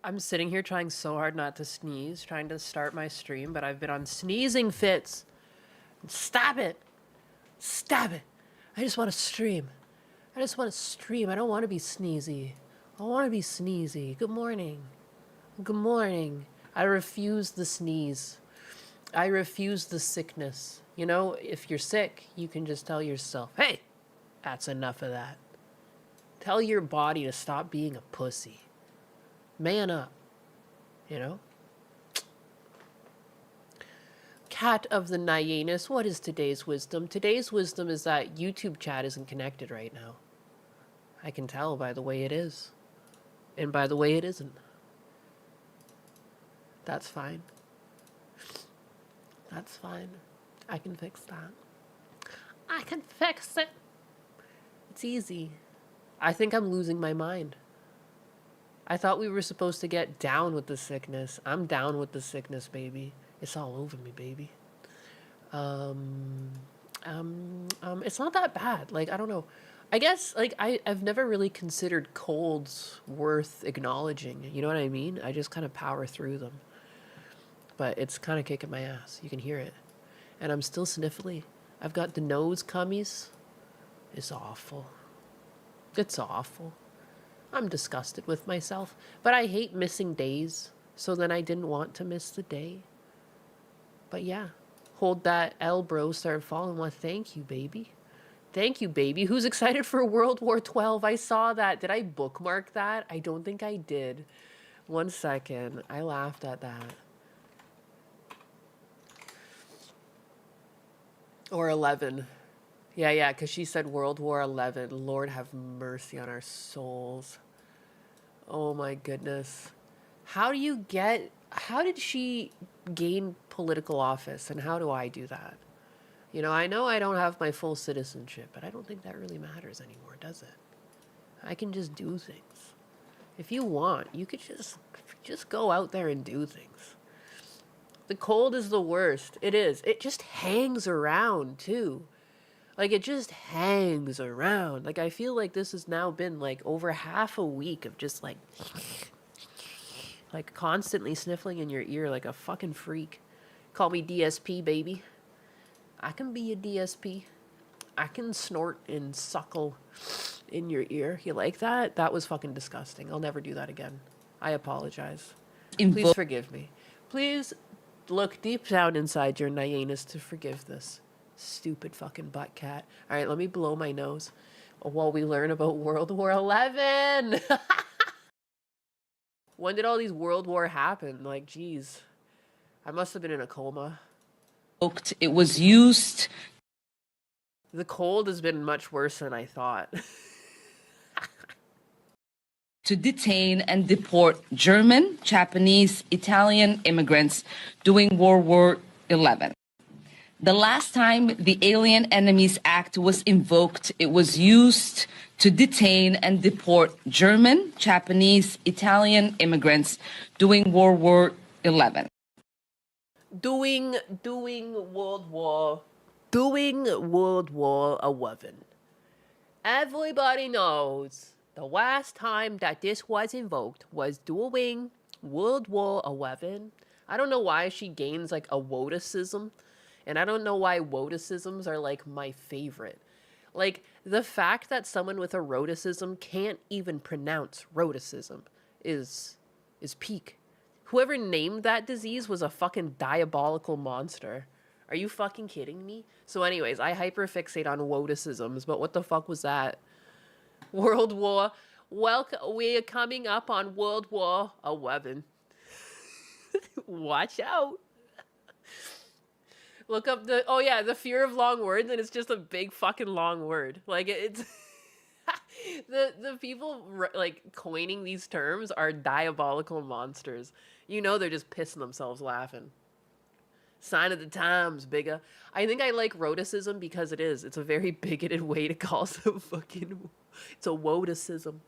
I'm sitting here trying so hard not to sneeze, trying to start my stream, but I've been on sneezing fits. Stop it. Stop it. I just want to stream. I just want to stream. I don't want to be sneezy. I want to be sneezy. Good morning. Good morning. I refuse the sneeze. I refuse the sickness. You know, if you're sick, you can just tell yourself, hey, that's enough of that. Tell your body to stop being a pussy. Man up. You know? Cat of the Nyanus, what is today's wisdom? Today's wisdom is that YouTube chat isn't connected right now. I can tell by the way it is. And by the way it isn't. That's fine. That's fine. I can fix that. I can fix it. It's easy. I think I'm losing my mind. I thought we were supposed to get down with the sickness. I'm down with the sickness, baby. It's all over me, baby. It's not that bad. Like, I don't know. I guess, like, I've never really considered colds worth acknowledging. You know what I mean? I just kind of power through them. But it's kind of kicking my ass. You can hear it. And I'm still sniffly. I've got the nose cummies. It's awful. It's awful. I'm disgusted with myself. But I hate missing days. So then I didn't want to miss the day. But yeah. Hold that L, bro. Start falling. Well, thank you, baby. Thank you, baby. Who's excited for World War 12? I saw that. Did I bookmark that? I don't think I did. 1 second. I laughed at that. Or 11. Yeah, because she said World War 11. Lord have mercy on our souls. Oh my goodness. How did she gain political office, and how do I do that? You know I don't have my full citizenship, but I don't think that really matters anymore, does it? I can just do things. If you want, you could just go out there and do things. The cold is the worst. It is. It just hangs around, too. Like, it just hangs around. Like, I feel like this has now been, like, over half a week of just, like constantly sniffling in your ear like a fucking freak. Call me DSP, baby. I can be a DSP. I can snort and suckle in your ear. You like that? That was fucking disgusting. I'll never do that again. I apologize. Please forgive me. Please look deep down inside your Nyanus to forgive this stupid fucking butt cat. All right, let me blow my nose while we learn about World War 11. When did all these World War happen? Like, geez. I must have been in a coma. It was used. The cold has been much worse than I thought. To detain and deport German, Japanese, Italian immigrants during World War XI. The last time the Alien Enemies Act was invoked, it was used to detain and deport German, Japanese, Italian immigrants during World War XI. Doing World War 11. Everybody knows the last time that this was invoked was during World War 11. I don't know why she gains like a woticism, and I don't know why woticisms are like my favorite. Like, the fact that someone with a roticism can't even pronounce roticism is peak. Whoever named that disease was a fucking diabolical monster. Are you fucking kidding me? So anyways, I hyperfixate on woticisms, but what the fuck was that? World War. We're coming up on World War 11. Watch out. Look up the fear of long words, and it's just a big fucking long word. Like, it's the people like coining these terms are diabolical monsters. You know they're just pissing themselves laughing. Sign of the times, bigger. I think I like roticism because it's a very bigoted way to call some fucking, it's a woticism.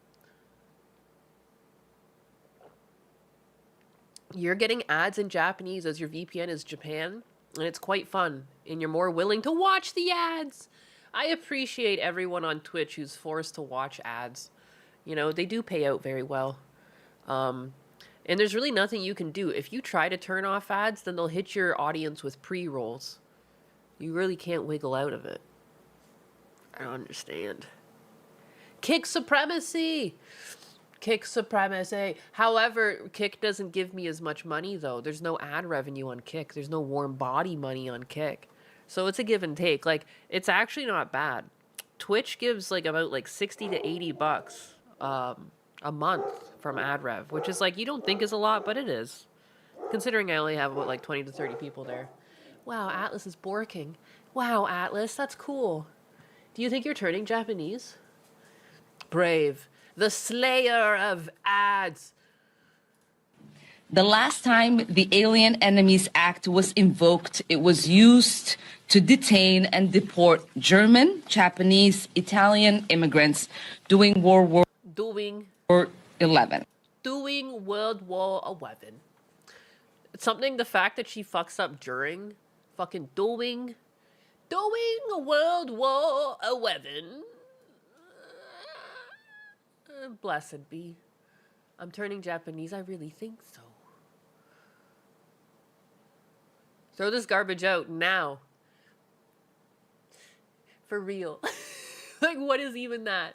You're getting ads in Japanese as your VPN is Japan, and it's quite fun, and you're more willing to watch the ads. I appreciate everyone on Twitch who's forced to watch ads. You know, they do pay out very well. And there's really nothing you can do. If you try to turn off ads, then they'll hit your audience with pre-rolls. You really can't wiggle out of it. I don't understand. Kick supremacy! Kick supremacy. However, Kick doesn't give me as much money, though. There's no ad revenue on Kick. There's no warm body money on Kick. So it's a give and take. Like, it's actually not bad. Twitch gives, like, about, like, 60 to 80 bucks a month from ad rev, which is, like, you don't think is a lot, but it is. Considering I only have, about, like, 20 to 30 people there. Wow, Atlas is borking. Wow, Atlas, that's cool. Do you think you're turning Japanese? Brave. The slayer of ads. The last time the Alien Enemies Act was invoked, it was used to detain and deport German, Japanese, Italian immigrants doing World War XI. Doing World War 11. It's something, the fact that she fucks up during fucking doing World War 11. Blessed be. I'm turning Japanese. I really think so. Throw this garbage out now. For real. Like, what is even that?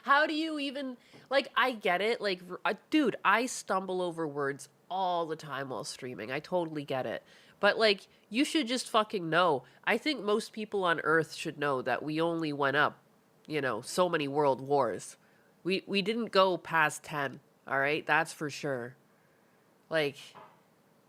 How do you even... Like, I get it. Like, dude, I stumble over words all the time while streaming. I totally get it. But, like, you should just fucking know. I think most people on Earth should know that we only went up, you know, so many world wars. We didn't go past 10, all right? That's for sure. Like,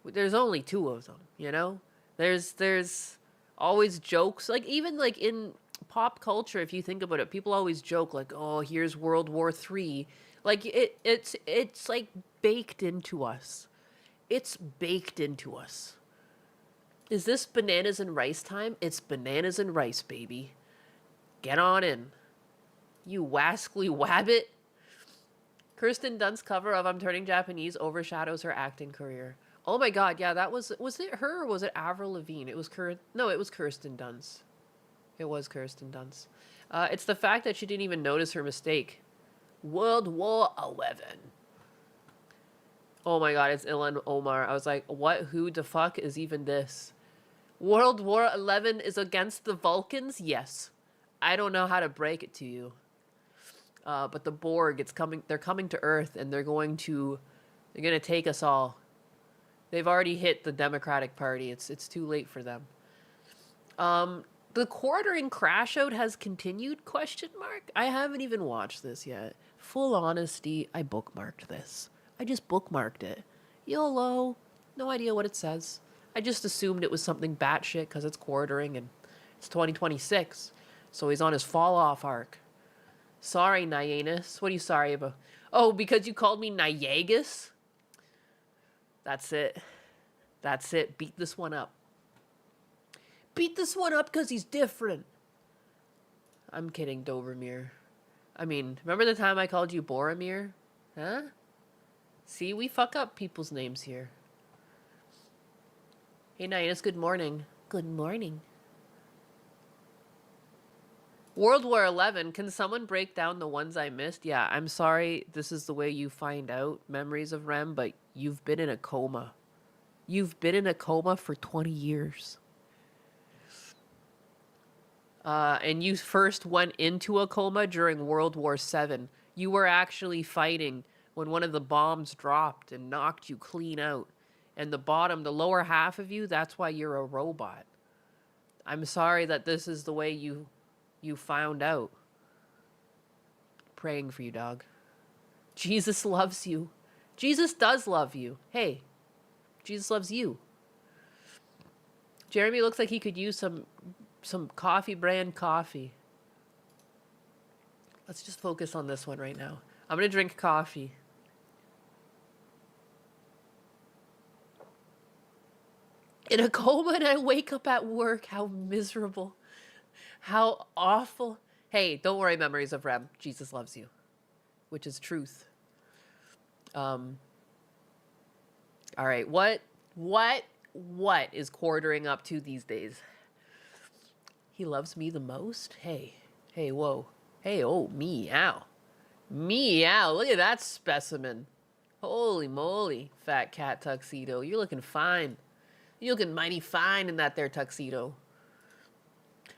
there's only 2 of them, you know? There's always jokes. Like, even, like, in pop culture, if you think about it, people always joke, like, oh, here's World War III. Like, it's, like, baked into us. It's baked into us. Is this bananas and rice time? It's bananas and rice, baby. Get on in. You wascally wabbit. Kirsten Dunst's cover of I'm Turning Japanese overshadows her acting career. Oh my god, yeah, that was it her or was it Avril Lavigne? It was it was Kirsten Dunst. It was Kirsten Dunst. It's the fact that she didn't even notice her mistake. World War 11. Oh my god, it's Ilan Omar. I was like, what, who the fuck is even this? World War 11 is against the Vulcans? Yes. I don't know how to break it to you. But the Borg, they're coming to Earth and they're gonna take us all. They've already hit the Democratic Party. It's too late for them. The quartering crash out has continued, question mark? I haven't even watched this yet. Full honesty, I bookmarked this. I just bookmarked it. YOLO. No idea what it says. I just assumed it was something batshit because it's quartering and it's 2026. So he's on his fall off arc. Sorry, Nyanus. What are you sorry about? Oh, because you called me Nyagus? That's it. That's it. Beat this one up. Beat this one up because he's different. I'm kidding, Dovermere. I mean, remember the time I called you Boromir? Huh? See, we fuck up people's names here. Hey, Nyanus, good morning. Good morning. World War 11, can someone break down the ones I missed? Yeah, I'm sorry this is the way you find out memories of Rem, but you've been in a coma. You've been in a coma for 20 years. And you first went into a coma during World War 7. You were actually fighting when one of the bombs dropped and knocked you clean out. And the lower half of you, that's why you're a robot. I'm sorry that this is the way you found out. Praying for you, dog. Jesus loves you. Jesus does love you. Hey, Jesus loves you. Jeremy looks like he could use some coffee brand coffee. Let's just focus on this one right now. I'm going to drink coffee. In a coma and I wake up at work. How miserable. How awful. Hey, don't worry, memories of Rem. Jesus loves you. Which is truth. All right, what is quartering up to these days? He loves me the most? Hey, whoa. Hey, oh, meow. Meow, look at that specimen. Holy moly, fat cat tuxedo. You're looking fine. You're looking mighty fine in that there tuxedo.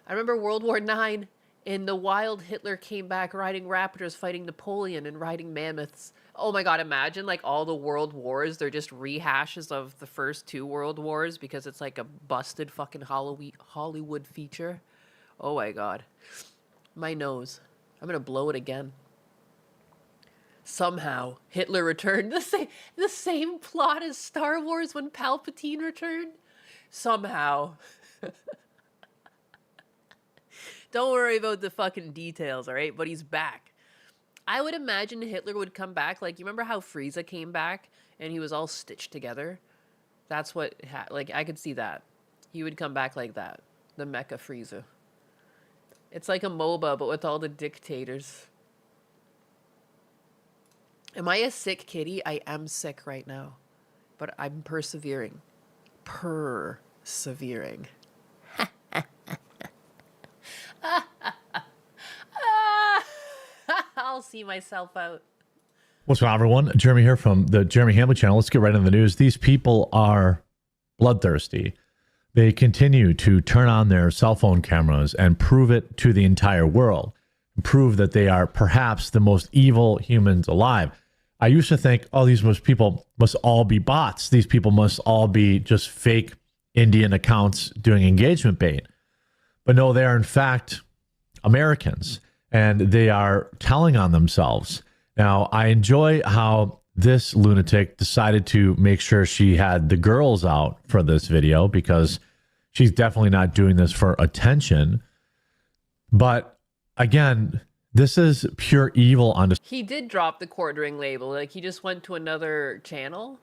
I remember World War IX. In the wild, Hitler came back riding raptors, fighting Napoleon, and riding mammoths. Oh my god, imagine like all the world wars, they're just rehashes of the first two world wars because it's like a busted fucking Hollywood feature. Oh my god. My nose. I'm gonna blow it again. Somehow, Hitler returned. The same plot as Star Wars when Palpatine returned. Somehow. Don't worry about the fucking details, alright? But he's back. I would imagine Hitler would come back. Like, you remember how Frieza came back and he was all stitched together? That's what, like, I could see that. He would come back like that. The Mecha Frieza. It's like a MOBA, but with all the dictators. Am I a sick kitty? I am sick right now. But I'm persevering. Persevering. I'll see myself out. What's going on, everyone? Jeremy here from the Jeremy Hambley channel. Let's get right into the news. These people are bloodthirsty. They continue to turn on their cell phone cameras and prove it to the entire world. Prove that they are perhaps the most evil humans alive. I used to think, oh, these people must all be bots. These people must all be just fake Indian accounts doing engagement bait. But no, they are in fact Americans, and they are telling on themselves. Now, I enjoy how this lunatic decided to make sure she had the girls out for this video, because she's definitely not doing this for attention. But again, this is pure evil on He did drop the quartering label. Like, he just went to another channel.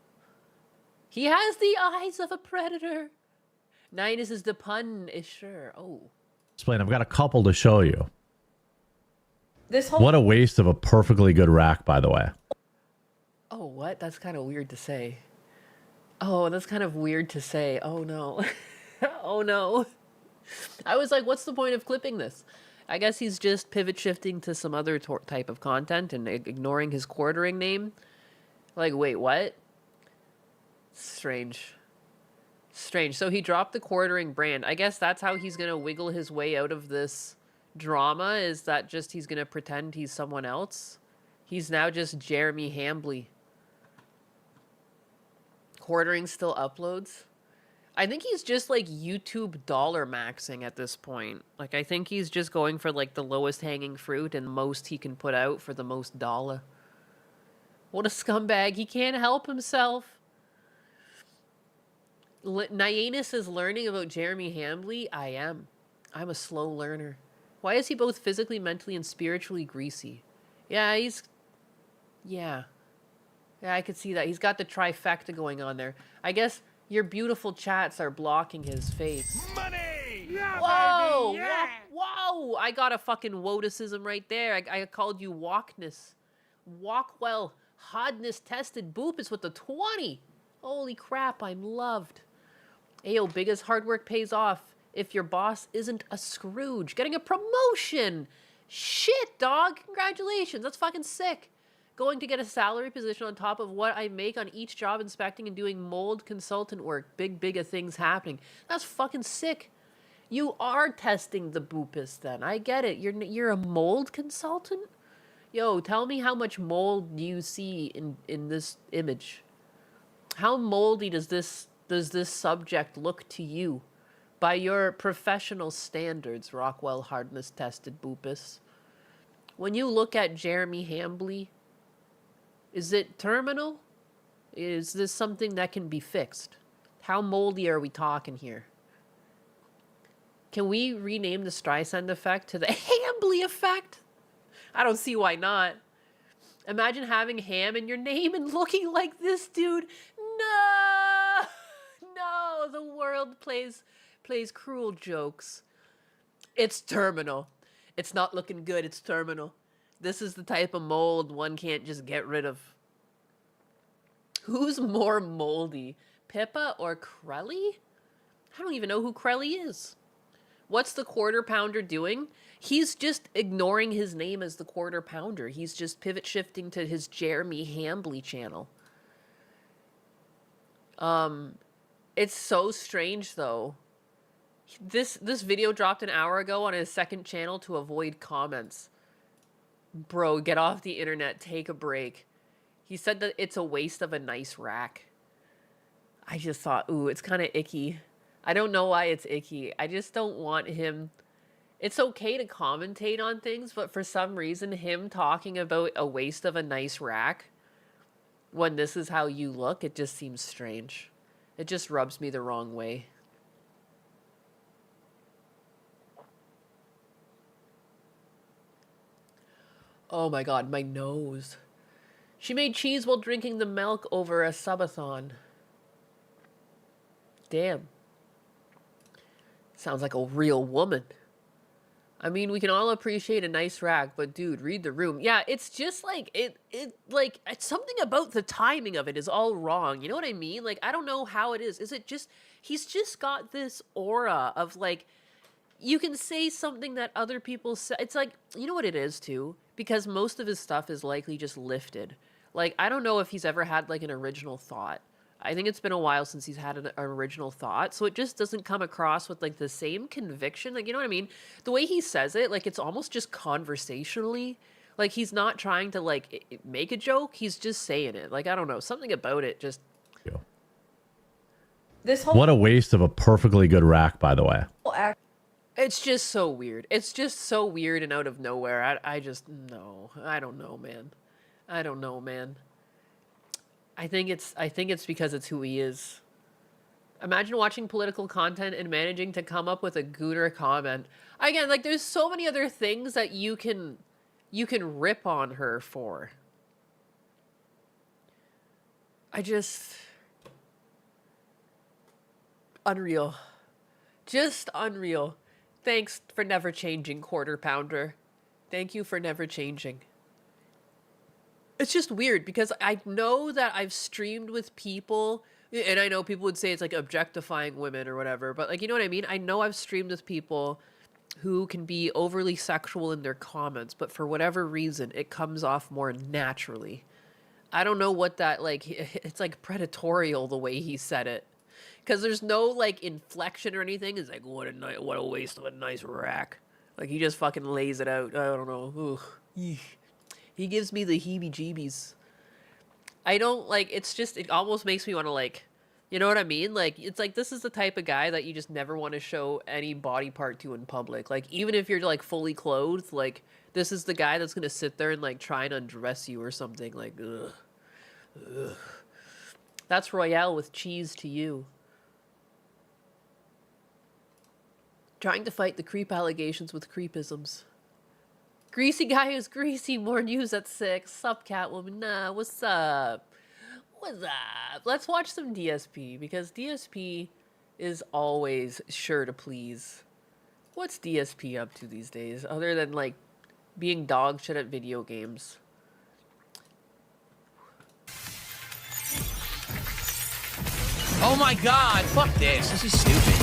He has the eyes of a predator. Nyanus is the pun is sure. Oh. Explain. I've got a couple to show you. This whole... What a waste of a perfectly good rack, by the way. Oh, what? That's kind of weird to say. Oh, that's kind of weird to say. Oh, no. Oh, no. I was like, what's the point of clipping this? I guess he's just pivot shifting to some other type of content and ignoring his quartering name. Like, wait, what? Strange. Strange. So he dropped the quartering brand. I guess that's how he's going to wiggle his way out of this drama, is that just he's going to pretend he's someone else. He's now just Jeremy Hambley. Quartering still uploads. I think he's just like YouTube dollar maxing at this point. Like, I think he's just going for like the lowest hanging fruit and most he can put out for the most dollar. What a scumbag. He can't help himself. Nyanus is learning about Jeremy Hambley. I am. I'm a slow learner. Why is he both physically, mentally, and spiritually greasy? Yeah, he's... Yeah. Yeah, I could see that. He's got the trifecta going on there. I guess your beautiful chats are blocking his face. Money! Yeah, Whoa! baby, yeah! Whoa! I got a fucking woticism right there. I called you walkness. Walkwell. Hodness tested. Boop is with the 20. Holy crap, I'm loved. Ayo, biggest hard work pays off if your boss isn't a Scrooge. Getting a promotion! Shit, dog! Congratulations, that's fucking sick. Going to get a salary position on top of what I make on each job, inspecting and doing mold consultant work. Big things happening. That's fucking sick. You are testing the boopus then. I get it. You're a mold consultant? Yo, tell me how much mold you see in this image. How moldy does this subject look to you by your professional standards, Rockwell hardness tested boopus? When you look at Jeremy Hambley, is it terminal? Is this something that can be fixed? How moldy are we talking here? Can we rename the Streisand effect to the Hambley effect? I don't see why not. Imagine having ham in your name and looking like this dude. No! No, the world plays cruel jokes. It's terminal. It's not looking good, it's terminal. This is the type of mold one can't just get rid of. Who's more moldy, Pippa or Krelly? I don't even know who Krelly is. What's the quarter pounder doing? He's just ignoring his name as the quarter pounder. He's just pivot shifting to his Jeremy Hambley channel. It's so strange though. This video dropped an hour ago on his second channel to avoid comments. Bro, get off the internet, take a break. He said that it's a waste of a nice rack. I just thought, ooh, it's kind of icky. I don't know why it's icky. I just don't want him. It's okay to commentate on things, but for some reason, him talking about a waste of a nice rack when this is how you look, it just seems strange. It just rubs me the wrong way. Oh my god, my nose. She made cheese while drinking the milk over a subathon. Damn. Sounds like a real woman. I mean, we can all appreciate a nice rack, but dude, read the room. Yeah, it's just like, like, it's something about the timing of it is all wrong. You know what I mean? Like, I don't know how it is. Is it just, he's just got this aura of like, you can say something that other people say. It's like, you know what it is too? Because most of his stuff is likely just lifted. Like, I don't know if he's ever had like an original thought. I think it's been a while since he's had an original thought, so it just doesn't come across with like the same conviction. Like, you know what I mean? The way he says it, like it's almost just conversationally. Like he's not trying to like make a joke. He's just saying it. Like, I don't know, something about it just. This whole What a waste of a perfectly good rack, by the way. act. It's just so weird. It's just so weird and out of nowhere. I just, no. I don't know, man. I don't know, man. I think it's because it's who he is. Imagine watching political content and managing to come up with a gooner comment. Again, like there's so many other things that you can rip on her for. I just unreal. Just unreal. Thanks for never changing, Quarter Pounder. Thank you for never changing. It's just weird because I know that I've streamed with people, and I know people would say it's like objectifying women or whatever, but like, you know what I mean? I know I've streamed with people who can be overly sexual in their comments, but for whatever reason, it comes off more naturally. I don't know what that, like, it's like predatorial the way he said it. Because there's no like inflection or anything. It's like, what a waste of a nice rack. Like he just fucking lays it out. I don't know. Ugh. He gives me the heebie-jeebies. I don't, like, it's just, it almost makes me want to, like, you know what I mean? Like, it's like, this is the type of guy that you just never want to show any body part to in public. Like, even if you're, like, fully clothed, like, this is the guy that's going to sit there and, like, try and undress you or something. Like, ugh. Ugh. That's Royale with cheese to you. Trying to fight the creep allegations with creepisms. Greasy guy is greasy. More news at 6. Sup, Catwoman? Nah, what's up? What's up? Let's watch some DSP, because DSP is always sure to please. What's DSP up to these days, other than, like, being dog shit at video games? Oh my god, fuck this. This is stupid.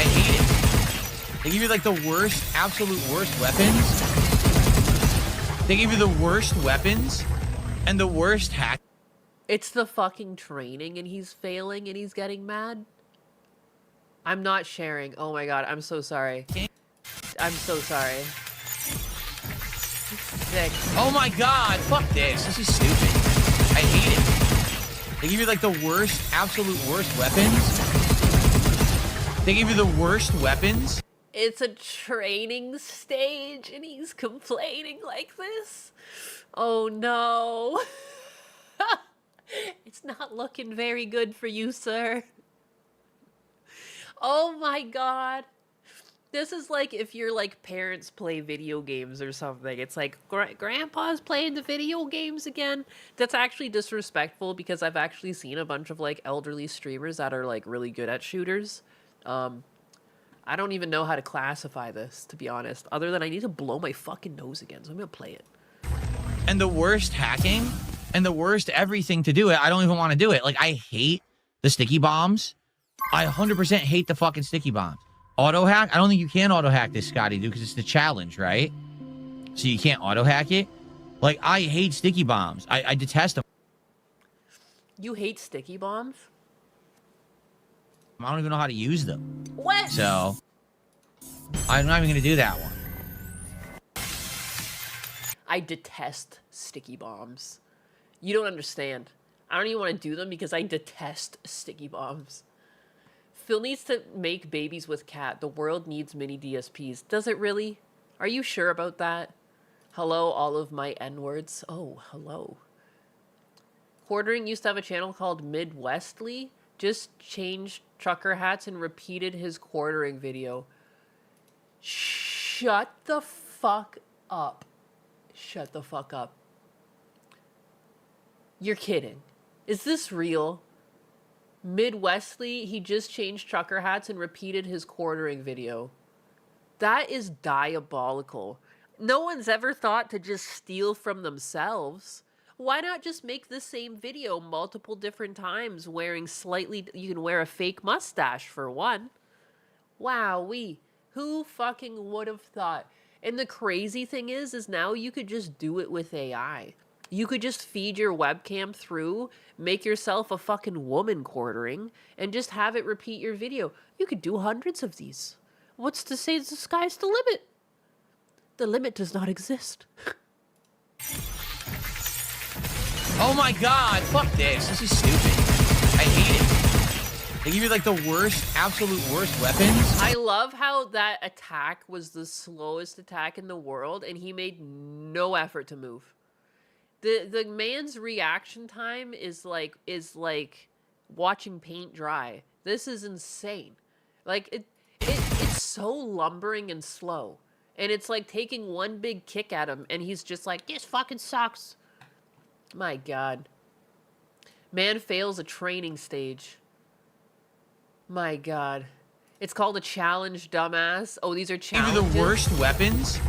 I hate it. They give you, like, the worst, absolute worst weapons. They give you the worst weapons and the worst hack. It's the fucking training and he's failing and he's getting mad. I'm not sharing. Oh my god, I'm so sorry. I'm so sorry. Sick. Oh my god, fuck this. This is stupid. I hate it. They give you, like, the worst, absolute worst weapons. They give you the worst weapons. It's a training stage and he's complaining like this. Oh no. It's not looking very good for you, sir. Oh my god. This is like if your like parents play video games or something. It's like grandpa's playing the video games again. That's actually disrespectful because I've actually seen a bunch of like elderly streamers that are like really good at shooters. I don't even know how to classify this, to be honest, other than I need to blow my fucking nose again, so I'm gonna play it. And the worst hacking and the worst everything to do it. I don't even want to do it. Like, I hate the sticky bombs. I 100% hate the fucking sticky bombs. Auto hack? I don't think you can auto hack this, Scotty, dude, because it's the challenge, right? So you can't auto hack it. Like, I hate sticky bombs. I detest them. You hate sticky bombs? I don't even know how to use them. What? So I'm not even going to do that one. I detest sticky bombs. You don't understand. I don't even want to do them because I detest sticky bombs. Phil needs to make babies with cat. The world needs mini DSPs. Does it really? Are you sure about that? Hello, all of my N-words. Oh, hello. Quartering used to have a channel called Midwestly. Just changed trucker hats and repeated his quartering video. Shut the fuck up. Shut the fuck up. You're kidding. Is this real? Midwestly, he just changed trucker hats and repeated his quartering video. That is diabolical. No one's ever thought to just steal from themselves. Why not just make the same video multiple different times wearing slightly... You can wear a fake mustache for one. Wowee. Who fucking would have thought? And the crazy thing is now you could just do it with AI. You could just feed your webcam through, make yourself a fucking woman quartering, and just have it repeat your video. You could do hundreds of these. What's to say the sky's the limit? The limit does not exist. Oh my god, fuck this. This is stupid. I hate it. They give you like the worst, absolute worst weapons. I love how that attack was the slowest attack in the world and he made no effort to move. The man's reaction time is like watching paint dry. This is insane. Like it's so lumbering and slow. And it's like taking one big kick at him and he's just like, this fucking sucks. My god. Man fails a training stage. My god. It's called a challenge, dumbass. Oh, these are challenges. Give you the worst weapons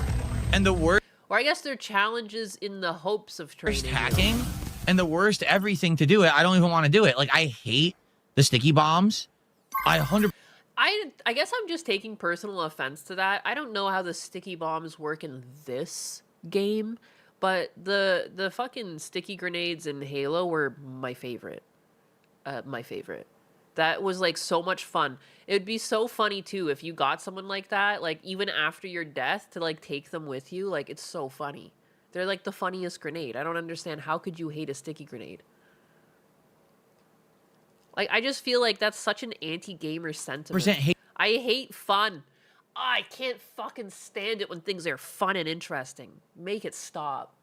and the worst... Or I guess they're challenges in the hopes of training. Worst hacking and the worst everything to do it. I don't even want to do it. Like, I hate the sticky bombs. I guess I'm just taking personal offense to that. I don't know how the sticky bombs work in this game, but the fucking sticky grenades in Halo were my favorite. My favorite. That was like so much fun. It would be so funny too if you got someone like that, like even after your death, to like take them with you. Like, it's so funny. They're like the funniest grenade. I don't understand. How could you hate a sticky grenade? Like, I just feel like that's such an anti-gamer sentiment. I hate fun. Oh, I can't fucking stand it when things are fun and interesting. Make it stop.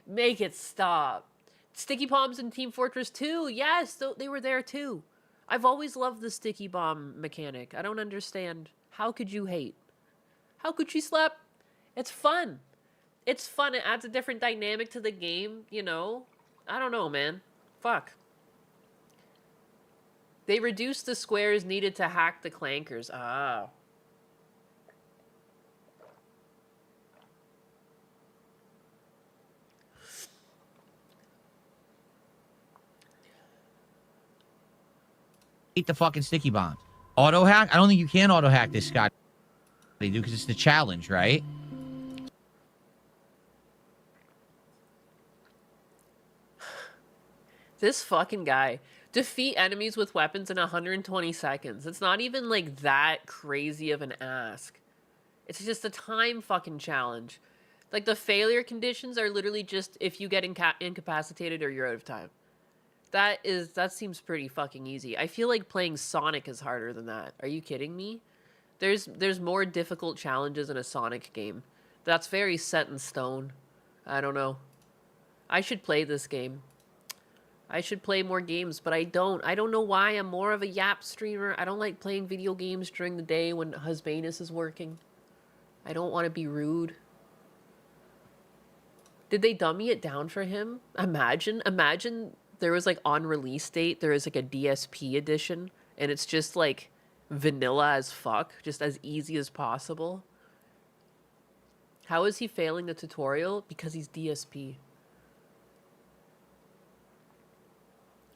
Make it stop. Sticky bombs in Team Fortress 2. Yes, they were there too. I've always loved the sticky bomb mechanic. I don't understand. How could you hate? How could you slap? It's fun. It's fun. It adds a different dynamic to the game, you know? I don't know, man. Fuck. They reduced the squares needed to hack the clankers. Ah. Hate the fucking sticky bombs. Auto hack? I don't think you can auto hack this, Scott. They do because it's the challenge, right? This fucking guy. Defeat enemies with weapons in 120 seconds. It's not even like that crazy of an ask. It's just a time fucking challenge. Like, the failure conditions are literally just if you get incapacitated or you're out of time. That seems pretty fucking easy. I feel like playing Sonic is harder than that. Are you kidding me? There's more difficult challenges in a Sonic game. That's very set in stone. I don't know. I should play this game. I should play more games, but I don't. I don't know why. I'm more of a yap streamer. I don't like playing video games during the day when Husbanus is working. I don't want to be rude. Did they dummy it down for him? Imagine there was like on release date, there is like a DSP edition, and it's just like vanilla as fuck, just as easy as possible. How is he failing the tutorial? Because he's DSP.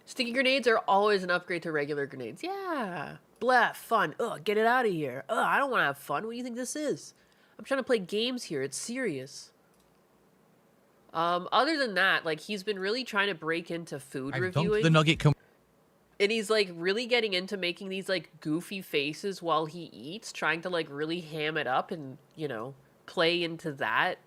Sticky grenades are always an upgrade to regular grenades. Yeah. Blah, fun. Ugh, get it out of here. Ugh, I don't want to have fun. What do you think this is? I'm trying to play games here. It's serious. Other than that, like, he's been really trying to break into food reviewing. The nugget And he's like really getting into making these like goofy faces while he eats, trying to like really ham it up and, you know, play into that,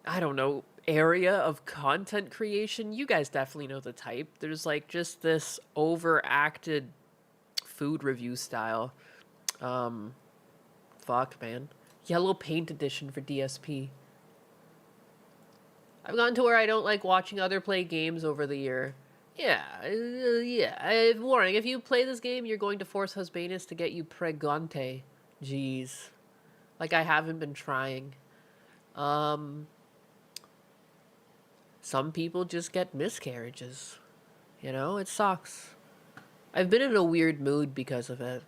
I don't know, area of content creation. You guys definitely know the type. There's like just this overacted food review style. Fuck, man. Yellow paint edition for DSP. I've gotten to where I don't like watching other play games over the year. Yeah. Warning, if you play this game, you're going to force Husbanus to get you pregante. Jeez. Like, I haven't been trying. Some people just get miscarriages. You know, it sucks. I've been in a weird mood because of it.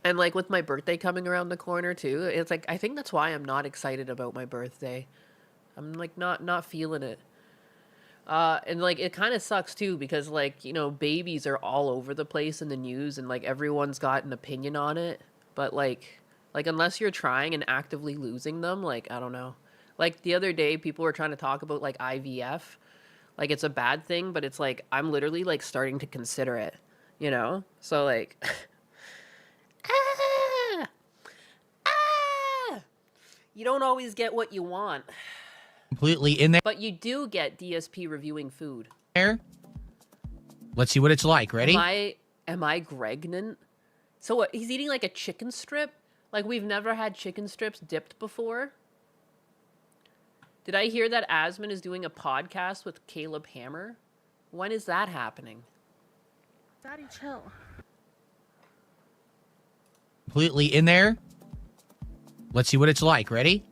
And, like, with my birthday coming around the corner, too, it's like, I think that's why I'm not excited about my birthday. I'm, like, not feeling it. And like it kind of sucks too because like, you know, babies are all over the place in the news and like everyone's got an opinion on it, but like unless you're trying and actively losing them, like I don't know. Like the other day people were trying to talk about like IVF. Like it's a bad thing, but it's like I'm literally like starting to consider it, you know? So like you don't always get what you want. Completely in there. But you do get DSP reviewing food. Let's see what it's like. Ready? Am I pregnant? So what? He's eating like a chicken strip? Like we've never had chicken strips dipped before? Did I hear that Asman is doing a podcast with Caleb Hammer? When is that happening? Daddy, chill. Completely in there. Let's see what it's like. Ready?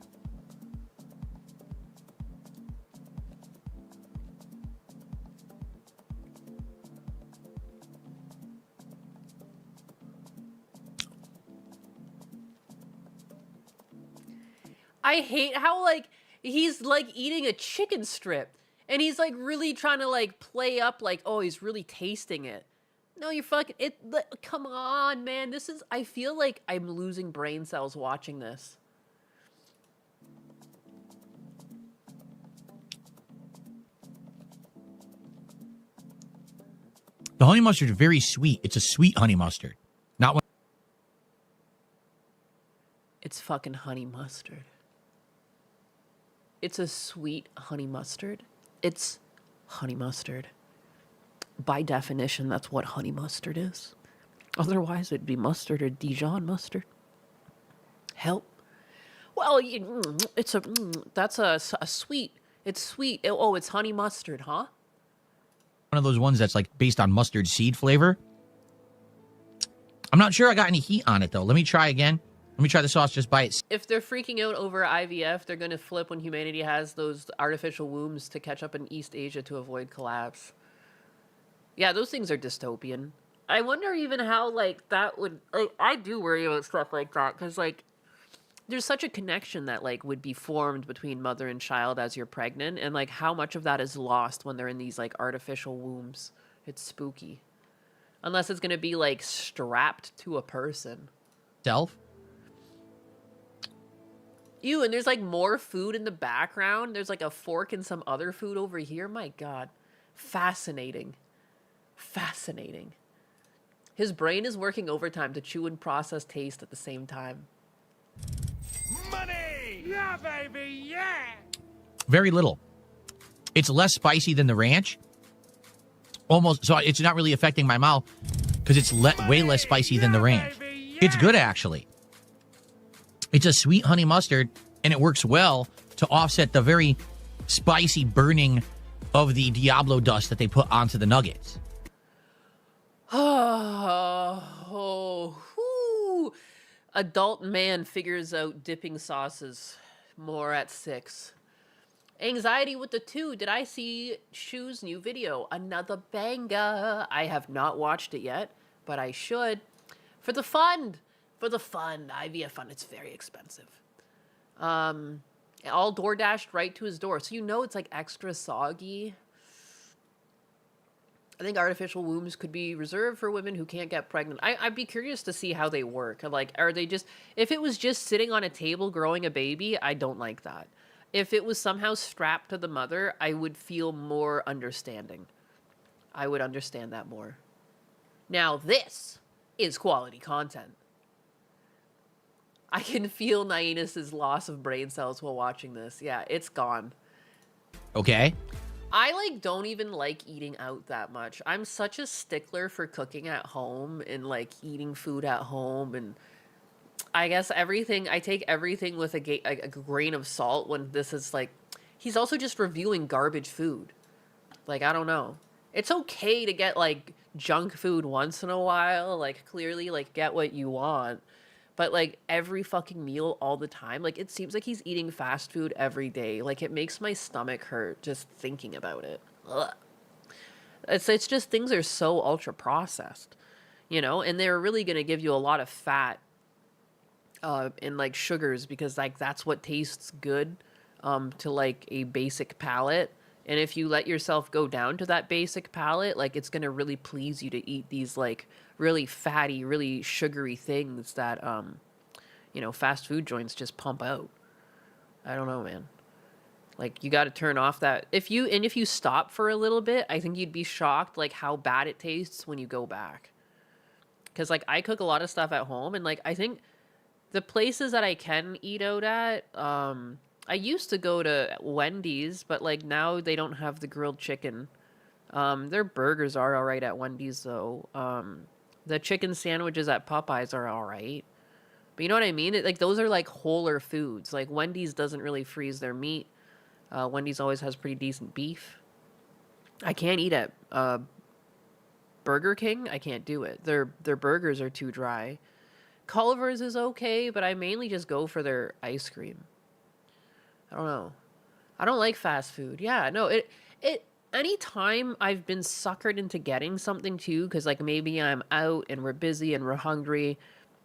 I hate how, like, he's, like, eating a chicken strip. And he's, like, really trying to, like, play up, like, oh, he's really tasting it. No, you're fucking... Come on, man. This is... I feel like I'm losing brain cells watching this. The honey mustard is very sweet. It's a sweet honey mustard. Not one. It's fucking honey mustard. It's a sweet honey mustard. It's honey mustard. By definition, that's what honey mustard is. Otherwise, it'd be mustard or Dijon mustard. Help. Well, it's a... That's a sweet... It's sweet. Oh, it's honey mustard, huh? One of those ones that's like based on mustard seed flavor. I'm not sure I got any heat on it, though. Let me try again. Let me try the sauce just by itself. If they're freaking out over IVF, they're going to flip when humanity has those artificial wombs to catch up in East Asia to avoid collapse. Yeah, those things are dystopian. I wonder even how, like, that would... Like, I do worry about stuff like that, because, like, there's such a connection that, like, would be formed between mother and child as you're pregnant, and, like, how much of that is lost when they're in these, like, artificial wombs. It's spooky. Unless it's going to be, like, strapped to a person. Ew, and there's, like, more food in the background. There's, like, a fork and some other food over here. My God. Fascinating. Fascinating. His brain is working overtime to chew and process taste at the same time. Money! Yeah, baby, yeah! Very little. It's less spicy than the ranch. Almost, so it's not really affecting my mouth because it's way less spicy than the ranch. Baby, yeah. It's good, actually. It's a sweet honey mustard, and it works well to offset the very spicy burning of the Diablo dust that they put onto the nuggets. Oh, adult man figures out dipping sauces. More at 6. Anxiety with the 2. Did I see Shu's new video? Another banger. I have not watched it yet, but I should. For the fun. For the fun. IVF fun. It's very expensive. All door dashed right to his door. So you know it's like extra soggy. I think artificial wombs could be reserved for women who can't get pregnant. I'd be curious to see how they work. Like, are they just... If it was just sitting on a table growing a baby, I don't like that. If it was somehow strapped to the mother, I would feel more understanding. I would understand that more. Now this is quality content. I can feel Nyanus's loss of brain cells while watching this. Yeah, it's gone. Okay. I like don't even like eating out that much. I'm such a stickler for cooking at home and like eating food at home, and I guess everything I take everything with a grain of salt when this is like he's also just reviewing garbage food. Like I don't know. It's okay to get like junk food once in a while, like clearly like get what you want. But like every fucking meal all the time, like it seems like he's eating fast food every day. Like it makes my stomach hurt just thinking about it. Ugh. It's just things are so ultra processed, you know, and they're really gonna give you a lot of fat and like sugars because like that's what tastes good to like a basic palate. And if you let yourself go down to that basic palate, like it's gonna really please you to eat these like really fatty, really sugary things that you know, fast food joints just pump out. I don't know, man. Like you got to turn off that. If you stop for a little bit, I think you'd be shocked like how bad it tastes when you go back. Cuz like I cook a lot of stuff at home and like I think the places that I can eat out at I used to go to Wendy's, but like now they don't have the grilled chicken. Their burgers are all right at Wendy's though. The chicken sandwiches at Popeyes are all right. But you know what I mean? Like those are like wholer foods. Like Wendy's doesn't really freeze their meat. Wendy's always has pretty decent beef. I can't eat at Burger King. I can't do it. Their burgers are too dry. Culver's is okay, but I mainly just go for their ice cream. I don't know. I don't like fast food. Yeah, no, it anytime I've been suckered into getting something too, because like maybe I'm out and we're busy and we're hungry.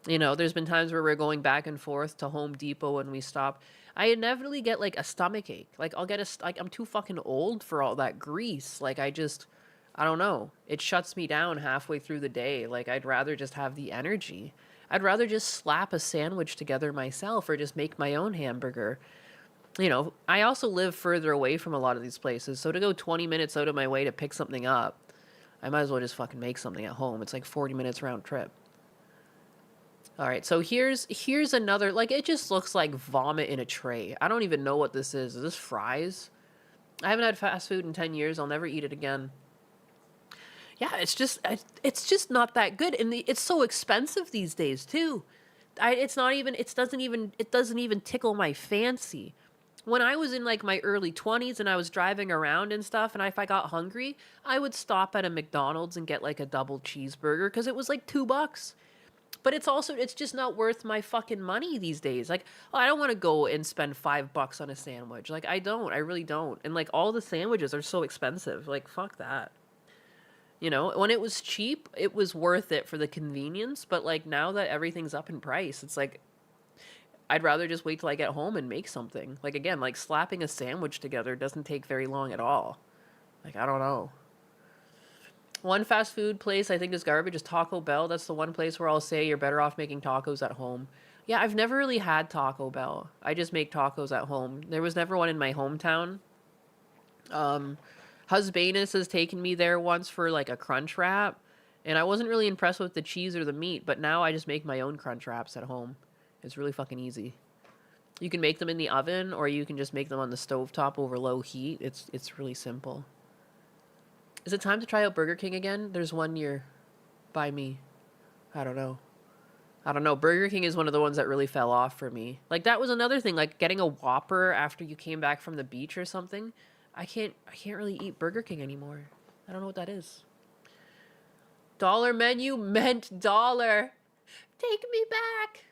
You know, there's been times where we're going back and forth to Home Depot when we stop. I inevitably get like a stomach ache. Like I'll get like I'm too fucking old for all that grease. Like I don't know. It shuts me down halfway through the day. Like I'd rather just have the energy. I'd rather just slap a sandwich together myself or just make my own hamburger. You know, I also live further away from a lot of these places, so to go 20 minutes out of my way to pick something up, I might as well just fucking make something at home. It's like 40 minutes round trip. All right, so here's another, like, it just looks like vomit in a tray. I don't even know what this is. Is this fries? I haven't had fast food in 10 years. I'll never eat it again. Yeah, it's just not that good, and it's so expensive these days too. It doesn't even tickle my fancy. When I was in like my early 20s and I was driving around and stuff, and if I got hungry, I would stop at a McDonald's and get like a double cheeseburger because it was like $2. But it's just not worth my fucking money these days. Like, oh, I don't want to go and spend $5 on a sandwich. Like, I really don't. And like all the sandwiches are so expensive. Like, fuck that. You know, when it was cheap, it was worth it for the convenience. But like now that everything's up in price, it's like I'd rather just wait till I get home and make something. Like again, like slapping a sandwich together doesn't take very long at all. Like I don't know. One fast food place I think is garbage is Taco Bell. That's the one place where I'll say you're better off making tacos at home. Yeah, I've never really had Taco Bell. I just make tacos at home. There was never one in my hometown. Husbanus has taken me there once for like a crunch wrap, and I wasn't really impressed with the cheese or the meat, but now I just make my own crunch wraps at home. It's really fucking easy. You can make them in the oven, or you can just make them on the stovetop over low heat. It's really simple. Is it time to try out Burger King again? There's one near by me. I don't know. Burger King is one of the ones that really fell off for me. Like that was another thing, like getting a Whopper after you came back from the beach or something. I can't really eat Burger King anymore. I don't know what that is. Dollar menu meant dollar. Take me back.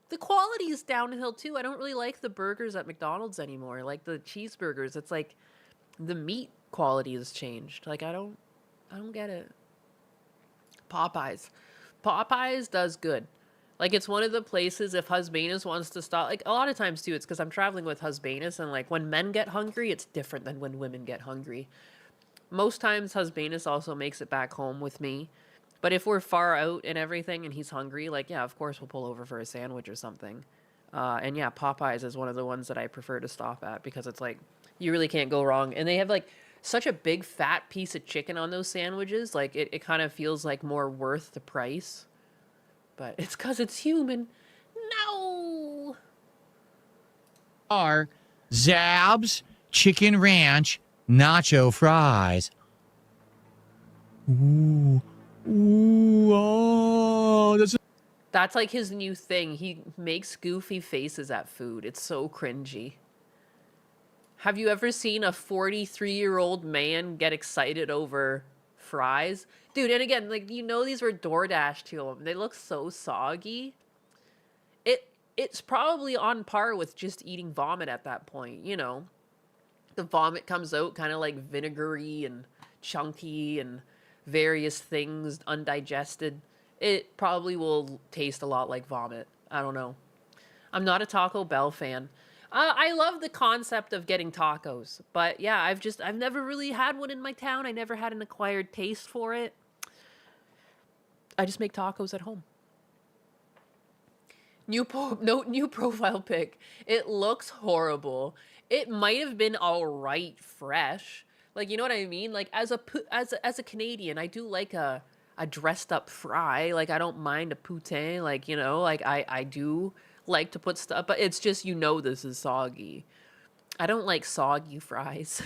The quality is downhill too. I don't really like the burgers at McDonald's anymore. Like the cheeseburgers, it's like the meat quality has changed. Like I don't get it. Popeyes does good. Like it's one of the places if Husbanus wants to stop, like a lot of times too, it's because I'm traveling with Husbanus, and like when men get hungry, it's different than when women get hungry. Most times Husbanus also makes it back home with me. But if we're far out and everything and he's hungry, like, yeah, of course we'll pull over for a sandwich or something. And yeah, Popeyes is one of the ones that I prefer to stop at because it's like, you really can't go wrong. And they have like such a big fat piece of chicken on those sandwiches. Like it kind of feels like more worth the price. But it's because it's human. No. Are Zab's Chicken Ranch Nacho Fries. Ooh. Ooh. Oh, That's like his new thing. He makes goofy faces at food. It's so cringy. Have you ever seen a 43-year-old man get excited over fries? Dude, and again, like, you know, these were DoorDash to him. They look so soggy. It's probably on par with just eating vomit at that point, you know. The vomit comes out kind of like vinegary and chunky and various things undigested. It probably will taste a lot like vomit. I don't know. I'm not a Taco Bell fan. I love the concept of getting tacos, but yeah, I've never really had one in my town. I never had an acquired taste for it. I just make tacos at home. New profile pic. It looks horrible. It might have been all right fresh. Like, you know what I mean? Like, as a Canadian, I do like a dressed up fry. Like, I don't mind a poutine. Like, you know, like I do like to put stuff, but it's just, you know, this is soggy. I don't like soggy fries.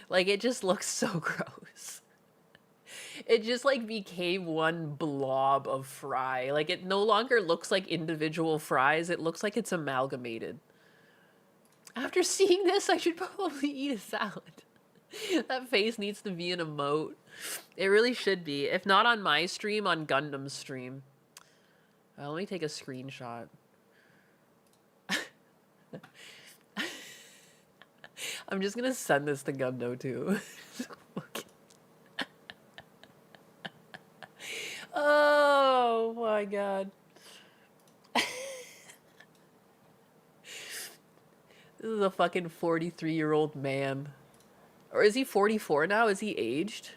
Like, it just looks so gross. It just like became one blob of fry. Like, it no longer looks like individual fries. It looks like it's amalgamated. After seeing this, I should probably eat a salad. That face needs to be an emote. It really should be. If not on my stream, on Gundam's stream. Let me take a screenshot. I'm just gonna send this to Gundam too. Oh my god. This is a fucking 43-year-old man. Or is he 44 now? Is he aged?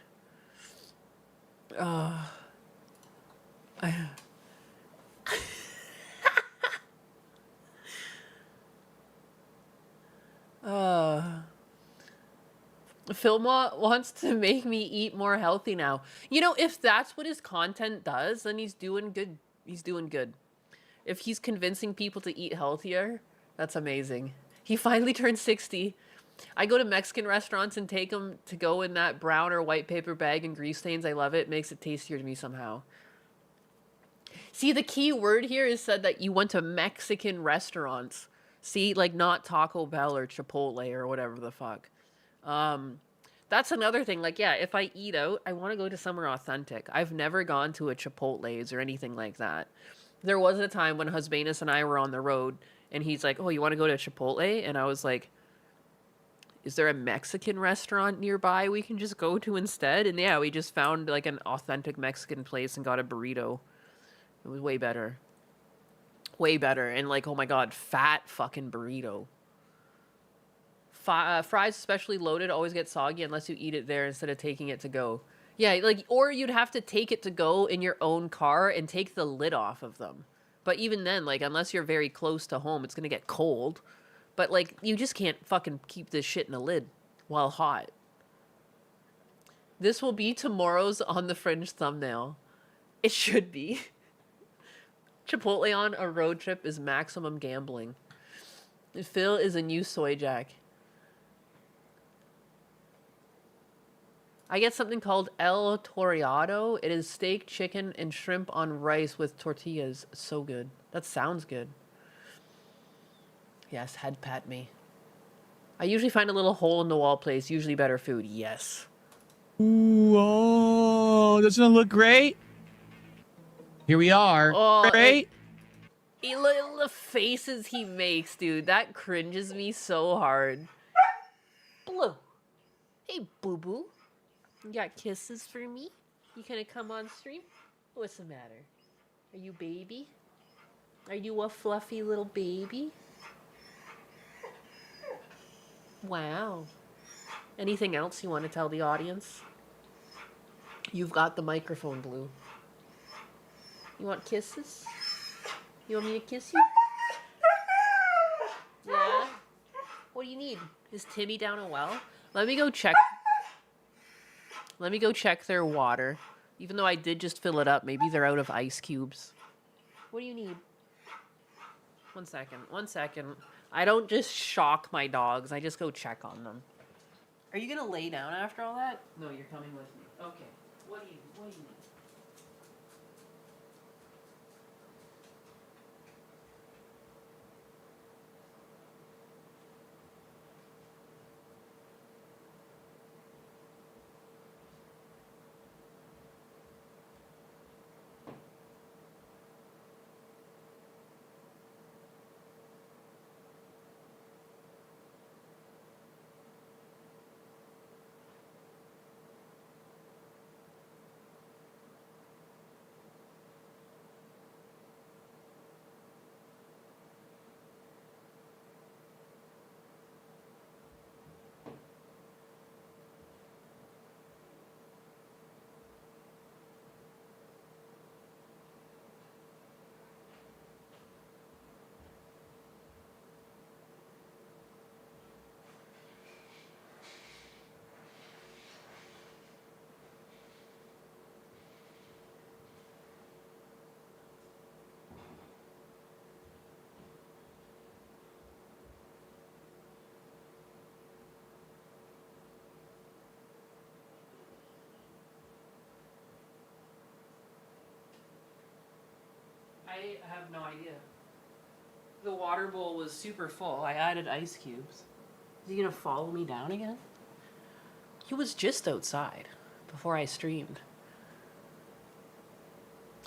Philma wants to make me eat more healthy now. You know, if that's what his content does, then he's doing good. He's doing good. If he's convincing people to eat healthier, that's amazing. He finally turned 60. I go to Mexican restaurants and take them to go in that brown or white paper bag and grease stains. I love it. It makes it tastier to me somehow. See, the key word here is said that you went to Mexican restaurants. See, like not Taco Bell or Chipotle or whatever the fuck. That's another thing. Like, yeah, if I eat out, I want to go to somewhere authentic. I've never gone to a Chipotle's or anything like that. There was a time when Husbanus and I were on the road, and he's like, "Oh, you want to go to Chipotle?" And I was like, "Is there a Mexican restaurant nearby we can just go to instead?" And yeah, we just found like an authentic Mexican place and got a burrito. It was way better. Way better. And like, oh my god, fat fucking burrito. Fries, especially loaded, always get soggy unless you eat it there instead of taking it to go. Yeah, like, or you'd have to take it to go in your own car and take the lid off of them. But even then, like, unless you're very close to home, it's gonna get cold. But, like, you just can't fucking keep this shit in a lid while hot. This will be tomorrow's On the Fringe thumbnail. It should be. Chipotle on a road trip is maximum gambling. Phil is a new soy jack. I get something called El Toreado. It is steak, chicken, and shrimp on rice with tortillas. So good. That sounds good. Yes, head pat me. I usually find a little hole in the wall place. Usually better food. Yes. Ooh, oh, doesn't it look great? Here we are. Oh, great. Look at the faces he makes, dude. That cringes me so hard. Blue. Hey, boo-boo. You got kisses for me? You gonna come on stream? What's the matter? Are you baby? Are you a fluffy little baby? Wow. Anything else you want to tell the audience? You've got the microphone, Blue. You want kisses? You want me to kiss you? Yeah? What do you need? Is Timmy down a well? Let me go check. Let me go check their water. Even though I did just fill it up, maybe they're out of ice cubes. What do you need? 1 second. 1 second. I don't just shock my dogs. I just go check on them. Are you gonna lay down after all that? No, you're coming with me. Okay. What do you need? I have no idea. The water bowl was super full. I added ice cubes. Is he gonna follow me down again? He was just outside before I streamed.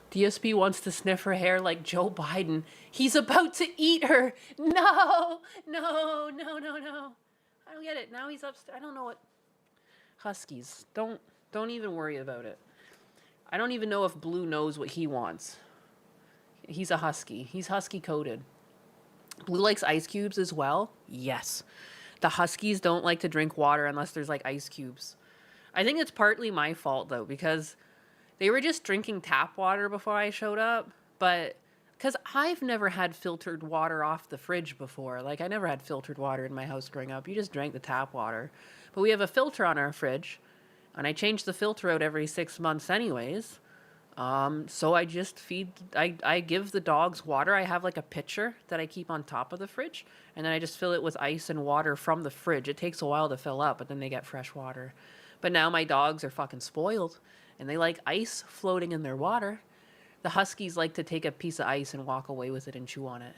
DSP wants to sniff her hair like Joe Biden. He's about to eat her. No, no, no, no, no. I don't get it. Now he's upstairs. I don't know what. Huskies. Don't even worry about it. I don't even know if Blue knows what he wants. He's a husky. He's husky coded. Blue likes ice cubes as well. Yes. The huskies don't like to drink water unless there's like ice cubes. I think it's partly my fault though, because they were just drinking tap water before I showed up. But because I've never had filtered water off the fridge before. Like I never had filtered water in my house growing up. You just drank the tap water. But we have a filter on our fridge. And I change the filter out every 6 months anyways. So I just I give the dogs water. I have like a pitcher that I keep on top of the fridge, and then I just fill it with ice and water from the fridge. It takes a while to fill up, but then they get fresh water. But now my dogs are fucking spoiled, and they like ice floating in their water. The huskies like to take a piece of ice and walk away with it and chew on it.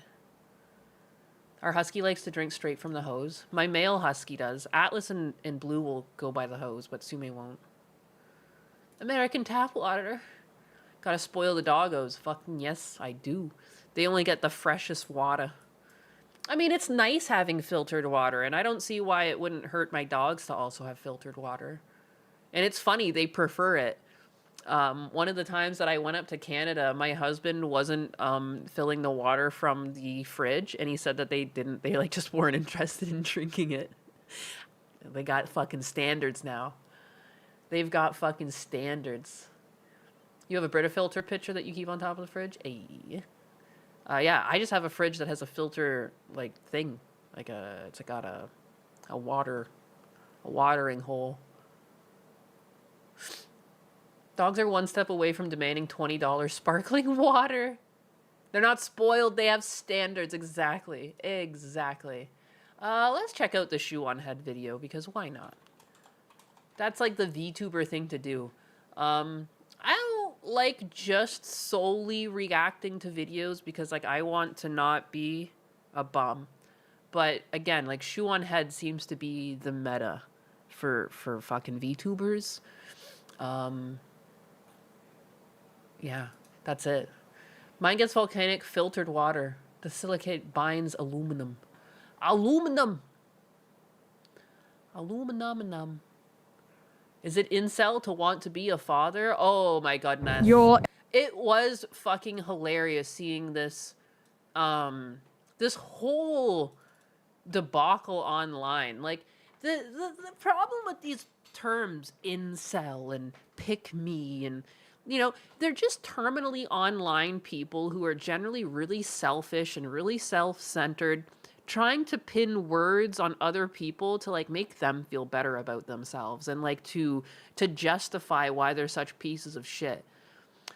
Our husky likes to drink straight from the hose. My male husky does. Atlas and Blue will go by the hose, but Sume won't. American tap water. Gotta spoil the doggos. Fucking yes, I do. They only get the freshest water. I mean, it's nice having filtered water, and I don't see why it wouldn't hurt my dogs to also have filtered water. And it's funny, they prefer it. One of the times that I went up to Canada, my husband wasn't filling the water from the fridge, and he said that they like just weren't interested in drinking it. They got fucking standards now. They've got fucking standards. You have a Brita filter pitcher that you keep on top of the fridge? Ay. Yeah, I just have a fridge that has a filter like thing, it's got a watering hole. Dogs are one step away from demanding $20 sparkling water. They're not spoiled. They have standards. Exactly. Let's check out the shoe on head video because why not? That's like the VTuber thing to do. I don't like just solely reacting to videos because like I want to not be a bum. But again, like shoe on head seems to be the meta for fucking VTubers. Yeah, that's it. Mine gets volcanic filtered water. The silicate binds aluminum. Aluminum! Aluminum. Is it incel to want to be a father? Oh my goodness. It was fucking hilarious seeing this, this whole debacle online. Like, the problem with these terms, incel and pick me and, you know, they're just terminally online people who are generally really selfish and really self-centered, trying to pin words on other people to like make them feel better about themselves and like to justify why they're such pieces of shit.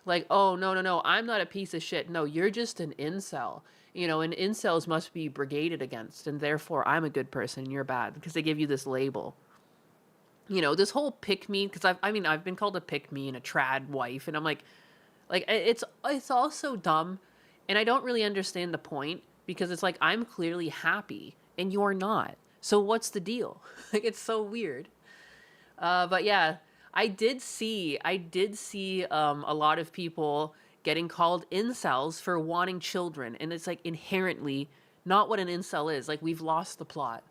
Like, oh, no, I'm not a piece of shit. No, you're just an incel. You know, and incels must be brigaded against, and therefore I'm a good person and you're bad because they give you this label. You know, this whole pick me, because I've been called a pick me and a trad wife, and I'm like it's all so dumb, and I don't really understand the point because it's like I'm clearly happy and you're not. So what's the deal? Like it's so weird. But yeah, I did see a lot of people getting called incels for wanting children, and it's like inherently not what an incel is. Like we've lost the plot.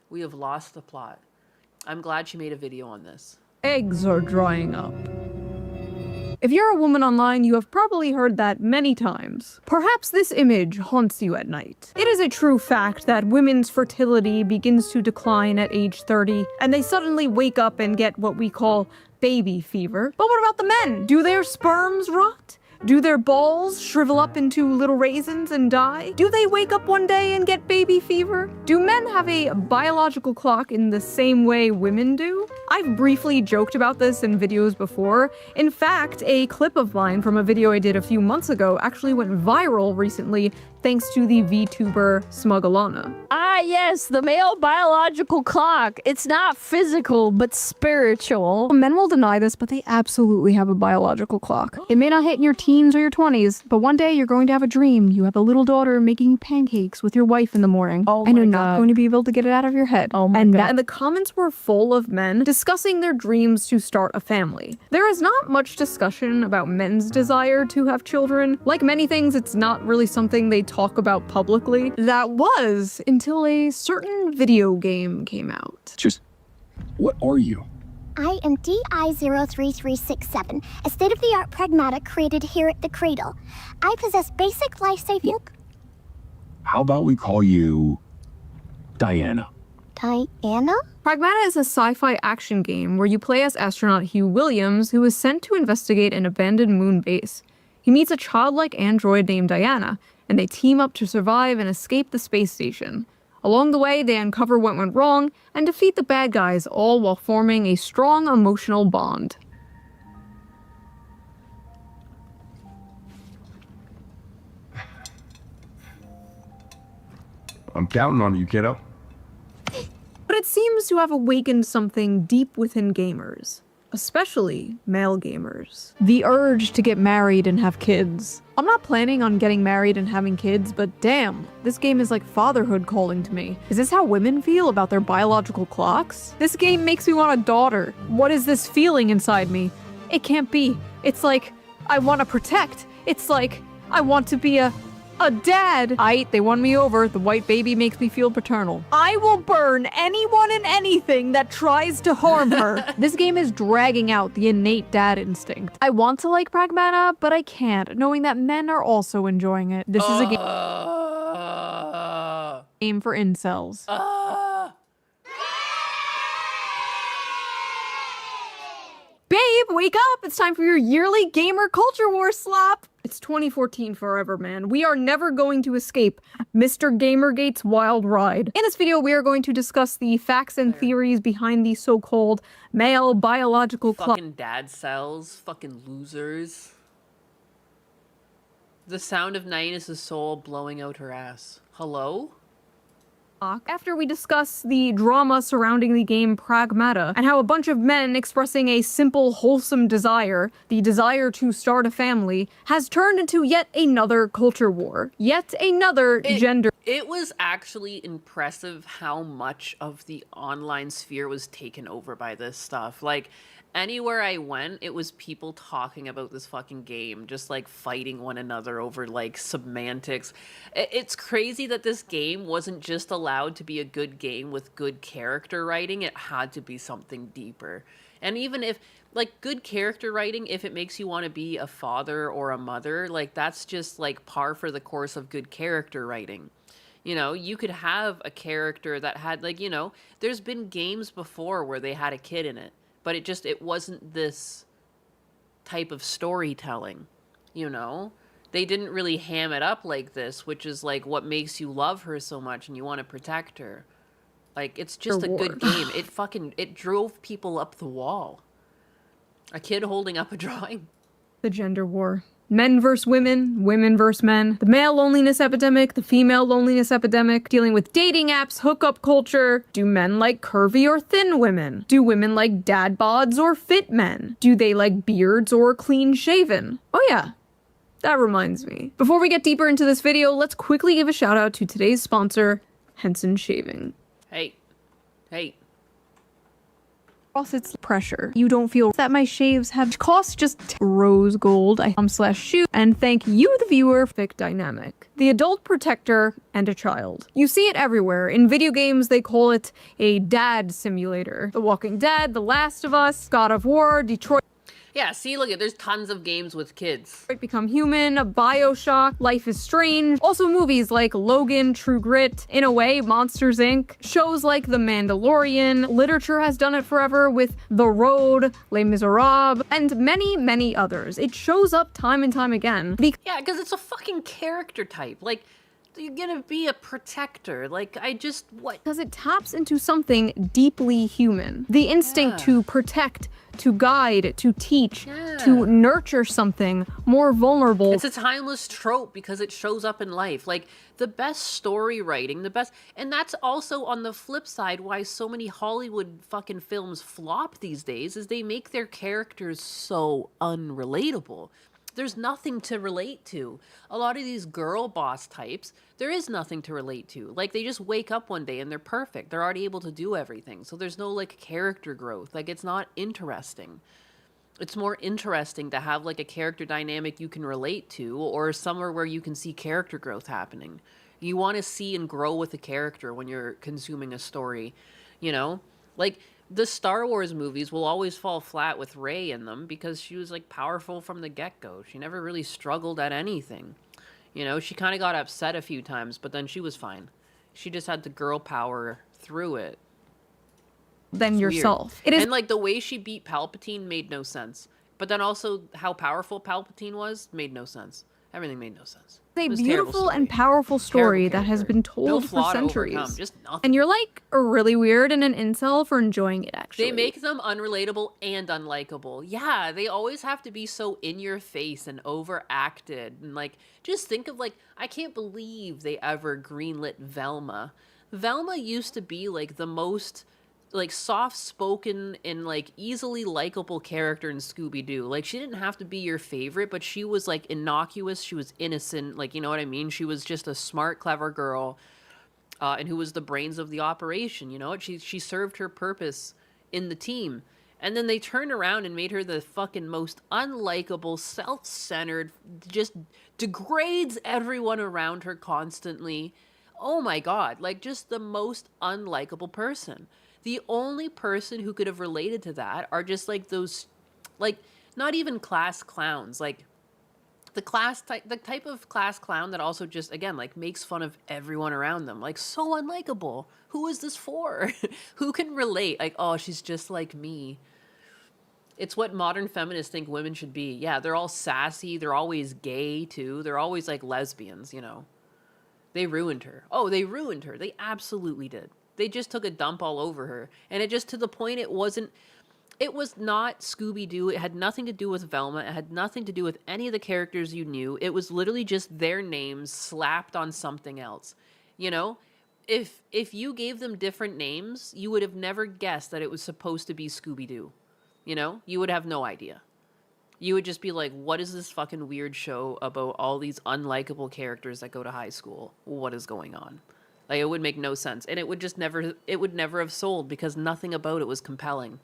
We have lost the plot. I'm glad she made a video on this. Eggs are drying up. If you're a woman online, you have probably heard that many times. Perhaps this image haunts you at night. It is a true fact that women's fertility begins to decline at age 30, and they suddenly wake up and get what we call baby fever. But what about the men? Do their sperms rot? Do their balls shrivel up into little raisins and die? Do they wake up one day and get baby fever? Do men have a biological clock in the same way women do? I've briefly joked about this in videos before. In fact, a clip of mine from a video I did a few months ago actually went viral recently thanks to the VTuber Smugalana. Ah, yes, the male biological clock. It's not physical, but spiritual. Men will deny this, but they absolutely have a biological clock. It may not hit in your teens or your 20s, but one day you're going to have a dream. You have a little daughter making you pancakes with your wife in the morning, and you're not going to be able to get it out of your head. Oh my God. And the comments were full of men discussing their dreams to start a family. There is not much discussion about men's desire to have children. Like many things, it's not really something they talk about publicly. That was until a certain video game came out. Just, what are you? I am DI-03367, a state-of-the-art pragmata created here at the Cradle. I possess basic life-saving... How about we call you Diana? Diana? Pragmata is a sci-fi action game where you play as astronaut Hugh Williams, who is sent to investigate an abandoned moon base. He meets a childlike android named Diana, and they team up to survive and escape the space station. Along the way, they uncover what went wrong and defeat the bad guys, all while forming a strong emotional bond. I'm counting on you, kiddo. But it seems to have awakened something deep within gamers, especially male gamers. The urge to get married and have kids. I'm not planning on getting married and having kids, but damn, this game is like fatherhood calling to me. Is this how women feel about their biological clocks? This game makes me want a daughter. What is this feeling inside me? It can't be. It's like, I want to protect. It's like, I want to be a dad. They won me over. The white baby makes me feel paternal. I will burn anyone and anything that tries to harm her. This game is dragging out the innate dad instinct. I want to like Pragmata, but I can't, knowing that men are also enjoying it. This is a game for incels. Babe, wake up! It's time for your yearly gamer culture war slap! It's 2014 forever, man. We are never going to escape Mr. Gamergate's wild ride. In this video, we are going to discuss the facts and theories behind the so-called male biological clock. Fucking dad cells, fucking losers. The sound of Nyanus' soul blowing out her ass. Hello? After we discuss the drama surrounding the game Pragmata, and how a bunch of men expressing a simple, wholesome desire, the desire to start a family, has turned into yet another culture war. Yet another gender. It was actually impressive how much of the online sphere was taken over by this stuff. Like, anywhere I went, it was people talking about this fucking game, just like fighting one another over like semantics. It's crazy that this game wasn't just allowed to be a good game with good character writing. It had to be something deeper. And even if, like, good character writing, if it makes you want to be a father or a mother, like, that's just like par for the course of good character writing. You know, you could have a character that had, like, you know, there's been games before where they had a kid in it. But it wasn't this type of storytelling, you know? they didn't really ham it up like this, which is like what makes you love her so much and you want to protect her. Like, it's just a good game. It drove people up the wall. A kid holding up a drawing. The gender war. Men versus women, women versus men, the male loneliness epidemic, the female loneliness epidemic, dealing with dating apps, hookup culture. Do men like curvy or thin women? Do women like dad bods or fit men? Do they like beards or clean shaven? Oh yeah, that reminds me. Before we get deeper into this video, let's quickly give a shout out to today's sponsor, Henson Shaving. Hey. Its pressure. You don't feel that my shaves have cost just rose gold /shoe, and thank you, the viewer, Fic Dynamic. The adult protector and a child. You see it everywhere. In video games, they call it a dad simulator. The Walking Dead, The Last of Us, God of War, Detroit Yeah, see, look, there's tons of games with kids. Become Human, BioShock, Life is Strange. Also movies like Logan, True Grit, in a way, Monsters Inc. Shows like The Mandalorian. Literature has done it forever with The Road, Les Miserables, and many, many others. It shows up time and time again. Yeah, because it's a fucking character type. Like, you're gonna be a protector. Like, Because it taps into something deeply human. The instinct to protect, to guide, to teach, to nurture something more vulnerable. It's a timeless trope because it shows up in life. Like, the best story writing, and that's also on the flip side why so many Hollywood fucking films flop these days, is they make their characters so unrelatable. There's nothing to relate to. A lot of these girl boss types, there is nothing to relate to. Like, they just wake up one day and they're perfect. They're already able to do everything. So there's no, like, character growth. Like, it's not interesting. It's more interesting to have, like, a character dynamic you can relate to, or somewhere where you can see character growth happening. You want to see and grow with a character when you're consuming a story, you know? Like, the Star Wars movies will always fall flat with Rey in them because she was, like, powerful from the get-go. She never really struggled at anything. You know, she kind of got upset a few times, but then she was fine. She just had the girl power through it. Than yourself. It is, and, like, the way she beat Palpatine made no sense. But then also how powerful Palpatine was made no sense. Everything made no sense. It's a beautiful and powerful story that has been told for centuries. Just nothing. And you're like really weird and an incel for enjoying it, actually. They make them unrelatable and unlikable. Yeah, they always have to be so in your face and overacted. And, like, just think of, like, I can't believe they ever greenlit Velma. Velma used to be, like, the most, like, soft-spoken and, like, easily likable character in Scooby-Doo. Like, she didn't have to be your favorite, but she was, like, innocuous. She was innocent. Like, you know what I mean? She was just a smart, clever girl, and who was the brains of the operation, you know? She served her purpose in the team. And then they turned around and made her the fucking most unlikable, self-centered, just degrades everyone around her constantly. Oh my God, like, just the most unlikable person. The only person who could have related to that are just, like, those, like, not even class clowns, like, the type of class clown that also just, again, like, makes fun of everyone around them. Like, so unlikable. Who is this for? Who can relate? Like, oh, she's just like me. It's what modern feminists think women should be. Yeah, they're all sassy. They're always gay, too. They're always, like, lesbians, you know. They ruined her. Oh, they ruined her. They absolutely did. They just took a dump all over her. And it just, to the point, it was not Scooby-Doo. It had nothing to do with Velma. It had nothing to do with any of the characters you knew. It was literally just their names slapped on something else. You know? If you gave them different names, you would have never guessed that it was supposed to be Scooby-Doo. You know? You would have no idea. You would just be like, what is this fucking weird show about all these unlikable characters that go to high school? What is going on? Like, it would make no sense. And it would never have sold because nothing about it was compelling.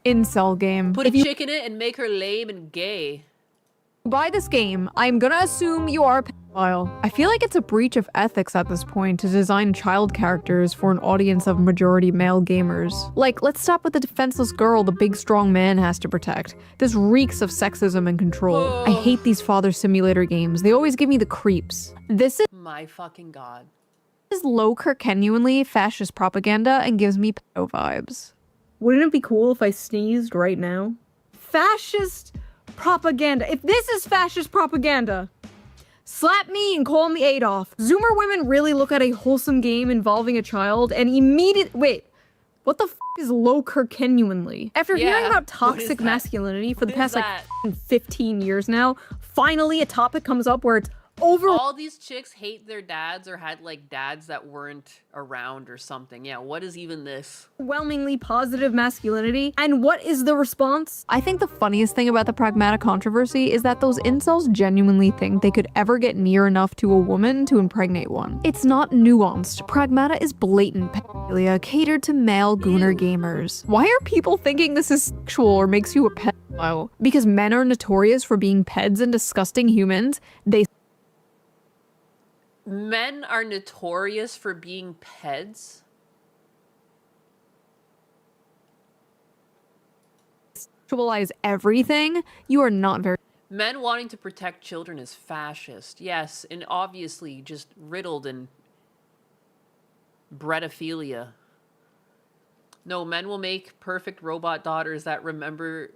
Incel game. Put a chick in it and make her lame and gay. Buy this game, I'm gonna assume you are a pedophile. I feel like it's a breach of ethics at this point to design child characters for an audience of majority male gamers. Like, let's stop with the defenseless girl the big strong man has to protect. This reeks of sexism and control. I hate these father simulator games. They always give me the creeps. This is my fucking God. This is low Kirkenuanly fascist propaganda and gives me pedo vibes. Wouldn't it be cool if I sneezed right now? Fascist propaganda. If this is fascist propaganda, slap me and call me Adolf. Zoomer women really look at a wholesome game involving a child and wait, what the is low Kirkenuanly? After hearing about toxic masculinity for the past like 15 years now, finally a topic comes up where it's over. All these chicks hate their dads or had like dads that weren't around or something. Yeah, what is even this? Overwhelmingly positive masculinity. And what is the response? I think the funniest thing about the pragmata controversy is that those incels genuinely think they could ever get near enough to a woman to impregnate one. It's not nuanced. Pragmata is blatant pedophilia catered to male gooner gamers. Why are people thinking this is sexual or makes you a pedophile? Because men are notorious for being peds and disgusting humans. Men are notorious for being peds? Sexualize everything. You are not very. Men wanting to protect children is fascist. Yes, and obviously just riddled in bredophilia. No, men will make perfect robot daughters that remember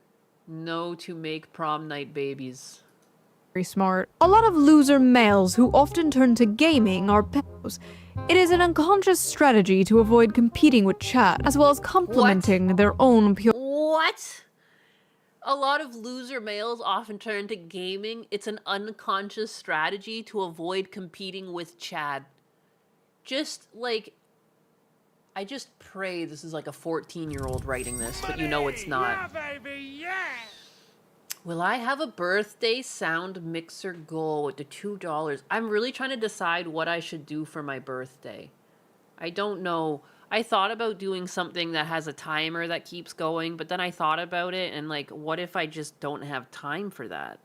to make prom night babies. Very smart. A lot of loser males who often turn to gaming are pedos. It is an unconscious strategy to avoid competing with chat, as well as complementing their own pure. What? A lot of loser males often turn to gaming. It's an unconscious strategy to avoid competing with Chad. Just like, I just pray this is like a 14-year-old writing this, but you know it's not. Yeah, baby, yeah. Will I have a birthday sound mixer goal with the $2? I'm really trying to decide what I should do for my birthday. I don't know. I thought about doing something that has a timer that keeps going, but then I thought about it and like, what if I just don't have time for that?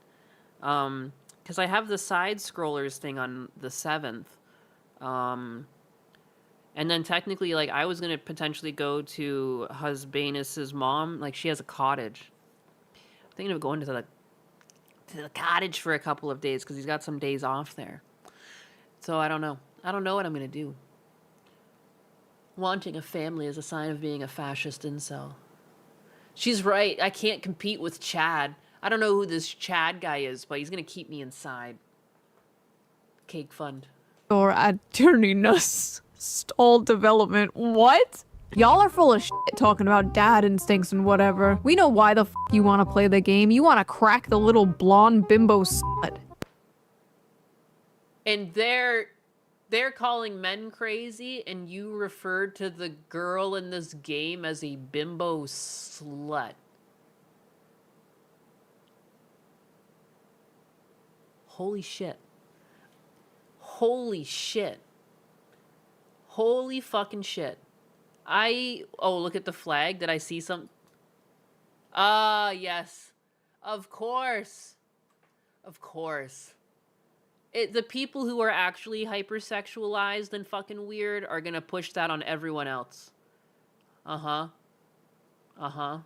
Because I have the side scrollers thing on the 7th. And then technically, like, I was going to potentially go to Husbanus's mom. Like, she has a cottage. I'm thinking of going to the cottage for a couple of days because he's got some days off there. So I don't know. I don't know what I'm going to do. Wanting a family is a sign of being a fascist incel. She's right. I can't compete with Chad. I don't know who this Chad guy is, but he's going to keep me inside. Cake fund. Or at Nyanus. Stall development. What? Y'all are full of shit talking about dad instincts and whatever. We know why the f you want to play the game. You want to crack the little blonde bimbo slut. And they're calling men crazy, and you referred to the girl in this game as a bimbo slut. Holy shit. Holy shit. Holy fucking shit. Oh, look at the flag. Did I see some? Ah, yes. Of course. Of course. The people who are actually hypersexualized and fucking weird are gonna push that on everyone else. Uh-huh. Uh-huh.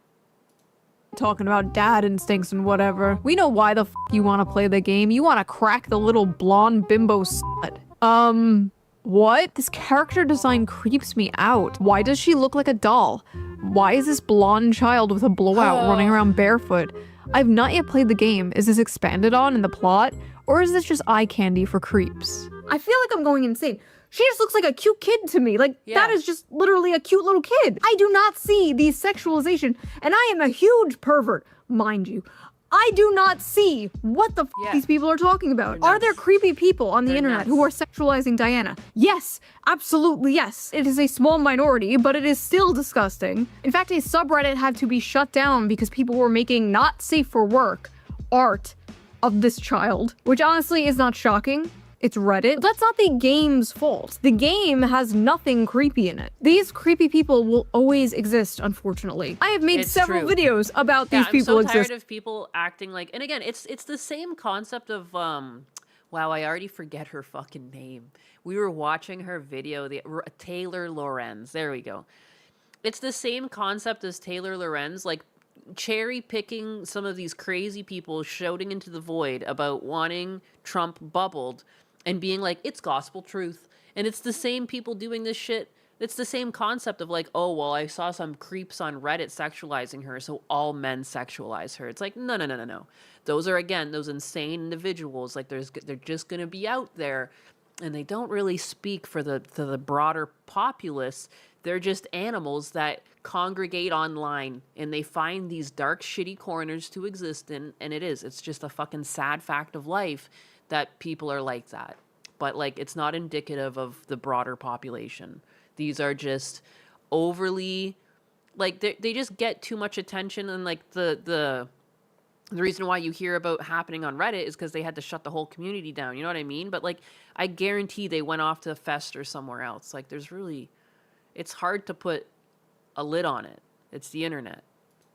Talking about dad instincts and whatever. We know why the f you want to play the game. You want to crack the little blonde bimbo slut. What? This character design creeps me out. Why does she look like a doll? Why is this blonde child with a blowout running around barefoot? I've not yet played the game. Is this expanded on in the plot? Or is this just eye candy for creeps? I feel like I'm going insane. She just looks like a cute kid to me. Like, that is just literally a cute little kid. I do not see the sexualization, and I am a huge pervert, mind you. I do not see what the f these people are talking about. Are there creepy people on the internet who are sexualizing Diana? Yes, absolutely yes. It is a small minority, but it is still disgusting. In fact, a subreddit had to be shut down because people were making not safe for work art of this child, which honestly is not shocking. It's Reddit. But that's not the game's fault. The game has nothing creepy in it. These creepy people will always exist, unfortunately. I have made several videos about these people I'm so tired of people acting like, and again, it's the same concept of, wow, I already forget her fucking name. We were watching her video, Taylor Lorenz. There we go. It's the same concept as Taylor Lorenz, like cherry picking some of these crazy people shouting into the void about wanting Trump bubbled and being like, it's gospel truth. And it's the same people doing this shit It's the same concept of like, oh, well, I saw some creeps on Reddit sexualizing her, so all men sexualize her. It's like, no, no, no, no, no. Those are, again, those insane individuals. Like, they're just going to be out there, and they don't really speak for the broader populace. They're just animals that congregate online, and they find these dark, shitty corners to exist in, and it's just a fucking sad fact of life that people are like that. But, like, it's not indicative of the broader population. These are just overly, like, they just get too much attention, and, like, the reason why you hear about happening on Reddit is because they had to shut the whole community down, you know what I mean? But, like, I guarantee they went off to fester somewhere else. Like, it's hard to put a lid on it. It's the internet,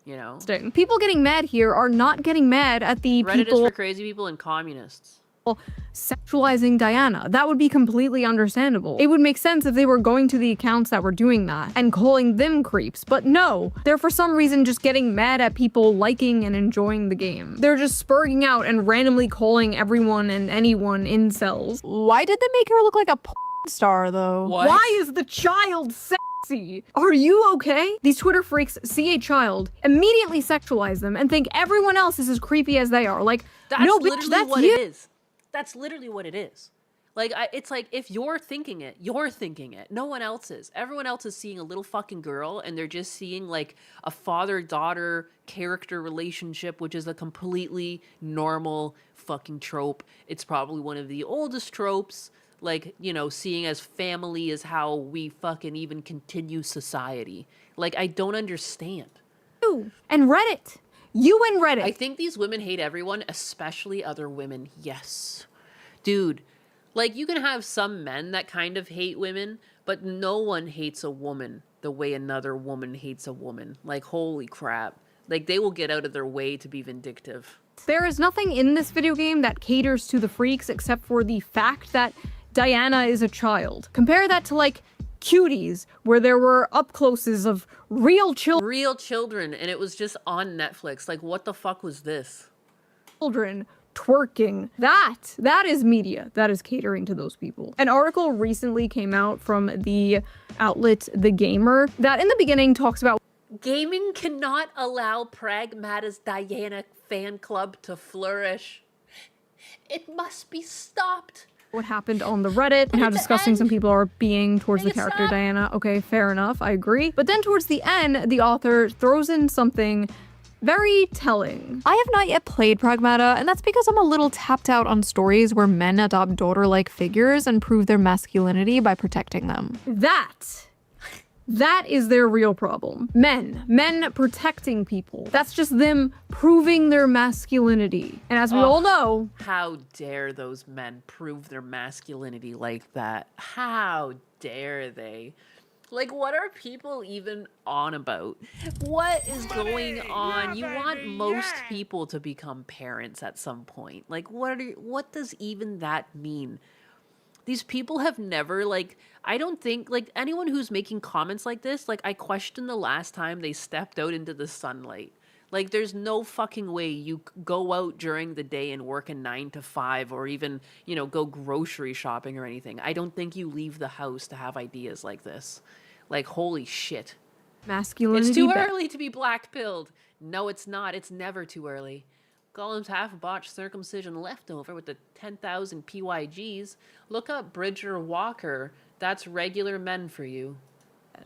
you know? People getting mad here are not getting mad at the Reddit people is for crazy people and communists. sexualizing Diana. That would be completely understandable. It would make sense if they were going to the accounts that were doing that and calling them creeps, but no, they're for some reason just getting mad at people liking and enjoying the game. They're just spurging out and randomly calling everyone and anyone incels. Why did they make her look like a porn star, though? What? Why is the child sexy? Are you okay? These Twitter freaks see a child, immediately sexualize them, and think everyone else is as creepy as they are. Like, That's no, bitch, literally that's what you. it is. That's literally what it is. Like, it's like, if you're thinking it, you're thinking it. No one else is. Everyone else is seeing a little fucking girl, and they're just seeing, like, a father-daughter character relationship, which is a completely normal fucking trope. It's probably one of the oldest tropes. Like, you know, seeing as family is how we fucking even continue society. Like, I don't understand. You and Reddit. You and Reddit. I think these women hate everyone, especially other women. Yes. Dude, like, you can have some men that kind of hate women, but no one hates a woman the way another woman hates a woman. Like, holy crap. Like, they will get out of their way to be vindictive. There is nothing in this video game that caters to the freaks except for the fact that Diana is a child. Compare that to, like, Cuties, where there were up-closes of real children, and it was just on Netflix. Like, what the fuck was this? children twerking. That is media. That is catering to those people. An article recently came out from the outlet The Gamer that in the beginning talks about Gaming cannot allow Pragmata's Diana fan club to flourish. It must be stopped. what happened on the Reddit and how disgusting some people are being towards the character Diana. Okay, fair enough, I agree. But then towards the end, the author throws in something very telling. I have not yet played Pragmata, and that's because I'm a little tapped out on stories where men adopt daughter-like figures and prove their masculinity by protecting them. That is their real problem. Men protecting people. That's just them proving their masculinity. And as we all know, how dare those men prove their masculinity like that? How dare they? Like, what are people even on about? What is going on? You want most people to become parents at some point. Like, what does even that mean? These people have never, like, I don't think, like, anyone who's making comments like this, like, I question the last time they stepped out into the sunlight. Like, there's no fucking way you go out during the day and work a 9 to 5 or even, you know, go grocery shopping or anything. I don't think you leave the house to have ideas like this. Like, holy shit. masculinity. It's too early to be black-pilled. No, it's not. It's never too early. Golem's half-botched circumcision leftover with the 10,000 PYGs. Look up Bridger Walker. That's regular men for you.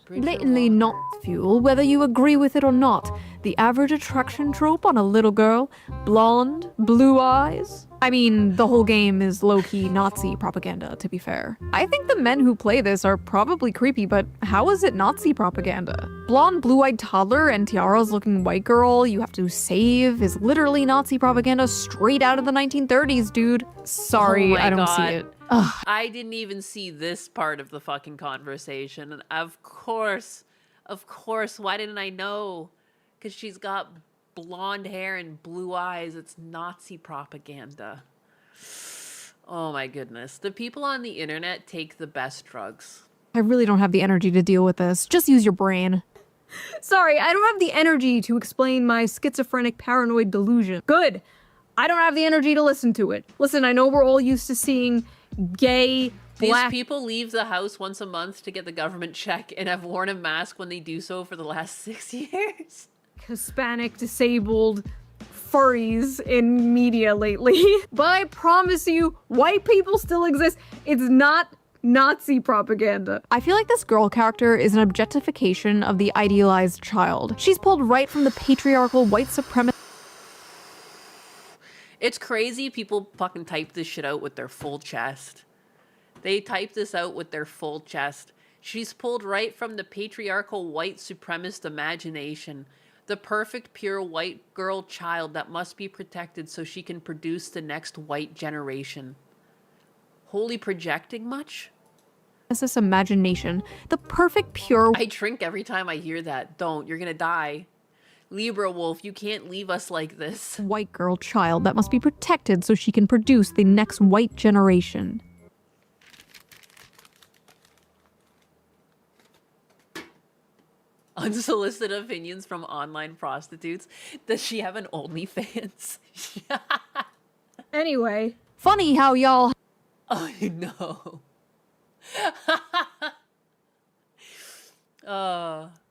Blatantly not fuel, whether you agree with it or not. The average attraction trope on a little girl. Blonde, blue eyes. I mean, the whole game is low-key Nazi propaganda, to be fair. I think the men who play this are probably creepy, but how is it Nazi propaganda? Blonde, blue-eyed toddler and tiaras looking white girl you have to save is literally Nazi propaganda straight out of the 1930s, dude. Sorry, I don't see it. Ugh. I didn't even see this part of the fucking conversation. And of course, why didn't I know? Because she's got blonde hair and blue eyes. It's Nazi propaganda. Oh my goodness. The people on the internet take the best drugs. I really don't have the energy to deal with this. Just use your brain. Sorry, I don't have the energy to explain my schizophrenic paranoid delusion. Good. I don't have the energy to listen to it. Listen, I know we're all used to seeing gay These black, people leave the house once a month to get the government check and have worn a mask when they do so for the last 6 years. Hispanic, disabled furries in media lately. But I promise you, white people still exist. It's not Nazi propaganda. I feel like this girl character is an objectification of the idealized child. She's pulled right from the patriarchal white supremacist. It's crazy people fucking type this shit out with their full chest. They type this out with their full chest. She's pulled right from the patriarchal white supremacist imagination. The perfect pure white girl child that must be protected so she can produce the next white generation. Holy projecting much? This imagination, the perfect pure I drink every time I hear that. Don't, you're gonna die. Libra Wolf, you can't leave us like this. white girl child that must be protected so she can produce the next white generation. Unsolicited opinions from online prostitutes. Does she have an OnlyFans? Anyway, Funny how y'all Oh no.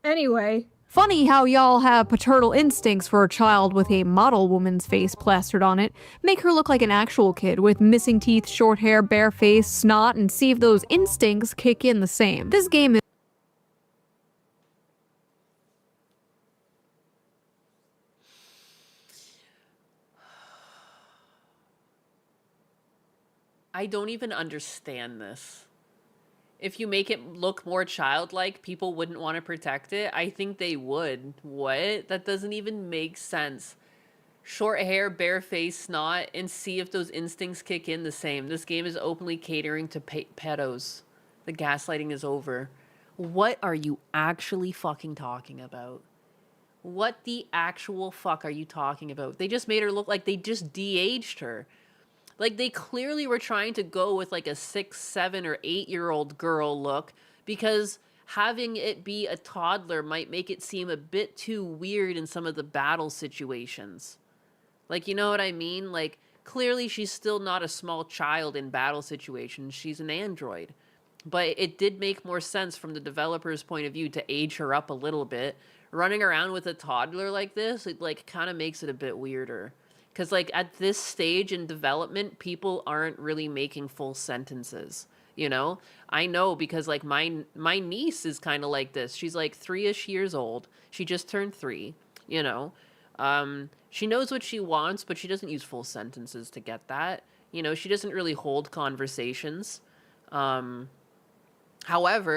anyway, Funny how y'all have paternal instincts for a child with a model woman's face plastered on it. Make her look like an actual kid with missing teeth, short hair, bare face, snot, and see if those instincts kick in the same. This game is I don't even understand this. If you make it look more childlike, people wouldn't want to protect it. I think they would. What? That doesn't even make sense. Short hair, bare face, snot, and see if those instincts kick in the same. This game is openly catering to pedos. The gaslighting is over. What are you actually fucking talking about? What the actual fuck are you talking about? They just made her look like they just de-aged her. Like, they clearly were trying to go with, like, a 6, 7, or 8-year-old girl look because having it be a toddler might make it seem a bit too weird in some of the battle situations. Like, you know what I mean? Like, clearly she's still not a small child in battle situations. She's an android. But it did make more sense from the developer's point of view to age her up a little bit. Running around with a toddler like this, it, like, kind of makes it a bit weirder. Because, like, at this stage in development, people aren't really making full sentences, you know? I know because, like, my niece is kind of like this. She's, like, 3-ish years old. She just turned 3, you know? She knows what she wants, but she doesn't use full sentences to get that. You know, she doesn't really hold conversations. However,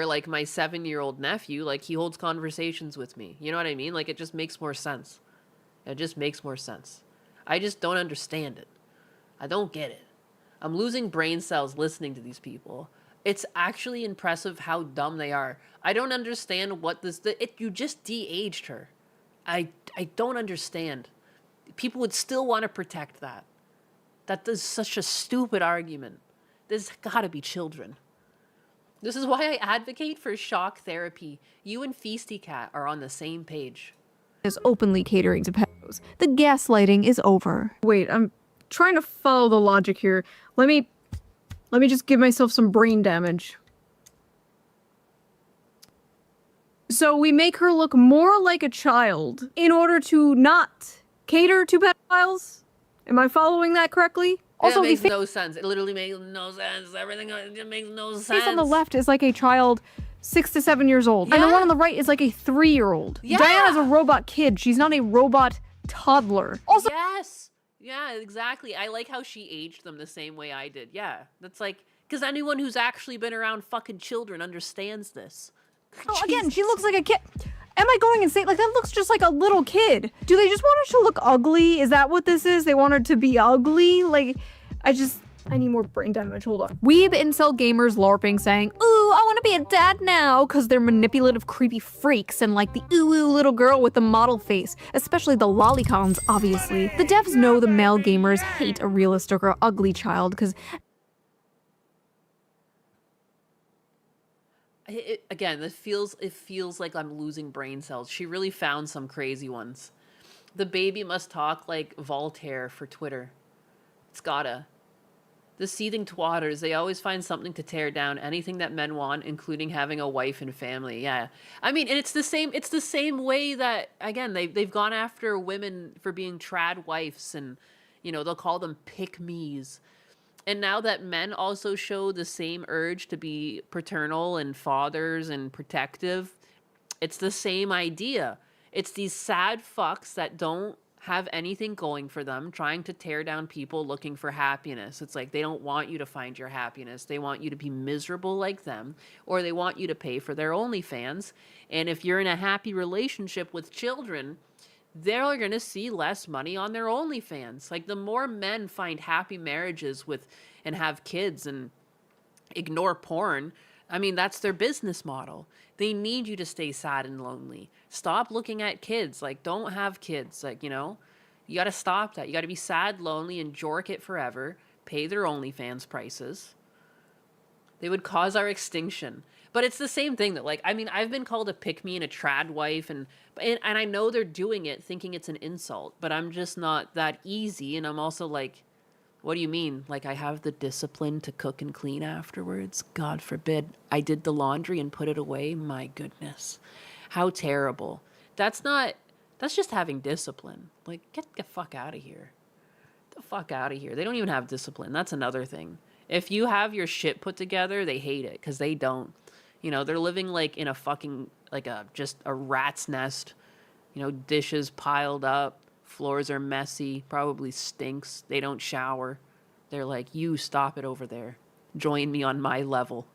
like, my 7-year-old nephew, like, he holds conversations with me. You know what I mean? Like, it just makes more sense. It just makes more sense. I just don't understand it. I don't get it. I'm losing brain cells listening to these people. It's actually impressive how dumb they are. I don't understand what this... you just de-aged her. I don't understand. People would still want to protect that. That is such a stupid argument. There's gotta be children. This is why I advocate for shock therapy. You and Feisty Cat are on the same page. is openly catering to pedos. The gaslighting is over. wait, I'm trying to follow the logic here. Let me just give myself some brain damage. So we make her look more like a child in order to not cater to pedophiles? Am I following that correctly? Also, Also, it makes the no sense. It literally makes no sense. Everything it makes no sense. face on the left is like a child 6 to 7 years old. And the one on the right is like a 3-year-old. Yeah. Diana's a robot kid. She's not a robot toddler. Also, Yes. Yeah, exactly. I like how she aged them the same way I did. Yeah. That's like, because anyone who's actually been around fucking children understands this. oh, again, she looks like a kid. Am I going insane? Like, that looks just like a little kid. Do they just want her to look ugly? Is that what this is? They want her to be ugly? Like, I need more brain damage. Hold on. Weeb incel gamers LARPing saying, ooh, I want to be a dad now, because they're manipulative, creepy freaks and like the ooh little girl with the model face, especially the lolicons, obviously. The devs know the male gamers hate a realistic or ugly child, because Again, it feels like I'm losing brain cells. She really found some crazy ones. The baby must talk like Voltaire for Twitter. It's gotta. The seething twatters, they always find something to tear down, anything that men want, including having a wife and family. Yeah. I mean, and it's the same way that, again, they've gone after women for being trad wives, and, you know, they'll call them pick-me's. And now that men also show the same urge to be paternal and fathers and protective, it's the same idea. It's these sad fucks that don't have anything going for them, trying to tear down people looking for happiness. It's like they don't want you to find your happiness. They want you to be miserable like them, or they want you to pay for their OnlyFans. And if you're in a happy relationship with children, they're going to see less money on their OnlyFans. Like, the more men find happy marriages with and have kids and ignore porn, I mean, that's their business model. They need you to stay sad and lonely. Stop looking at kids. Like, don't have kids. Like, you know, you got to stop that. You got to be sad, lonely, and jork it forever. Pay their OnlyFans prices. They would cause our extinction. But it's the same thing that, like, I mean, I've been called a pick-me and a trad wife, and I know they're doing it thinking it's an insult, but I'm just not that easy, and I'm also like, what do you mean? Like, I have the discipline to cook and clean afterwards? God forbid. I did the laundry and put it away? My goodness. How terrible. That's just having discipline. Like, get the fuck out of here. Get the fuck out of here. They don't even have discipline. That's another thing. If you have your shit put together, they hate it, because they don't. You know, they're living like in a fucking, like just a rat's nest. You know, dishes piled up. Floors are messy, probably stinks. They don't shower. They're like, you stop it over there. Join me on my level.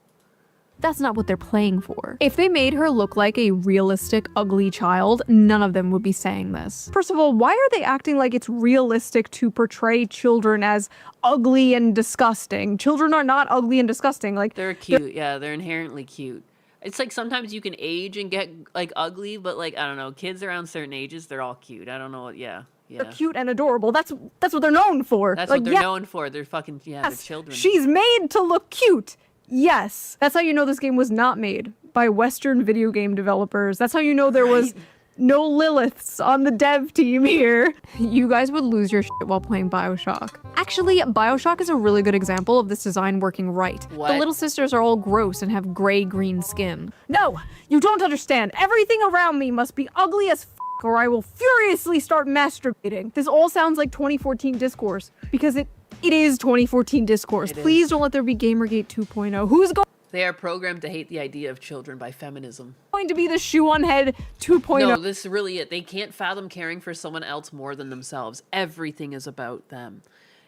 That's not what they're playing for. If they made her look like a realistic, ugly child, none of them would be saying this. First of all, why are they acting like it's realistic to portray children as ugly and disgusting? Children are not ugly and disgusting. Like, they're cute. Yeah, they're inherently cute. It's like sometimes you can age and get like ugly, but like, I don't know, kids around certain ages, they're all cute. I don't know what, yeah. They're cute and adorable. That's what they're known for. That's what they're known for. They're fucking, yeah, they're children. She's made to look cute. Yes. That's how you know this game was not made by Western video game developers. That's how you know there was no Liliths on the dev team here. You guys would lose your shit while playing BioShock. Actually, BioShock is a really good example of this design working right. What? The little sisters are all gross and have gray-green skin. No, you don't understand. Everything around me must be ugly as or I will furiously start masturbating. This all sounds like 2014 discourse, because it is 2014 discourse. Please don't let there be Gamergate 2.0. Who's They are programmed to hate the idea of children by feminism. going to be the shoe on head 2.0? No, this is really it. They can't fathom caring for someone else more than themselves. Everything is about them.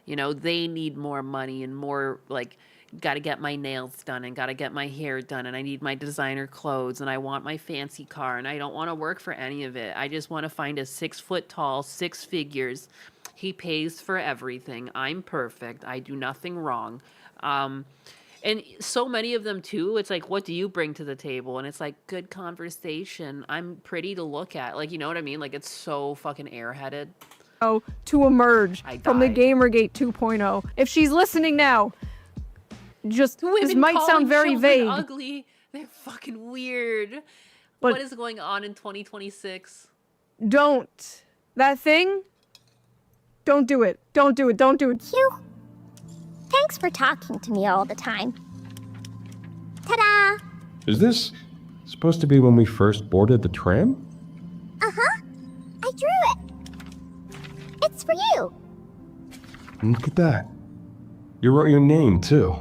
You know, they need more money and more, like, got to get my nails done and got to get my hair done and I need my designer clothes and I want my fancy car and I don't want to work for any of it. I just want to find a 6 foot tall, 6 figures. He pays for everything. I'm perfect. I do nothing wrong. And so many of them too, it's like, what do you bring to the table? And it's like, good conversation. I'm pretty to look at. Like, you know what I mean? Like, it's so fucking airheaded. To emerge from the died. Gamergate 2.0. If she's listening now, just this Women might sound calling very children vague. ugly. They're fucking weird. But what is going on in 2026? don't. That thing? Don't do it. Don't do it. Don't do it. Phew. Thanks for talking to me all the time. Ta-da! Is this supposed to be when we first boarded the tram? Uh-huh. I drew it. It's for you. Look at that. You wrote your name, too.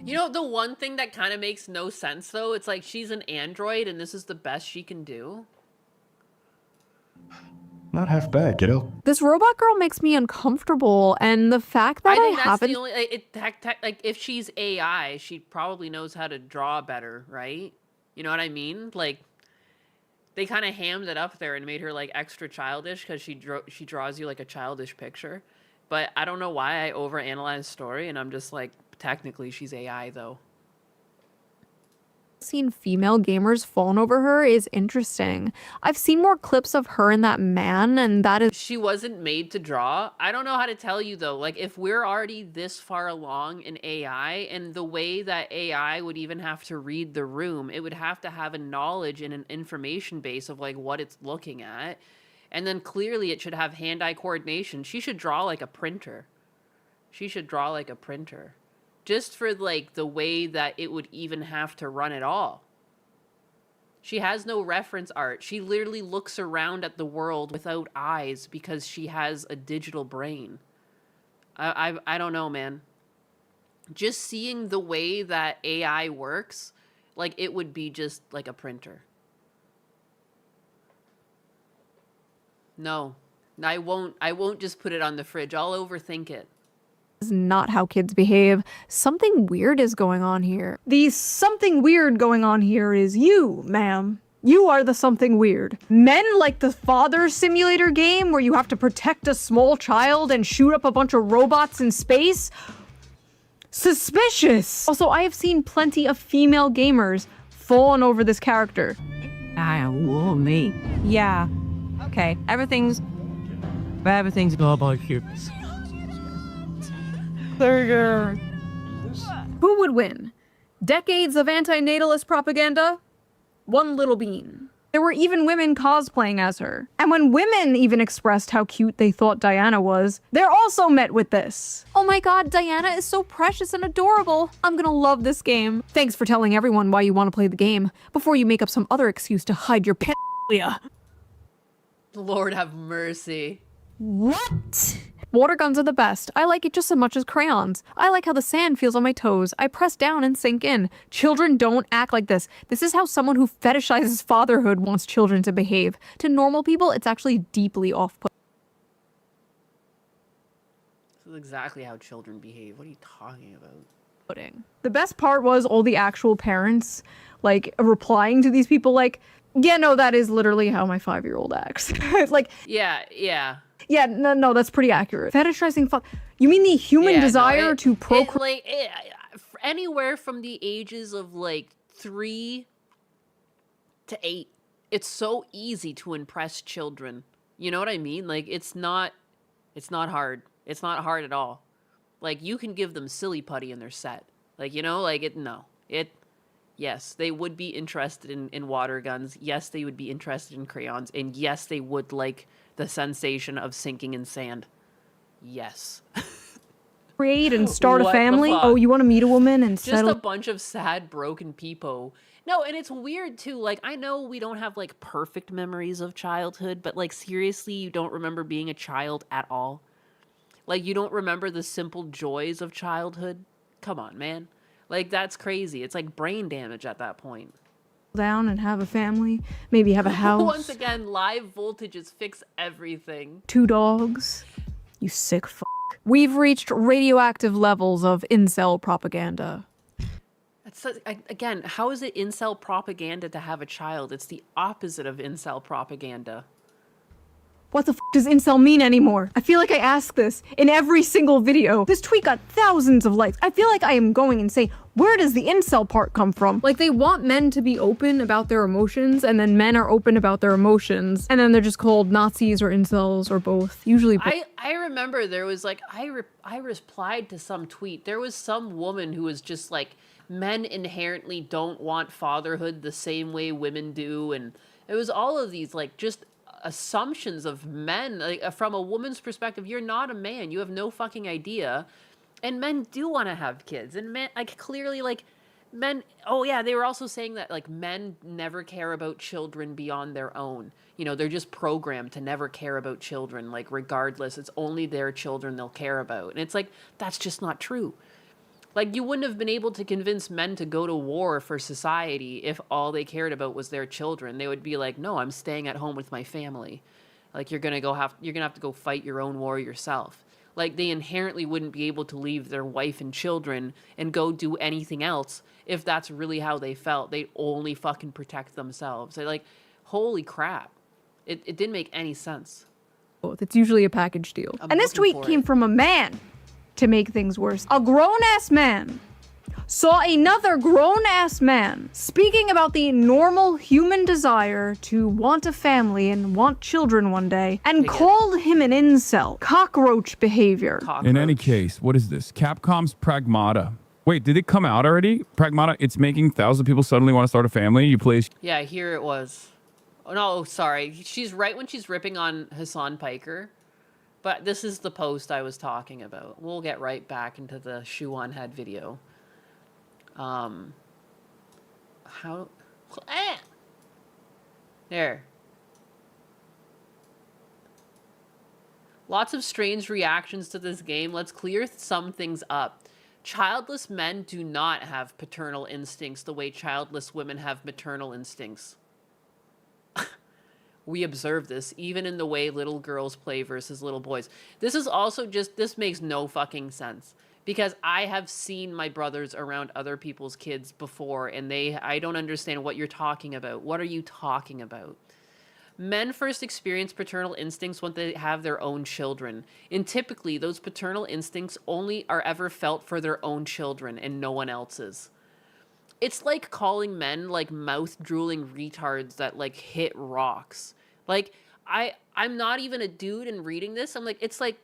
You know, the one thing that kind of makes no sense, though, it's like she's an android and this is the best she can do. Not half bad, kiddo. This robot girl makes me uncomfortable, and the fact that I think that's haven't... the only, like, if she's AI, she probably knows how to draw better, right? You know what I mean? Like, they kind of hammed it up there and made her, like, extra childish because she draws you, like, a childish picture. But I don't know why I overanalyze story, and I'm just like, technically she's AI, though. Seen female gamers fawn over her is interesting. I've seen more clips of her and that man, and that is... She wasn't made to draw. I don't know how to tell you, though. Like, if we're already this far along in AI, and the way that AI would even have to read the room, it would have to have a knowledge and an information base of, like, what it's looking at. And then clearly it should have hand-eye coordination. She should draw like a printer. She should draw like a printer. just for like the way that it would even have to run at all. She has no reference art. She literally looks around at the world without eyes because she has a digital brain. I don't know, man. Just seeing the way that AI works, like it would be just like a printer. No, I won't just put it on the fridge. I'll overthink it. Is not how kids behave. Something weird is going on here. The something weird going on here is you, ma'am. You are the something weird. Men like the father simulator game where you have to protect a small child and shoot up a bunch of robots in space? Suspicious! Also, I have seen plenty of female gamers falling over this character. Me. Yeah. Okay. Everything's all about you. Who would win? Decades of anti-natalist propaganda? One little bean. There were even women cosplaying as her. And when women even expressed how cute they thought Diana was, they're also met with this. Oh my god, Diana is so precious and adorable. I'm gonna love this game. Thanks for telling everyone why you want to play the game, before you make up some other excuse to hide your pedophilia. Lord have mercy. What? Water guns are the best. I like it just as much as crayons. I like how the sand feels on my toes. I press down and sink in. Children don't act like this. This is how someone who fetishizes fatherhood wants children to behave. To normal people, it's actually deeply off-putting. This is exactly how children behave. What are you talking about? The best part was all the actual parents, like, replying to these people like, yeah, no, that is literally how my 5-year-old acts. It's like, Yeah. yeah, no, that's pretty accurate. Fetishizing you mean the human desire to procreate? Anywhere from the ages of like 3 to 8, it's so easy to impress children. You know what I mean? Like it's not hard. It's not hard at all. Like you can give them silly putty and they're set. Like, you know, like yes, they would be interested in water guns. Yes, they would be interested in crayons. And yes, they would like the sensation of sinking in sand. Yes. Create and start a What the family? fuck? Oh, you want to meet a woman and Just settle? a bunch of sad, broken people. No, and it's weird too. Like, I know we don't have like perfect memories of childhood, but like seriously, you don't remember being a child at all? Like, you don't remember the simple joys of childhood? Come on, man. Like, that's crazy. It's like brain damage at that point. Down and have a family, maybe have a house. Once again, live voltages fix everything. 2 dogs. You sick f***. We've reached radioactive levels of incel propaganda. Again, how is it incel propaganda to have a child? It's the opposite of incel propaganda. What the f does incel mean anymore? I feel like I ask this in every single video. This tweet got thousands of likes. I feel like I am going insane. Where does the incel part come from? Like, they want men to be open about their emotions, and then men are open about their emotions, and then they're just called Nazis or incels or both. Usually both. I remember there was like, I replied to some tweet. There was some woman who was just like, men inherently don't want fatherhood the same way women do, and it was all of these like just assumptions of men. Like, from a woman's perspective, you're not a man. You have no fucking idea. And men do want to have kids. And men, like, clearly, like, men, oh yeah, they were also saying that, like, men never care about children beyond their own. You know, they're just programmed to never care about children, like, regardless. It's only their children they'll care about. And it's like, that's just not true. Like, you wouldn't have been able to convince men to go to war for society if all they cared about was their children. They would be like, no, I'm staying at home with my family. Like, you're gonna have to go fight your own war yourself. Like, they inherently wouldn't be able to leave their wife and children and go do anything else if that's really how they felt. They'd only fucking protect themselves. They're like, holy crap. It didn't make any sense. It's usually a package deal. And this tweet came from a man. To make things worse, a grown-ass man saw another grown-ass man speaking about the normal human desire to want a family and want children one day, and called him an incel. Cockroach behavior. In any case, what is this? Capcom's Pragmata. Wait, did it come out already? Pragmata, it's making thousands of people suddenly want to start a family. You play... Yeah, here it was. Oh, no, sorry. She's right when she's ripping on Hassan Piker. But this is the post I was talking about. We'll get right back into the shoe on head video. How? There. Lots of strange reactions to this game. Let's clear some things up. Childless men do not have paternal instincts the way childless women have maternal instincts. We observe this even in the way little girls play versus little boys. This is also just, this makes no fucking sense. Because I have seen my brothers around other people's kids before, and I don't understand what you're talking about. What are you talking about? Men first experience paternal instincts when they have their own children. And typically, those paternal instincts only are ever felt for their own children and no one else's. It's like calling men like mouth-drooling retards that like hit rocks. Like, I'm not even a dude and reading this. I'm like, it's like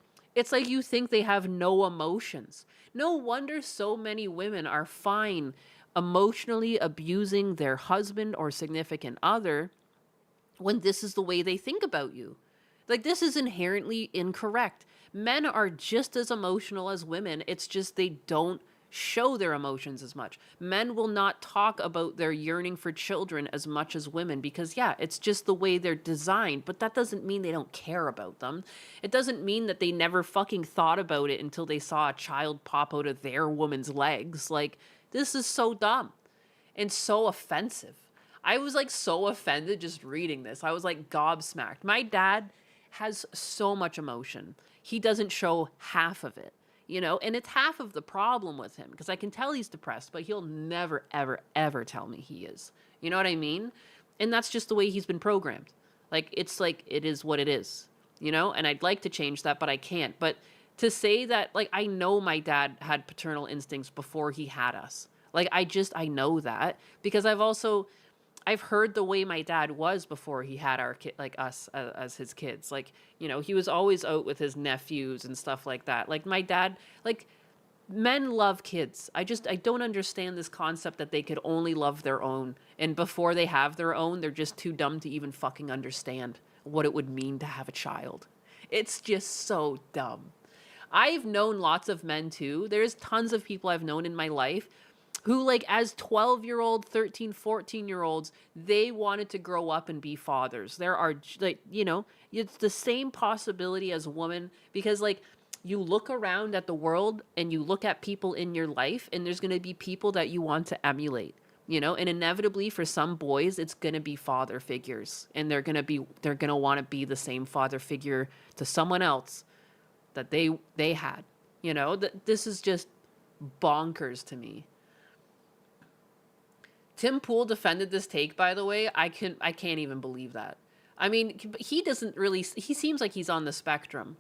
you think they have no emotions. No wonder so many women are fine emotionally abusing their husband or significant other when this is the way they think about you. Like, this is inherently incorrect. Men are just as emotional as women. It's just they don't show their emotions as much. Men will not talk about their yearning for children as much as women because, yeah, it's just the way they're designed, but that doesn't mean they don't care about them. It doesn't mean that they never fucking thought about it until they saw a child pop out of their woman's legs. Like, this is so dumb and so offensive. I was like so offended just reading this. I was like gobsmacked. My dad has so much emotion. He doesn't show half of it. You know, and it's half of the problem with him because I can tell he's depressed, but he'll never, ever, ever tell me he is. You know what I mean? And that's just the way he's been programmed. Like, it's like, it is what it is, you know? And I'd like to change that, but I can't. But to say that, like, I know my dad had paternal instincts before he had us. Like, I know that because I've heard the way my dad was before he had our kid, like us as his kids. Like, you know, he was always out with his nephews and stuff like that. Like my dad, like men love kids. I don't understand this concept that they could only love their own. And before they have their own, they're just too dumb to even fucking understand what it would mean to have a child. It's just so dumb. I've known lots of men too. There's tons of people I've known in my life who, like, as 12-year-old, 13, 14-year-olds, they wanted to grow up and be fathers. There are, like, you know, it's the same possibility as women because, like, you look around at the world and you look at people in your life and there's going to be people that you want to emulate, you know, and inevitably for some boys, it's going to be father figures and they're going to want to be the same father figure to someone else that they had, you know. This is just bonkers to me. Tim Pool defended this take, by the way. I can't even believe that. I mean, he seems like he's on the spectrum.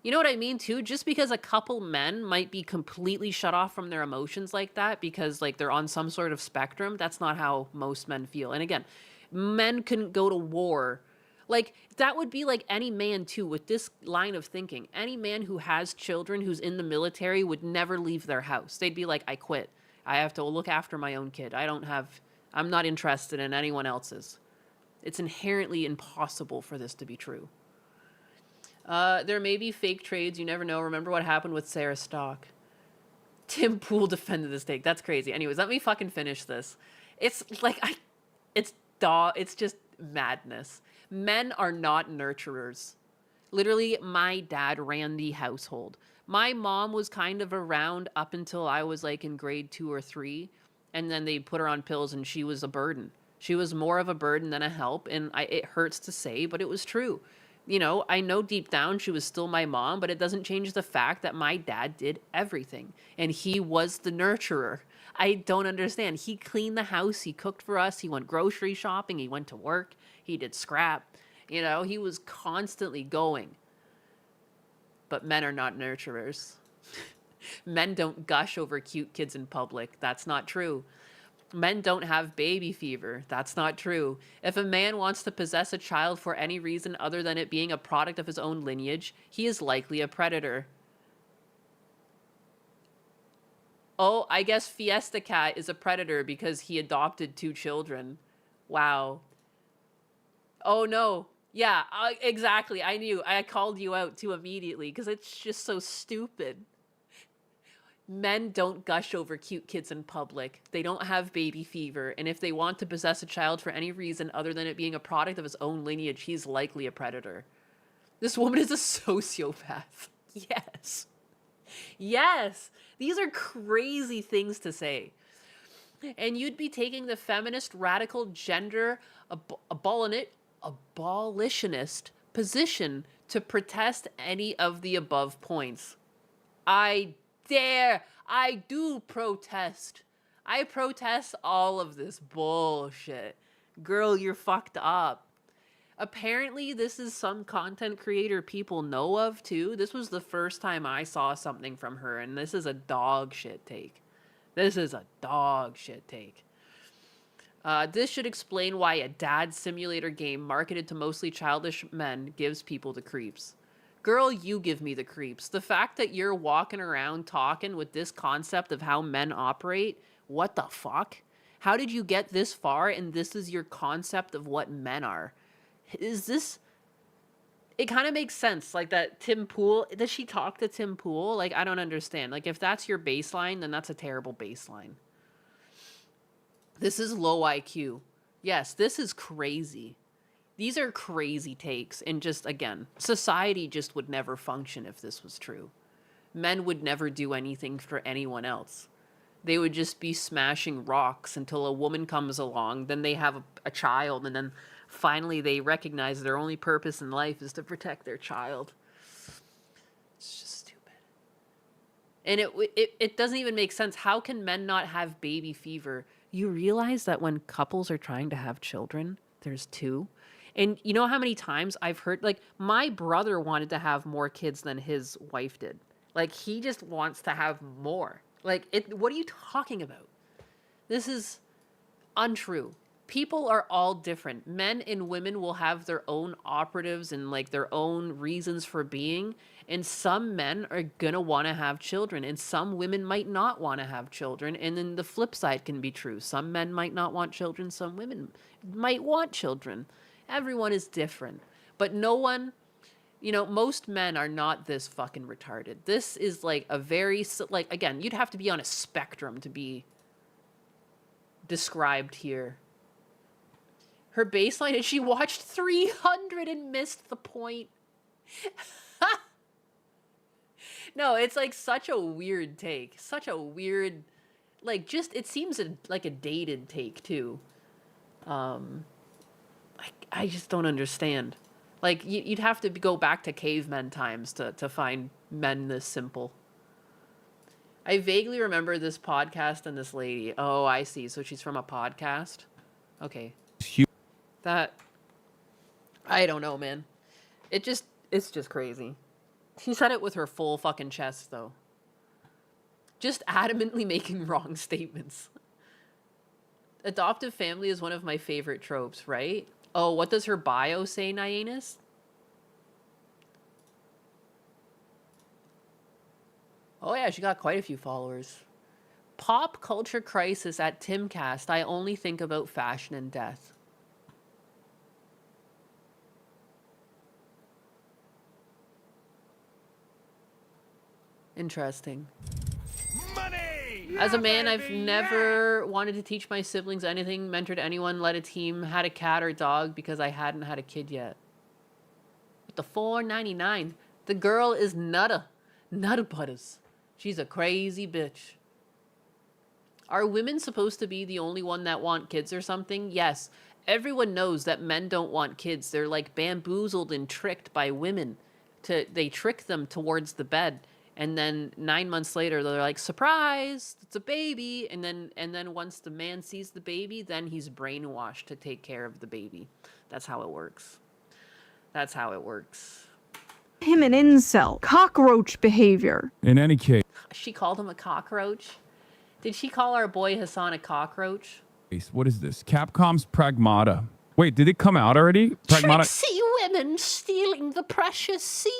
You know what I mean, too? Just because a couple men might be completely shut off from their emotions like that because, like, they're on some sort of spectrum, that's not how most men feel. And again, men couldn't go to war. Like, that would be like any man, too, with this line of thinking. Any man who has children, who's in the military, would never leave their house. They'd be like, I quit. I have to look after my own kid. I'm not interested in anyone else's. It's inherently impossible for this to be true. There may be fake trades. You never know. Remember what happened with Sarah Stock. Tim Pool defended this take. That's crazy. Anyways, let me fucking finish this. It's like, it's just madness. Men are not nurturers. Literally, my dad ran the household. My mom was kind of around up until I was like in grade 2 or 3. And then they put her on pills and she was a burden. She was more of a burden than a help. And it hurts to say, but it was true. You know, I know deep down she was still my mom, but it doesn't change the fact that my dad did everything. And he was the nurturer. I don't understand. He cleaned the house. He cooked for us. He went grocery shopping. He went to work. He did scrap. You know, he was constantly going. But men are not nurturers. Men don't gush over cute kids in public. That's not true. Men don't have baby fever. That's not true. If a man wants to possess a child for any reason other than it being a product of his own lineage, he is likely a predator. Oh, I guess Fiesta Cat is a predator because he adopted 2 children. Wow. Oh no. Yeah, exactly. I knew. I called you out too immediately because it's just so stupid. Men don't gush over cute kids in public. They don't have baby fever. And if they want to possess a child for any reason other than it being a product of his own lineage, he's likely a predator. This woman is a sociopath. Yes. Yes. These are crazy things to say. And you'd be taking the feminist, radical, gender abolitionist position to protest any of the above points. I do protest. I protest all of this bullshit. Girl, you're fucked up. Apparently, this is some content creator people know of, too. This was the first time I saw something from her, and this is a dog shit take. This is a dog shit take. This should explain why a dad simulator game marketed to mostly childish men gives people the creeps. Girl, you give me the creeps. The fact that you're walking around talking with this concept of how men operate, what the fuck? How did you get this far and this is your concept of what men are? Is this... It kind of makes sense, like that Tim Pool... Does she talk to Tim Pool? Like, I don't understand. Like, if that's your baseline, then that's a terrible baseline. This is low IQ. Yes, this is crazy. These are crazy takes. And just, again, society just would never function if this was true. Men would never do anything for anyone else. They would just be smashing rocks until a woman comes along. Then they have a child. And then finally they recognize their only purpose in life is to protect their child. It's just stupid. And it doesn't even make sense. How can men not have baby fever? You realize that when couples are trying to have children, there's two. And you know how many times I've heard, like, my brother wanted to have more kids than his wife did. Like, he just wants to have more. Like, what are you talking about? This is untrue. People are all different. Men and women will have their own operatives and, like, their own reasons for being. And some men are gonna want to have children. And some women might not want to have children. And then the flip side can be true. Some men might not want children. Some women might want children. Everyone is different. But no one... You know, most men are not this fucking retarded. This is like a very, like, again, you'd have to be on a spectrum to be described here. Her baseline is she watched 300 and missed the point. No, it's like such a weird take. Such a weird, like, just, it seems like a dated take too. I just don't understand. Like, you'd have to go back to cavemen times to find men this simple. I vaguely remember this podcast and this lady. Oh, I see. So she's from a podcast? Okay. That... I don't know, man. It's just crazy. She said it with her full fucking chest, though. Just adamantly making wrong statements. Adoptive family is one of my favorite tropes, right? Oh, what does her bio say, Nyanus? Oh yeah, she got quite a few followers. Pop culture crisis at Timcast. I only think about fashion and death. Interesting. Money! As a man, Yeah, I've baby, never wanted to teach my siblings anything, mentored anyone, led a team, had a cat or dog because I hadn't had a kid yet. With the $4.99, the girl is nutta butters. She's a crazy bitch. Are women supposed to be the only one that want kids or something? Yes. Everyone knows that men don't want kids. They're like bamboozled and tricked by women. They trick them towards the bed. And then 9 months later, they're like, surprise, it's a baby. And then once the man sees the baby, then he's brainwashed to take care of the baby. That's how it works. That's how it works. Him an incel. Cockroach behavior. In any case, She called him a cockroach? Did she call our boy Hassan a cockroach? what is this? Capcom's Pragmata. Wait, did it come out already? Pragmata. Tricksy women stealing the precious seed.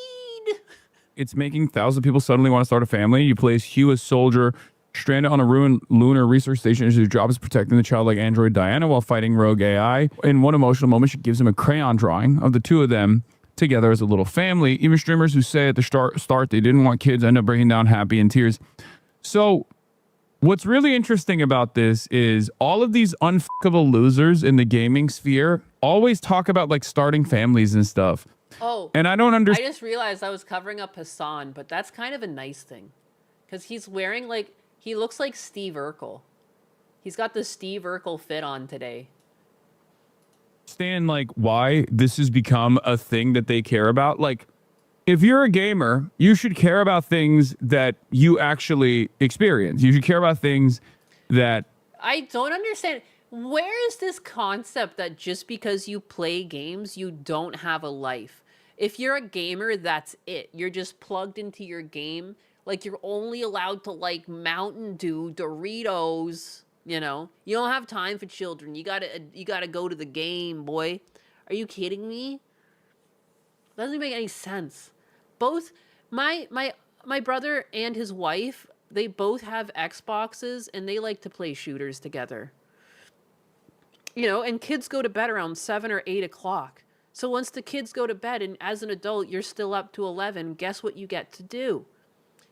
It's making thousands of people suddenly want to start a family. You place Hugh as soldier, stranded on a ruined lunar research station, whose job is protecting the childlike android Diana while fighting rogue AI. In one emotional moment, she gives him a crayon drawing of the two of them together as a little family. Even streamers who say at the start they didn't want kids end up breaking down happy in tears. So what's really interesting about this is all of these unfuckable losers in the gaming sphere always talk about like starting families and stuff. Oh, and I don't understand. I just realized I was covering up Hassan, but that's kind of a nice thing. Because he's wearing like, he looks like Steve Urkel. He's got the Steve Urkel fit on today. Understand like why this has become a thing that they care about. Like, if you're a gamer, you should care about things that you actually experience. You should care about things that... I don't understand. Where is this concept that just because you play games, you don't have a life? If you're a gamer, that's it. You're just plugged into your game. Like, you're only allowed to like Mountain Dew, Doritos, you know? You don't have time for children. You gotta go to the game, boy. Are you kidding me? Doesn't make any sense. Both my brother and his wife, they both have Xboxes and they like to play shooters together. You know, and kids go to bed around 7 or 8 o'clock. So once the kids go to bed and as an adult you're still up to 11, guess what you get to do?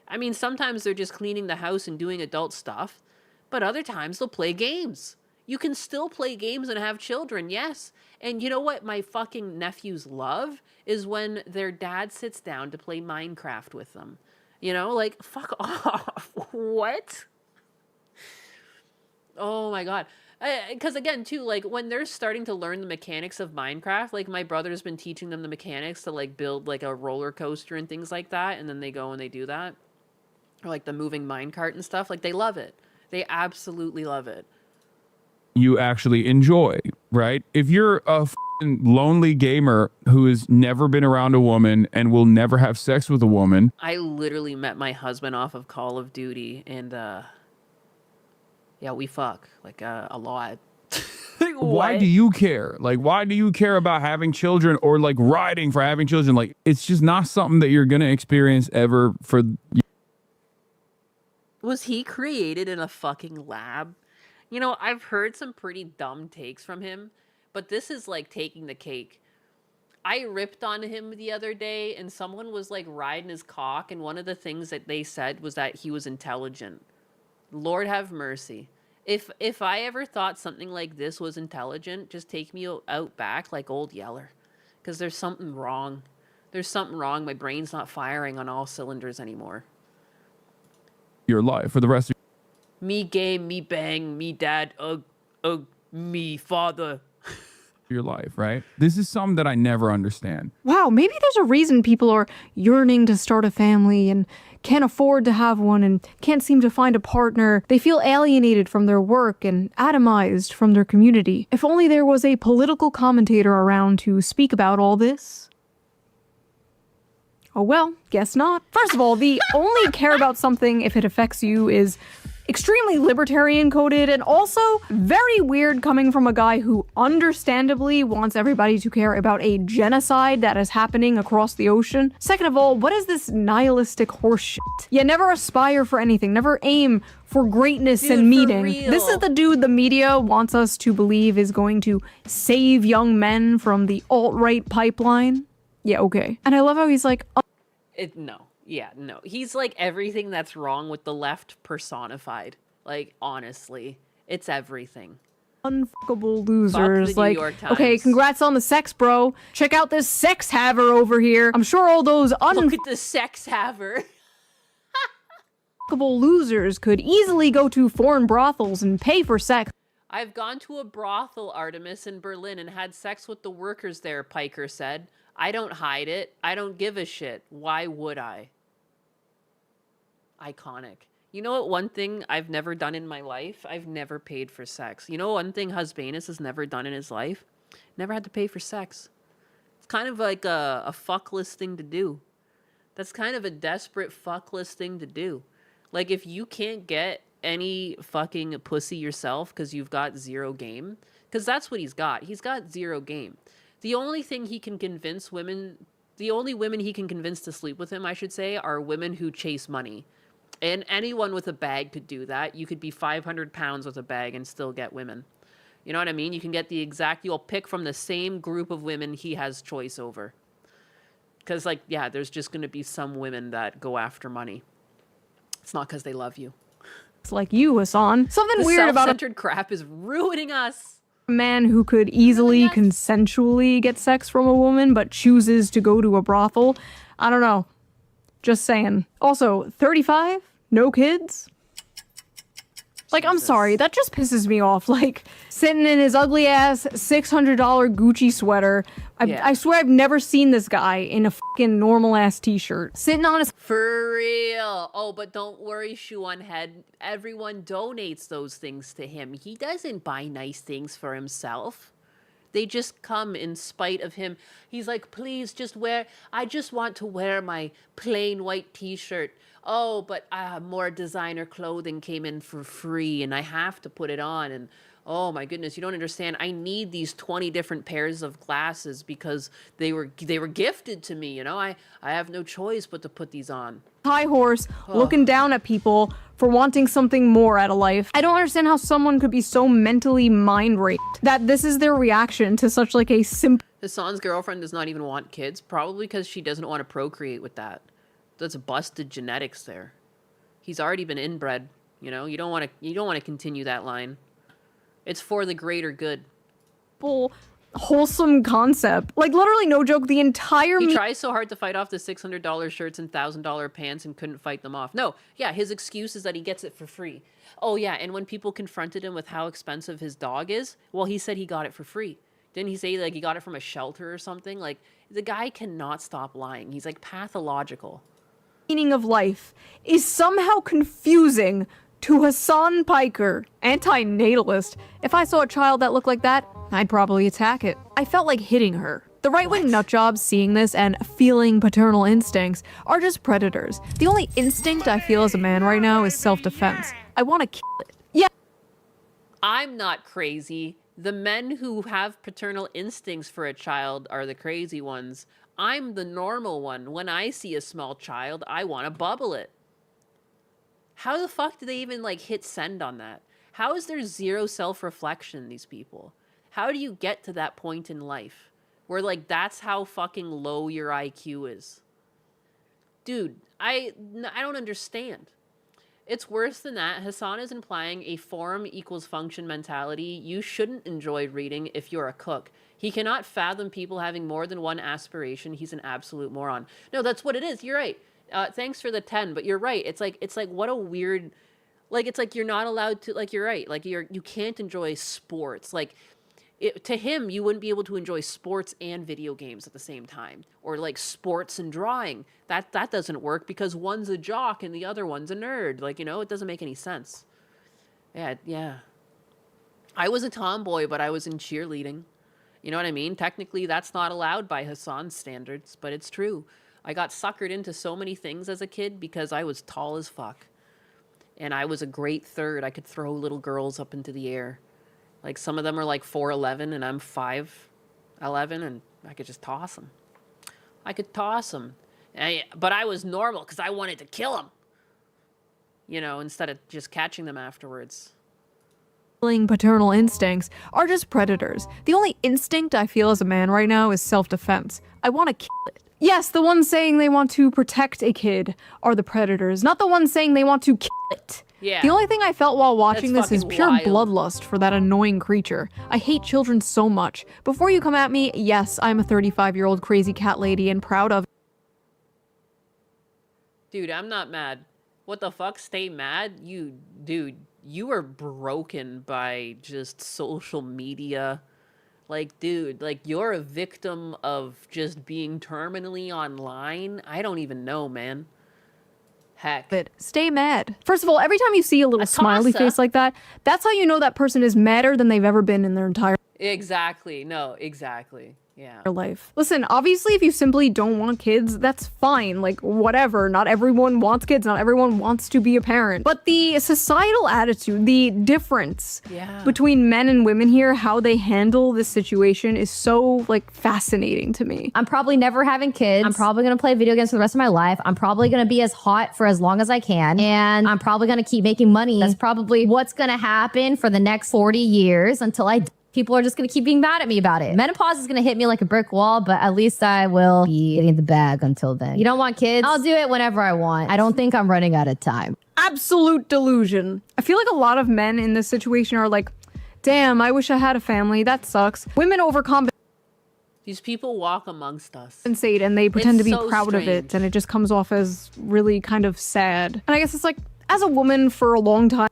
I mean, sometimes they're just cleaning the house and doing adult stuff, but other times they'll play games. You can still play games and have children, yes. And you know what my fucking nephews love? Is when their dad sits down to play Minecraft with them. You know, like, fuck off. What? Oh my God. Because again, too, like, when they're starting to learn the mechanics of Minecraft, like, my brother's been teaching them the mechanics to, like, build, like, a roller coaster and things like that, and then they go and they do that. Or, like, the moving minecart and stuff. Like, they love it. They absolutely love it. You actually enjoy, right? If you're a lonely gamer who has never been around a woman and will never have sex with a woman. I literally met my husband off of Call of Duty, and, yeah, we fuck, like, a lot. Like, why do you care? Like, why do you care about having children or, like, riding for having children? Like, it's just not something that you're going to experience ever for... Was he created in a fucking lab? You know, I've heard some pretty dumb takes from him, but this is, like, taking the cake. I ripped on him the other day, and someone was, like, riding his cock, and one of the things that they said was that he was intelligent. Lord have mercy. If I ever thought something like this was intelligent, just take me out back like old Yeller. Because there's something wrong. There's something wrong. My brain's not firing on all cylinders anymore. Your life for the rest of me game, me bang, me dad, me father. Your life, right? This is something that I never understand. Wow, maybe there's a reason people are yearning to start a family and can't afford to have one and can't seem to find a partner. They feel alienated from their work and atomized from their community. If only there was a political commentator around to speak about all this. Oh well, guess not. First of all, the only care about something if it affects you is extremely libertarian coded and also very weird coming from a guy who understandably wants everybody to care about a genocide that is happening across the ocean. Second of all, what is this nihilistic horseshit? Yeah, never aspire for anything, never aim for greatness and meeting. This is the dude the media wants us to believe is going to save young men from the alt-right pipeline. Yeah, okay. And I love how he's like, no. Yeah, no. He's like everything that's wrong with the left personified. Like, honestly, it's everything. Unfuckable losers. Fuck the New York Times. Okay, congrats on the sex, bro. Check out this sex haver over here. I'm sure all those Look at the sex haver. Unfuckable losers could easily go to foreign brothels and pay for sex. I've gone to a brothel, Artemis, in Berlin and had sex with the workers there, Piker said. I don't hide it. I don't give a shit. Why would I? Iconic. You know what one thing I've never done in my life? I've never paid for sex. You know one thing Husbanus has never done in his life? Never had to pay for sex. It's kind of like a fuckless thing to do. That's kind of a desperate fuckless thing to do. Like, if you can't get any fucking pussy yourself because you've got zero game, because that's what he's got. He's got zero game. The only thing he can convince women, the only women he can convince to sleep with him, I should say, are women who chase money. And anyone with a bag could do that. You could be 500 pounds with a bag and still get women. You know what I mean? You can get the exact, you'll pick from the same group of women he has choice over. Because, like, yeah, there's just going to be some women that go after money. It's not because they love you. It's like you, Hassan. Something The weird about a self-centered crap is ruining us. man who could easily consensually get sex from a woman but chooses to go to a brothel. I don't know. Just saying. Also, 35? No kids? Like, I'm sorry, that just pisses me off. Like, sitting in his ugly ass $600 Gucci sweater. I swear I've never seen this guy in a fucking normal ass t-shirt. Sitting on his. For real. Oh, but don't worry, Shoe on Head. Everyone donates those things to him. He doesn't buy nice things for himself. They just come in spite of him. He's like, please just wear, I just want to wear my plain white t-shirt. Oh, but more designer clothing came in for free and I have to put it on. And oh my goodness, you don't understand. I need these 20 different pairs of glasses because they were gifted to me. You know, I have no choice but to put these on. High horse, looking down at people for wanting something more out of life. I don't understand how someone could be so mentally mind raped that this is their reaction to such like a simple. Hassan's girlfriend does not even want kids, probably because she doesn't want to procreate with that. That's busted genetics there. He's already been inbred, you know? You don't want to continue that line. It's for the greater good. Wholesome concept. Like, literally, no joke, the entire He tries so hard to fight off the $600 shirts and $1,000 pants and couldn't fight them off. No, yeah, his excuse is that he gets it for free. Oh, yeah, and when people confronted him with how expensive his dog is, well, he said he got it for free. Didn't he say, like, he got it from a shelter or something? Like, the guy cannot stop lying. He's, like, pathological. Meaning of life is somehow confusing to Hassan Piker, anti-natalist. If I saw a child that looked like that, I'd probably attack it. I felt like hitting her. The right-wing nutjobs seeing this and feeling paternal instincts are just predators. The only instinct I feel as a man right now is self-defense. I want to kill it. Yeah. I'm not crazy. The men who have paternal instincts for a child are the crazy ones. I'm the normal one. When I see a small child, I want to bubble it. How the fuck do they even, like, hit send on that? How is there zero self-reflection, these people? How do you get to that point in life where, like, that's how fucking low your IQ is? Dude, I don't understand. It's worse than that. Hassan is implying a form equals function mentality. You shouldn't enjoy reading if you're a cook. He cannot fathom people having more than one aspiration. He's an absolute moron. No, that's what it is. You're right. Thanks for the 10, but you're right. It's like what a weird, like, it's like you're not allowed to, like, you're right. Like, you can't enjoy sports. Like, to him, you wouldn't be able to enjoy sports and video games at the same time. Or, like, sports and drawing. That doesn't work because one's a jock and the other one's a nerd. Like, you know, it doesn't make any sense. Yeah. I was a tomboy, but I was in cheerleading. You know what I mean? Technically, that's not allowed by Hassan's standards, but it's true. I got suckered into so many things as a kid because I was tall as fuck. And I was a great third. I could throw little girls up into the air. Like, some of them are like 4'11", and I'm 5'11", and I could just toss them. I could toss them. But I was normal because I wanted to kill them. You know, instead of just catching them afterwards. Paternal instincts are just predators. The only instinct I feel as a man right now is self-defense. I want to kill it. Yes, the ones saying they want to protect a kid are the predators, not the ones saying they want to kill it. Yeah. The only thing I felt while watching That's this is fucking pure wild. bloodlust for that annoying creature. I hate children so much. Before you come at me, yes, I'm a 35-year-old crazy cat lady and proud of it. Dude, I'm not mad. What the fuck? Stay mad? Dude, you are broken by just social media. Like, dude, like, you're a victim of just being terminally online. I don't even know, man. Heck. But stay mad. First of all, every time you see a little smiley face like that, that's how you know that person is madder than they've ever been in their entire Exactly. No, exactly. Yeah. Your life. Listen, obviously, if you simply don't want kids, that's fine. Like, whatever. Not everyone wants kids. Not everyone wants to be a parent. But the societal attitude, the difference between men and women here, how they handle this situation is so, like, fascinating to me. I'm probably never having kids. I'm probably gonna play video games for the rest of my life. I'm probably gonna be as hot for as long as I can. And I'm probably gonna keep making money. That's probably what's gonna happen for the next 40 years until I people are just going to keep being mad at me about it. Menopause is going to hit me like a brick wall, but at least I will be getting the bag until then. You don't want kids? I'll do it whenever I want. I don't think I'm running out of time. Absolute delusion. I feel like a lot of men in this situation are like, damn, I wish I had a family. That sucks. Women overcompensate. These people walk amongst us. And they pretend to be so proud of strange. it, and it just comes off as really kind of sad. And I guess it's like, as a woman for a long time,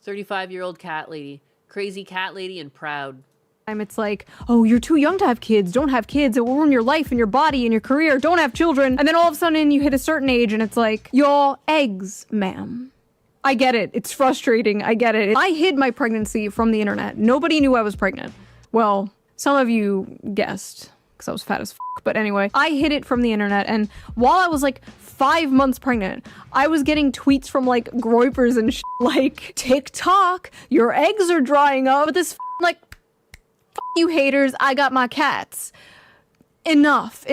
35-year-old cat lady. Crazy cat lady and proud. It's like, oh, you're too young to have kids. Don't have kids. It will ruin your life and your body and your career. Don't have children. And then all of a sudden you hit a certain age and it's like, your eggs, ma'am. I get it. It's frustrating. I get it. I hid my pregnancy from the internet. Nobody knew I was pregnant. Well, some of you guessed because I was fat as fuck. But anyway, I hid it from the internet. And while I was like 5 months pregnant, I was getting tweets from like groypers and like, TikTok, your eggs are drying up. But this like, you haters, I got my cats. Enough.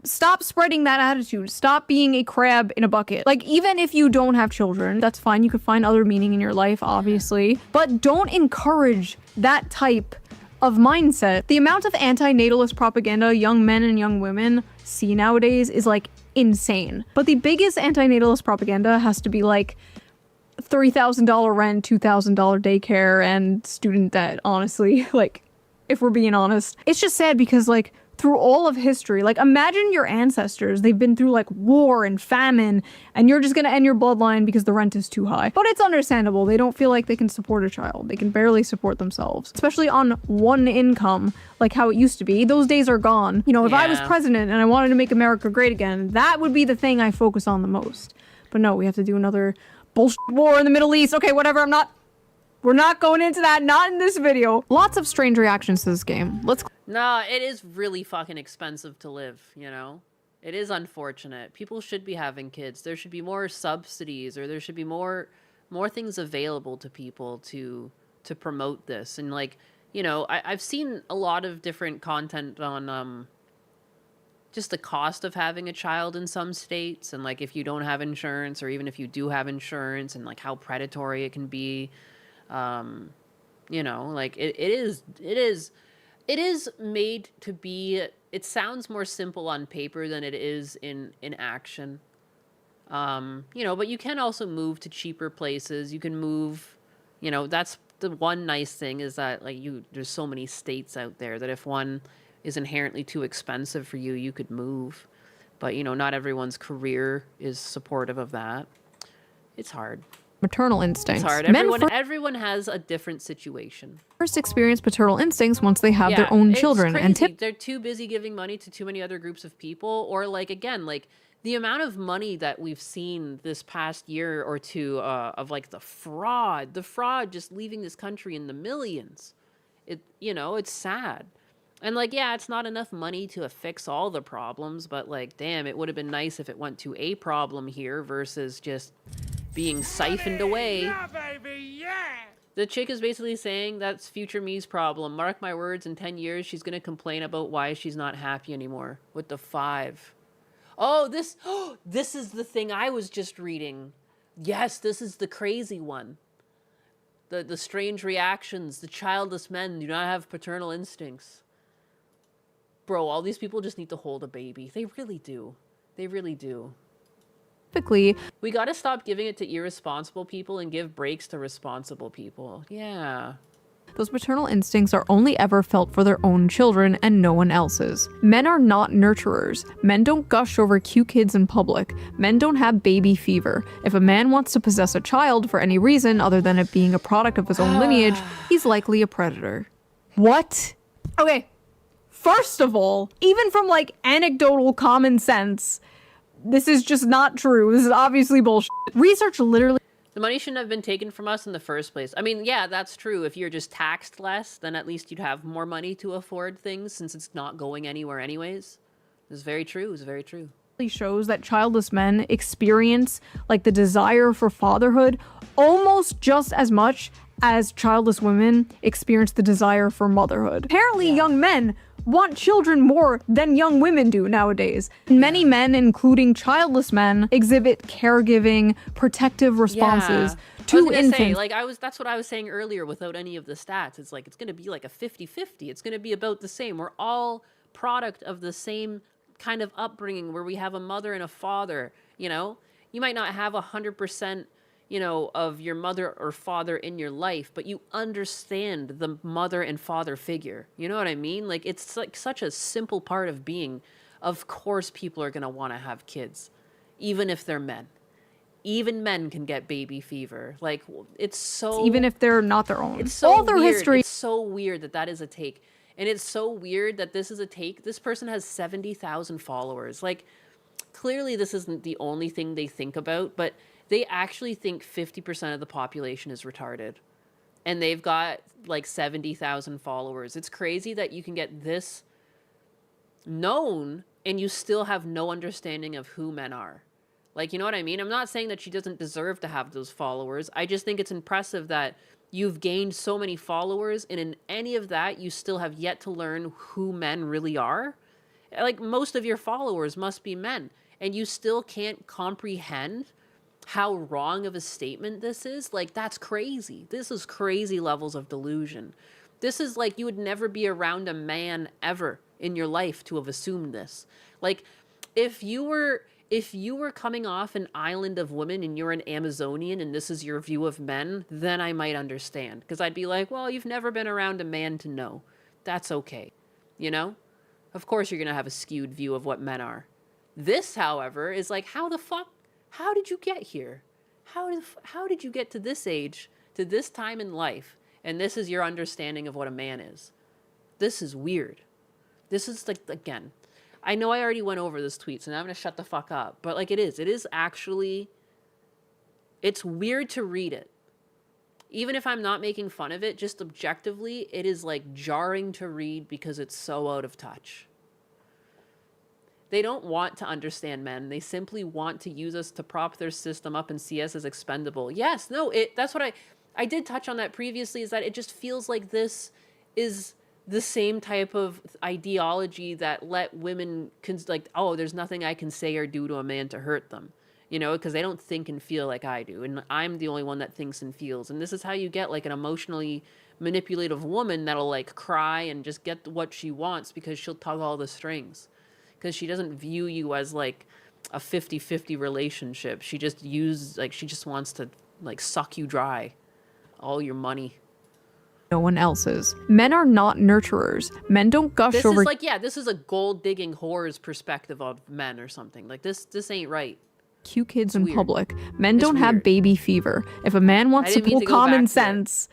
Stop spreading that attitude. Stop being a crab in a bucket. Like, even if you don't have children, that's fine. You could find other meaning in your life, obviously. But don't encourage that type of mindset. The amount of anti-natalist propaganda young men and young women see nowadays is like insane. But the biggest anti-natalist propaganda has to be like $3,000 rent, $2,000 daycare, and student debt, honestly. Like, if we're being honest. It's just sad because, like, through all of history, like, imagine your ancestors. They've been through, like, war and famine, and you're just gonna end your bloodline because the rent is too high. But it's understandable. They don't feel like they can support a child. They can barely support themselves, especially on one income, like how it used to be. Those days are gone. You know, if I was president and I wanted to make America great again, that would be the thing I focus on the most. But no, we have to do another bullshit war in the Middle East. Okay, whatever, we're not going into that, not in this video. Lots of strange reactions to this game. No, it is really fucking expensive to live, you know? It is unfortunate. People should be having kids. There should be more subsidies, or there should be more things available to people to promote this. And like, you know, I've seen a lot of different content on just the cost of having a child in some states, and like if you don't have insurance, or even if you do have insurance, and like how predatory it can be. You know, like it is made to be, it sounds more simple on paper than it is in action. You know, but you can also move to cheaper places. You can move, you know, that's the one nice thing, is that like there's so many states out there that if one is inherently too expensive for you, you could move. But, you know, not everyone's career is supportive of that. It's hard. Maternal instincts. It's hard. Everyone has a different situation. First experience paternal instincts once they have their own children. Crazy. And they're too busy giving money to too many other groups of people. Or like, again, like the amount of money that we've seen this past year or two of like the fraud just leaving this country in the millions. You know, it's sad. And like, yeah, it's not enough money to fix all the problems, but like, damn, it would have been nice if it went to a problem here versus just being siphoned away. Yeah, baby, yeah! The chick is basically saying that's future me's problem. Mark my words, in 10 years, she's going to complain about why she's not happy anymore with the 5. Oh, this is the thing I was just reading. Yes, this is the crazy one. The strange reactions. The childless men do not have paternal instincts. Bro, all these people just need to hold a baby. They really do. They really do. We gotta stop giving it to irresponsible people and give breaks to responsible people. Yeah. Those maternal instincts are only ever felt for their own children and no one else's. Men are not nurturers. Men don't gush over cute kids in public. Men don't have baby fever. If a man wants to possess a child for any reason other than it being a product of his own lineage, he's likely a predator. What? Okay. First of all, even from like anecdotal common sense, this is just not true. This is obviously bullshit. Research literally... The money shouldn't have been taken from us in the first place. I mean, yeah, that's true. If you're just taxed less, then at least you'd have more money to afford things since it's not going anywhere anyways. It's very true. It's very true. Shows that childless men experience like the desire for fatherhood almost just as much as childless women experience the desire for motherhood. Apparently, young men want children more than young women do nowadays. Many men, including childless men, exhibit caregiving, protective responses to infants. Say, that's what I was saying earlier without any of the stats. It's like, it's going to be like a 50-50. It's going to be about the same. We're all product of the same kind of upbringing where we have a mother and a father, you know? You might not have 100%, you know, of your mother or father in your life, but you understand the mother and father figure. You know what I mean? Like, it's like such a simple part of being. Of course people are going to want to have kids, even if they're men. Even men can get baby fever. Like, it's so... Even if they're not their own. It's so all their weird. history. It's so weird that that is a take. And it's so weird that this is a take. This person has 70,000 followers. Like, clearly this isn't the only thing they think about, but they actually think 50% of the population is retarded. And they've got like 70,000 followers. It's crazy that you can get this known and you still have no understanding of who men are. Like, you know what I mean? I'm not saying that she doesn't deserve to have those followers. I just think it's impressive that you've gained so many followers, and in any of that, you still have yet to learn who men really are. Like, most of your followers must be men, and you still can't comprehend how wrong of a statement this is. Like, that's crazy. This is crazy levels of delusion. This is like, you would never be around a man ever in your life to have assumed this. Like, if you were coming off an island of women and you're an Amazonian and this is your view of men, then I might understand. Because I'd be like, well, you've never been around a man to know. That's okay. You know? Of course you're going to have a skewed view of what men are. This, however, is like, how did you get here? How did you get to this age, to this time in life, and this is your understanding of what a man is? This is weird. This is like, again, I know I already went over this tweet, so now I'm going to shut the fuck up. But like, it is actually, it's weird to read it. Even if I'm not making fun of it, just objectively, it is like jarring to read because it's so out of touch. They don't want to understand men. They simply want to use us to prop their system up and see us as expendable. Yes, no, that's what I did touch on that previously, is that it just feels like this is the same type of ideology that let women, like, oh, there's nothing I can say or do to a man to hurt them. You know, because they don't think and feel like I do. And I'm the only one that thinks and feels. And this is how you get like an emotionally manipulative woman that'll like cry and just get what she wants because she'll tug all the strings. Because she doesn't view you as like a 50-50 relationship. She just she just wants to like suck you dry. All your money. No one else's. Men are not nurturers. Men don't gush this over... This is like, yeah, this is a gold-digging whore's perspective of men or something. Like, this ain't right. Cute kids in public. Men don't have baby fever. If a man wants to pull common sense...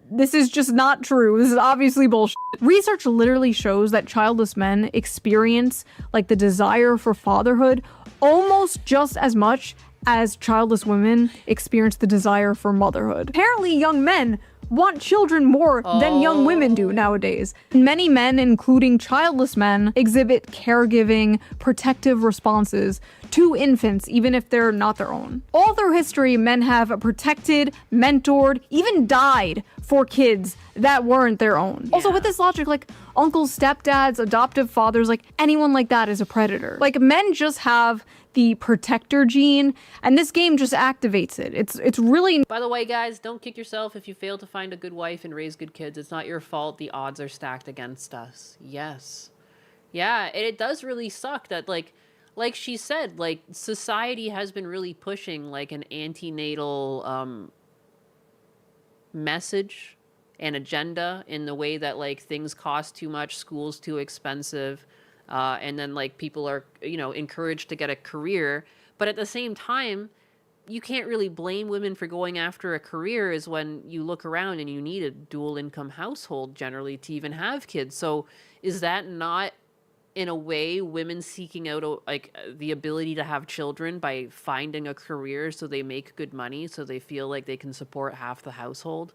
This is just not true. This is obviously bullshit. Research literally shows that childless men experience like the desire for fatherhood almost just as much as childless women experience the desire for motherhood. Apparently, young men want children more than young women do nowadays. Many men, including childless men, exhibit caregiving, protective responses to infants, even if they're not their own. All through history, men have protected, mentored, even died for kids that weren't their own. Yeah. Also, with this logic, like, uncles, stepdads, adoptive fathers, like, anyone like that is a predator. Like, men just have the protector gene, and this game just activates it. It's really... By the way, guys, don't kick yourself if you fail to find a good wife and raise good kids. It's not your fault. The odds are stacked against us. Yes. Yeah, it does really suck that, like she said, like, society has been really pushing, like, an antenatal, message and agenda in the way that, like, things cost too much, school's too expensive, and then, like, people are, you know, encouraged to get a career. But at the same time, you can't really blame women for going after a career, is when you look around and you need a dual income household generally to even have kids. So is that not in a way, women seeking out the ability to have children by finding a career so they make good money, so they feel like they can support half the household.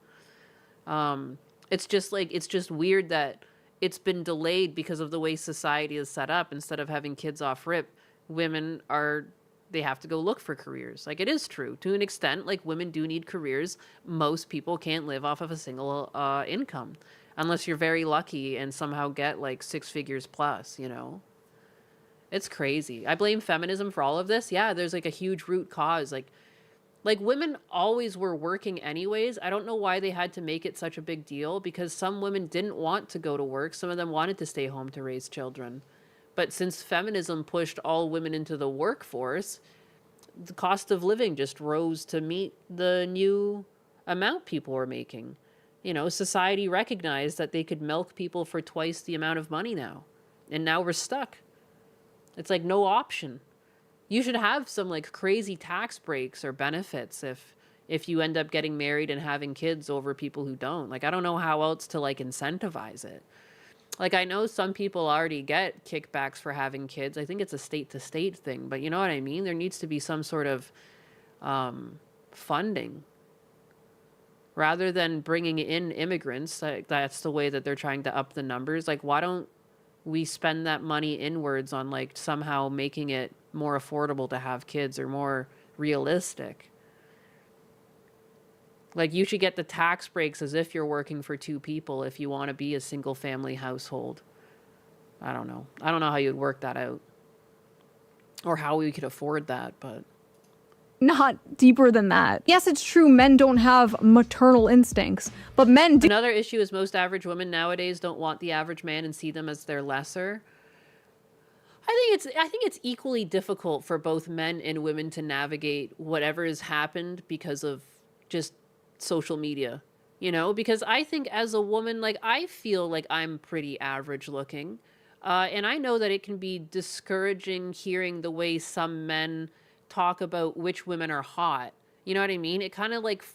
It's just weird that it's been delayed because of the way society is set up. Instead of having kids off rip, they have to go look for careers. Like, it is true to an extent, like, women do need careers. Most people can't live off of a single income unless you're very lucky and somehow get like 6 figures plus, you know. It's crazy. I blame feminism for all of this. Yeah, there's like a huge root cause. Like women always were working anyways. I don't know why they had to make it such a big deal, because some women didn't want to go to work. Some of them wanted to stay home to raise children. But since feminism pushed all women into the workforce, the cost of living just rose to meet the new amount people were making. You know, society recognized that they could milk people for twice the amount of money now. And now we're stuck. It's like no option. You should have some like crazy tax breaks or benefits if you end up getting married and having kids over people who don't. Like, I don't know how else to like incentivize it. Like, I know some people already get kickbacks for having kids. I think it's a state to state thing, but you know what I mean? There needs to be some sort of funding. Rather than bringing in immigrants, that's the way that they're trying to up the numbers. Like, why don't we spend that money inwards on like somehow making it more affordable to have kids or more realistic? Like, you should get the tax breaks as if you're working for 2 people if you want to be a single family household. I don't know. I don't know how you'd work that out or how we could afford that, but not deeper than that. Yes, it's true men don't have maternal instincts, but men do. Another issue is most average women nowadays don't want the average man and see them as their lesser. I think it's equally difficult for both men and women to navigate whatever has happened because of just social media, you know, because I think as a woman, like, I feel like I'm pretty average looking. And I know that it can be discouraging hearing the way some men talk about which women are hot. You know what I mean? It kind of like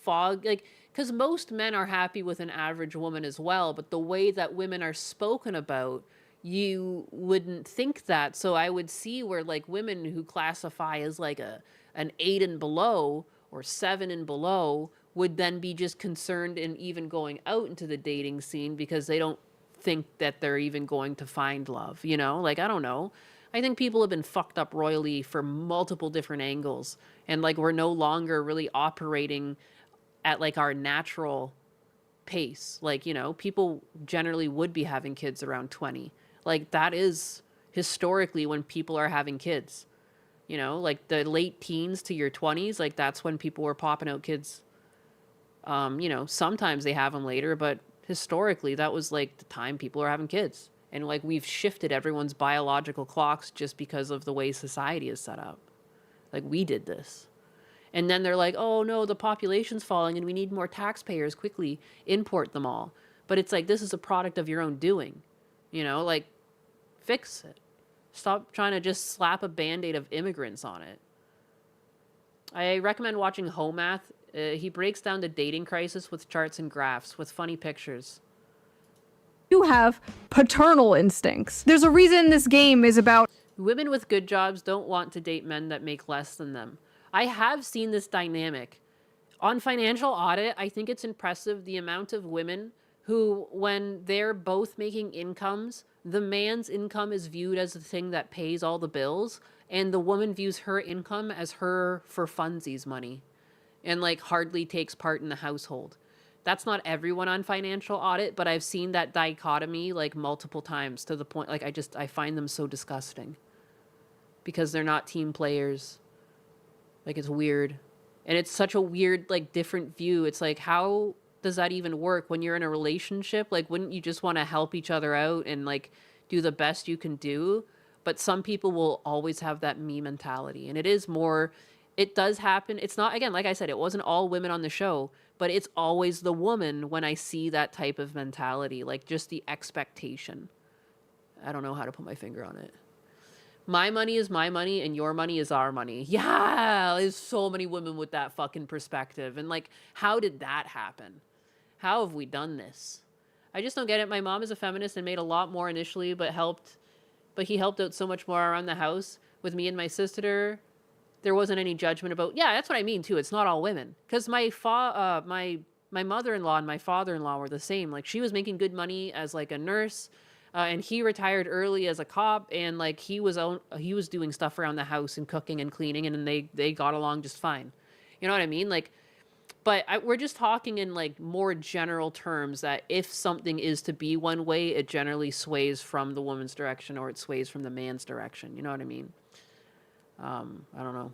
because most men are happy with an average woman as well, but the way that women are spoken about, you wouldn't think that. So I would see where like women who classify as like an 8 and below or 7 and below would then be just concerned in even going out into the dating scene because they don't think that they're even going to find love, you know? Like, I don't know. I think people have been fucked up royally for multiple different angles. And like, we're no longer really operating at like our natural pace. Like, you know, people generally would be having kids around 20. Like, that is historically when people are having kids. You know, like the late teens to your 20s, like that's when people were popping out kids. You know, sometimes they have them later, but historically that was like the time people are having kids. And like, we've shifted everyone's biological clocks just because of the way society is set up. Like, we did this. And then they're like, oh no, the population's falling and we need more taxpayers, quickly import them all. But it's like, this is a product of your own doing, you know, like, fix it. Stop trying to just slap a band-aid of immigrants on it. I recommend watching Homath. He breaks down the dating crisis with charts and graphs with funny pictures. You have paternal instincts. There's a reason this game is about women with good jobs don't want to date men that make less than them. I have seen this dynamic. On Financial Audit, I think it's impressive the amount of women who, when they're both making incomes, the man's income is viewed as the thing that pays all the bills, and the woman views her income as her for funsies money, and like hardly takes part in the household. That's not everyone on Financial Audit, but I've seen that dichotomy like multiple times, to the point like I find them so disgusting because they're not team players. Like, it's weird. And it's such a weird, like, different view. It's like, how does that even work when you're in a relationship? Like, wouldn't you just want to help each other out and like do the best you can do? But some people will always have that me mentality. And it does happen. It's not, again, like I said, it wasn't all women on the show, but it's always the woman when I see that type of mentality, like just the expectation. I don't know how to put my finger on it. My money is my money and your money is our money. Yeah, there's so many women with that fucking perspective. And like, how did that happen? How have we done this? I just don't get it. My mom is a feminist and made a lot more initially, but helped but he helped out so much more around the house with me and my sister. There wasn't any judgment about, yeah, that's what I mean too. It's not all women. Because my mother-in-law and my father-in-law were the same. Like, she was making good money as like a nurse, and he retired early as a cop, and like he was doing stuff around the house and cooking and cleaning, and they got along just fine. You know what I mean? Like, but we're just talking in like more general terms, that if something is to be one way, it generally sways from the woman's direction, or it sways from the man's direction. You know what I mean? I don't know.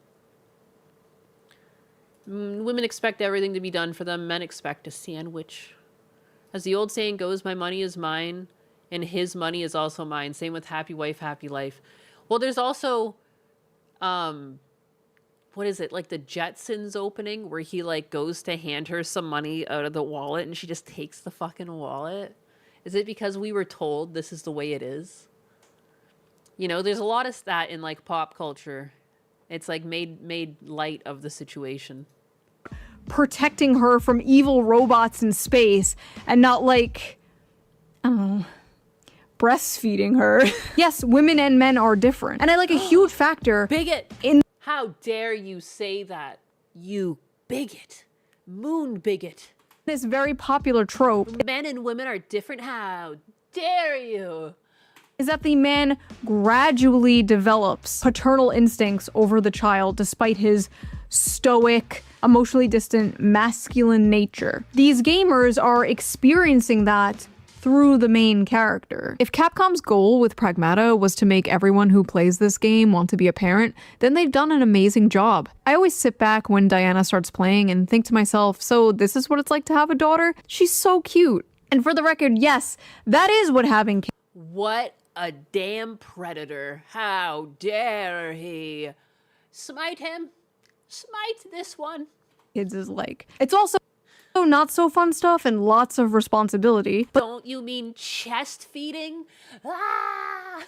Women expect everything to be done for them. Men expect a sandwich. As the old saying goes, my money is mine and his money is also mine. Same with happy wife, happy life. Well, there's also, what is it? Like the Jetsons opening where he like goes to hand her some money out of the wallet and she just takes the fucking wallet. Is it because we were told this is the way it is? You know, there's a lot of that in like pop culture. It's like made light of the situation. Protecting her from evil robots in space and not like, I don't know, breastfeeding her. Yes, women and men are different. And I like a huge factor. Bigot! In How dare you say that, you bigot. Moon bigot. This very popular trope. Men and women are different. How dare you? Is that the man gradually develops paternal instincts over the child despite his stoic, emotionally distant, masculine nature. These gamers are experiencing that through the main character. If Capcom's goal with Pragmata was to make everyone who plays this game want to be a parent, then they've done an amazing job. I always sit back when Diana starts playing and think to myself, so this is what it's like to have a daughter? She's so cute. And for the record, yes, that is what having What a damn predator. How dare he? Smite him. Smite this one. kids is like. It's also not so fun stuff and lots of responsibility. But don't you mean chest feeding? Ah!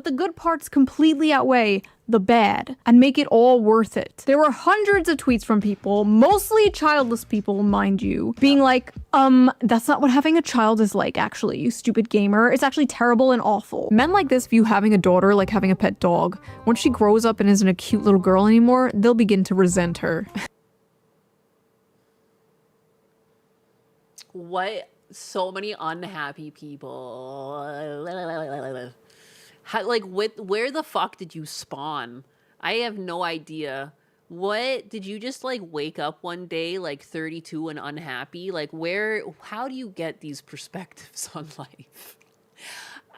The good parts completely outweigh the bad and make it all worth it. There were hundreds of tweets from people, mostly childless people, mind you, being like, that's not what having a child is like, actually, you stupid gamer. It's actually terrible and awful. Men like this view having a daughter like having a pet dog. Once she grows up and isn't a cute little girl anymore, they'll begin to resent her. What? So many unhappy people. How, like, where the fuck did you spawn? I have no idea. What? Did you just, like, wake up one day, like, 32 and unhappy? Like, how do you get these perspectives on life?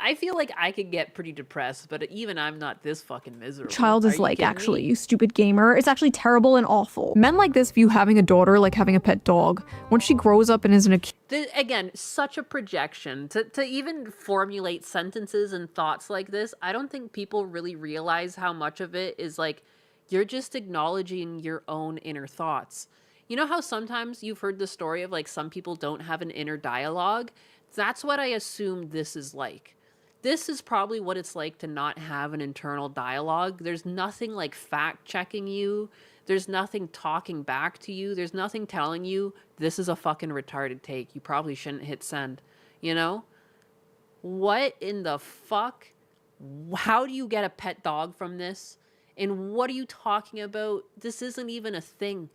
I feel like I could get pretty depressed, but even I'm not this fucking miserable. Child is like, actually, you stupid gamer. It's actually terrible and awful. Men like this view having a daughter like having a pet dog. Once she grows up and isn't a again, such a projection. To even formulate sentences and thoughts like this, I don't think people really realize how much of it is like, you're just acknowledging your own inner thoughts. You know how sometimes you've heard the story of like some people don't have an inner dialogue? That's what I assume this is like. This is probably what it's like to not have an internal dialogue. There's nothing like fact checking you. There's nothing talking back to you. There's nothing telling you this is a fucking retarded take. You probably shouldn't hit send. You know? What in the fuck? How do you get a pet dog from this? And what are you talking about? This isn't even a thing.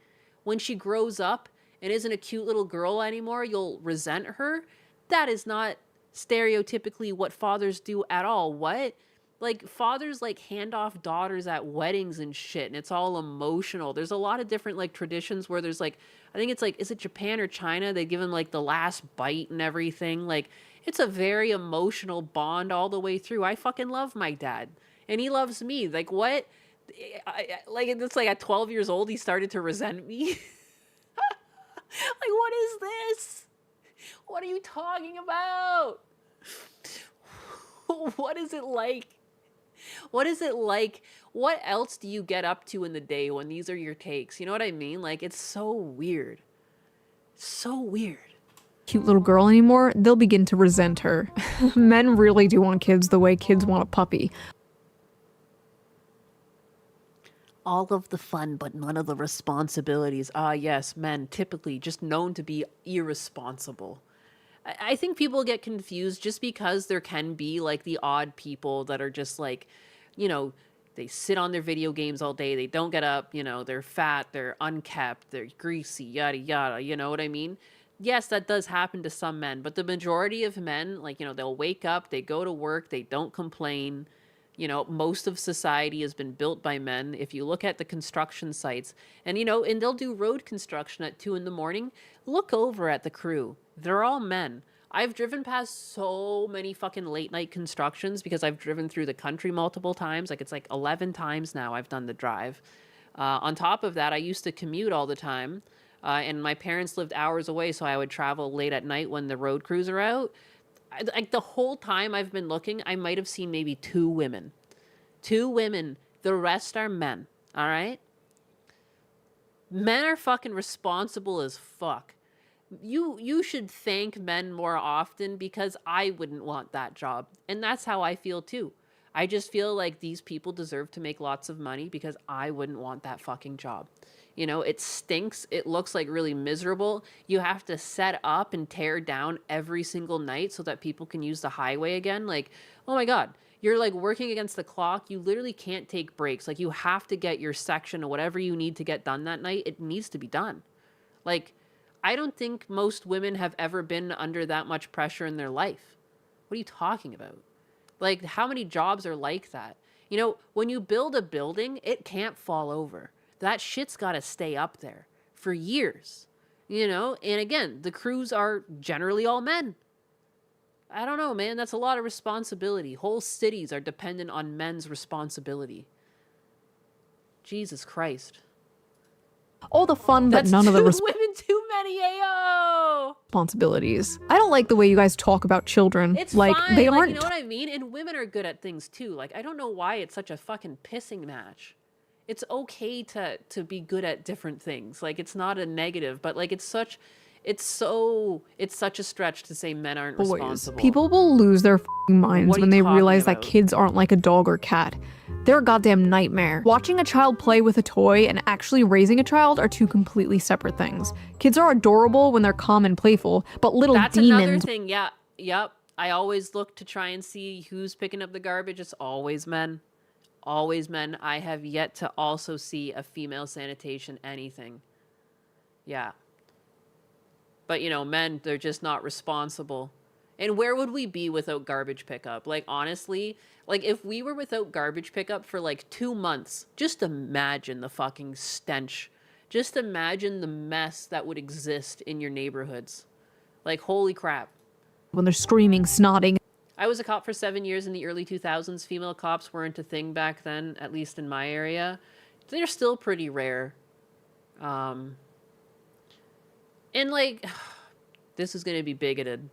When she grows up and isn't a cute little girl anymore, you'll resent her? That is not stereotypically what fathers do at all. What? Like, fathers like hand off daughters at weddings and shit, and it's all emotional. There's a lot of different like traditions where there's like, I think it's like, is it Japan or China? They give him like the last bite and everything. Like, it's a very emotional bond all the way through. I fucking love my dad, and he loves me. Like, what? Like, it's like at 12 years old, he started to resent me. Like, what is this? What are you talking about? What is it like? What is it like? What else do you get up to in the day when these are your takes? You know what I mean? Like, it's so weird. So weird. Cute little girl anymore, they'll begin to resent her. Men really do want kids the way kids want a puppy. All of the fun, but none of the responsibilities. Ah, yes, men typically just known to be irresponsible. I think people get confused just because there can be like the odd people that are just like, you know, they sit on their video games all day. They don't get up, you know, they're fat, they're unkept, they're greasy, yada, yada. You know what I mean? Yes, that does happen to some men, but the majority of men, like, you know, they'll wake up, they go to work, they don't complain. You know, most of society has been built by men. If you look at the construction sites and, you know, and they'll do road construction at 2 a.m, look over at the crew. They're all men. I've driven past so many fucking late night constructions because I've driven through the country multiple times. Like, it's like 11 times now I've done the drive. On top of that, I used to commute all the time. And my parents lived hours away, so I would travel late at night when the road crews are out. Like, the whole time I've been looking, I might have seen maybe 2 women. 2 women. The rest are men. All right? Men are fucking responsible as fuck. You should thank men more often because I wouldn't want that job. And that's how I feel too. I just feel like these people deserve to make lots of money because I wouldn't want that fucking job. You know, it stinks. It looks like really miserable. You have to set up and tear down every single night so that people can use the highway again. Like, oh my God, you're like working against the clock. You literally can't take breaks. Like, you have to get your section or whatever you need to get done that night. It needs to be done. Like, I don't think most women have ever been under that much pressure in their life. What are you talking about? Like, how many jobs are like that? You know, when you build a building, it can't fall over. That shit's got to stay up there for years, you know? And again, the crews are generally all men. I don't know, man. That's a lot of responsibility. Whole cities are dependent on men's responsibility. Jesus Christ. All the fun, but That's none of the women too many, ayo! responsibilities. I don't like the way you guys talk about children. It's like fine. they Like, aren't. you know what I mean? And women are good at things too. Like, I don't know why it's such a fucking pissing match. It's okay to be good at different things. Like, it's not a negative, but like, it's such a stretch to say men aren't Boys. responsible. People will lose their f***ing minds What are when you they talking realize that about? kids aren't like a dog or cat. They're a goddamn nightmare. Watching a child play with a toy and actually raising a child are two completely separate things. Kids are adorable when they're calm and playful, but little That's demons. another thing. Yeah. Yep. I always look to try and see who's picking up the garbage. It's always men. Always men. I have yet to also see a female sanitation anything. Yeah. But, you know, men, they're just not responsible. And where would we be without garbage pickup? Like, honestly, like, if we were without garbage pickup for like 2 months, just imagine the fucking stench. Just imagine the mess that would exist in your neighborhoods. Like, holy crap. When they're screaming, snotting. I was a cop for 7 years in the early 2000s. Female cops weren't a thing back then, at least in my area. They're still pretty rare. And like, this is going to be bigoted.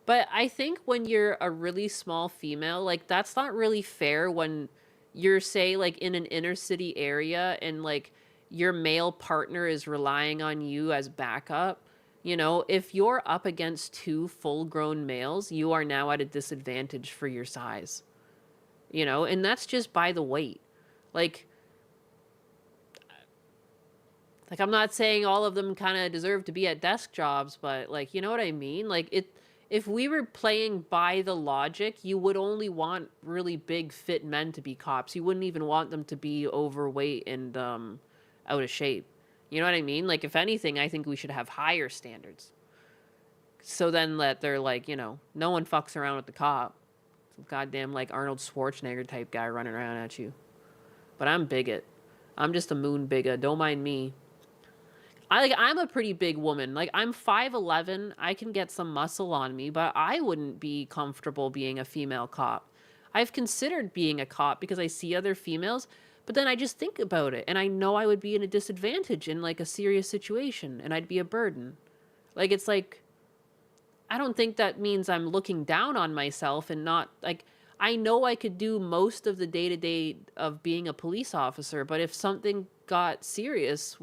But I think when you're a really small female, like, that's not really fair when you're, say, like, in an inner city area and, like, your male partner is relying on you as backup. You know, if you're up against 2 full-grown males, you are now at a disadvantage for your size. You know, and that's just by the weight. Like, I'm not saying all of them kind of deserve to be at desk jobs, but, like, you know what I mean? Like, if we were playing by the logic, you would only want really big, fit men to be cops. You wouldn't even want them to be overweight and out of shape. You know what I mean? Like, if anything, I think we should have higher standards. So then that they're like, you know, no one fucks around with the cop. Some goddamn, like, Arnold Schwarzenegger type guy running around at you. But I'm bigot. I'm just a moon bigot. Don't mind me. I'm a pretty big woman. Like, I'm 5'11". I can get some muscle on me, but I wouldn't be comfortable being a female cop. I've considered being a cop because I see other females, but then I just think about it, and I know I would be in a disadvantage in, like, a serious situation, and I'd be a burden. Like, it's like, I don't think that means I'm looking down on myself and not, like, I know I could do most of the day-to-day of being a police officer, but if something got serious,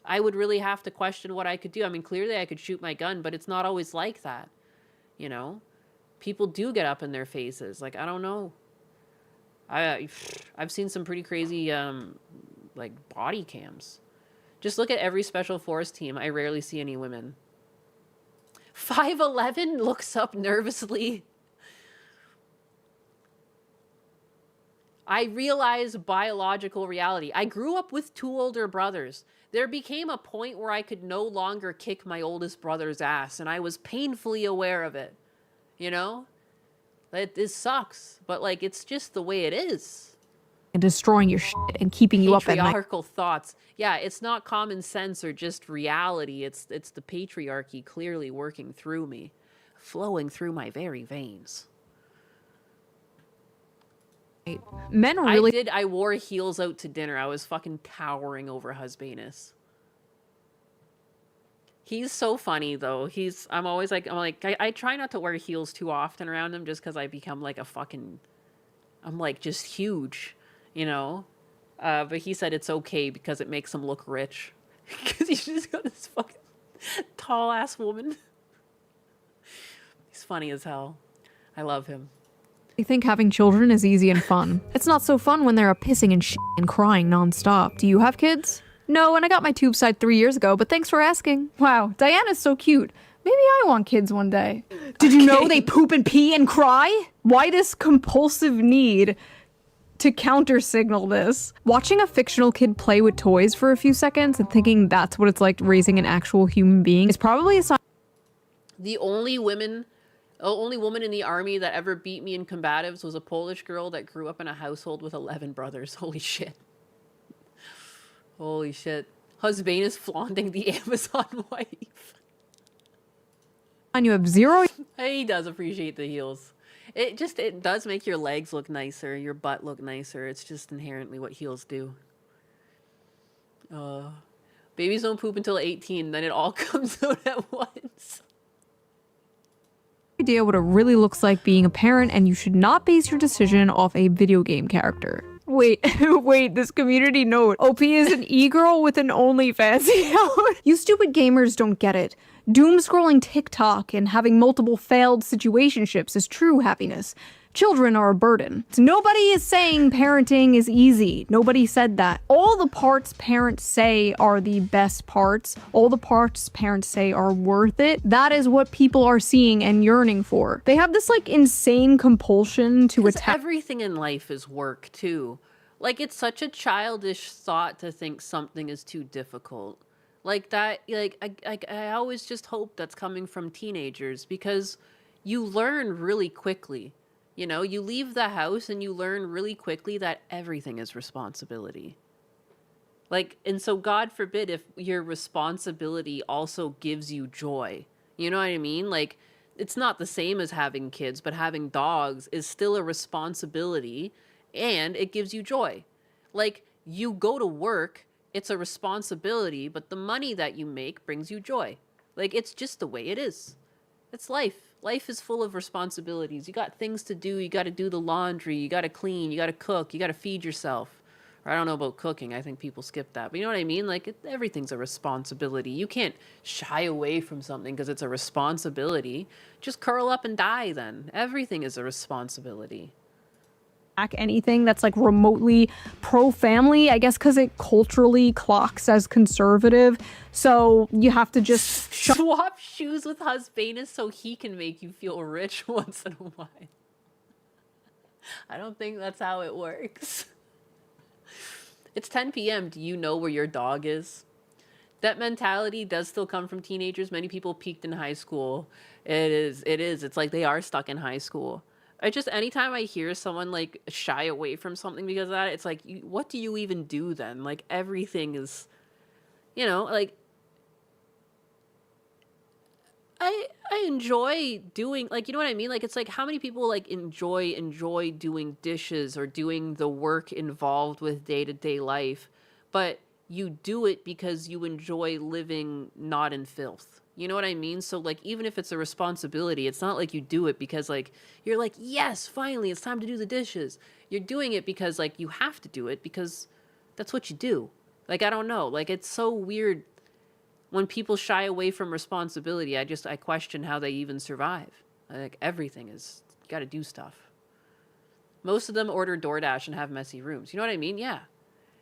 I would really have to question what I could do. I mean, clearly I could shoot my gun, but it's not always like that, you know? People do get up in their faces. Like, I don't know. I've seen some pretty crazy, like, body cams. Just look at every special force team. I rarely see any women. 5'11" looks up nervously. I realize biological reality. I grew up with 2 older brothers. There became a point where I could no longer kick my oldest brother's ass, and I was painfully aware of it. You know? This sucks, but like, it's just the way it is. And destroying your shit and keeping you up at night. Patriarchal thoughts. Yeah, it's not common sense or just reality. It's the patriarchy clearly working through me, flowing through my very veins. Men really. I wore heels out to dinner. I was fucking towering over Husbanus. He's so funny though. I'm always like, I try not to wear heels too often around him just because I become like I'm like just huge, you know? But he said it's okay because it makes him look rich. Because he's just got this fucking tall ass woman. He's funny as hell. I love him. They think having children is easy and fun. It's not so fun when they're pissing and and crying nonstop. Do you have kids? No, and I got my tube side 3 years ago, but thanks for asking. Wow, Diana's so cute. Maybe I want kids one day. Did you know they poop and pee and cry? Why this compulsive need to counter signal this? Watching a fictional kid play with toys for a few seconds and thinking that's what it's like raising an actual human being is probably a sign. The only woman in the army that ever beat me in combatives was a Polish girl that grew up in a household with 11 brothers. Holy shit. Holy shit. Husbanus flaunting the Amazon wife. And you have 0. He does appreciate the heels. It does make your legs look nicer, your butt look nicer. It's just inherently what heels do. Babies don't poop until 18, then it all comes out at once. Idea what it really looks like being a parent, and you should not base your decision off a video game character. Wait, this community note. OP is an e-girl with an OnlyFans account. You stupid gamers don't get it. Doom scrolling TikTok and having multiple failed situationships is true happiness. Children are a burden. Nobody is saying parenting is easy. Nobody said that. All the parts parents say are the best parts. All the parts parents say are worth it. That is what people are seeing and yearning for. They have this like insane compulsion to attack. Everything in life is work too. Like, it's such a childish thought to think something is too difficult. Like that, like I always just hope that's coming from teenagers, because you learn really quickly. You know, you leave the house and you learn really quickly that everything is responsibility. Like, and so God forbid if your responsibility also gives you joy. You know what I mean? Like, it's not the same as having kids, but having dogs is still a responsibility and it gives you joy. Like, you go to work, it's a responsibility, but the money that you make brings you joy. Like, it's just the way it is. It's life. Life is full of responsibilities. You got things to do. You got to do the laundry. You got to clean. You got to cook. You got to feed yourself. Or I don't know about cooking. I think people skip that. But you know what I mean? Like, everything's a responsibility. You can't shy away from something because it's a responsibility. Just curl up and die then. Everything is a responsibility. Anything that's like remotely pro-family, I guess because it culturally clocks as conservative. So you have to just swap shoes with Husbanus so he can make you feel rich once in a while. I don't think that's how it works. It's 10 p.m. Do you know where your dog is? That mentality does still come from teenagers. Many people peaked in high school. It is. It's like they are stuck in high school. I just, anytime I hear someone like shy away from something because of that, it's like, what do you even do then? Like, everything is, you know, like, I enjoy doing, like, you know what I mean? Like, it's like, how many people like enjoy doing dishes or doing the work involved with day-to-day life, but you do it because you enjoy living not in filth. You know what I mean? So, like, even if it's a responsibility, it's not like you do it because, like, you're like, yes, finally, it's time to do the dishes. You're doing it because, like, you have to do it because that's what you do. Like, I don't know. Like, it's so weird when people shy away from responsibility. I question how they even survive. Like, everything is, you got to do stuff. Most of them order DoorDash and have messy rooms. You know what I mean? Yeah.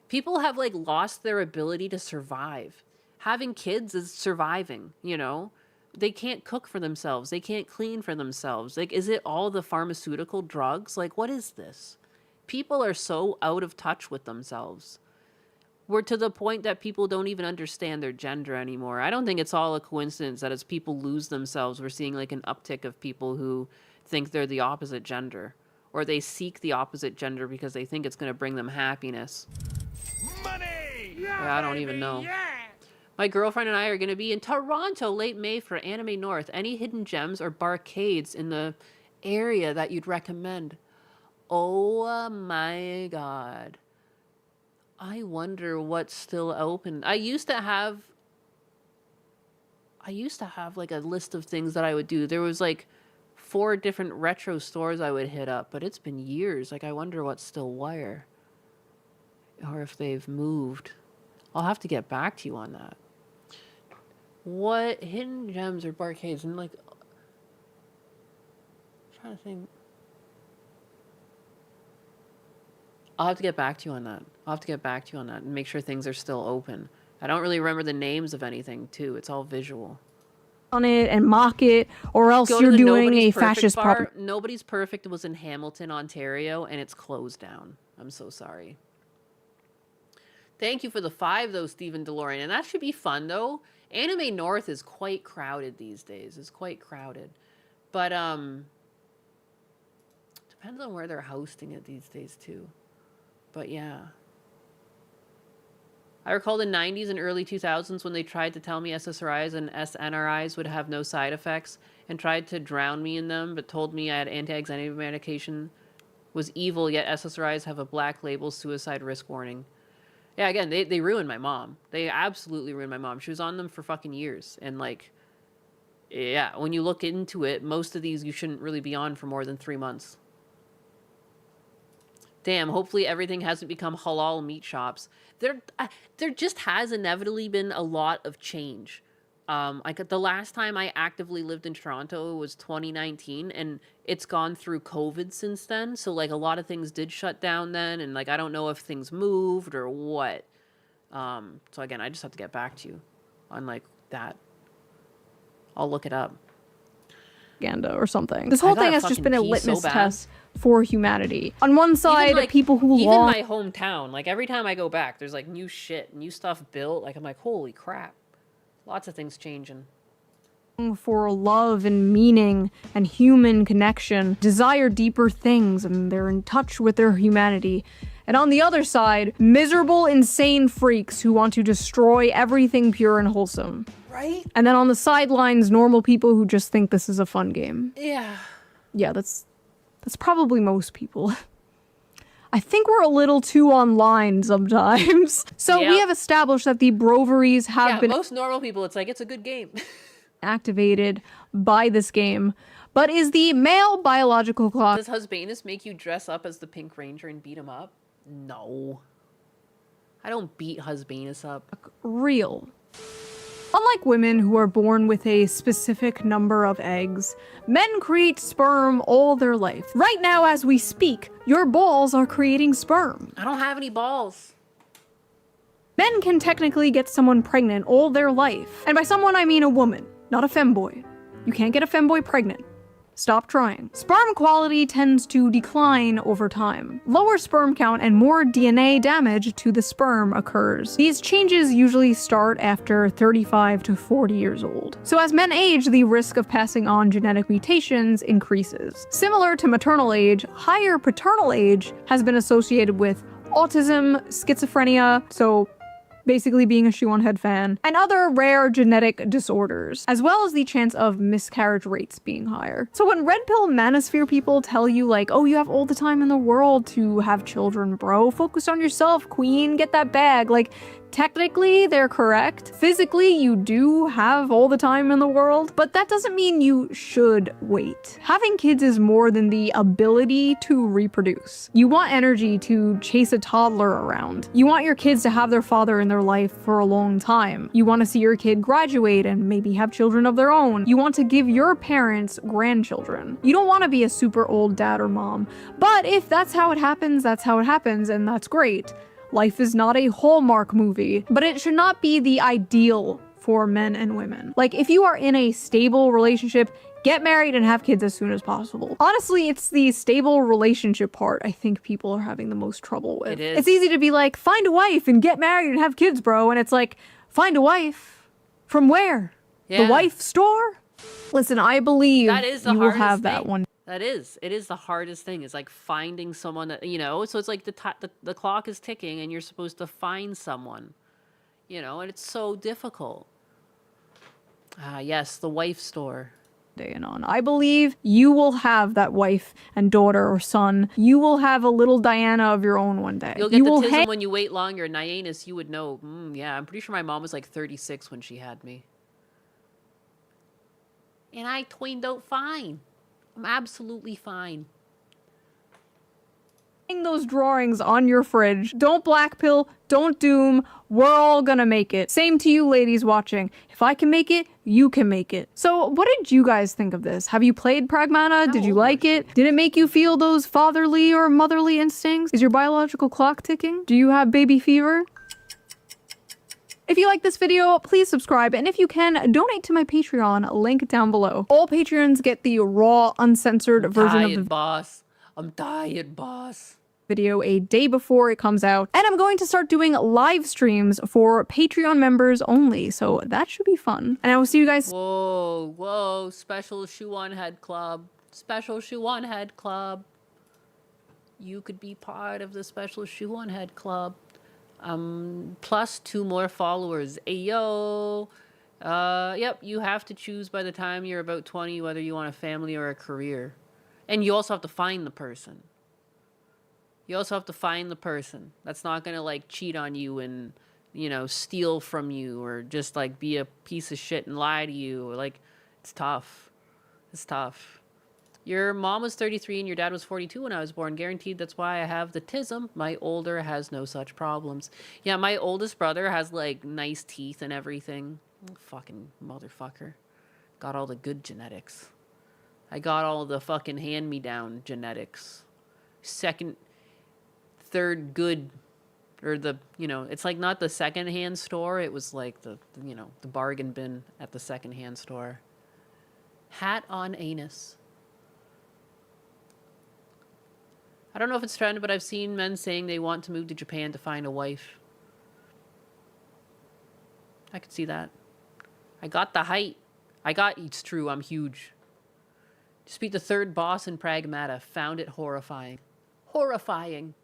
People have, like, lost their ability to survive. Having kids is surviving, you know? They can't cook for themselves. They can't clean for themselves. Like, is it all the pharmaceutical drugs? Like, what is this? People are so out of touch with themselves. We're to the point that people don't even understand their gender anymore. I don't think it's all a coincidence that as people lose themselves, we're seeing like an uptick of people who think they're the opposite gender, or they seek the opposite gender because they think it's going to bring them happiness. Money! Yeah, I don't even know. My girlfriend and I are going to be in Toronto late May for Anime North. Any hidden gems or barcades in the area that you'd recommend? Oh my god. I wonder what's still open. I used to have like a list of things that I would do. There was like 4 different retro stores I would hit up, but it's been years. Like, I wonder what's still where. Or if they've moved. I'll have to get back to you on that. What hidden gems or barcades? And like, I'm trying to think. I'll have to get back to you on that. And make sure things are still open. I don't really remember the names of anything, too. It's all visual. On it and mock it, or else you're doing a fascist bar. Nobody's Perfect was in Hamilton, Ontario, and it's closed down. I'm so sorry. Thank you for the 5, though, Stephen DeLorean. And that should be fun, though. Anime North is quite crowded these days. It's quite crowded. But, depends on where they're hosting it these days, too. But yeah. I recall the 90s and early 2000s when they tried to tell me SSRIs and SNRIs would have no side effects and tried to drown me in them, but told me I had anti-anxiety medication was evil, yet SSRIs have a black label suicide risk warning. Yeah, again, they ruined my mom. They absolutely ruined my mom. She was on them for fucking years. And like, yeah, when you look into it, most of these you shouldn't really be on for more than 3 months. Damn, hopefully everything hasn't become halal meat shops. There just has inevitably been a lot of change. The last time I actively lived in Toronto was 2019, and it's gone through COVID since then. So like a lot of things did shut down then, and like I don't know if things moved or what. So again, I just have to get back to you on like that. I'll look it up. Or something. This whole thing has just been a litmus test for humanity. On one side, like, people who even my hometown, like every time I go back, there's like new shit, new stuff built. Like I'm like, holy crap, lots of things changing. For love and meaning and human connection, desire deeper things, and they're in touch with their humanity. And on the other side, miserable, insane freaks who want to destroy everything pure and wholesome. Right? And then on the sidelines, normal people who just think this is a fun game. Yeah. Yeah, that's probably most people. I think we're a little too online sometimes. So we have established that the broveries have been... most normal people, it's like, it's a good game. activated by this game. But is the male biological clock... Does Husbanus make you dress up as the Pink Ranger and beat him up? No. I don't beat Husbanus up. Real. Unlike women who are born with a specific number of eggs, men create sperm all their life. Right now, as we speak, your balls are creating sperm. I don't have any balls. Men can technically get someone pregnant all their life. And by someone, I mean a woman, not a femboy. You can't get a femboy pregnant. Stop trying. Sperm quality tends to decline over time. Lower sperm count and more DNA damage to the sperm occurs. These changes usually start after 35 to 40 years old. So as men age, the risk of passing on genetic mutations increases. Similar to maternal age, higher paternal age has been associated with autism, schizophrenia, so basically being a shoe-on-head fan, and other rare genetic disorders, as well as the chance of miscarriage rates being higher. So when red pill manosphere people tell you like, oh, you have all the time in the world to have children, bro, focus on yourself, queen, get that bag, like, technically, they're correct. Physically, you do have all the time in the world, but that doesn't mean you should wait. Having kids is more than the ability to reproduce. You want energy to chase a toddler around. You want your kids to have their father in their life for a long time. You want to see your kid graduate and maybe have children of their own. You want to give your parents grandchildren. You don't want to be a super old dad or mom, but if that's how it happens, and that's great. Life is not a Hallmark movie, but it should not be the ideal for men and women. Like, if you are in a stable relationship, get married and have kids as soon as possible. Honestly, it's the stable relationship part I think people are having the most trouble with. It is. It's easy to be like, find a wife and get married and have kids, bro. And it's like, find a wife? From where? Yeah. The wife store? Listen, I believe That is the you will hardest have that thing. one. That is. It is the hardest thing. It's like finding someone that, you know, so it's like the clock is ticking and you're supposed to find someone, you know, and it's so difficult. Ah, yes, the wife store. Day and on. I believe you will have that wife and daughter or son. You will have a little Diana of your own one day. You'll get you the will tism when you wait longer. Nyanus, you would know. Yeah, I'm pretty sure my mom was like 36 when she had me. And I twined out fine. I'm absolutely fine. Those drawings on your fridge. Don't black pill, don't doom. We're all gonna make it. Same to you ladies watching. If I can make it, you can make it. So what did you guys think of this? Have you played Pragmata? Did you like it? Did it make you feel those fatherly or motherly instincts? Is your biological clock ticking? Do you have baby fever? If you like this video, please subscribe, and if you can, donate to my Patreon, link down below. All Patreons get the raw, uncensored version of the boss. I'm tired, boss. Video a day before it comes out, and I'm going to start doing live streams for Patreon members only, so that should be fun. And I will see you guys. Whoa, whoa, special shoe on head club. Special shoe on head club. You could be part of the special shoe on head club. Plus 2 more followers. Ayo. Yep, you have to choose by the time you're about 20 whether you want a family or a career. And you also have to find the person. You also have to find the person that's not gonna like cheat on you and, you know, steal from you or just like be a piece of shit and lie to you. Like, it's tough. It's tough. Your mom was 33 and your dad was 42 when I was born. Guaranteed that's why I have the tism. My older has no such problems. Yeah, my oldest brother has like nice teeth and everything. Fucking motherfucker. Got all the good genetics. I got all the fucking hand-me-down genetics. Second, third good, or the, you know, it's like not the second-hand store. It was like the, you know, the bargain bin at the second-hand store. Hat on anus. I don't know if it's trend, but I've seen men saying they want to move to Japan to find a wife. I could see that. I got the height. It's true, I'm huge. Just beat the 3rd boss in Pragmata. Found it horrifying. Horrifying.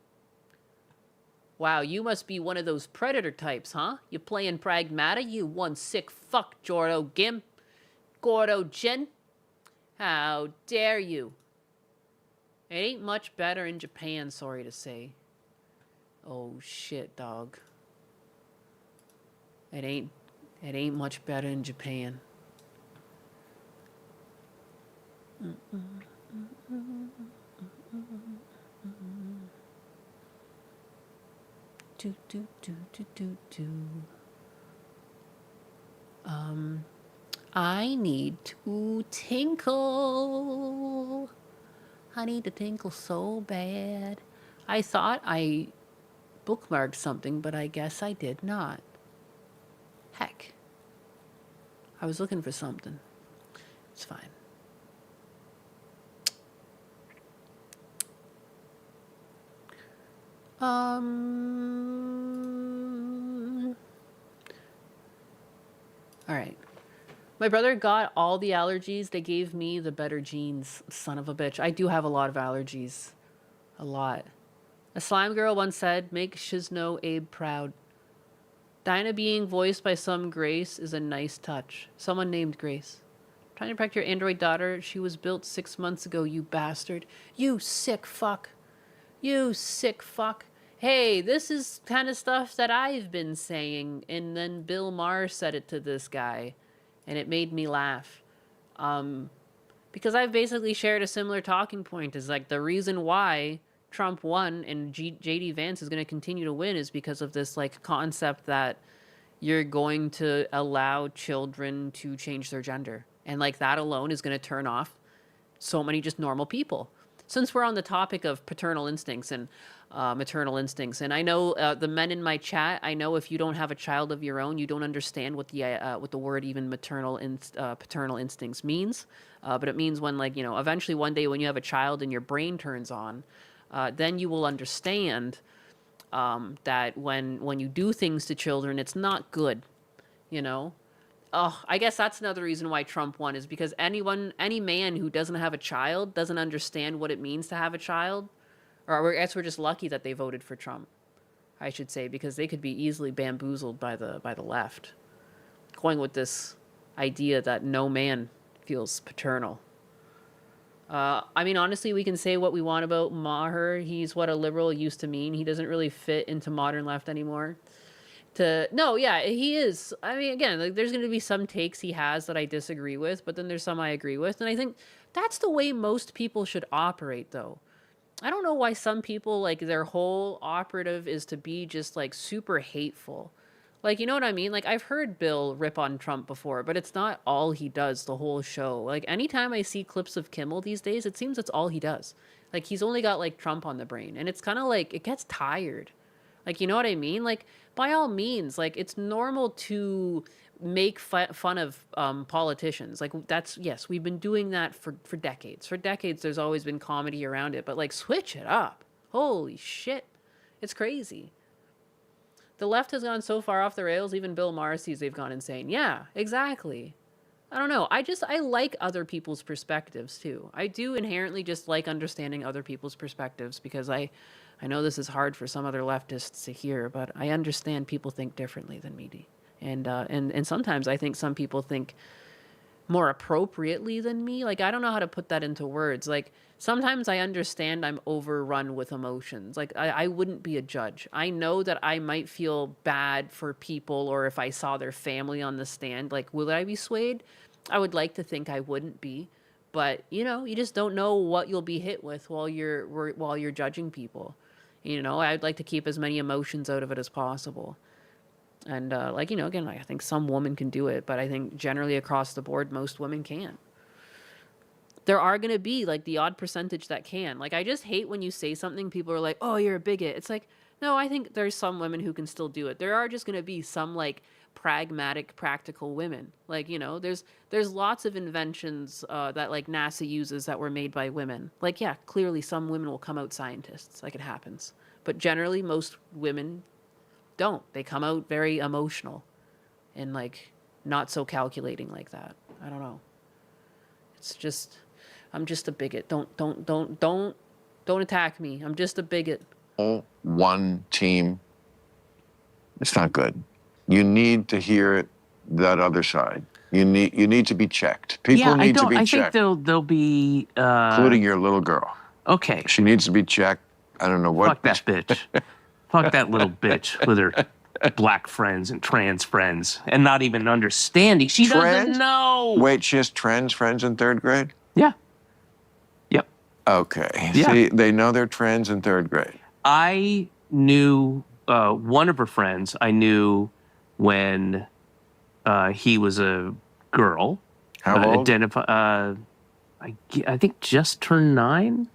Wow, you must be one of those predator types, huh? You playing Pragmata, you one sick fuck, Jordo Gim. Gordo Jin. How dare you? It ain't much better in Japan, sorry to say. Oh shit, dog. It ain't much better in Japan. I need to tinkle. I need to tinkle so bad. I thought I bookmarked something, but I guess I did not. Heck. I was looking for something. It's fine. All right. My brother got all the allergies. They gave me the better genes. Son of a bitch. I do have a lot of allergies. A lot. A slime girl once said, make Shizno Abe proud. Dinah being voiced by some Grace is a nice touch. Someone named Grace. Trying to protect your android daughter. She was built 6 months ago, you bastard. You sick fuck. You sick fuck. Hey, this is kind of stuff that I've been saying. And then Bill Maher said it to this guy. And it made me laugh. Because I've basically shared a similar talking point. Is like the reason why Trump won and JD Vance is going to continue to win is because of this like concept that you're going to allow children to change their gender. And like that alone is going to turn off so many just normal people. Since we're on the topic of paternal instincts, and maternal instincts. And I know the men in my chat. I know if you don't have a child of your own, you don't understand what the word even paternal instincts means. But it means when, like, eventually one day when you have a child and your brain turns on, then you will understand that when you do things to children, it's not good. Oh, I guess that's another reason why Trump won, is because any man who doesn't have a child doesn't understand what it means to have a child. Or I guess we're just lucky that they voted for Trump, I should say, because they could be easily bamboozled by the left, going with this idea that no man feels paternal. I mean, honestly, we can say what we want about Maher. He's what a liberal used to mean. He doesn't really fit into modern left anymore. No, yeah, he is. I mean, again, like, there's going to be some takes he has that I disagree with, but then there's some I agree with. And I think that's the way most people should operate, though. I don't know why some people, like, their whole operative is to be just, like, super hateful. Like, you know what I mean? Like, I've heard Bill rip on Trump before, but it's not all he does the whole show. Like, anytime I see clips of Kimmel these days, it seems that's all he does. Like, he's only got, like, Trump on the brain. And it's kind of like, it gets tired. Like, you know what I mean? Like, by all means, like, it's normal to make fun of politicians. Like, yes, we've been doing that for decades. For decades, there's always been comedy around it. But, like, switch it up. Holy shit. It's crazy. The left has gone so far off the rails, even Bill Maher sees they've gone insane. Yeah, exactly. I don't know. I like other people's perspectives, too. I do inherently just like understanding other people's perspectives, because I know this is hard for some other leftists to hear, but I understand people think differently than me. And sometimes I think some people think more appropriately than me. Like, I don't know how to put that into words. Like, sometimes I understand I'm overrun with emotions. Like, I wouldn't be a judge. I know that I might feel bad for people, or if I saw their family on the stand, like, will I be swayed? I would like to think I wouldn't be. But, you just don't know what you'll be hit with while you're judging people. I'd like to keep as many emotions out of it as possible. And, again, I think some women can do it, but I think generally across the board, most women can't. There are going to be, like, the odd percentage that can. Like, I just hate when you say something, people are like, oh, you're a bigot. It's like, no, I think there's some women who can still do it. There are just going to be some, like, pragmatic, practical women. Like, there's lots of inventions that, like, NASA uses that were made by women. Like, yeah, clearly some women will come out scientists. Like, it happens. But generally, most women don't. They come out very emotional and, like, not so calculating like that. I don't know. It's just, I'm just a bigot. Don't attack me. I'm just a bigot. One team, it's not good. You need to hear that other side. You need to be checked. People need to be checked. I think they'll be including your little girl. Okay. She needs to be checked. I don't know what. Fuck that bitch. Fuck that little bitch with her black friends and trans friends and not even understanding. She doesn't know. Wait, she has trans friends in third grade? Yeah. Yep. Okay. Yeah. See, they know they're trans in third grade. I knew one of her friends. I knew when he was a girl. How old? I think just turned 9.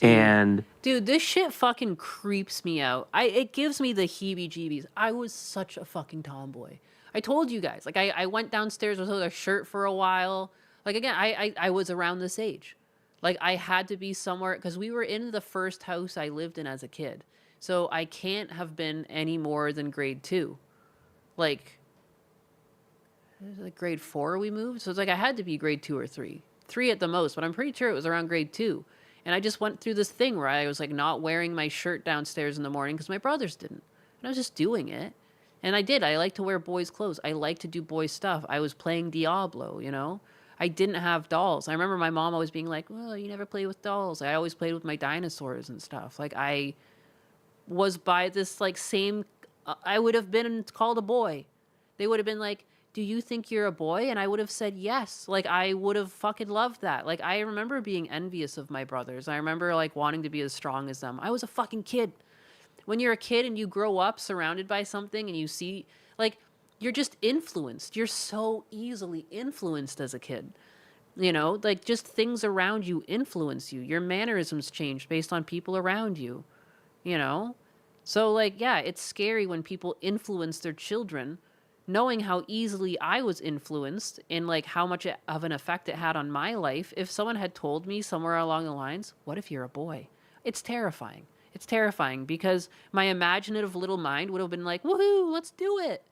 And dude, this shit fucking creeps me out. It gives me the heebie-jeebies. I was such a fucking tomboy. I told you guys. Like, I went downstairs without a shirt for a while. Like, again, I was around this age. Like, I had to be somewhere, because we were in the first house I lived in as a kid. So I can't have been any more than grade 2. Like grade 4 we moved. So it's like I had to be grade 2 or 3. 3 at the most, but I'm pretty sure it was around grade 2. And I just went through this thing where I was, like, not wearing my shirt downstairs in the morning because my brothers didn't. And I was just doing it. And I did. I like to wear boys' clothes. I like to do boys' stuff. I was playing Diablo, I didn't have dolls. I remember my mom always being like, well, you never play with dolls. I always played with my dinosaurs and stuff. Like, I was by this, like, same... I would have been called a boy. They would have been like, do you think you're a boy? And I would have said yes. Like, I would have fucking loved that. Like, I remember being envious of my brothers. I remember, like, wanting to be as strong as them. I was a fucking kid. When you're a kid and you grow up surrounded by something and you see, like, you're just influenced. You're so easily influenced as a kid. Like, just things around you influence you. Your mannerisms change based on people around you. you know? So, like, yeah, it's scary when people influence their children, knowing how easily I was influenced and, like, how much of an effect it had on my life. If someone had told me somewhere along the lines, what if you're a boy? It's terrifying. It's terrifying because my imaginative little mind would have been like, woohoo, let's do it.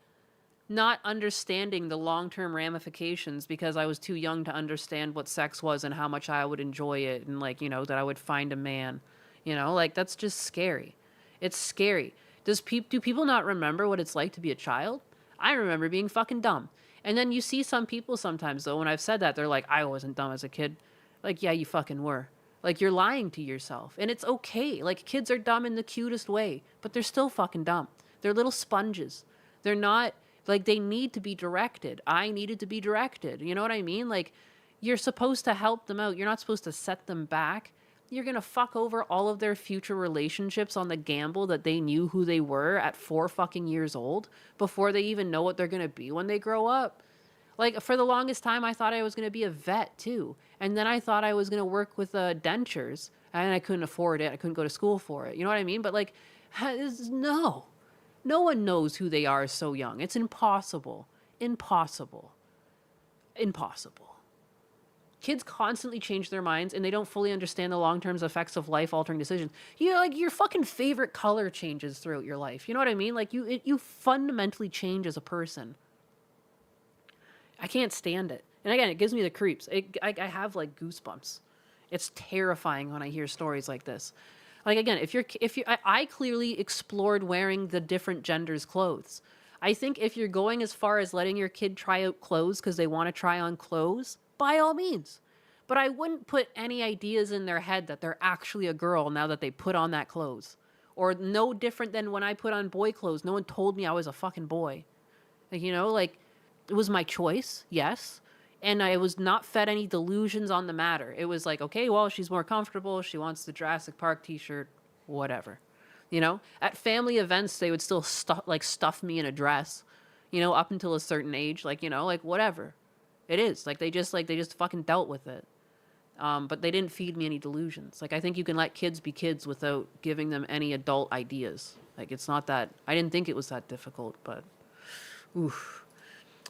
Not understanding the long-term ramifications because I was too young to understand what sex was and how much I would enjoy it and, like, you know, that I would find a man. You know, like, that's just scary. It's scary. Do people not remember what it's like to be a child? I remember being fucking dumb. And then you see some people sometimes, though, when I've said that, they're like, I wasn't dumb as a kid. Like, yeah, you fucking were. Like, you're lying to yourself. And it's okay. Like, kids are dumb in the cutest way, but they're still fucking dumb. They're little sponges. They're not... Like, they need to be directed. I needed to be directed. You know what I mean? Like, you're supposed to help them out. You're not supposed to set them back. You're going to fuck over all of their future relationships on the gamble that they knew who they were at 4 fucking years old before they even know what they're going to be when they grow up. Like, for the longest time, I thought I was going to be a vet, too. And then I thought I was going to work with dentures. And I couldn't afford it. I couldn't go to school for it. You know what I mean? But, like, no. No one knows who they are so young. It's impossible. Impossible. Impossible. Kids constantly change their minds and they don't fully understand the long-term effects of life-altering decisions. You know, like, your fucking favorite color changes throughout your life. You know what I mean? Like, you fundamentally change as a person. I can't stand it. And again, it gives me the creeps. I have, like, goosebumps. It's terrifying when I hear stories like this. Like, again, I clearly explored wearing the different genders' clothes. I think if you're going as far as letting your kid try out clothes because they want to try on clothes, by all means. But I wouldn't put any ideas in their head that they're actually a girl now that they put on that clothes. Or no different than when I put on boy clothes. No one told me I was a fucking boy. Like, you know, like, it was my choice, yes. And I was not fed any delusions on the matter. It was like, okay, well, she's more comfortable. She wants the Jurassic Park t-shirt, whatever. You know, at family events, they would still stuff me in a dress, you know, up until a certain age, like, you know, like, whatever. It is like they just fucking dealt with it. But they didn't feed me any delusions. Like, I think you can let kids be kids without giving them any adult ideas. Like, it's not that, I didn't think it was that difficult, but oof.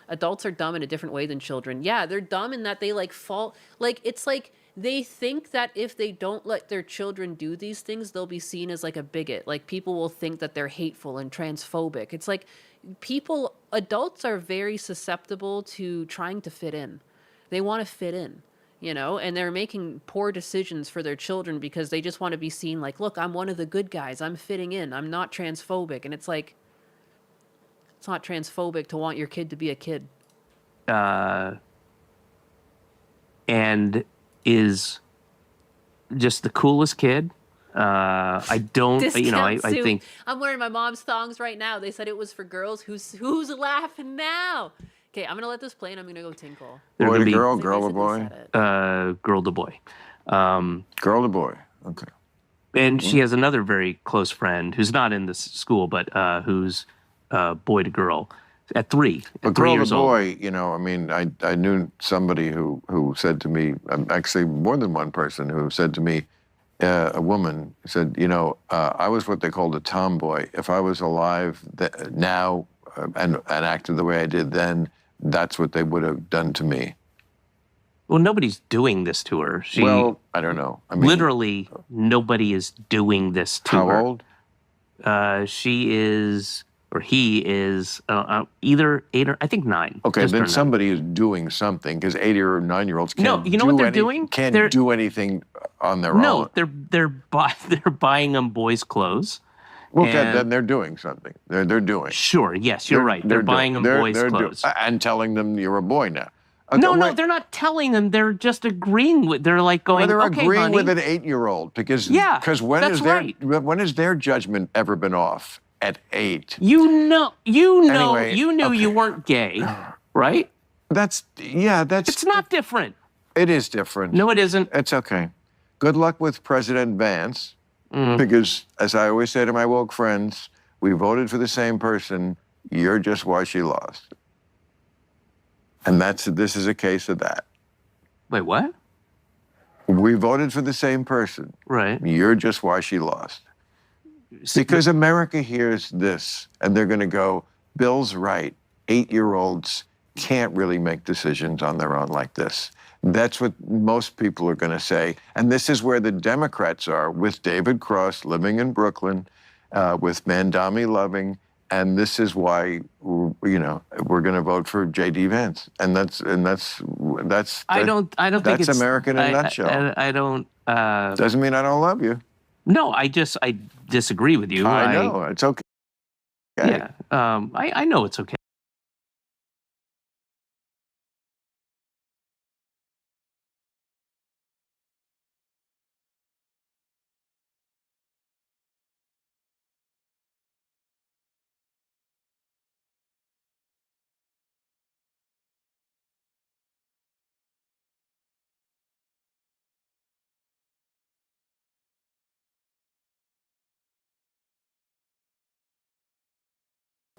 Adults are dumb in a different way than children. Yeah, they're dumb in that they, like, fall, like, it's like they think that if they don't let their children do these things, they'll be seen as, like, a bigot. Like, people will think that they're hateful and transphobic. It's like adults are very susceptible to trying to fit in. They want to fit in, you know, and they're making poor decisions for their children because they just want to be seen like, look, I'm one of the good guys. I'm fitting in. I'm not transphobic. And it's like, it's not transphobic to want your kid to be a kid. And is just the coolest kid. I don't, you know, I think. I'm wearing my mom's thongs right now. They said it was for girls. Who's laughing now? Okay, I'm going to let this play and I'm going to go tinkle. Boy to girl, girl to boy? Girl to boy. Girl to boy, okay. And she has another very close friend who's not in this school, but who's boy to girl at 3. But girl to boy, you know, I mean, I knew somebody who said to me, actually more than one person who said to me, a woman said, you know, I was what they called a tomboy. If I was alive now and acted the way I did then, that's what they would have done to me. Well, nobody's doing this to her. Well, I don't know. I mean, literally, nobody is doing this to her. How old? She is, or he is, either 8 or I think 9. Okay, then somebody is doing something because 8 or 9-year-olds can't. No, you know what they're doing? Can't do anything on their own. No, they're buying them boys' clothes. Well, then they're doing something. They're doing. Sure. Yes, you're right. They're buying them boys' clothes and telling them you're a boy now. Okay, no, they're not telling them. They're just agreeing with. They're like going. Well, they're okay, agreeing honey. with an 8-year-old because when has their judgment ever been off at 8? You know, Anyway, you knew you weren't gay, right? That's. It's not different. It is different. No, it isn't. It's okay. Good luck with President Vance, because as I always say to my woke friends, we voted for the same person. You're just why she lost. And this is a case of that. Wait, what? We voted for the same person. Right. You're just why she lost. Because America hears this, and they're going to go, Bill's right. 8-year-olds can't really make decisions on their own like this. That's what most people are going to say. And this is where the Democrats are, with David Cross living in Brooklyn, with Mandami Loving, and this is why we're going to vote for J.D. Vance. And that's I don't think that's it's America in a nutshell. I don't. Doesn't mean I don't love you. No, I disagree with you. I know it's okay. Yeah, I know it's okay.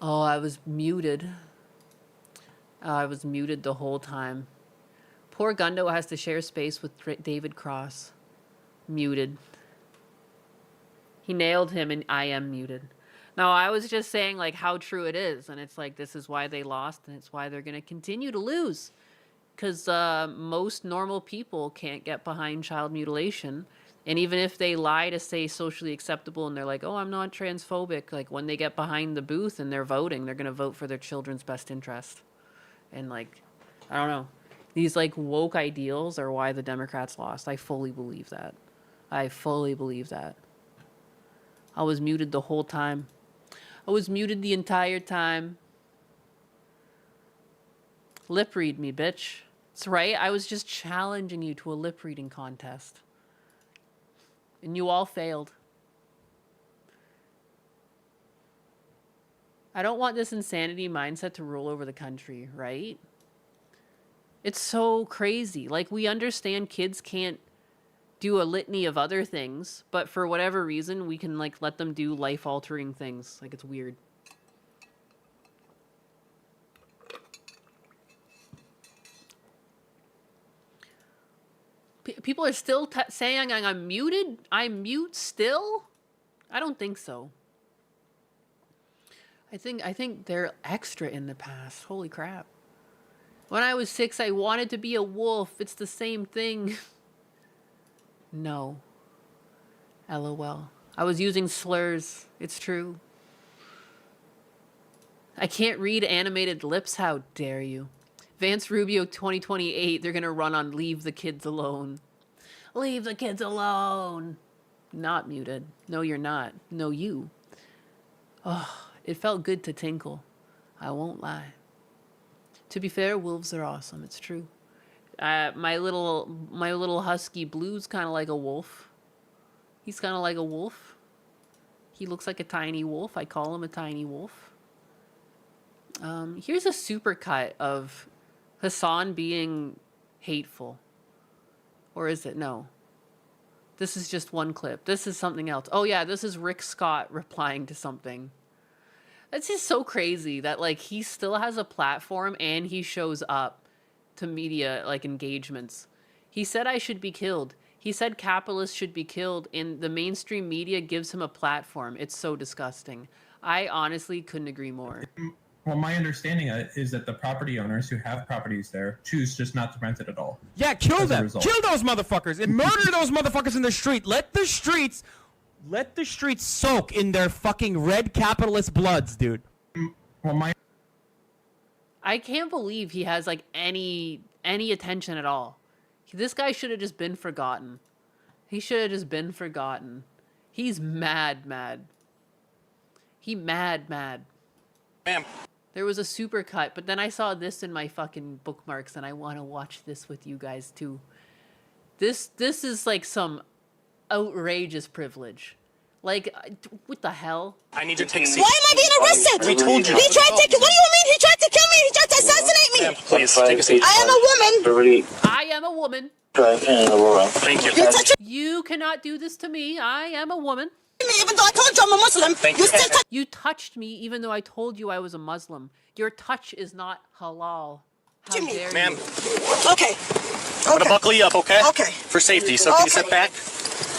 Oh, I was muted. I was muted the whole time. Poor Gundo has to share space with David Cross. Muted. He nailed him, and I am muted. No, I was just saying like how true it is, and it's like this is why they lost, and it's why they're gonna continue to lose, because most normal people can't get behind child mutilation, and even if they lie to say socially acceptable, and they're like, oh, I'm not transphobic, like when they get behind the booth and they're voting, they're gonna vote for their children's best interest, and like, I don't know, these like woke ideals are why the Democrats lost. I fully believe that. I fully believe that. I was muted the whole time. I was muted the entire time. Lip read me, bitch. That's right. I was just challenging you to a lip reading contest. And you all failed. I don't want this insanity mindset to rule over the country, right? It's so crazy. Like, we understand kids can't do a litany of other things, but for whatever reason, we can like let them do life-altering things. Like, it's weird. People are still saying I'm muted? I'm mute still? I don't think so. I think they're extra in the past. Holy crap. When I was 6, I wanted to be a wolf. It's the same thing. No. LOL. I was using slurs. It's true. I can't read animated lips. How dare you? Vance Rubio 2028. They're going to run on Leave the Kids Alone. Leave the kids alone. Not muted. No, you're not. No, you. Oh, it felt good to tinkle. I won't lie. To be fair, wolves are awesome. It's true. My little husky Blue's kind of like a wolf. He's kind of like a wolf. He looks like a tiny wolf. I call him a tiny wolf. Here's a supercut of Hassan being hateful. Or is it? No. This is just one clip. This is something else. Oh yeah, this is Rick Scott replying to something. It's just so crazy that like he still has a platform and he shows up to media like engagements. He said I should be killed. He said capitalists should be killed, and the mainstream media gives him a platform. It's so disgusting. I honestly couldn't agree more. Well, my understanding is that the property owners who have properties there choose just not to rent it at all. Yeah, kill them. Kill those motherfuckers and murder those motherfuckers in the street. Let the streets soak in their fucking red capitalist bloods, dude. Well, I can't believe he has like any attention at all. This guy should have just been forgotten. He should have just been forgotten. He's mad. He mad. Ma'am. There was a supercut, but then I saw this in my fucking bookmarks, and I want to watch this with you guys too. This is like some outrageous privilege. Like, what the hell? I need to take a seat. Why am I being arrested? We told you. He tried to. What do you mean? He tried to kill me. He tried to assassinate me. Ma'am, please take a seat. I am a woman. I am a woman. Thank you. You cannot do this to me. I am a woman. Even though I told you I'm a Muslim. Thank you. You touched me even though I told you I was a Muslim. Your touch is not halal. How dare Ma'am. you? Okay. I'm gonna buckle you up, okay? Okay. For safety, so can you sit back?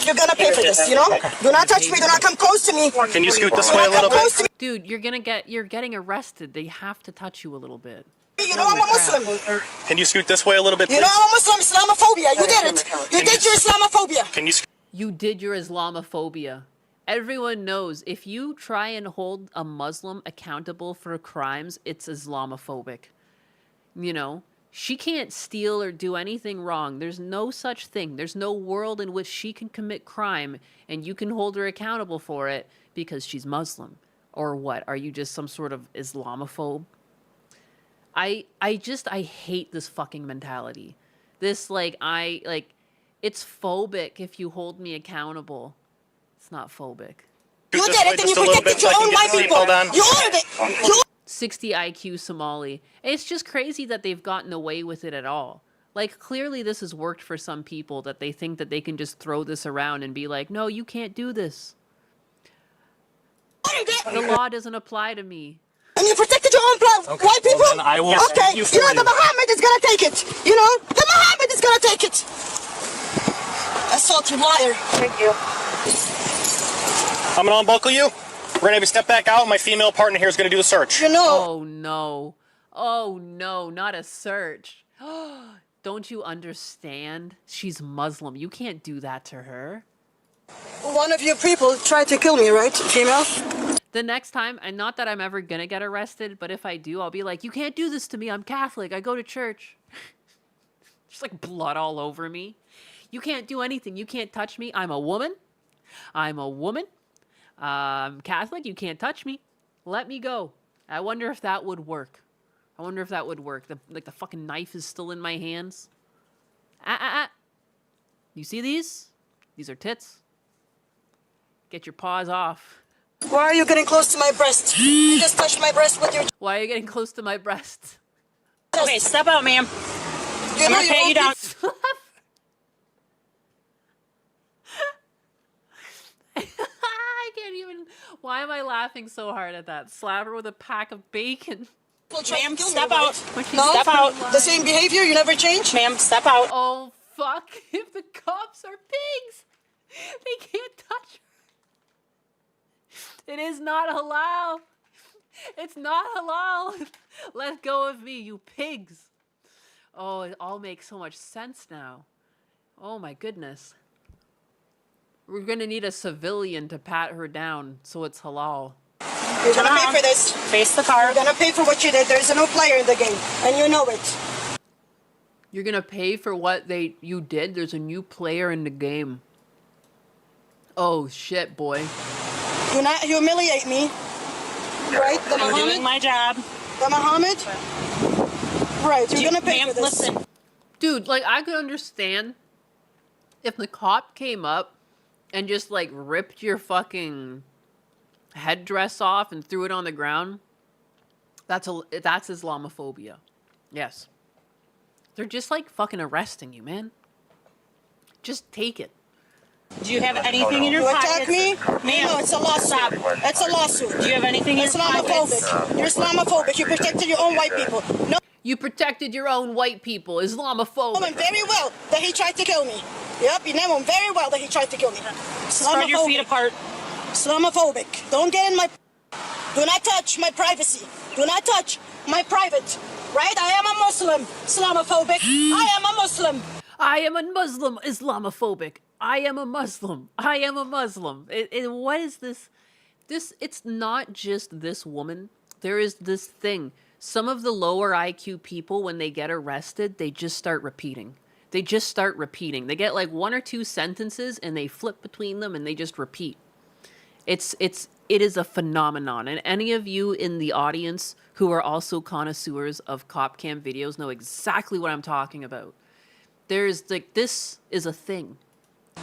You're gonna pay for this, you know? Do not touch me. Do not come close to me. Can you scoot this way a little bit? Dude, you're getting arrested. They have to touch you a little bit. You know I'm a Muslim. Can you scoot this way a little bit, please? You know I'm a Muslim. Islamophobia. You did it. You did your Islamophobia. Can you? You did your Islamophobia. Everyone knows if you try and hold a Muslim accountable for crimes, it's Islamophobic. You know, she can't steal or do anything wrong. There's no such thing. There's no world in which she can commit crime and you can hold her accountable for it because she's Muslim. Or what? Are you just some sort of Islamophobe? I hate this fucking mentality. This, it's phobic if you hold me accountable. It's not phobic. You did it, and you protected your own white people. You ordered it. 60 IQ Somali. It's just crazy that they've gotten away with it at all. Like, clearly this has worked for some people, that they think that they can just throw this around and be like, no, you can't do this. The law doesn't apply to me. And you protected your own blood, white people? Well, I will okay, you know, the Muhammad is gonna take it. You know, the Muhammad is gonna take it. Assault, you liar. Thank you. I'm gonna unbuckle you. We're gonna have you step back out. My female partner here is gonna do the search. You know. Oh no. Oh no, not a search. Don't you understand? She's Muslim. You can't do that to her. One of you people tried to kill me, right, female? The next time, and not that I'm ever gonna get arrested, but if I do, I'll be like, you can't do this to me. I'm Catholic. I go to church. Just like blood all over me. You can't do anything. You can't touch me. I'm a woman. I'm a woman. I'm Catholic. You can't touch me. Let me go. I wonder if that would work. I wonder if that would work. The fucking knife is still in my hands. You see these? These are tits. Get your paws off. Why are you getting close to my breast? You just touched my breast with your... Why are you getting close to my breast? Okay, step out, ma'am. You know you down. I can't even... Why am I laughing so hard at that? Slap her with a pack of bacon. Ma'am, step out. No, step out. The same behavior, you never change? Ma'am, step out. Oh, fuck. If the cops are pigs, they can't touch her. It is not halal. It's not halal. Let go of me, you pigs. Oh, it all makes so much sense now. Oh my goodness. We're gonna need a civilian to pat her down so it's halal. You're gonna pay for this. Face the car. You're gonna pay for what you did. There's no player in the game, and you know it. You're gonna pay for what you did? There's a new player in the game. Oh shit, boy. Do not humiliate me. Right? The I'm Muhammad? doing my job. The Muhammad? Right, you're gonna pay for this. Listen. Dude, like, I could understand if the cop came up and just, like, ripped your fucking headdress off and threw it on the ground. That's Islamophobia. Yes. They're just, like, fucking arresting you, man. Just take it. Do you have anything in your pocket? You pockets? attack me? No, it's a lawsuit. It's a lawsuit. Do you have anything in your pockets? Islamophobic. You're Islamophobic. You protected your own white people. No. You protected your own white people. Islamophobic. You know very well that he tried to kill me. Yep, you know him very well that he tried to kill me. Spread your feet apart. Islamophobic. Don't get in my... Do not touch my privacy. Do not touch my private. Right? I am a Muslim. Islamophobic. I am a Muslim. I am a Muslim. Islamophobic. I am a Muslim. I am a Muslim. What is this? It's not just this woman. There is this thing. Some of the lower IQ people, when they get arrested, they just start repeating. They just start repeating. They get like one or two sentences and they flip between them and they just repeat. It is a phenomenon. And any of you in the audience who are also connoisseurs of cop cam videos know exactly what I'm talking about. This is a thing.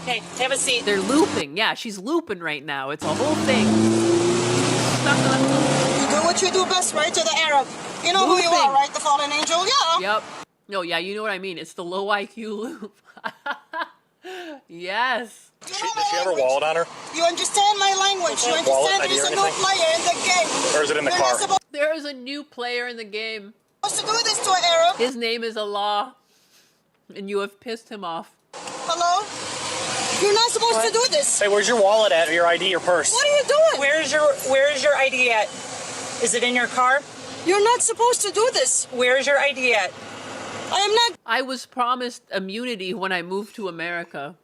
Okay, have a seat. They're looping. Yeah, she's looping right now. It's a whole thing. You do what you do best, right? To the Arab. You know who you are, right? The fallen angel? Yeah. Yep. No, yeah, you know what I mean. It's the low IQ loop. Yes. Does she have her wallet on her? You understand my language. You understand there is a new player in the game. Or is it in the car? There is a new player in the game. Supposed to do this to an Arab. His name is Allah. And you have pissed him off. Hello? You're not supposed to do this. Hey, where's your wallet at? Or your ID, your purse? What are you doing? Where's your ID at? Is it in your car? You're not supposed to do this. Where's your ID at? I am not. I was promised immunity when I moved to America.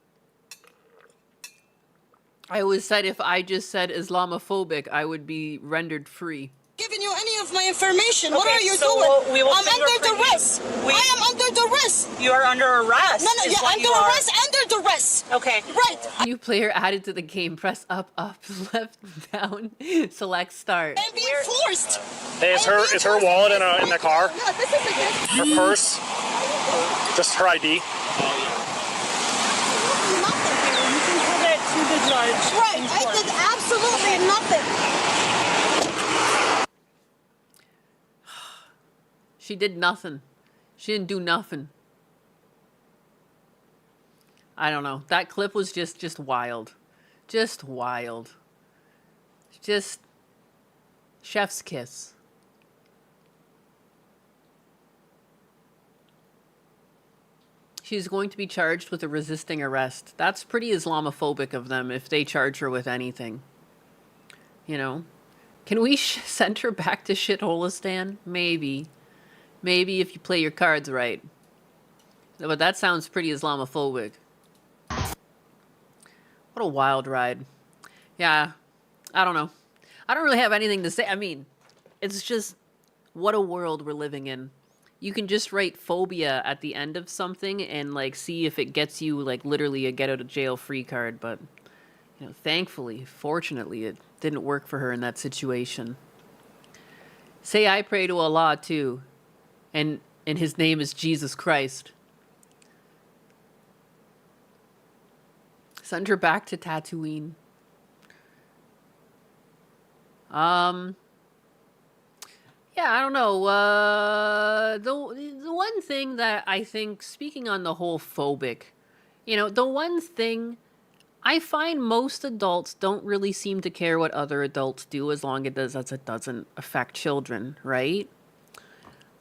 I always said if I just said Islamophobic, I would be rendered free. Giving you any of my information. What Okay, are you so doing? we will I'm under fingerprint you. duress. I am under duress. You are under arrest. No, is yeah, what under you are. arrest, under duress. Okay. Right. New player added to the game. Press up, left, down, select start. I'm being forced. Hey, is her wallet in the car? No, this is a gift. Her purse? Just her ID? Nothing. You can prove it to the judge. Right. I did absolutely nothing. She did nothing. She didn't do nothing. I don't know. That clip was just wild. Just wild. Just chef's kiss. She's going to be charged with a resisting arrest. That's pretty Islamophobic of them if they charge her with anything. You know? Can we send her back to Shitholistan? Maybe. Maybe if you play your cards right. But that sounds pretty Islamophobic. What a wild ride. Yeah, I don't know. I don't really have anything to say. I mean, it's just what a world we're living in. You can just write phobia at the end of something and like see if it gets you like literally a get out of jail free card. But, you know, thankfully, fortunately, it didn't work for her in that situation. Say I pray to Allah too. And his name is Jesus Christ. Send her back to Tatooine. Yeah, I don't know. The one thing that I think, speaking on the whole phobic, you know, the one thing I find most adults don't really seem to care what other adults do as long as it doesn't affect children, right?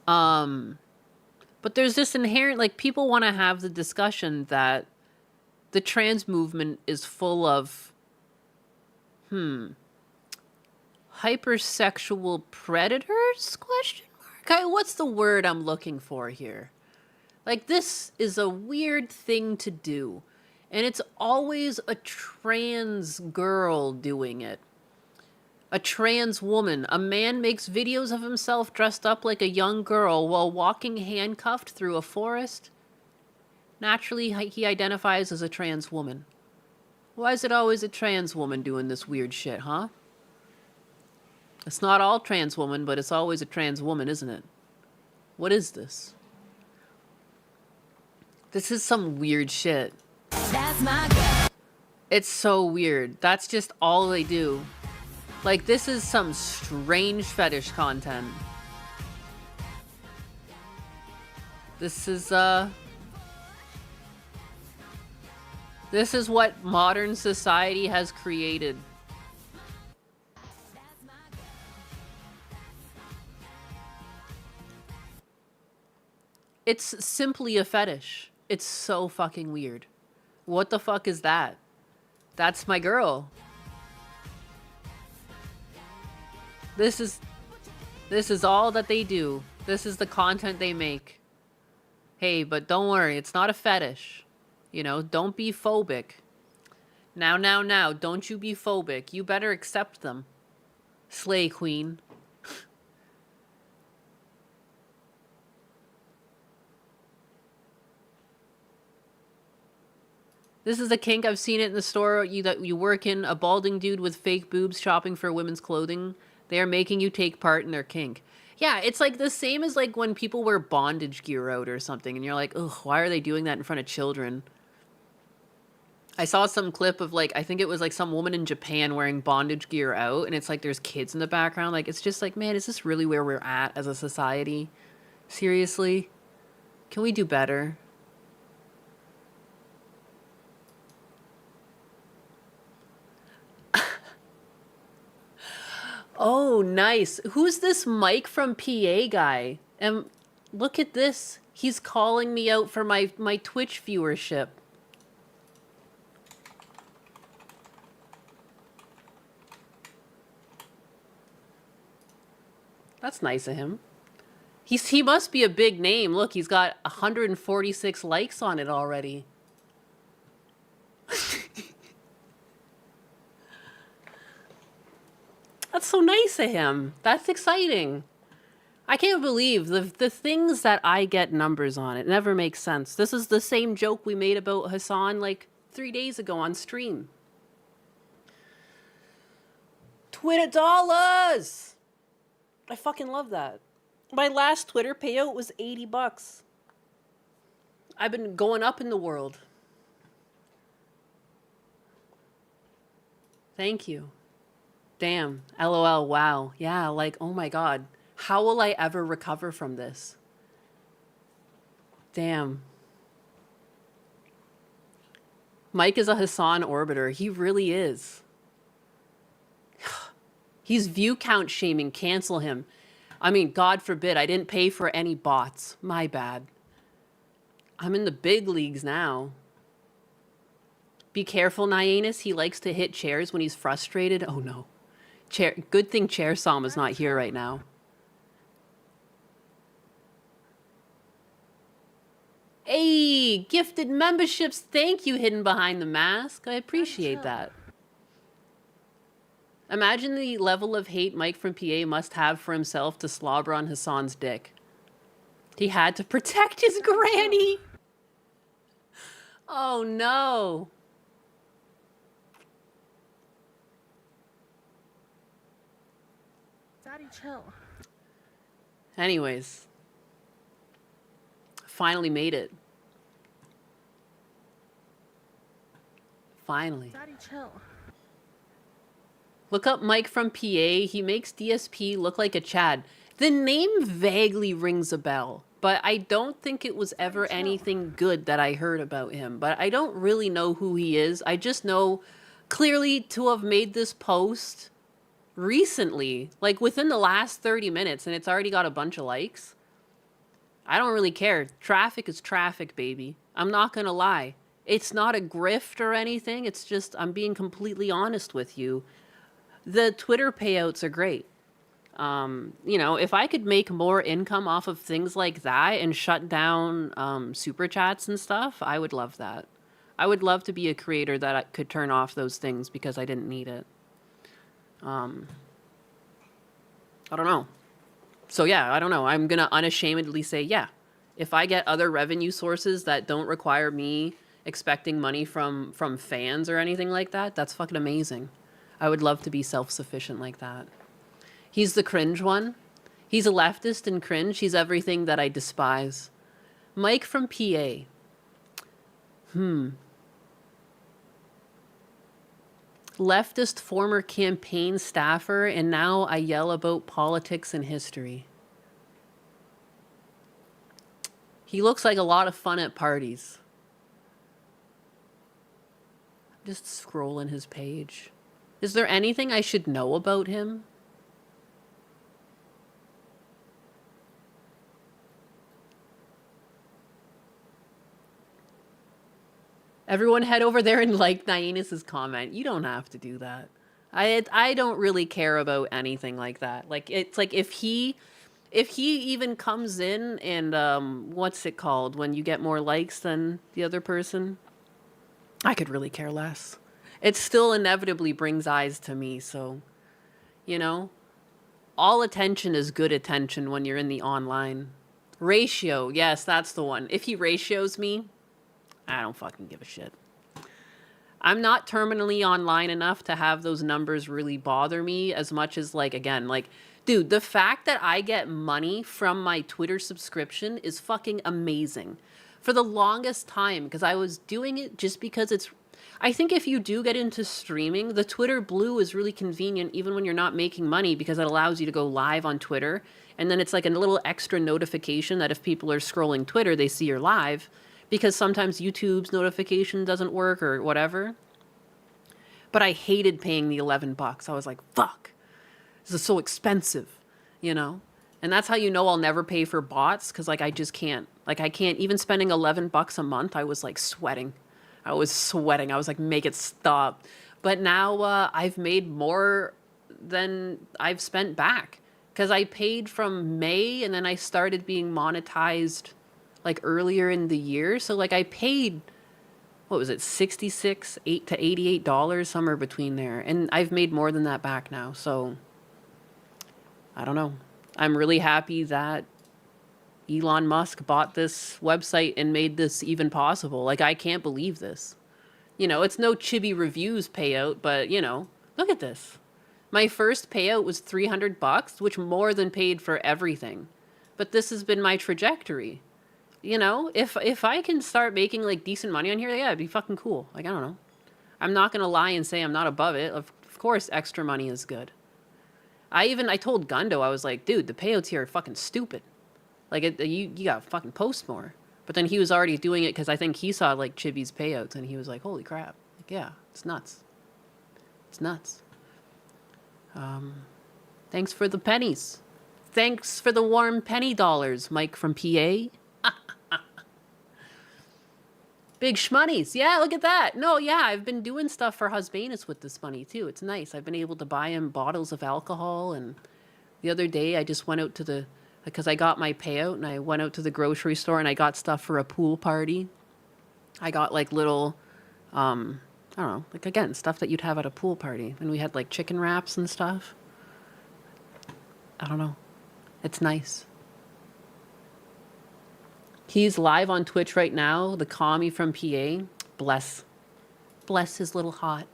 But there's this inherent, like, people want to have the discussion that the trans movement is full of, hypersexual predators? Question mark. What's the word I'm looking for here? Like, this is a weird thing to do, and it's always a trans girl doing it. A trans woman. A man makes videos of himself dressed up like a young girl while walking handcuffed through a forest. Naturally, he identifies as a trans woman. Why is it always a trans woman doing this weird shit, huh? It's not all trans women, but it's always a trans woman, isn't it? What is this? This is some weird shit. That's my girl. It's so weird. That's just all they do. Like, this is some strange fetish content. This is what modern society has created. It's simply a fetish. It's so fucking weird. What the fuck is that? That's my girl. This is all that they do. This is the content they make. Hey, but don't worry, it's not a fetish. You know, don't be phobic. Now, don't you be phobic. You better accept them. Slay Queen. This is a kink. I've seen it in the store that you work in. A balding dude with fake boobs shopping for women's clothing. They are making you take part in their kink. Yeah, it's like the same as like when people wear bondage gear out or something, and you're like, ugh, why are they doing that in front of children? I saw some clip of like, I think it was like some woman in Japan wearing bondage gear out, and it's like there's kids in the background. Like, it's just like, man, is this really where we're at as a society? Seriously? Can we do better? Oh, nice. Who's this Mike from PA guy? And look at this. He's calling me out for my Twitch viewership. That's nice of him. He must be a big name. Look, he's got 146 likes on it already. That's so nice of him. That's exciting. I can't believe the things that I get numbers on. It never makes sense. This is the same joke we made about Hassan like 3 days ago on stream. Twitter dollars! I fucking love that. My last Twitter payout was $80. I've been going up in the world. Thank you. Damn. LOL. Wow. Yeah, like, oh my God. How will I ever recover from this? Damn. Mike is a Hassan orbiter. He really is. He's view count shaming. Cancel him. I mean, God forbid, I didn't pay for any bots. My bad. I'm in the big leagues now. Be careful, Nyanus. He likes to hit chairs when he's frustrated. Oh no. Good thing Chair Sam is not here right now. Hey, gifted memberships. Thank you, Hidden Behind the Mask. I appreciate that. Imagine the level of hate Mike from PA must have for himself to slobber on Hassan's dick. He had to protect his granny. Oh no. Daddy, chill. Anyways. Finally made it. Finally. Daddy, chill. Look up Mike from PA. He makes DSP look like a Chad. The name vaguely rings a bell, but I don't think it was ever anything good that I heard about him. But I don't really know who he is. I just know clearly to have made this post recently, like within the last 30 minutes, and it's already got a bunch of likes. I don't really care. Traffic is traffic, baby. I'm not gonna lie. It's not a grift or anything. It's just I'm being completely honest with you. The Twitter payouts are great. You know, if I could make more income off of things like that and shut down super chats and stuff, I would love that. I would love to be a creator that could turn off those things because I didn't need it. I don't know. So yeah, I don't know. I'm going to unashamedly say, yeah, if I get other revenue sources that don't require me expecting money from fans or anything like that, that's fucking amazing. I would love to be self-sufficient like that. He's the cringe one. He's a leftist and cringe. He's everything that I despise. Mike from PA. Leftist former campaign staffer, and now I yell about politics and history. He looks like a lot of fun at parties. Just scrolling his page. Is there anything I should know about him? Everyone head over there and like Nyanus's comment. You don't have to do that. I don't really care about anything like that. Like it's like if he even comes in and what's it called when you get more likes than the other person, I could really care less. It still inevitably brings eyes to me, so you know, all attention is good attention when you're in the online. Ratio, yes, that's the one. If he ratios me, I don't fucking give a shit. I'm not terminally online enough to have those numbers really bother me as much as, like, again, like, dude, the fact that I get money from my Twitter subscription is fucking amazing. For the longest time, because I was doing it just because it's... I think if you do get into streaming, the Twitter Blue is really convenient even when you're not making money because it allows you to go live on Twitter. And then it's like a little extra notification that if people are scrolling Twitter, they see you're live. Because sometimes YouTube's notification doesn't work or whatever. But I hated paying the $11. I was like, fuck, this is so expensive, you know? And that's how you know I'll never pay for bots, because like I just can't. Like I can't, even spending $11 a month, I was like sweating. I was like, make it stop. But now I've made more than I've spent back. Because I paid from May and then I started being monetized like earlier in the year. So like I paid, what was it, $66 to $88, somewhere between there. And I've made more than that back now. So I don't know. I'm really happy that Elon Musk bought this website and made this even possible. Like, I can't believe this. You know, it's no Chibi Reviews payout, but, you know, look at this. My first payout was $300, which more than paid for everything. But this has been my trajectory. You know, if I can start making, like, decent money on here, yeah, it'd be fucking cool. Like, I don't know. I'm not going to lie and say I'm not above it. Of course, extra money is good. I told Gundo, I was like, dude, the payouts here are fucking stupid. Like, you gotta fucking post more. But then he was already doing it because I think he saw, like, Chibi's payouts, and he was like, holy crap. Like, yeah, it's nuts. It's nuts. Thanks for the pennies. Thanks for the warm penny dollars, Mike from PA. Big shmoneys. Yeah, look at that. No, yeah, I've been doing stuff for Husbanus with this money, too. It's nice. I've been able to buy him bottles of alcohol, and the other day I just went out to the... Because I got my payout, and I went out to the grocery store, and I got stuff for a pool party. I got, like, little... I don't know, like, again, stuff that you'd have at a pool party. And we had, like, chicken wraps and stuff. I don't know. It's nice. He's live on Twitch right now, the commie from PA. Bless his little heart.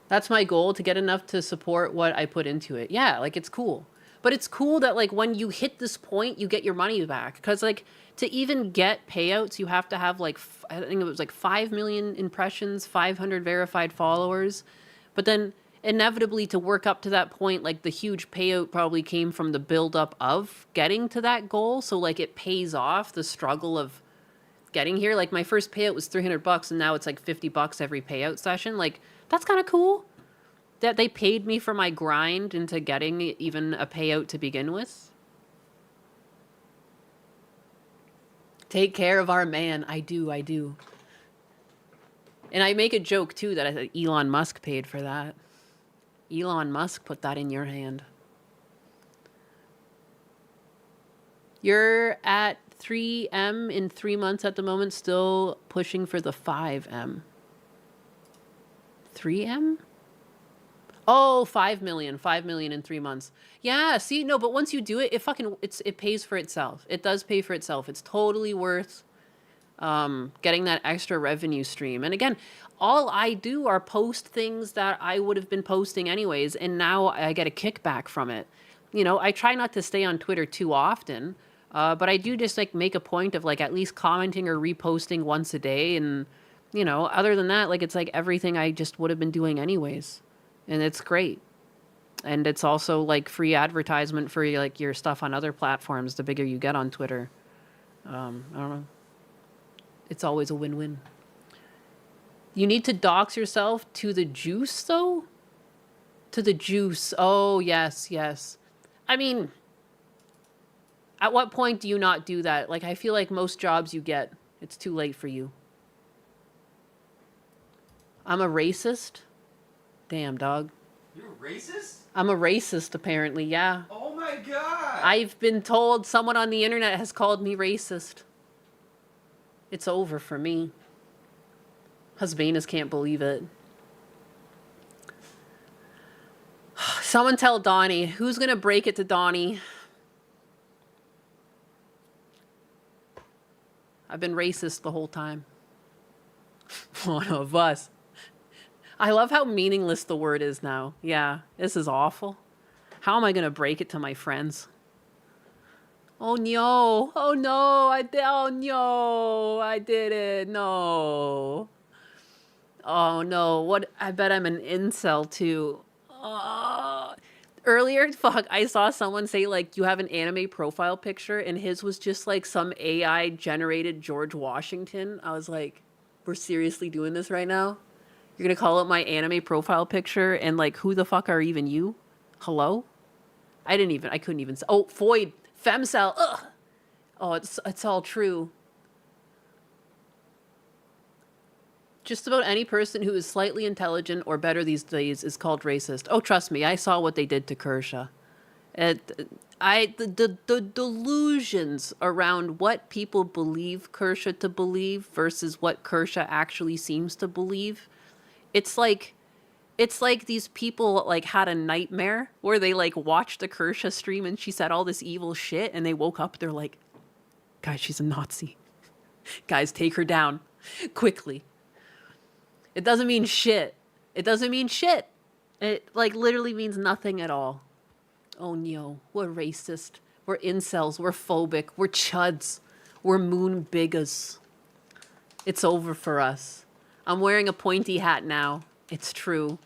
That's my goal, to get enough to support what I put into it. Yeah, like, it's cool. But it's cool that, like, when you hit this point, you get your money back. Because, like, to even get payouts, you have to have, like, I think it was, like, 5 million impressions, 500 verified followers. But then, inevitably, to work up to that point, like, the huge payout probably came from the buildup of getting to that goal. So, like, it pays off the struggle of getting here. Like, my first payout was $300, and now it's, like, $50 every payout session. Like, that's kind of cool. That they paid me for my grind into getting even a payout to begin with. Take care of our man. I do. And I make a joke, too, that Elon Musk paid for that. Elon Musk put that in your hand. You're at 3M in 3 months at the moment, still pushing for the 5M. 3M? Oh, 5 million. 5 million in 3 months. Yeah, see, no, but once you do it, it pays for itself. It does pay for itself. It's totally worth getting that extra revenue stream. And again, all I do are post things that I would have been posting anyways, and now I get a kickback from it. You know, I try not to stay on Twitter too often, but I do just, like, make a point of, like, at least commenting or reposting once a day. And, you know, other than that, like, it's like everything I just would have been doing anyways. And it's great. And it's also, like, free advertisement for, like, your stuff on other platforms the bigger you get on Twitter. I don't know. It's always a win-win. You need to dox yourself to the juice, though? To the juice. Oh, yes. I mean, at what point do you not do that? Like, I feel like most jobs you get, it's too late for you. I'm a racist? Damn, dog. You're a racist? I'm a racist, apparently, yeah. Oh my god! I've been told someone on the internet has called me racist. It's over for me. Husbanus can't believe it. Someone tell Donnie. Who's gonna break it to Donnie? I've been racist the whole time. One of us. I love how meaningless the word is now. Yeah, this is awful. How am I going to break it to my friends? Oh no. Oh no. I did it. No. Oh no. What? I bet I'm an incel too. Earlier, I saw someone say, like, you have an anime profile picture, and his was just like some AI generated George Washington. I was like, we're seriously doing this right now? You're going to call it my anime profile picture, and, like, who the fuck are even you? Hello? I couldn't even say. Oh, Foyd. Femcel. Ugh. Oh, it's all true. Just about any person who is slightly intelligent or better these days is called racist. Oh, trust me, I saw what they did to Kershaw. The delusions around what people believe Kershaw to believe versus what Kershaw actually seems to believe. It's like these people like had a nightmare where they like watched the Kershaw stream and she said all this evil shit and they woke up, they're like, guys, she's a Nazi. Guys, take her down quickly. It doesn't mean shit. It doesn't mean shit. It like literally means nothing at all. Oh no, we're racist. We're incels. We're phobic. We're chuds. We're moon biggas. It's over for us. I'm wearing a pointy hat now. It's true.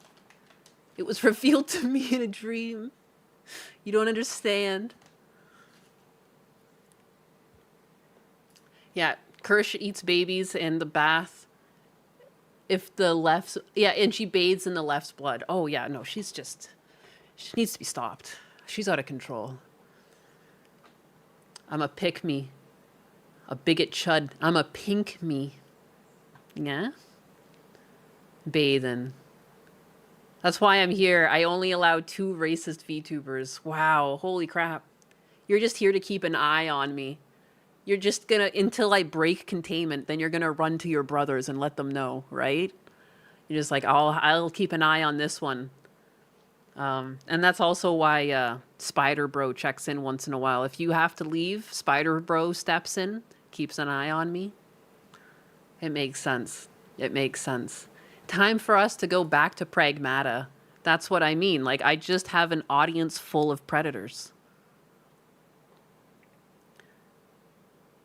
It was revealed to me in a dream. You don't understand. Yeah, Kirsch eats babies in the bath. If the left's... Yeah, and she bathes in the left's blood. Oh, yeah, no, she's just... She needs to be stopped. She's out of control. I'm a pick-me. A bigot chud. I'm a pink-me. Yeah? Bathing. That's why I'm here. I only allow 2 racist VTubers. Wow, holy crap. You're just here to keep an eye on me. You're just gonna, until I break containment, then you're gonna run to your brothers and let them know, right? You're just like, I'll keep an eye on this one. And that's also why Spider Bro checks in once in a while. If you have to leave, Spider Bro steps in, keeps an eye on me. It makes sense. It makes sense. Time for us to go back to pragmata. That's what I mean. Like, I just have an audience full of predators.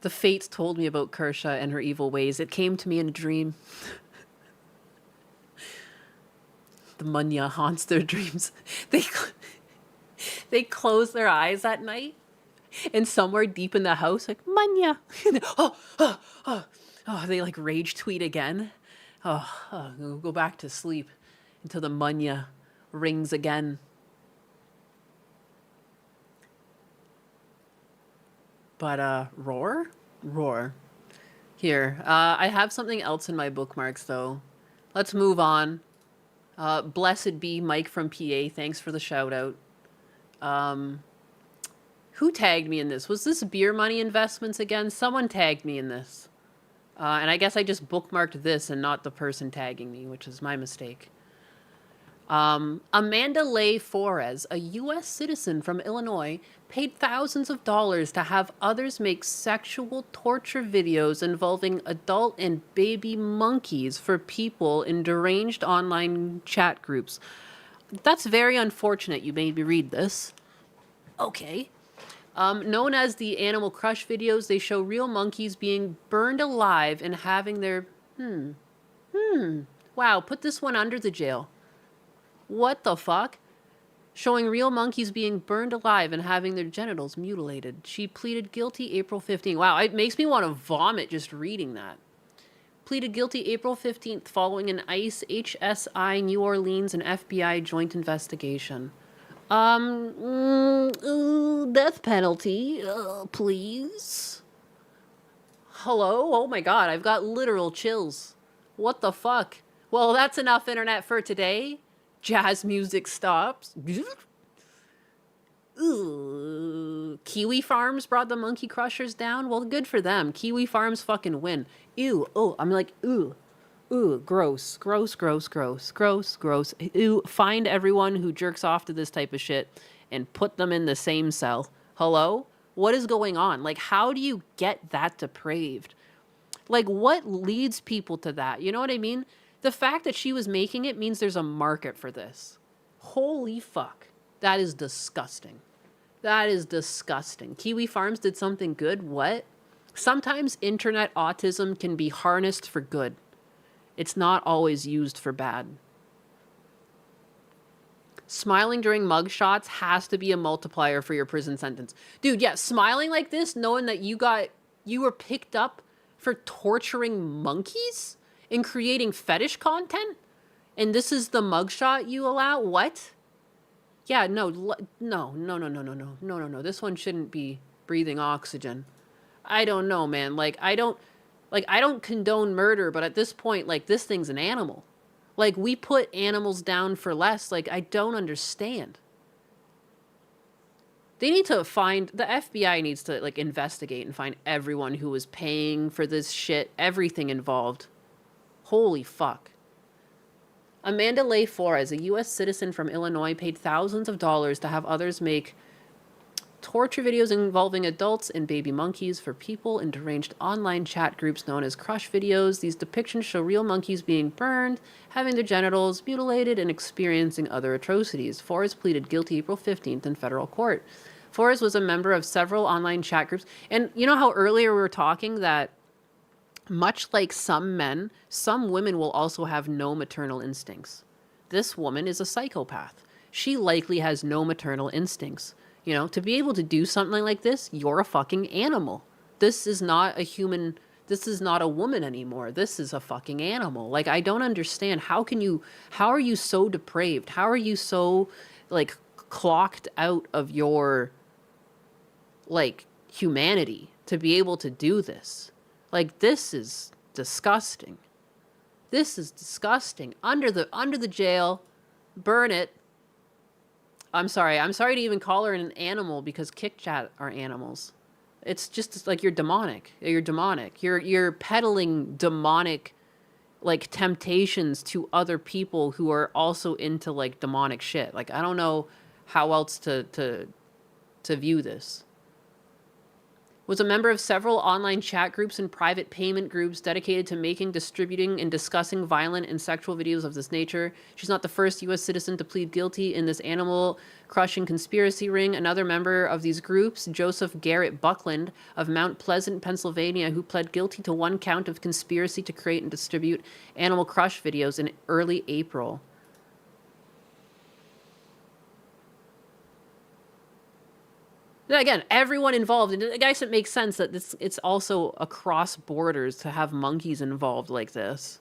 The fates told me about Kershaw and her evil ways. It came to me in a dream. The Munya haunts their dreams. They close their eyes at night, and somewhere deep in the house, like, Munya. They like rage tweet again. Go back to sleep until the Munya rings again. But, roar? Roar. Here, I have something else in my bookmarks, though. Let's move on. Blessed be Mike from PA. Thanks for the shout out. Who tagged me in this? Was this Beer Money Investments again? Someone tagged me in this. And I guess I just bookmarked this and not the person tagging me, which is my mistake. Amanda Leigh Flores, a U.S. citizen from Illinois, paid thousands of dollars to have others make sexual torture videos involving adult and baby monkeys for people in deranged online chat groups. That's very unfortunate. You made me read this. Okay. Known as the Animal Crush videos, they show real monkeys being burned alive and having their... Wow, put this one under the jail. What the fuck? Showing real monkeys being burned alive and having their genitals mutilated. She pleaded guilty April 15th. Wow, it makes me want to vomit just reading that. Pleaded guilty April 15th following an ICE, HSI, New Orleans, and FBI joint investigation. Death penalty, please. Hello? Oh my god, I've got literal chills. What the fuck? Well, that's enough internet for today. Jazz music stops. Ooh. Kiwi Farms brought the Monkey Crushers down. Well, good for them. Kiwi Farms fucking win. Ew. Oh, I'm like, ooh. Ooh, gross. Gross, gross, gross. Gross, gross. Ew. Find everyone who jerks off to this type of shit and put them in the same cell. Hello? What is going on? Like, how do you get that depraved? Like, what leads people to that? You know what I mean? The fact that she was making it means there's a market for this. Holy fuck. That is disgusting. That is disgusting. Kiwi Farms did something good? What? Sometimes internet autism can be harnessed for good. It's not always used for bad. Smiling during mugshots has to be a multiplier for your prison sentence. Dude, yeah, smiling like this, knowing that you were picked up for torturing monkeys and creating fetish content, and this is the mugshot you allow? What? Yeah, no. This one shouldn't be breathing oxygen. I don't know, man. Like, I don't... Like, I don't condone murder, but at this point, like, this thing's an animal. Like, we put animals down for less. Like, I don't understand. They need to find, the FBI needs to, like, investigate and find everyone who was paying for this shit, everything involved. Holy fuck. Amanda Leigh Flores, a U.S. citizen from Illinois, paid thousands of dollars to have others make torture videos involving adults and baby monkeys for people in deranged online chat groups known as crush videos. These depictions show real monkeys being burned, having their genitals mutilated, and experiencing other atrocities. Flores pleaded guilty April 15th in federal court. Flores was a member of several online chat groups. And you know how earlier we were talking that much like some men, some women will also have no maternal instincts. This woman is a psychopath. She likely has no maternal instincts. You know, to be able to do something like this, you're a fucking animal. This is not a human, this is not a woman anymore. This is a fucking animal. Like, I don't understand. How are you so depraved? How are you so, like, clocked out of your, like, humanity to be able to do this? Like, this is disgusting. This is disgusting. Under the jail, burn it. I'm sorry to even call her an animal because Kick Chat are animals. It's just like you're demonic. You're peddling demonic, like, temptations to other people who are also into, like, demonic shit. Like, I don't know how else to view this. Was a member of several online chat groups and private payment groups dedicated to making, distributing, and discussing violent and sexual videos of this nature. She's not the first U.S. citizen to plead guilty in this animal-crushing conspiracy ring. Another member of these groups, Joseph Garrett Buckland of Mount Pleasant, Pennsylvania, who pled guilty to one count of conspiracy to create and distribute animal crush videos in early April. Again, everyone involved, and I guess it makes sense that it's also across borders to have monkeys involved like this.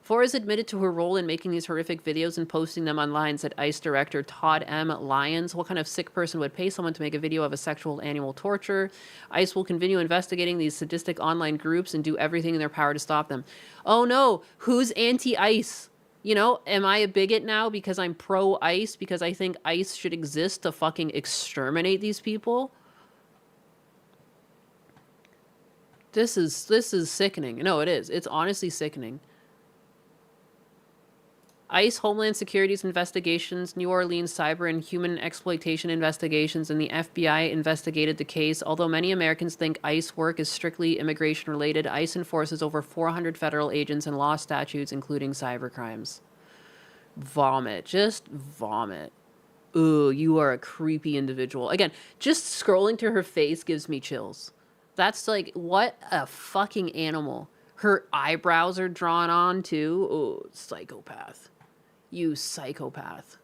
Flores admitted to her role in making these horrific videos and posting them online, said ICE Director Todd M. Lyons. What kind of sick person would pay someone to make a video of a sexual animal torture? ICE will continue investigating these sadistic online groups and do everything in their power to stop them. Oh no, who's anti-ICE? You know, am I a bigot now because I'm pro-ICE, because I think ICE should exist to fucking exterminate these people? This is sickening. No, it is. It's honestly sickening. ICE, Homeland Security's investigations, New Orleans cyber and human exploitation investigations, and the FBI investigated the case. Although many Americans think ICE work is strictly immigration-related, ICE enforces over 400 federal agents and law statutes, including cyber crimes. Vomit. Just vomit. Ooh, you are a creepy individual. Again, just scrolling to her face gives me chills. That's like, what a fucking animal. Her eyebrows are drawn on, too. Ooh, psychopath. You psychopath.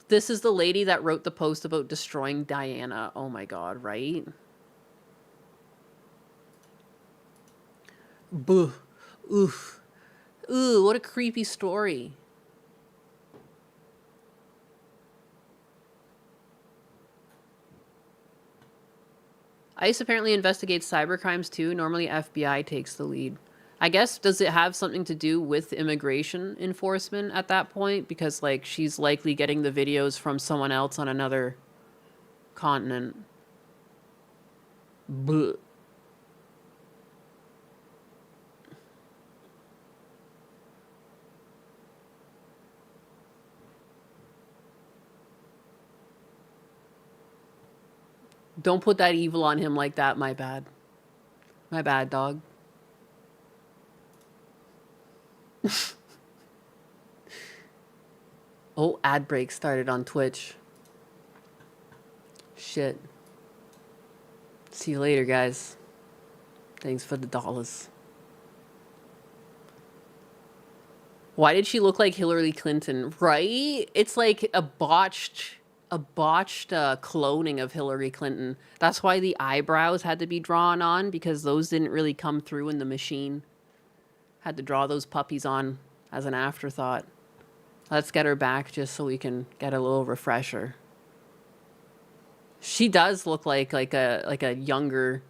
This is the lady that wrote the post about destroying Diana. Oh my god, right? Boo. Oof. Ooh, what a creepy story. ICE apparently investigates cyber crimes too. Normally FBI takes the lead. I guess, does it have something to do with immigration enforcement at that point? Because, like, she's likely getting the videos from someone else on another continent. Bleh. Don't put that evil on him like that, my bad. My bad, dog. Oh, ad break started on Twitch. Shit. See you later, guys. Thanks for the dollars. Why did she look like Hillary Clinton? Right? It's like a botched cloning of Hillary Clinton. That's why the eyebrows had to be drawn on, because those didn't really come through in the machine. Had to draw those puppies on as an afterthought. Let's get her back just so we can get a little refresher. She does look like a younger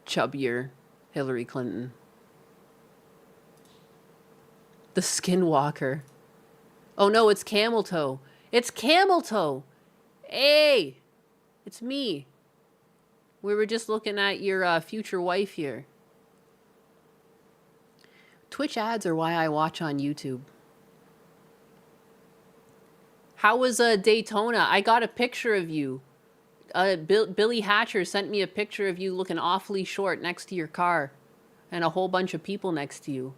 chubbier Hillary Clinton. The Skinwalker. Oh no, it's Camel Toe. It's Camel Toe. Hey, it's me. We were just looking at your future wife here. Twitch ads are why I watch on YouTube. How was Daytona? I got a picture of you. Billy Hatcher sent me a picture of you looking awfully short next to your car. And a whole bunch of people next to you.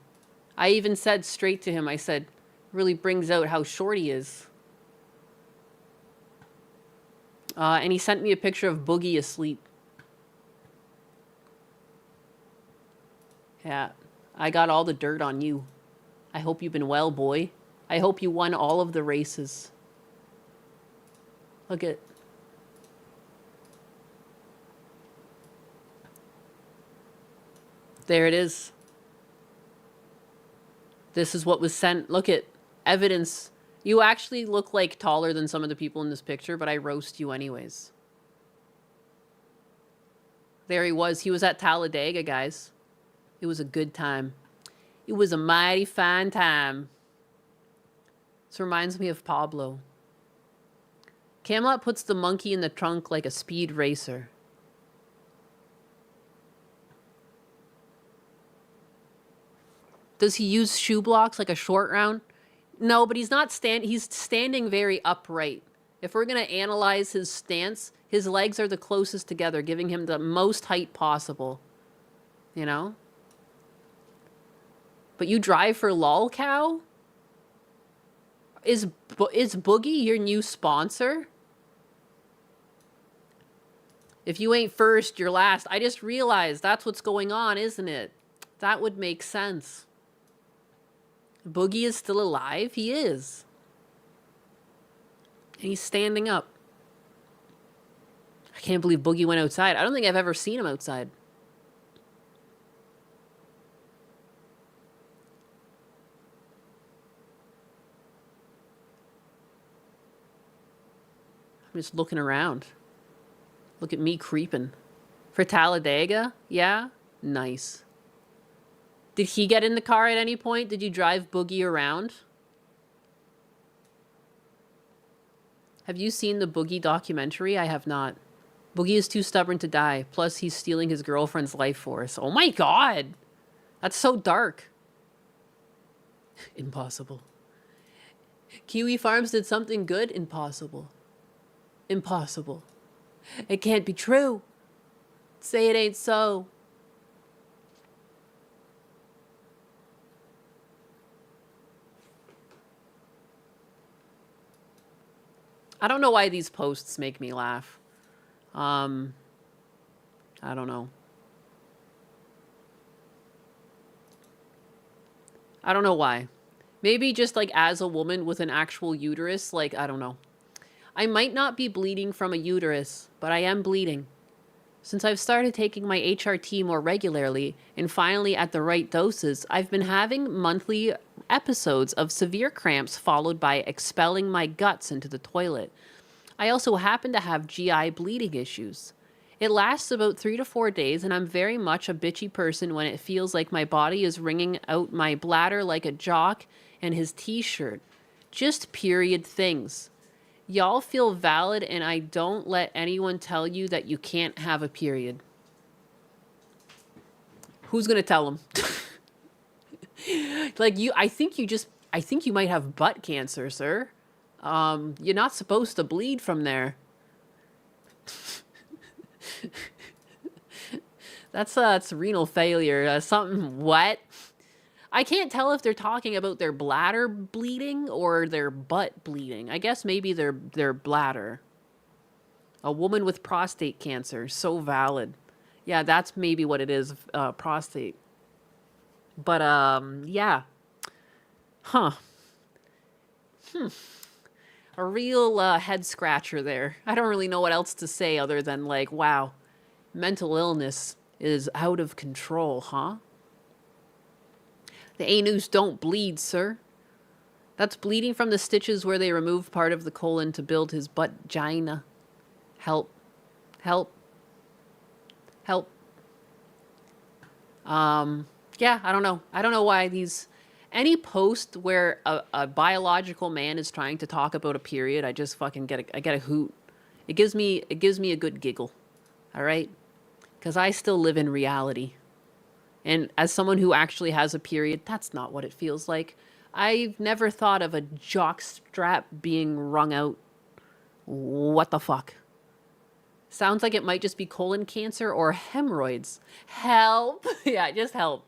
I even said straight to him, I said, really brings out how short he is. And he sent me a picture of Boogie asleep. Yeah, I got all the dirt on you. I hope you've been well, boy. I hope you won all of the races. Look at... There it is. This is what was sent. Look at evidence. You actually look like taller than some of the people in this picture, but I roast you anyways. There he was. He was at Talladega, guys. It was a good time. It was a mighty fine time. This reminds me of Pablo. Camelot puts the monkey in the trunk like a speed racer. Does he use shoe blocks like a short round? No, but he's not he's standing very upright. If we're going to analyze his stance, his legs are the closest together, giving him the most height possible. You know? But you drive for lol cow? Is Boogie your new sponsor? If you ain't first, you're last. I just realized that's what's going on, isn't it? That would make sense. Boogie is still alive? He is. And he's standing up. I can't believe Boogie went outside. I don't think I've ever seen him outside. I'm just looking around. Look at me creeping. For Talladega? Yeah? Nice. Did he get in the car at any point? Did you drive Boogie around? Have you seen the Boogie documentary? I have not. Boogie is too stubborn to die. Plus, he's stealing his girlfriend's life force. Oh my god! That's so dark. Impossible. Kiwi Farms did something good? Impossible. Impossible. It can't be true. Say it ain't so. I don't know why these posts make me laugh. I don't know. I don't know why. Maybe just like as a woman with an actual uterus, like, I don't know. I might not be bleeding from a uterus, but I am bleeding. Since I've started taking my HRT more regularly and finally at the right doses, I've been having monthly episodes of severe cramps followed by expelling my guts into the toilet. I also happen to have GI bleeding issues. It lasts about 3 to 4 days, and I'm very much a bitchy person when it feels like my body is wringing out my bladder like a jock and his t-shirt. Just period things. Y'all feel valid, and I don't let anyone tell you that you can't have a period. Who's gonna tell them? Like, I think you might have butt cancer, sir. You're not supposed to bleed from there. That's renal failure. Something, what? I can't tell if they're talking about their bladder bleeding or their butt bleeding. I guess maybe their bladder. A woman with prostate cancer. So valid. Yeah, that's maybe what it is, prostate. But, yeah. Huh. A real head scratcher there. I don't really know what else to say other than like, wow, mental illness is out of control, huh? The anus don't bleed, sir. That's bleeding from the stitches where they removed part of the colon to build his butt-gina. Help. Help. Help. Yeah, I don't know. I don't know why any post where a biological man is trying to talk about a period, I just fucking get a hoot. It gives me a good giggle. All right? Because I still live in reality. And as someone who actually has a period, that's not what it feels like. I've never thought of a jock strap being wrung out. What the fuck? Sounds like it might just be colon cancer or hemorrhoids. Help! Yeah, just help.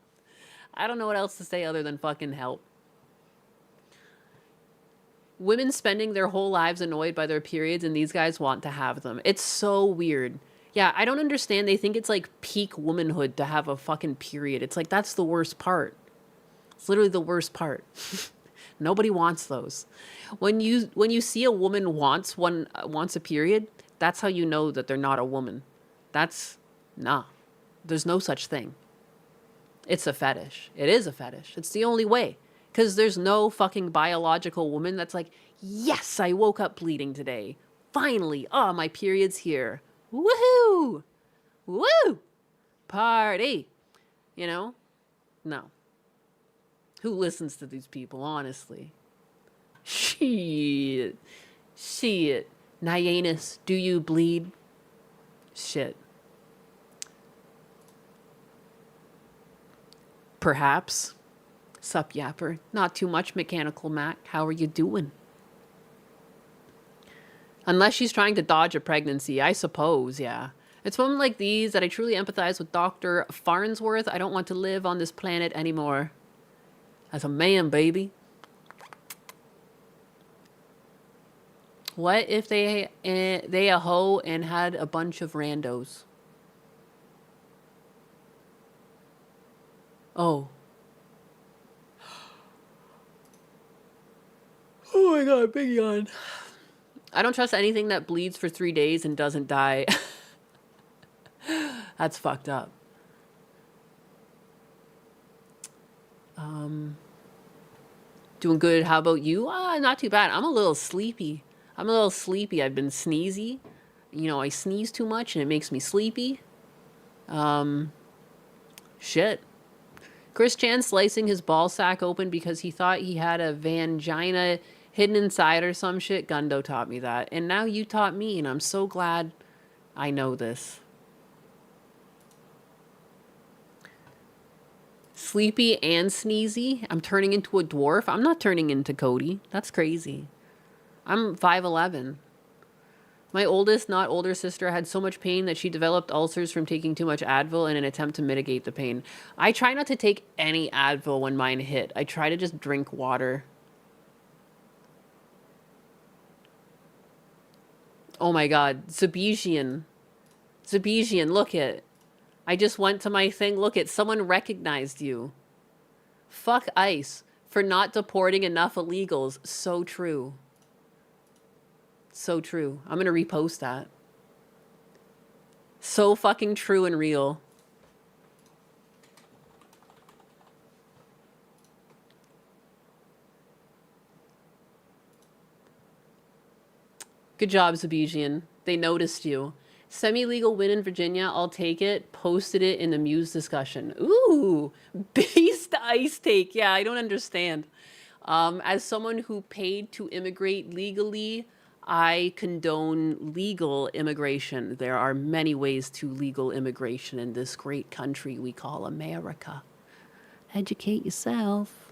I don't know what else to say other than fucking help. Women spending their whole lives annoyed by their periods, and these guys want to have them. It's so weird. Yeah, I don't understand. They think it's like peak womanhood to have a fucking period. It's like, that's the worst part. It's literally the worst part. Nobody wants those. When you see a woman wants a period, that's how you know that they're not a woman. Nah. There's no such thing. It's a fetish. It is a fetish. It's the only way. Because there's no fucking biological woman that's like, yes, I woke up bleeding today. Finally. Oh, my period's here. Woohoo! Woo! Party! You know? No. Who listens to these people, honestly? Shit. Nyanus, do you bleed? Shit. Perhaps. Sup, Yapper. Not too much, Mechanical Mac. How are you doing? Unless she's trying to dodge a pregnancy, I suppose, yeah. It's women like these that I truly empathize with Dr. Farnsworth. I don't want to live on this planet anymore. As a man, baby. What if they a hoe and had a bunch of randos? Oh. Oh my god, big yawn. I don't trust anything that bleeds for 3 days and doesn't die. That's fucked up. Doing good. How about you? Not too bad. I'm a little sleepy. I've been sneezy. You know, I sneeze too much and it makes me sleepy. Shit. Chris Chan slicing his ball sack open because he thought he had a vangina hidden inside or some shit. Gundo taught me that. And now you taught me, and I'm so glad I know this. Sleepy and sneezy. I'm turning into a dwarf. I'm not turning into Cody. That's crazy. I'm 5'11". My oldest, not older sister had so much pain that she developed ulcers from taking too much Advil in an attempt to mitigate the pain. I try not to take any Advil when mine hit. I try to just drink water. Oh my god. Zabijian, look it. I just went to my thing. Look it. Someone recognized you. Fuck ICE for not deporting enough illegals. So true. So true. I'm gonna repost that. So fucking true and real. Good job, Zabijian. They noticed you. Semi-legal win in Virginia. I'll take it. Posted it in the Muse discussion. Ooh, based ICE take. Yeah, I don't understand. As someone who paid to immigrate legally, I condone legal immigration. There are many ways to legal immigration in this great country we call America. Educate yourself.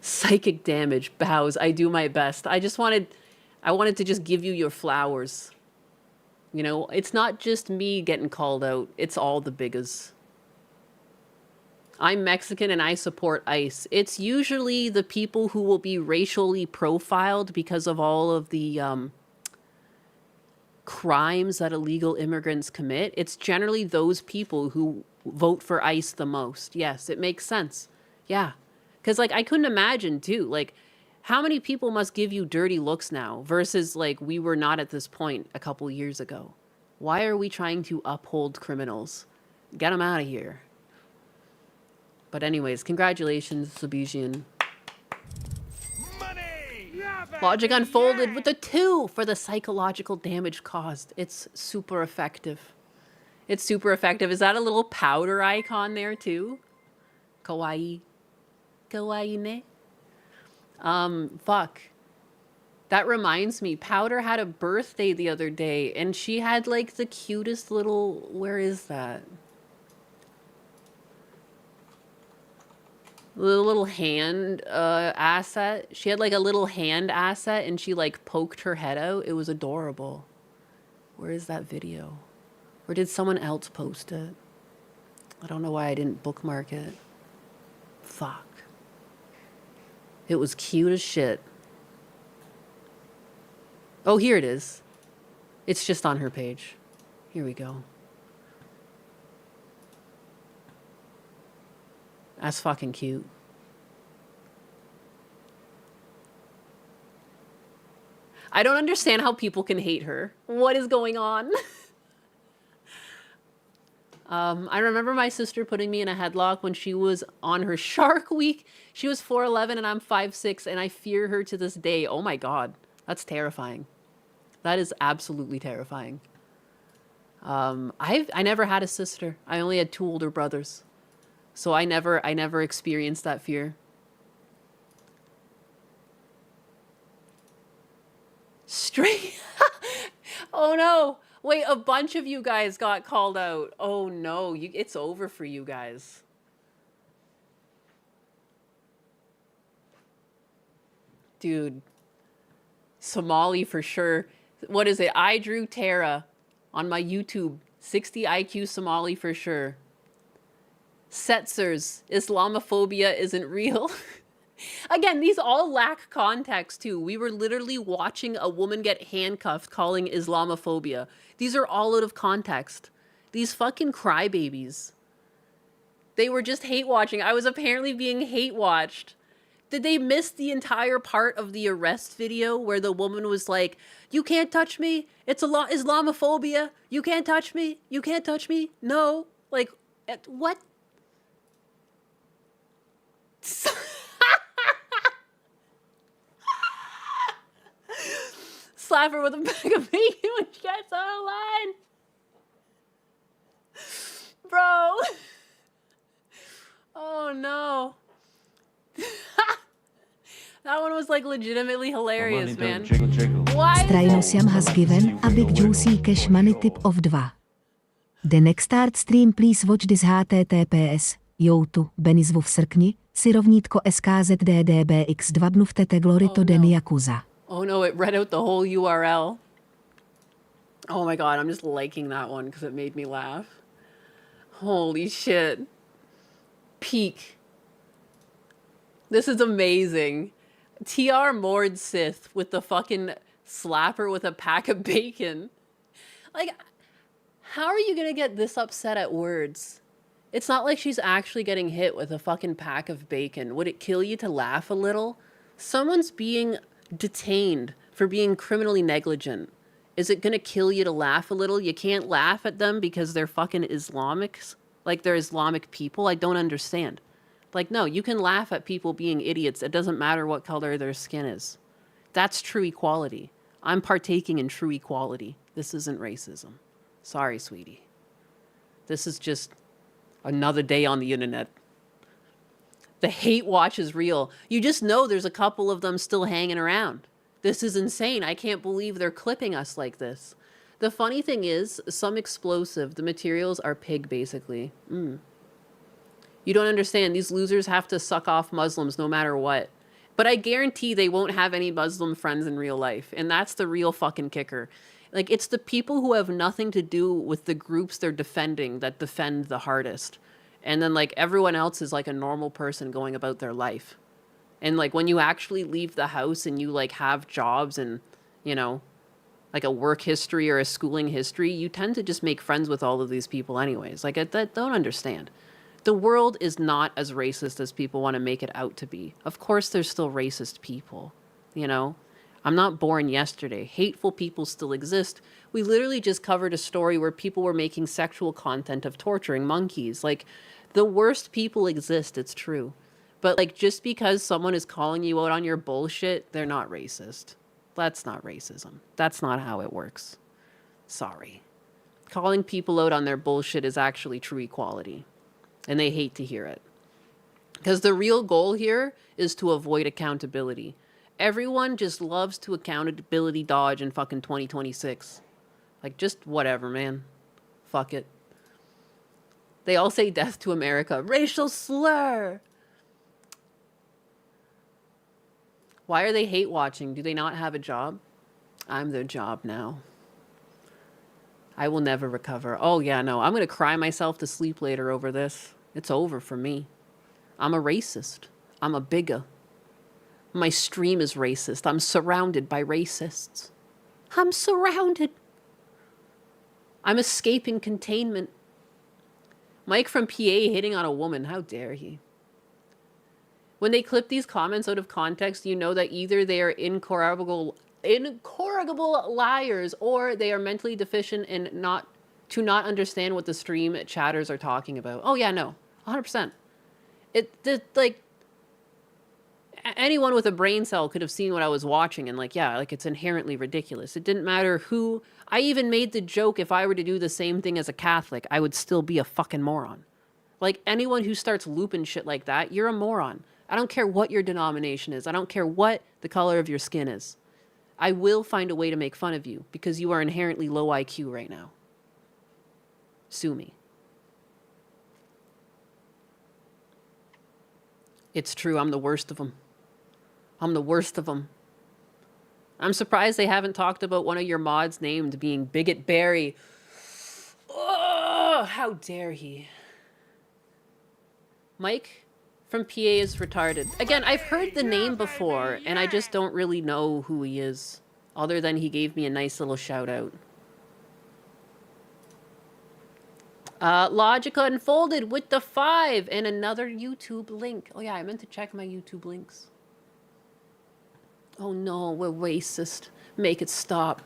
Psychic damage. Bows. I do my best. I wanted to just give you your flowers. You know, it's not just me getting called out. It's all the biggas. I'm Mexican and I support ICE. It's usually the people who will be racially profiled because of all of the crimes that illegal immigrants commit. It's generally those people who vote for ICE the most. Yes, it makes sense. Yeah. Because, like, I couldn't imagine, too. Like, how many people must give you dirty looks now versus, like, we were not at this point a couple years ago? Why are we trying to uphold criminals? Get them out of here. But anyways, congratulations, Zabijian. Logic unfolded with a 2 for the psychological damage caused. It's super effective. It's super effective. Is that a little powder icon there too? Kawaii. Kawaii ne? Fuck. That reminds me, Powder had a birthday the other day, and she had like the cutest little, where is that? The little hand asset. She had like a little hand asset, and she like poked her head out. It was adorable. Where is that video? Or did someone else post it? I don't know why I didn't bookmark it. Fuck. It was cute as shit. Oh, here it is. It's just on her page. Here we go. That's fucking cute. I don't understand how people can hate her. What is going on? I remember my sister putting me in a headlock when she was on her Shark Week. She was 4'11" and I'm 5'6", and I fear her to this day. Oh my God. That's terrifying. That is absolutely terrifying. I never had a sister. I only had 2 older brothers. So I never experienced that fear. Straight. Oh no. Wait, a bunch of you guys got called out. Oh no, it's over for you guys. Dude. Somali for sure. What is it? I drew Tara on my YouTube. 60 IQ Somali for sure. Setzers. Islamophobia isn't real. Again, these all lack context too. We were literally watching a woman get handcuffed calling Islamophobia. These are all out of context. These fucking crybabies. They were just hate watching. I was apparently being hate watched. Did they miss the entire part of the arrest video where the woman was like, you can't touch me. It's Islamophobia. You can't touch me. You can't touch me. No. Like, what? Slap her with a bag of bacon when she gets on the line. Bro. Oh no. That one was like legitimately hilarious, man. Why? Strajnosiam has given a big juicy cash money tip of 2. The next start stream please watch this https joutu Benizvu v srpni si rovnítko skzddbx2 bnuvtete glorito den Yakuza. Oh no, it read out the whole URL. Oh my God, I'm just liking that one because it made me laugh. Holy shit. Peak. This is amazing. TR Mord Sith with the fucking slapper with a pack of bacon. Like, how are you gonna get this upset at words? It's not like she's actually getting hit with a fucking pack of bacon. Would it kill you to laugh a little? Someone's being detained for being criminally negligent. Is it gonna kill you to laugh a little? You can't laugh at them because they're fucking Islamics? Like they're Islamic people? I don't understand. Like, no, you can laugh at people being idiots. It doesn't matter what color their skin is. That's true equality. I'm partaking in true equality. This isn't racism. Sorry, sweetie. This is just another day on the internet. The hate watch is real. You just know there's a couple of them still hanging around. This is insane. I can't believe they're clipping us like this. The funny thing is, some explosive, the materials are pig, basically. You don't understand. These losers have to suck off Muslims no matter what. But I guarantee they won't have any Muslim friends in real life. And that's the real fucking kicker. Like, it's the people who have nothing to do with the groups they're defending that defend the hardest. And then, like, everyone else is like a normal person going about their life. And, like, when you actually leave the house and you, like, have jobs and, you know, like a work history or a schooling history, you tend to just make friends with all of these people anyways. Like, I don't understand. The world is not as racist as people want to make it out to be. Of course, there's still racist people, you know? I'm not born yesterday. Hateful people still exist. We literally just covered a story where people were making sexual content of torturing monkeys. Like, the worst people exist, it's true. But, like, just because someone is calling you out on your bullshit, they're not racist. That's not racism. That's not how it works. Sorry. calling people out on their bullshit is actually true equality. And they hate to hear it. Because the real goal here is to avoid accountability. Everyone just loves to accountability dodge in fucking 2026. Like, just whatever, man. Fuck it. They all say death to America. Racial slur! Why are they hate watching? Do they not have a job? I'm their job now. I will never recover. Oh, yeah, no. I'm going to cry myself to sleep later over this. It's over for me. I'm a racist. I'm a bigot. My stream is racist. I'm surrounded by racists. I'm surrounded. I'm escaping containment. Mike from PA hitting on a woman. How dare he? When they clip these comments out of context, you know that either they are incorrigible liars or they are mentally deficient and not understand what the stream chatters are talking about. Oh yeah, no. 100%. Like anyone with a brain cell could have seen what I was watching and like, yeah, like it's inherently ridiculous. It didn't matter who. I even made the joke if I were to do the same thing as a Catholic, I would still be a fucking moron. Like anyone who starts looping shit like that, you're a moron. I don't care what your denomination is. I don't care what the color of your skin is. I will find a way to make fun of you because you are inherently low IQ right now. Sue me. It's true. I'm the worst of them. I'm the worst of them. I'm surprised they haven't talked about one of your mods named being Bigot Barry. Oh, how dare he. Mike from PA is retarded. Again, I've heard the name before, and I just don't really know who he is, other than he gave me a nice little shout out. Logica Unfolded with the 5 and another YouTube link. Oh yeah, I meant to check my YouTube links. Oh no, we're racist. Make it stop.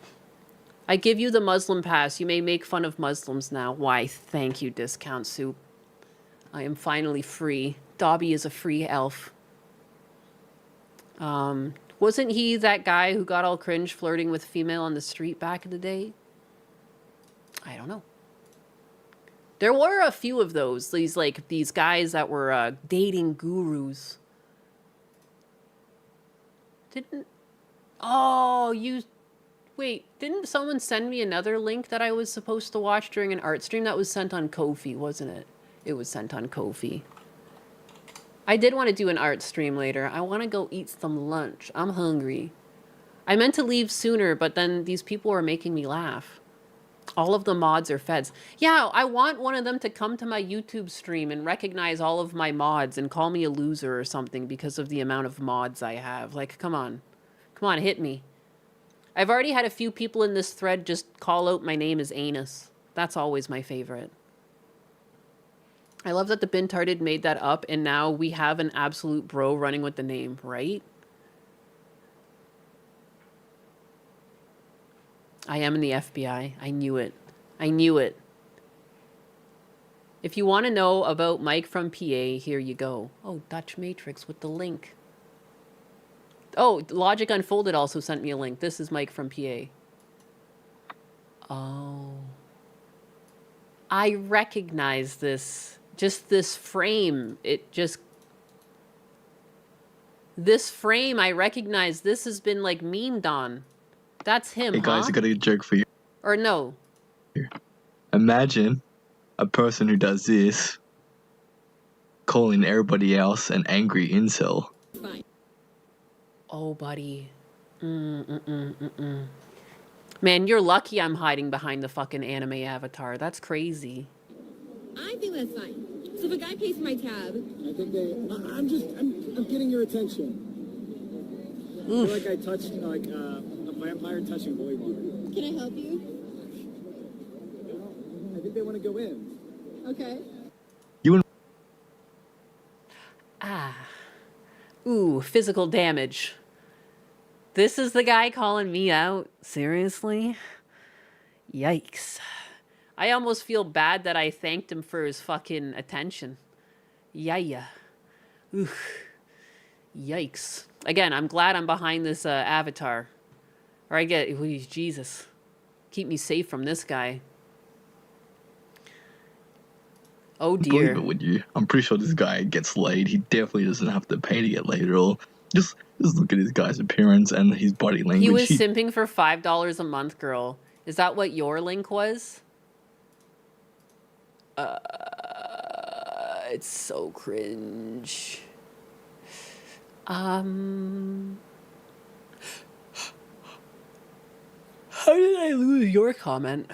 I give you the Muslim pass. You may make fun of Muslims now. Why, thank you, Discount Soup. I am finally free. Dobby is a free elf. Wasn't he that guy who got all cringe flirting with female on the street back in the day? I don't know. There were a few of those. These guys that were dating gurus. Wait, didn't someone send me another link that I was supposed to watch during an art stream? That was sent on Ko-fi, wasn't it? It was sent on Ko-fi. I did want to do an art stream later. I want to go eat some lunch. I'm hungry. I meant to leave sooner, but then these people were making me laugh. All of the mods are feds. Yeah, I want one of them to come to my YouTube stream and recognize all of my mods and call me a loser or something because of the amount of mods I have. Like, come on. Come on, hit me. I've already had a few people in this thread just call out my name as Anus. That's always my favorite. I love that the Bintarded made that up and now we have an absolute bro running with the name, right? I am in the FBI. I knew it. I knew it. If you want to know about Mike from PA, here you go. Oh, Dutch Matrix with the link. Oh, Logic Unfolded also sent me a link. This is Mike from PA. Oh. I recognize this. Just this frame. This frame, I recognize. This has been like memed on. That's him, Hey guys, huh? I got a joke for you. Or no. Imagine a person who does this calling everybody else an angry incel. Oh, buddy. Man, you're lucky I'm hiding behind the fucking anime avatar. That's crazy. I think that's fine. So if a guy pays my tab, I think I'm getting your attention. I feel like I touched a vampire touching holy water. Can I help you? I think they want to go in. Okay. Ooh, physical damage. This is the guy calling me out? Seriously? Yikes. I almost feel bad that I thanked him for his fucking attention. Yeah. Oof. Yikes. Again, I'm glad I'm behind this avatar. Or Jesus. Keep me safe from this guy. Oh Believe dear. it, would you? I'm pretty sure this guy gets laid. He definitely doesn't have to pay to get laid at all. Just look at this guy's appearance and his body language. He was simping for $5 a month, girl. Is that what your link was? It's so cringe. How did I lose your comment?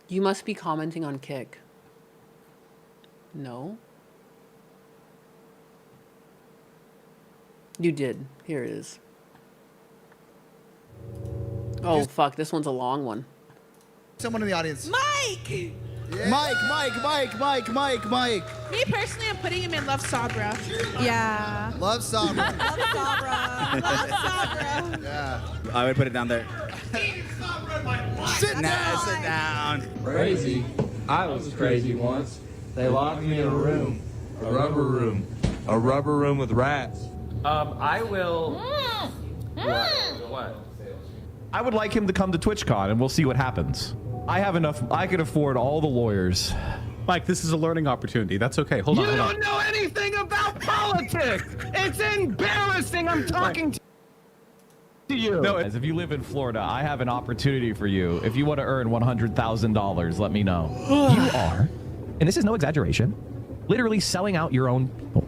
You must be commenting on Kick. No? You did. Here it is. Oh, fuck. This one's a long one. Someone in the audience. Mike! Yeah. Mike. Me personally, I'm putting him in Love Sabra. Yeah. Love Sabra. Love Sabra. Love Sabra. Yeah. I would put it down there. Sit down. Crazy. I was crazy once. They locked me in a room. A rubber room. A rubber room with rats. I will... What? I would like him to come to TwitchCon and we'll see what happens. I have enough. I can afford all the lawyers. Mike, this is a learning opportunity. That's okay. Hold on. You don't know anything about politics. It's embarrassing. I'm talking to you. No, if you live in Florida, I have an opportunity for you. If you want to earn $100,000, let me know. You are, and this is no exaggeration, literally selling out your own people.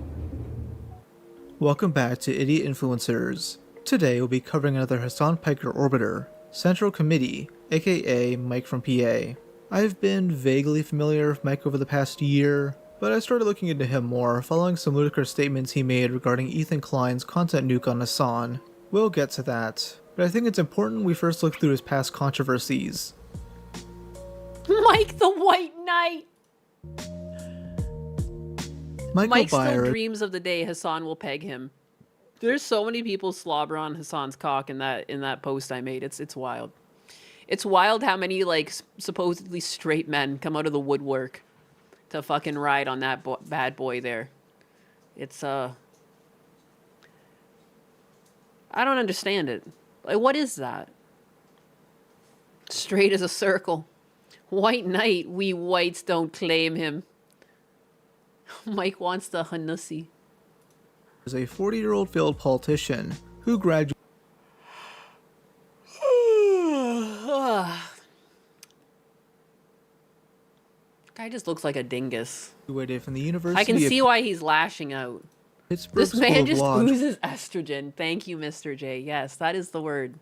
Welcome back to Idiot Influencers. Today we'll be covering another Hassan Piker orbiter, Central Committee, aka Mike from PA. I've been vaguely familiar with Mike over the past year, but I started looking into him more following some ludicrous statements he made regarding Ethan Klein's content nuke on Hassan. We'll get to that, but I think it's important we first look through his past controversies. Mike the White Knight! Mike still dreams of the day Hassan will peg him. There's so many people slobber on Hassan's cock in that post I made. It's wild. It's wild how many like supposedly straight men come out of the woodwork to fucking ride on that bad boy there. It's I don't understand it. Like, what is that? Straight as a circle. White Knight, we whites don't claim him. Mike wants the Hanussi. Is a 40-year-old failed politician who graduated Guy just looks like a dingus. from the University I can see of why he's lashing out. Pittsburgh This man School of just Law oozes estrogen. Thank you, Mr. J. Yes, that is the word.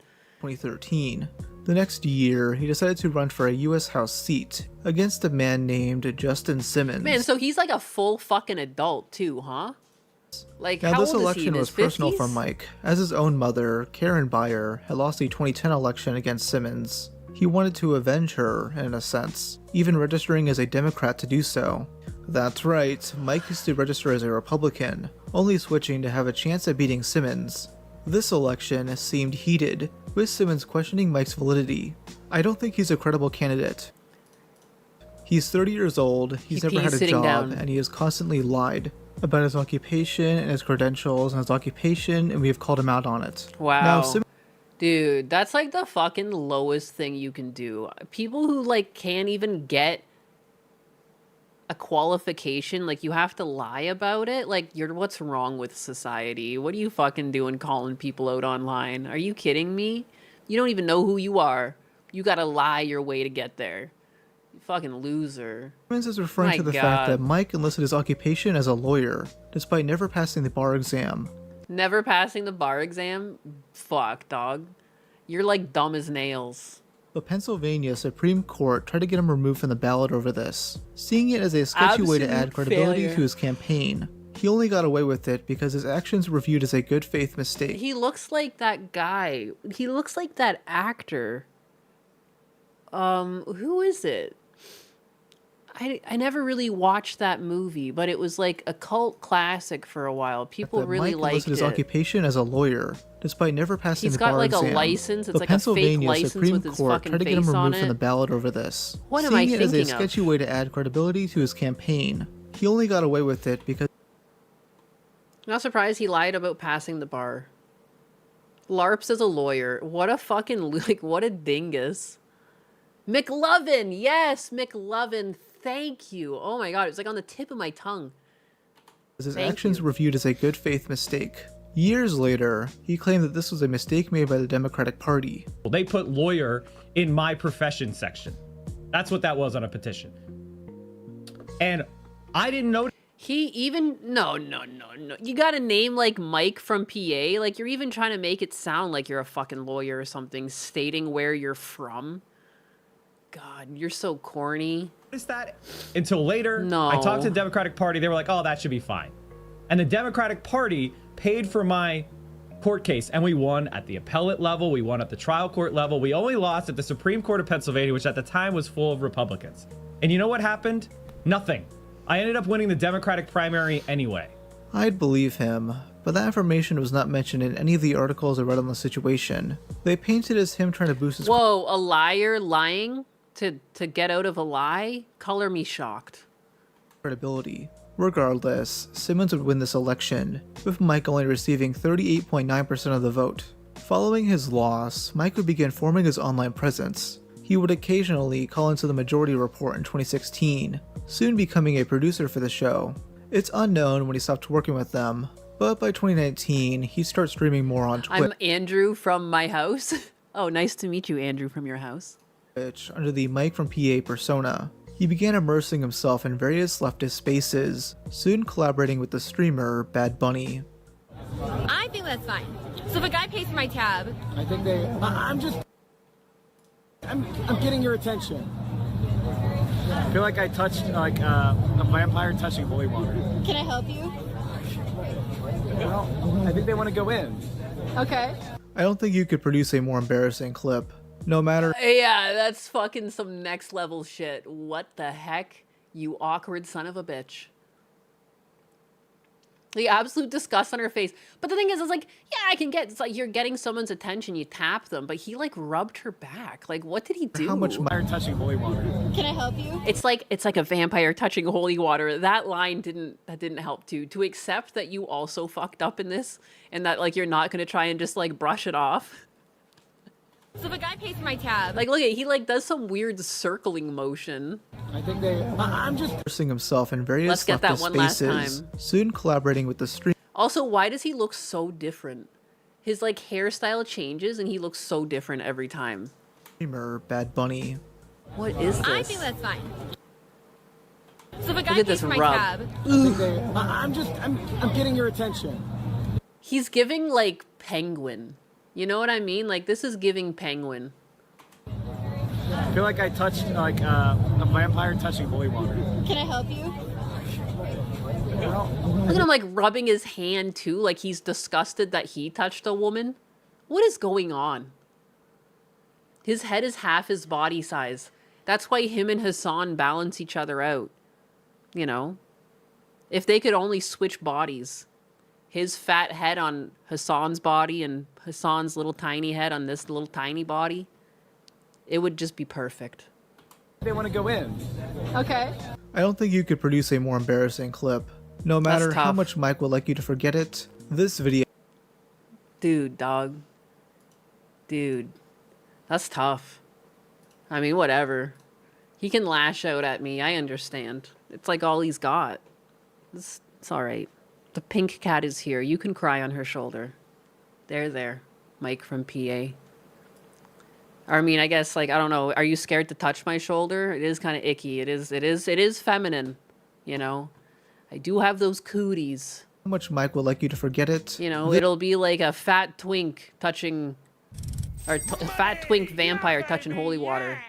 2013. The next year, he decided to run for a U.S. House seat against a man named Justin Simmons. Man, so he's like a full fucking adult too, huh? Like, Now, how this old is he, election in was his personal 50s? for Mike, as his own mother, Karen Beyer, had lost the 2010 election against Simmons. He wanted to avenge her, in a sense, even registering as a Democrat to do so. That's right, Mike used to register as a Republican, only switching to have a chance at beating Simmons. This election seemed heated, with Simmons questioning Mike's validity. I don't think he's a credible candidate. He's 30 years old, he's never had a job, and he has constantly lied about his occupation and his credentials and his occupation, and we have called him out on it. Wow. Now, Dude, that's like the fucking lowest thing you can do. People who like can't even get a qualification, like you have to lie about it. Like, what's wrong with society? What are you fucking doing calling people out online? Are you kidding me? You don't even know who you are. You gotta lie your way to get there. You fucking loser. Simmons is referring My to the God. fact that Mike enlisted his occupation as a lawyer, despite never passing the bar exam. Never passing the bar exam? Fuck, dog. You're like dumb as nails. The Pennsylvania Supreme Court tried to get him removed from the ballot over this, seeing it as a sketchy way to add Absolute credibility failure. to his campaign. He only got away with it because his actions were viewed as a good faith mistake. He looks like that guy. He looks like that actor. Who is it? I never really watched that movie, but it was like a cult classic for a while. People That really Mike liked enlisted his it. occupation as a lawyer, despite never passing He's the got bar like exam. a license. It's The like a fake Pennsylvania license Supreme with his Court fucking tried to get him face on removed from the it. ballot over this, What am seeing I it as a thinking of? sketchy way to add credibility to his campaign. He only got away with it because Not surprised he lied about passing the bar. LARPs as a lawyer. What a fucking, like, what a dingus. McLovin! Yes, McLovin. thank you. Oh my god, it was like on the tip of my tongue. His actions were viewed as a good faith mistake. Years later, he claimed that this was a mistake made by the Democratic Party. They put lawyer in my profession section. That's what that was on a petition. And I didn't know. He even, no. You got a name like Mike from PA? Like, you're even trying to make it sound like you're a fucking lawyer or something, stating where you're from. God, you're so corny. Is that until later? No. I talked to the Democratic Party. They were like, oh, that should be fine. And the Democratic Party paid for my court case, and we won at the appellate level. We won at the trial court level. We only lost at the Supreme Court of Pennsylvania, which at the time was full of Republicans. And you know what happened? Nothing. I ended up winning the Democratic primary anyway. I'd believe him, but that information was not mentioned in any of the articles I read on the situation. They painted as him trying to boost his Whoa, a liar lying to get out of a lie? Color me shocked. credibility. Regardless, Simmons would win this election, with Mike only receiving 38.9% of the vote. Following his loss, Mike would begin forming his online presence. He would occasionally call into the Majority Report in 2016, soon becoming a producer for the show. It's unknown when he stopped working with them, but by 2019, he starts streaming more on Twitch. I'm Andrew from my house. Oh, nice to meet you, Andrew from your house. Under the Mike from PA persona. He began immersing himself in various leftist spaces, soon collaborating with the streamer Bad Bunny. I think that's fine. So if a guy pays for my tab, I think they. I'm getting your attention. I feel like I touched like a vampire touching holy water. can I help you? Well, I think they want to go in. Okay. I don't think you could produce a more embarrassing clip. No matter. Yeah, that's fucking some next level shit. What the heck? You awkward son of a bitch. The absolute disgust on her face. But the thing is, it's like, yeah, I can get, it's like you're getting someone's attention, you tap them, but he like rubbed her back. Like, what did he do? How much vampire touching holy water? Can I help you? It's like a vampire touching holy water. That line didn't help too. To accept that you also fucked up in this and that like you're not gonna try and just like brush it off. So if a guy pays for my tab, Like, look at, he like does some weird circling motion. I think they. I'm just Immersing himself in various Let's get that leftist one last spaces, time. soon collaborating with the streamer Also, why does he look so different? His like hairstyle changes and he looks so different every time. Bad Bunny. What is this? I think that's fine. So if a Look guy at pays this for my rub. tab, I think they. I'm getting your attention. He's giving like Penguin. You know what I mean? Like this is giving Penguin. I feel like I touched like a vampire touching holy water. can I help you? Look at him like rubbing his hand too, like he's disgusted that he touched a woman. What is going on? His head is half his body size. That's why him and Hassan balance each other out. You know? If they could only switch bodies. His fat head on Hassan's body and Hassan's little tiny head on this little tiny body. It would just be perfect. They want to go in. Okay. I don't think you could produce a more embarrassing clip. No matter how tough. much Mike would like you to forget it, this video. Dude, dog. Dude. That's tough. I mean, whatever. He can lash out at me. I understand. It's like all he's got. It's alright. The pink cat is here. You can cry on her shoulder. There. Mike from PA. I mean, I guess, like, I don't know. Are you scared to touch my shoulder? It is kind of icky. It is feminine, you know? I do have those cooties. How much Mike would like you to forget it? You know, it'll be like a fat twink touching, or a fat twink vampire touching holy water.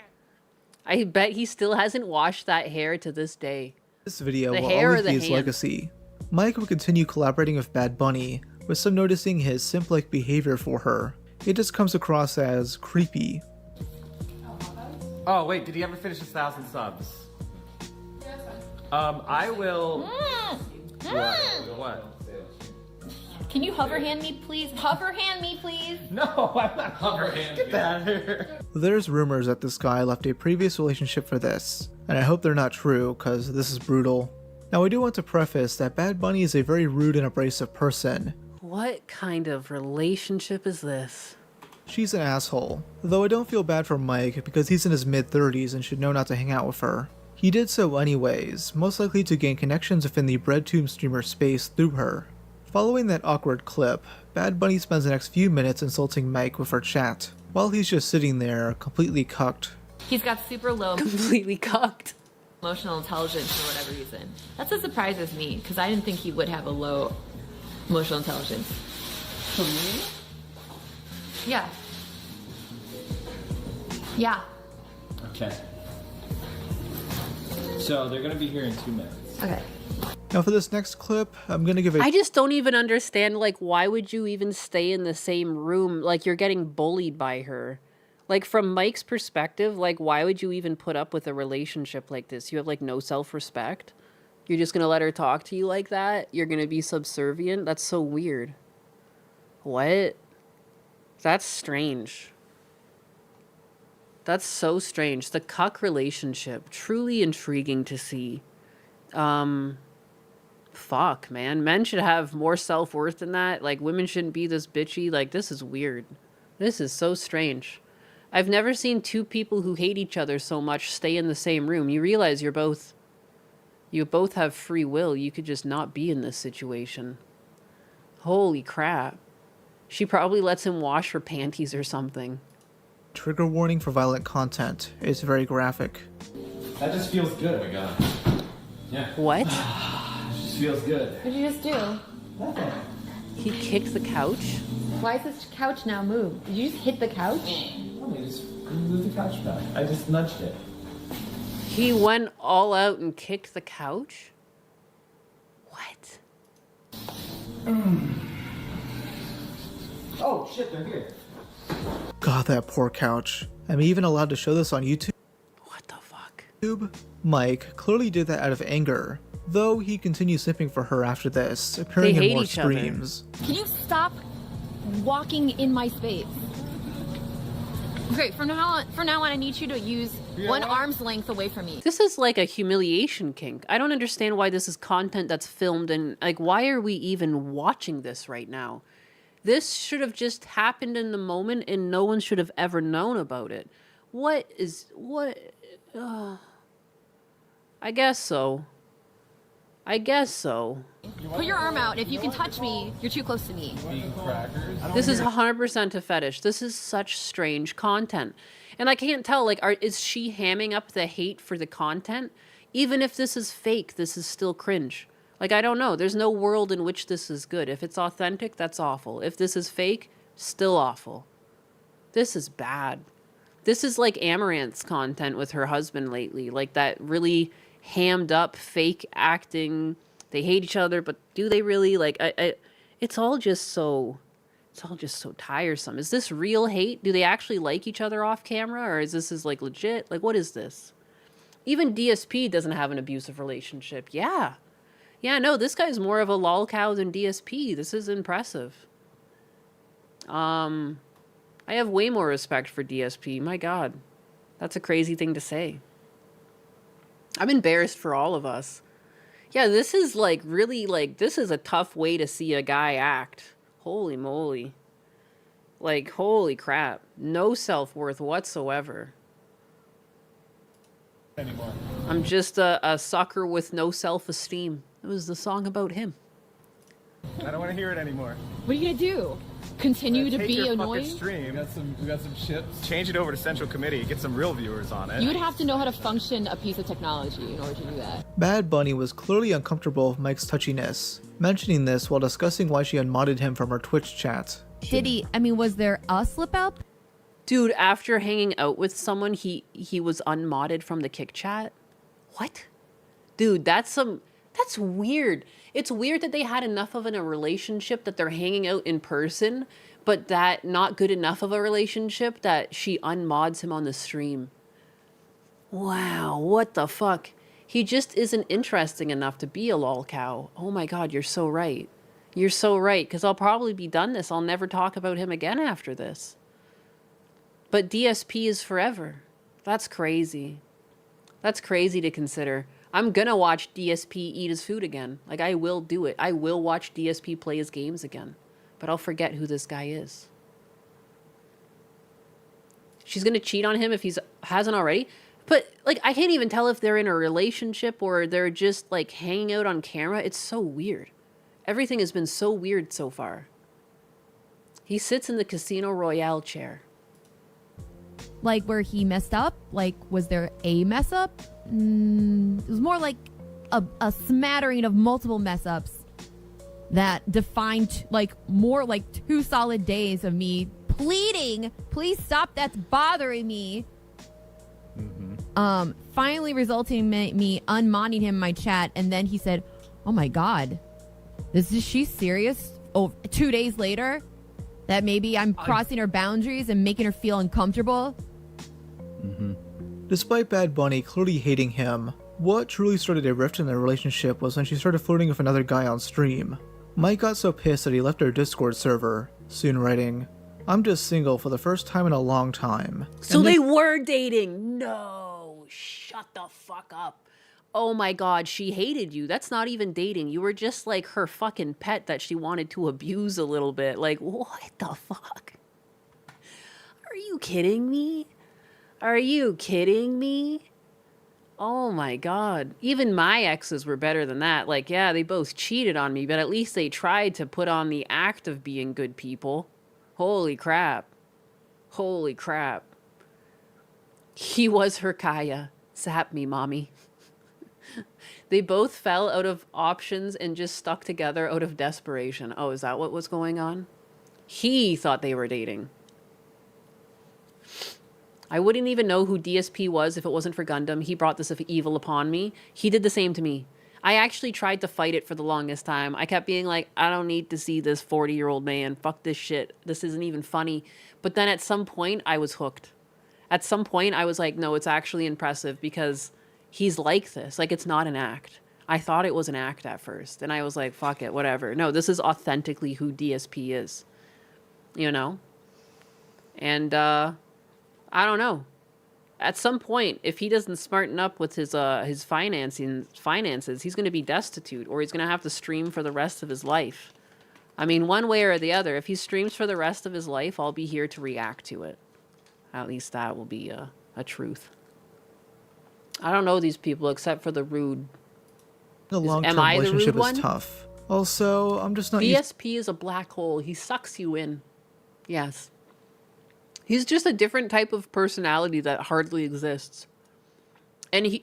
I bet he still hasn't washed that hair to this day. This video The will hair or always the be his hand? legacy. Mike would continue collaborating with Bad Bunny, with some noticing his simp-like behavior for her. It just comes across as creepy. Oh wait, did he ever finish his 1,000 subs? I will. What? Can you hover hand me, please? Hover hand me, please. No, I'm not hover hand. Get that. There's rumors that this guy left a previous relationship for this, and I hope they're not true, cause this is brutal. Now I do want to preface that Bad Bunny is a very rude and abrasive person. What kind of relationship is this? She's an asshole, though I don't feel bad for Mike because he's in his mid-30s and should know not to hang out with her. He did so anyways, most likely to gain connections within the BreadTube streamer space through her. Following that awkward clip, Bad Bunny spends the next few minutes insulting Mike with her chat, while he's just sitting there, completely cucked. He's got super low completely cucked emotional intelligence for whatever reason. That's what surprises me, because I didn't think he would have a low emotional intelligence. For me? Yeah. Yeah. Okay. So they're gonna be here in 2 minutes. Okay. Now for this next clip, I'm gonna give a- I just don't even understand, like, why would you even stay in the same room? Like, you're getting bullied by her. Like, from Mike's perspective, like, why would you even put up with a relationship like this? You have, like, no self-respect? You're just gonna let her talk to you like that? You're gonna be subservient? That's so weird. What? That's strange. That's so strange. The cuck relationship. Truly intriguing to see. Fuck, man. Men should have more self-worth than that. Like, women shouldn't be this bitchy. Like, this is weird. This is so strange. I've never seen two people who hate each other so much stay in the same room. You realize you both have free will. You could just not be in this situation. Holy crap. She probably lets him wash her panties or something. Trigger warning for violent content. It's very graphic. That just feels good. Oh my god. Yeah. What? It just feels good. What did you just do? Nothing. He kicked the couch? Why is this couch now moved? Did you just hit the couch? No, I just moved the couch back. I just nudged it. He went all out and kicked the couch? What? Oh shit, they're here. God, that poor couch. Am I even allowed to show this on YouTube? What the fuck? Mike clearly did that out of anger, though he continues simping for her after this, appearing in more streams. Can you stop walking in my space? Okay, from now on, I need you to use one arm's length away from me. This is like a humiliation kink. I don't understand why this is content that's filmed and, like, why are we even watching this right now? This should have just happened in the moment and no one should have ever known about it. What? I guess so. I guess so. Put your arm out. If you can touch me, you're too close to me. This is 100% a fetish. This is such strange content. And I can't tell, like, is she hamming up the hate for the content? Even if this is fake, this is still cringe. Like, I don't know. There's no world in which this is good. If it's authentic, that's awful. If this is fake, still awful. This is bad. This is like Amaranth's content with her husband lately. Like, that really hammed up fake acting. They hate each other, but do they really? Like, it's all just so tiresome. Is this real hate? Do they actually like each other off camera, or is this like legit? Like, what is this? Even DSP doesn't have an abusive relationship. Yeah, no, this guy's more of a lolcow than DSP. This is impressive. I have way more respect for DSP. My God, that's a crazy thing to say. I'm embarrassed for all of us. Yeah, this is like really like, this is a tough way to see a guy act. Holy moly. Like, holy crap. No self-worth whatsoever. Anymore. I'm just a sucker with no self-esteem. It was the song about him. I don't want to hear it anymore. What are you gonna do? Continue to Take be your annoying? fucking stream. We got some chips. Change it over to Central Committee. Get some real viewers on it. You would have to know how to function a piece of technology in order to do that. Bad Bunny was clearly uncomfortable with Mike's touchiness, mentioning this while discussing why she unmodded him from her Twitch chat. Was there a slip up? Dude, after hanging out with someone, he was unmodded from the kick chat? What? Dude, that's weird. It's weird that they had enough of a relationship that they're hanging out in person, but that not good enough of a relationship that she unmods him on the stream. Wow, what the fuck? He just isn't interesting enough to be a lolcow. Oh my God, you're so right. You're so right, because I'll probably be done this. I'll never talk about him again after this. But DSP is forever. That's crazy. That's crazy to consider. I'm gonna watch DSP eat his food again. Like, I will do it. I will watch DSP play his games again. But I'll forget who this guy is. She's gonna cheat on him if he hasn't already. But, like, I can't even tell if they're in a relationship or they're just, like, hanging out on camera. It's so weird. Everything has been so weird so far. He sits in the Casino Royale chair. Like, where he messed up? Like, was there a mess up? It was more like a smattering of multiple mess ups that defined, like, more like 2 solid days of me pleading, please stop, that's bothering me. Finally resulting in me unmodding him in my chat, and then he said, oh my god, is she serious? Oh, 2 days later? That maybe I'm crossing her boundaries and making her feel uncomfortable? Despite Bad Bunny clearly hating him, what truly started a rift in their relationship was when she started flirting with another guy on stream. Mike got so pissed that he left their Discord server, soon writing, I'm just single for the first time in a long time. So they were dating. No, shut the fuck up. Oh my god, she hated you. That's not even dating. You were just like her fucking pet that she wanted to abuse a little bit. Like, what the fuck? Are you kidding me? Are you kidding me? Oh my god. Even my exes were better than that. Like, yeah, they both cheated on me, but at least they tried to put on the act of being good people. Holy crap. Holy crap. He was her Kaya. Zap me, mommy. They both fell out of options and just stuck together out of desperation. Oh, is that what was going on? He thought they were dating. I wouldn't even know who DSP was if it wasn't for Gundam. He brought this evil upon me. He did the same to me. I actually tried to fight it for the longest time. I kept being like, I don't need to see this 40-year-old man. Fuck this shit. This isn't even funny. But then at some point, I was hooked. At some point, I was like, no, it's actually impressive because he's like this. Like, it's not an act. I thought it was an act at first. And I was like, fuck it, whatever. No, this is authentically who DSP is. You know? And, I don't know. At some point, if he doesn't smarten up with his finances, he's going to be destitute, or he's going to have to stream for the rest of his life. I mean, one way or the other, if he streams for the rest of his life, I'll be here to react to it. At least that will be a truth. I don't know these people except for the rude. The long-term relationship is tough. Also, I'm just not DSP is a black hole. He sucks you in. Yes. He's just a different type of personality that hardly exists. And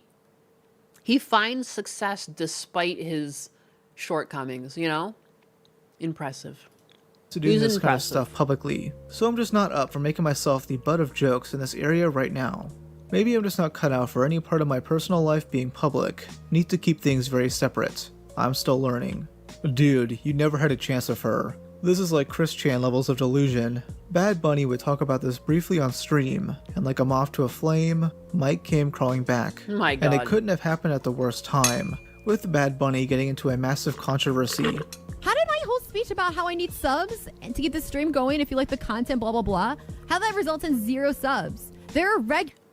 he finds success despite his shortcomings, you know? Impressive. to do this kind of stuff publicly, so I'm just not up for making myself the butt of jokes in this area right now. Maybe I'm just not cut out for any part of my personal life being public. Need to keep things very separate. I'm still learning. Dude, you never had a chance with her. This is like Chris Chan levels of delusion. Bad Bunny would talk about this briefly on stream, and like a moth to a flame, Mike came crawling back. My God. And it couldn't have happened at the worst time, with Bad Bunny getting into a massive controversy. How did my whole speech about how I need subs and to get the stream going if you like the content, blah, blah, blah, how that results in 0 subs? There are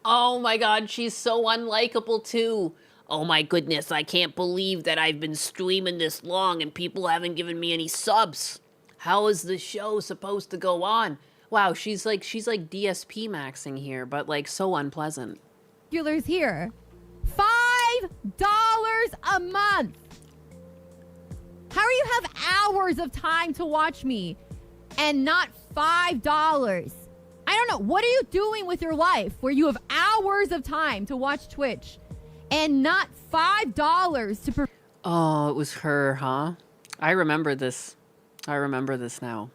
Oh my God, she's so unlikable too. Oh my goodness, I can't believe that I've been streaming this long and people haven't given me any subs. How is the show supposed to go on? Wow, she's like DSP maxing here, but like so unpleasant. Regulars here. $5 a month. How do you have hours of time to watch me and not $5? I don't know. What are you doing with your life where you have hours of time to watch Twitch and not $5 to... Oh, it was her, huh? I remember this. I remember this now.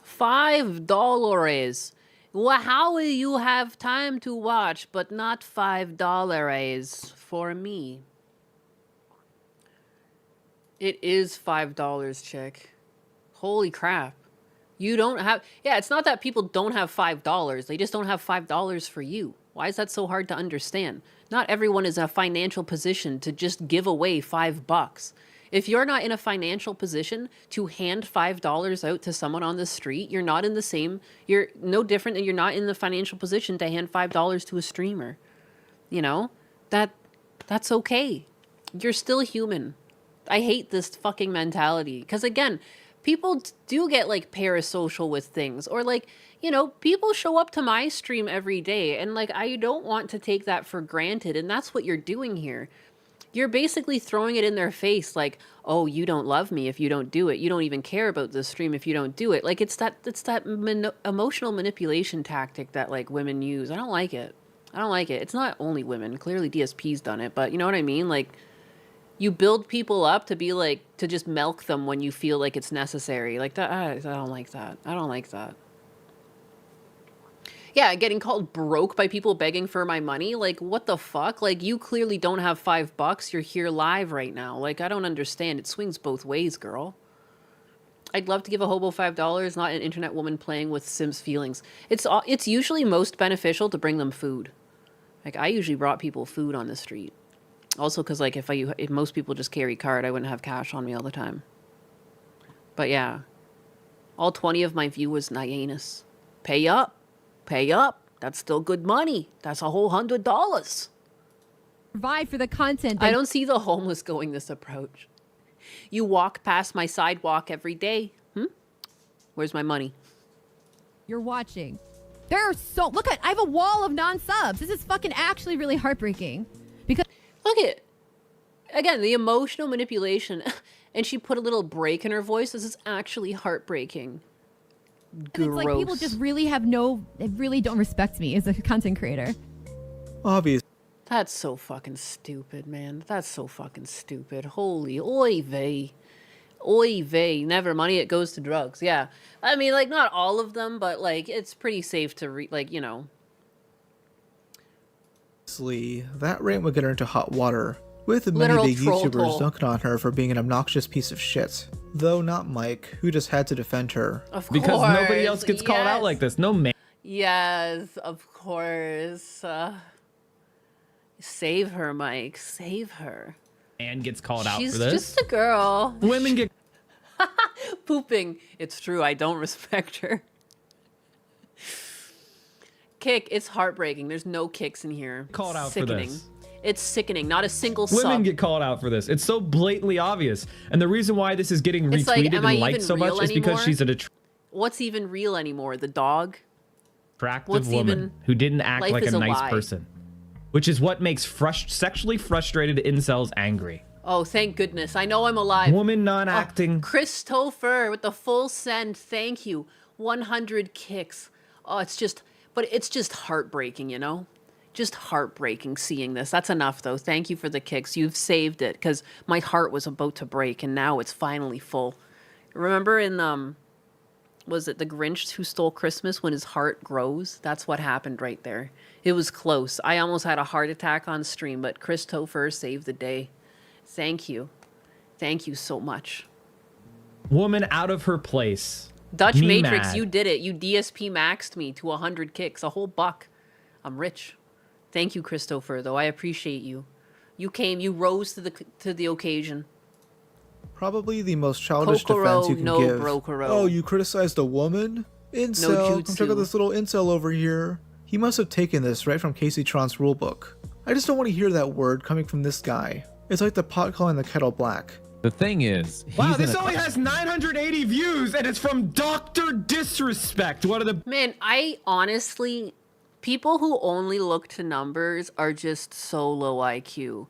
$5. Well, how will you have time to watch but not $5 for me? It is $5, chick. Holy crap. You don't have... Yeah, it's not that people don't have $5. They just don't have $5 for you. Why is that so hard to understand? Not everyone is in a financial position to just give away $5. If you're not in a financial position to hand $5 out to someone on the street, you're not in the same... You're no different than you're not in the financial position to hand $5 to a streamer. You know? That's okay. You're still human. I hate this fucking mentality. Because again... people do get like parasocial with things, or like, you know, people show up to my stream every day, and like I don't want to take that for granted, and that's what you're doing here. You're basically throwing it in their face like, oh, you don't love me if you don't do it. You don't even care about this stream if you don't do it. Like it's that emotional manipulation tactic that like women use. I don't like it. I don't like it. It's not only women. Clearly DSP's done it, but you know what I mean? Like you build people up to be like, to just milk them when you feel like it's necessary. Like that. I don't like that. I don't like that. Yeah, getting called broke by people begging for my money. Like, what the fuck? Like, you clearly don't have $5. You're here live right now. Like, I don't understand. It swings both ways, girl. I'd love to give a hobo $5, not an internet woman playing with Sim's feelings. It's usually most beneficial to bring them food. Like, I usually brought people food on the street. Also, because, like, if most people just carry card, I wouldn't have cash on me all the time. But, yeah. All 20 of my view was Nyanus. Pay up. Pay up. That's still good money. That's a whole $100. Provide for the content. I don't see the homeless going this approach. You walk past my sidewalk every day. Where's my money? You're watching. There are look at, I have a wall of non-subs. This is fucking actually really heartbreaking. Because look at, again, the emotional manipulation. And she put a little break in her voice. This is actually heartbreaking. It's like people just really they really don't respect me as a content creator. Obvious. That's so fucking stupid, man. That's so fucking stupid. Holy, oy vey. Oy vey. Never money, it goes to drugs. Yeah. I mean, like, not all of them, but, like, it's pretty safe to, like, you know. That rant would get her into hot water, with many Literal big troll YouTubers toll. dunking on her for being an obnoxious piece of shit. Though not Mike, who just had to defend her. Of Because course, nobody else gets called out like this. No man. Yes, of course. Save her, Mike. Save her. Man gets called out She's for this. just a girl. Women get pooping. It's true. I don't respect her. Kick. It's heartbreaking. There's no kicks in here. Called out sickening. for this. It's sickening. Not a single Women sub. get called out for this. It's so blatantly obvious. And the reason why this is getting It's like, retweeted am I and liked even so much real is because anymore? she's an What's even real anymore? The dog? attractive What's woman even- who didn't act life like is a a nice lie. person. Which is what makes sexually frustrated incels angry. Oh, thank goodness. I know I'm alive. Woman non-acting. Christopher with the full send. Thank you. 100 kicks. Oh, it's just heartbreaking, you know? Just heartbreaking seeing this. That's enough, though. Thank you for the kicks. You've saved it, because my heart was about to break, and now it's finally full. Remember in, was it The Grinch Who Stole Christmas, when his heart grows? That's what happened right there. It was close. I almost had a heart attack on stream, but Christopher saved the day. Thank you. Thank you so much. Woman out of her place. Dutch Me Matrix, mad. you did it. You DSP maxed me to 100 kicks, a whole buck. I'm rich. Thank you, Christopher, though. I appreciate you. You came, you rose to the occasion. Probably the most childish Kokoro, defense you can no give. brokero. Oh, you criticized a woman? Incel. Come check jutsu. out this little incel over here. He must have taken this right from Casey Tron's rulebook. I just don't want to hear that word coming from this guy. It's like the pot calling the kettle black. The thing is, Wow, this only has 980 views, and it's from Dr. Disrespect. One of the Man, I honestly, people who only look to numbers are just so low IQ.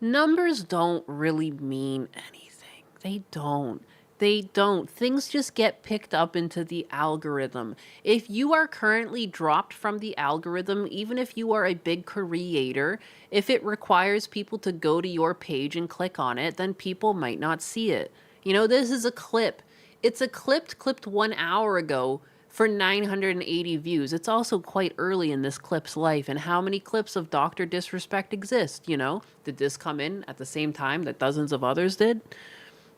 Numbers don't really mean anything. They don't. They don't. Things just get picked up into the algorithm. If you are currently dropped from the algorithm, even if you are a big creator, if it requires people to go to your page and click on it, then people might not see it. You know, this is a clip. It's a clipped 1 hour ago for 980 views. It's also quite early in this clip's life. And how many clips of Dr. Disrespect exist, you know? Did this come in at the same time that dozens of others did?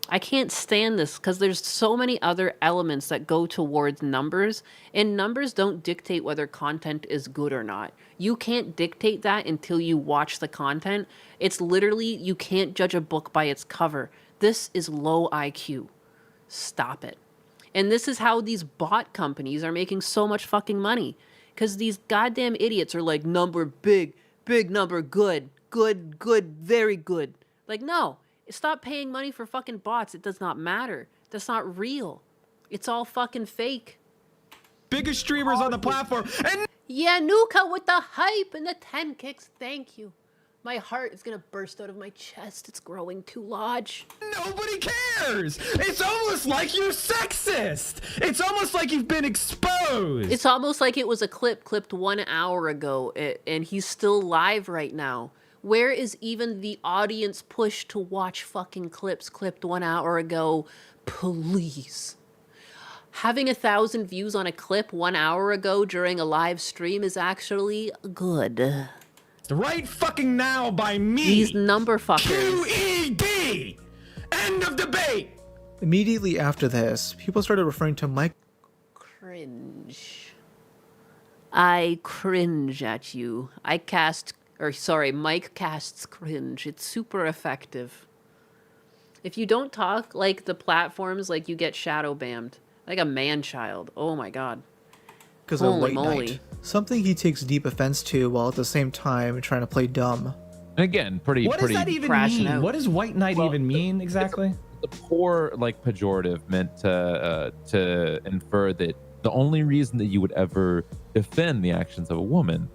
I can't stand this because there's so many other elements that go towards numbers, and numbers don't dictate whether content is good or not. You can't dictate that until you watch the content. It's literally, you can't judge a book by its cover. This is low IQ. Stop it. And this is how these bot companies are making so much fucking money. Because these goddamn idiots are like, number big, big number, good, very good. Like, no. Stop paying money for fucking bots. It does not matter. That's not real. It's all fucking fake. Biggest streamers on the platform. And yeah, Nuka with the hype and the 10 kicks. Thank you. My heart is gonna burst out of my chest. It's growing too large. nobody cares. It's almost like you're sexist. It's almost like you've been exposed. It's almost like it was a clip clipped 1 hour ago, and he's still live right now. Where is even the audience push to watch fucking clips clipped 1 hour ago? Please. Having 1,000 views on a clip 1 hour ago during a live stream is actually good. Right fucking now by me. These number fuckers. QED. End of debate. Immediately after this, people started referring to Mike. Cringe. I cringe at you. Mike casts cringe. It's super effective. If you don't talk like the platforms, like you get shadow banned. Like a man-child. Oh my god. Because of late night. Something he takes deep offense to while at the same time trying to play dumb. Again, pretty. What does that even mean? What does white knight even mean exactly? The poor, like, pejorative meant to infer that the only reason that you would ever defend the actions of a woman,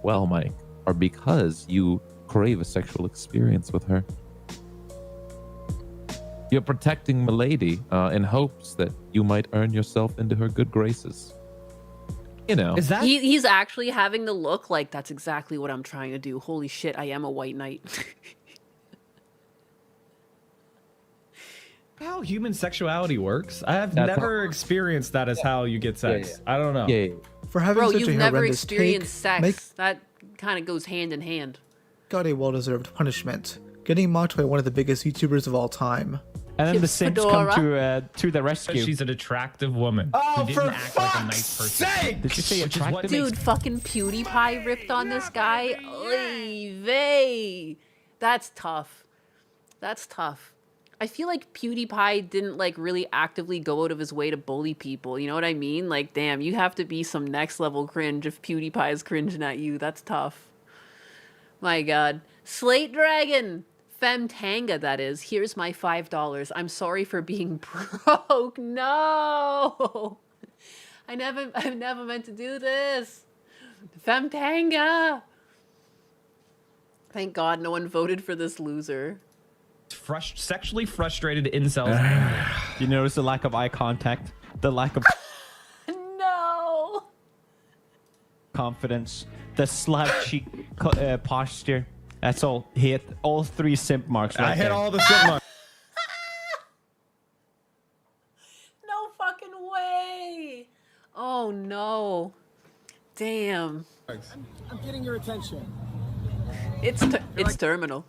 well, Mike, are because you crave a sexual experience with her. You're protecting Milady in hopes that you might earn yourself into her good graces. You know. Is that he's actually having the look like that's exactly what I'm trying to do. Holy shit, I am a white knight. How human sexuality works? I have never experienced that as how you get sex. I don't know. For having Bro, such you've a never horrendous experienced take, sex. Mike That kind of goes hand in hand. got a well-deserved punishment, getting mocked by one of the biggest YouTubers of all time. And then the Saints come to the rescue. She's an attractive woman. Oh, who didn't act like a nice person. Did you say attractive? Dude, fucking PewDiePie ripped on this guy. Oy vey. That's tough. That's tough. I feel like PewDiePie didn't like really actively go out of his way to bully people. You know what I mean? Like, damn, you have to be some next level cringe if PewDiePie is cringing at you. That's tough. My God. Slate Dragon. Femtanga, that is. Here's my $5. I'm sorry for being broke. No. I never meant to do this. Femtanga. Thank God no one voted for this loser. Sexually frustrated incels. You notice the lack of eye contact, the lack of No. confidence, the slouchy posture. That's all. Hit all 3 simp marks right I hit there. all the simp marks. No fucking way. Oh no. Damn. I'm getting your attention. It's terminal.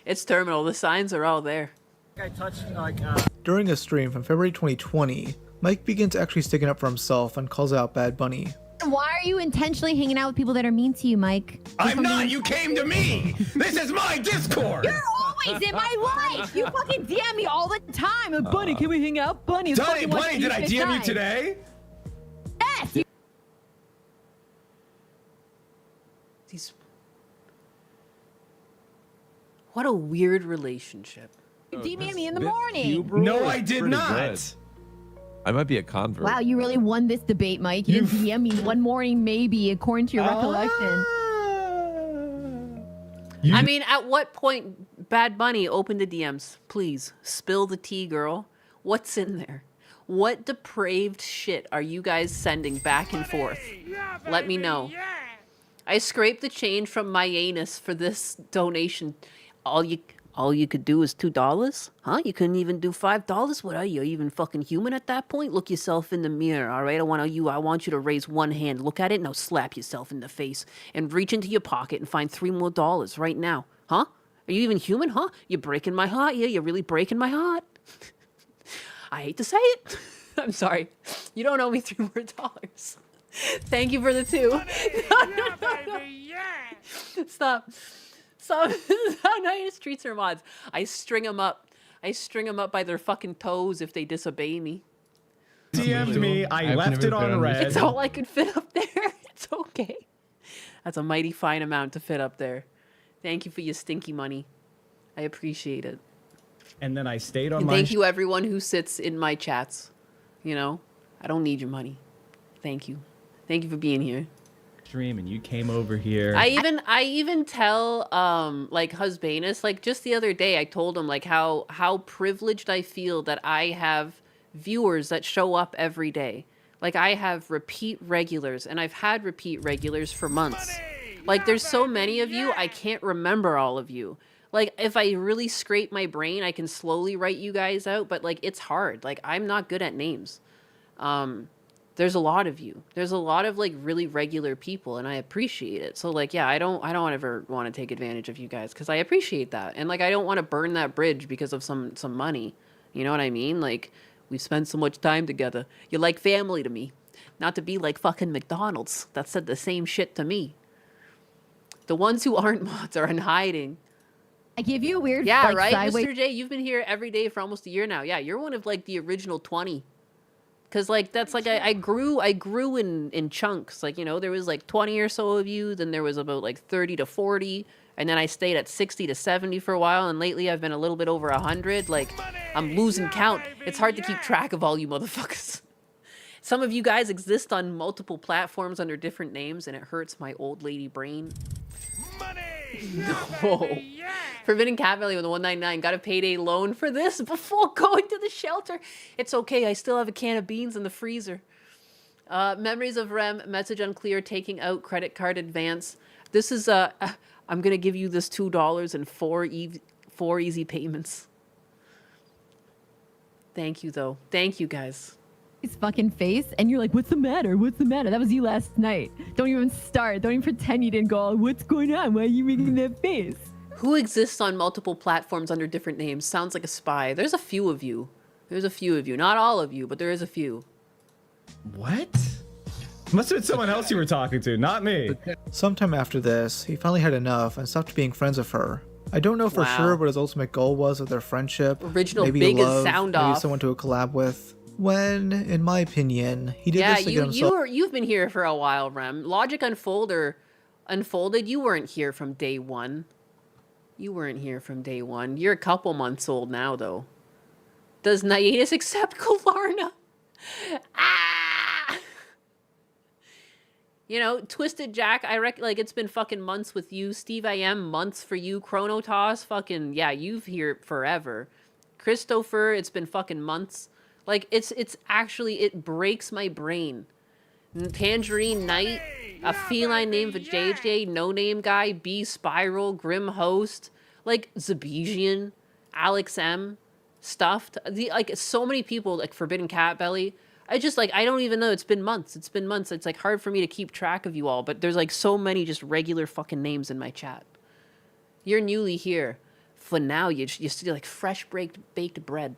It's terminal. The signs are all there. I touched During a stream from February 2020, Mike begins actually sticking up for himself and calls out Bad Bunny. Why are you intentionally hanging out with people that are mean to you, Mike? I'm not. You came to me. This is my Discord. You're always in my life. You fucking DM me all the time. Bunny, can we hang out? Bunny, Bunny, did I DM you today? Yes. What a weird relationship. You DM me in the morning. No, I did Pretty not. good. I might be a convert. Wow, you really won this debate, Mike. You didn't DM me one morning, maybe, according to your recollection. I mean, at what point Bad Bunny opened the DMs? Please, spill the tea, girl. What's in there? What depraved shit are you guys sending back and forth? Let me know. I scraped the change from my anus for this donation. All you could do is $2? Huh? You couldn't even do $5? What are you even fucking human at that point? Look yourself in the mirror, all right? I want you to raise one hand, look at it, now slap yourself in the face and reach into your pocket and find $3 more right now. Huh? Are you even human, huh? You're breaking my heart. Yeah, you're really breaking my heart. I hate to say it. I'm sorry. You don't owe me $3 more. Thank you for the 2. No. Stop. This is how Nyanus treats her mods. I string them up. I string them up by their fucking toes if they disobey me. DM'd me. I left it on red. It's all I could fit up there. It's okay. That's a mighty fine amount to fit up there. Thank you for your stinky money. I appreciate it. and then I stayed on And my thank you everyone who sits in my chats. You know, I don't need your money. Thank you. Thank you for being here. stream, and you came over here. I even tell like Husbanus, like just the other day I told him like how privileged I feel that I have viewers that show up every day. Like I have repeat regulars, and I've had repeat regulars for months. Like there's so many of you, I can't remember all of you. Like if I really scrape my brain, I can slowly write you guys out, but like it's hard. Like I'm not good at names. There's a lot of you. There's a lot of like really regular people, and I appreciate it. So like yeah, I don't ever want to take advantage of you guys because I appreciate that. And like I don't want to burn that bridge because of some money. You know what I mean? Like we've spent so much time together. You're like family to me. Not to be like fucking McDonald's that said the same shit to me. The ones who aren't mods are in hiding. I give you a weird yeah, like, right, sideways. Mr. J, you've been here every day for almost a year now. Yeah, you're one of like the original 20. Cause like that's like I grew in chunks. Like, you know, there was like 20 or so of you, then there was about like 30 to 40, and then I stayed at 60 to 70 for a while, and lately I've been a little bit over 100. Like I'm losing count. It's hard to keep track of all you motherfuckers. Some of you guys exist on multiple platforms under different names, and it hurts my old lady brain. No. Forbidden Cat Valley with the 199. Got a payday loan for this before going to the shelter. It's okay. I still have a can of beans in the freezer. Memories of Rem. Message unclear. Taking out credit card advance. This is I'm gonna give you this $2 in four easy payments. Thank you though. Thank you guys. His fucking face, and you're like, what's the matter? What's the matter? That was you last night. Don't even start. Don't even pretend you didn't go, what's going on? Why are you making that face? Who exists on multiple platforms under different names? Sounds like a spy. There's a few of you. There's a few of you. Not all of you, but there is a few. What? Must have been someone else you were talking to, not me. Sometime after this, he finally had enough and stopped being friends with her. I don't know for Wow. sure what his ultimate goal was with their friendship. Original maybe big as love, sound maybe off. someone to collab with. When, in my opinion, he did Yeah, this to get himself. you've been here for a while, Rem. Logic Unfolded, you weren't here from day one. You weren't here from day one. You're a couple months old now, though. Does Nyanus accept Klarna? Ah! You know, Twisted Jack, I reckon, like, it's been fucking months with you. Steve I Am, months for you. Chronotoss, fucking, yeah, you've here forever. Christopher, it's been fucking months. Like, it's actually, it breaks my brain. Tangerine Knight, a feline name for JJ, No Name Guy, B Spiral, Grim Host, like Zabizian, Alex M, Stuffed, like so many people, like Forbidden Cat Belly. I just like, I don't even know. It's been months. It's been months. It's like hard for me to keep track of you all, but there's like so many just regular fucking names in my chat. You're newly here. For now, you're still like fresh baked bread.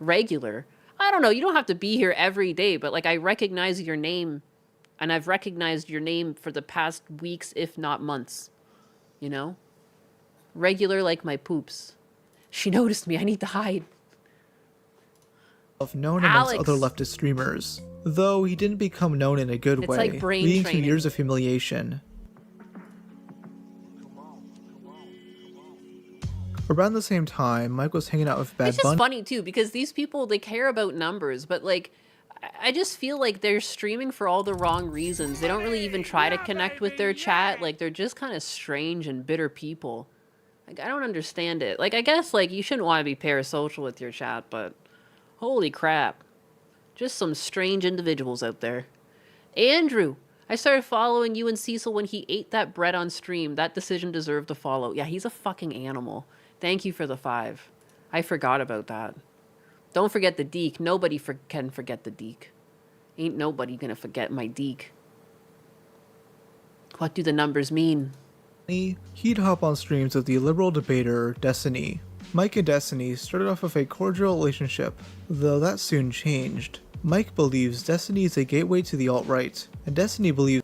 Regular. I don't know. You don't have to be here every day, but like I recognize your name, and I've recognized your name for the past weeks, if not months. You know? Regular like my poops. She noticed me. I need to hide. Known amongst other leftist streamers, though he didn't become known in a good It's way, like brain leading training. to years of humiliation. Around the same time, Mike was hanging out with Bad It's just Bunny. funny too because these people, they care about numbers, but like I just feel like they're streaming for all the wrong reasons. They don't really even try to connect with their chat. Like they're just kind of strange and bitter people. Like I don't understand it. Like I guess like you shouldn't want to be parasocial with your chat, but holy crap. Just some strange individuals out there. Andrew, I started following you and Cecil when he ate that bread on stream. That decision deserved to follow. Yeah, he's a fucking animal. Thank you for the 5. I forgot about that. Don't forget the Deke. Nobody can forget the Deke. Ain't nobody gonna forget my Deke. What do the numbers mean? He'd hop on streams with the liberal debater Destiny. Mike and Destiny started off with a cordial relationship, though that soon changed. Mike believes Destiny is a gateway to the alt-right, and Destiny believes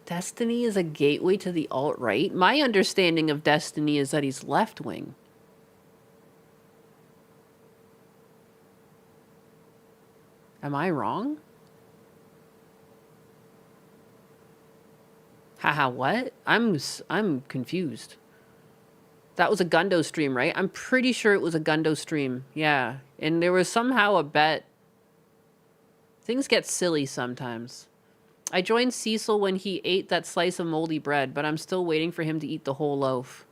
Destiny is a gateway to the alt-right? My understanding of Destiny is that he's left-wing. Am I wrong? Haha, what? I'm confused. That was a Gundo stream, right? I'm pretty sure it was a Gundo stream. Yeah. And there was somehow a bet. Things get silly sometimes. I joined Cecil when he ate that slice of moldy bread, but I'm still waiting for him to eat the whole loaf.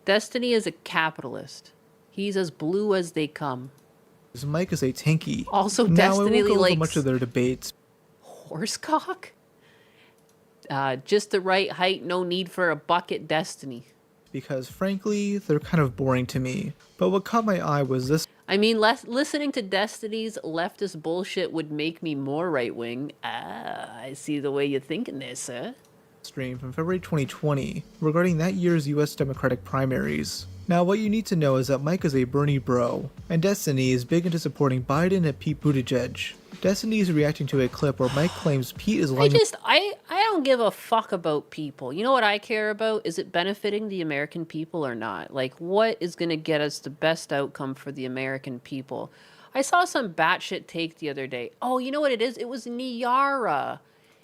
Destiny is a capitalist. He's as blue as they come. Mike is a tanky. Also, now, Destiny I won't go over likes much of their debates. horsecock? Just the right height, no need for a bucket, Destiny. Because frankly, they're kind of boring to me. But what caught my eye was this. I mean, listening to Destiny's leftist bullshit would make me more right-wing. I see the way you're thinking there, sir. Stream from February 2020 regarding that year's US Democratic primaries. Now, what you need to know is that Mike is a Bernie bro, and Destiny is big into supporting Biden and Pete Buttigieg. Destiny is reacting to a clip where Mike claims Pete is lying. I don't give a fuck about people. You know what I care about? Is it benefiting the American people or not? Like, what is going to get us the best outcome for the American people? I saw some batshit take the other day. Oh, you know what it is? It was Niara.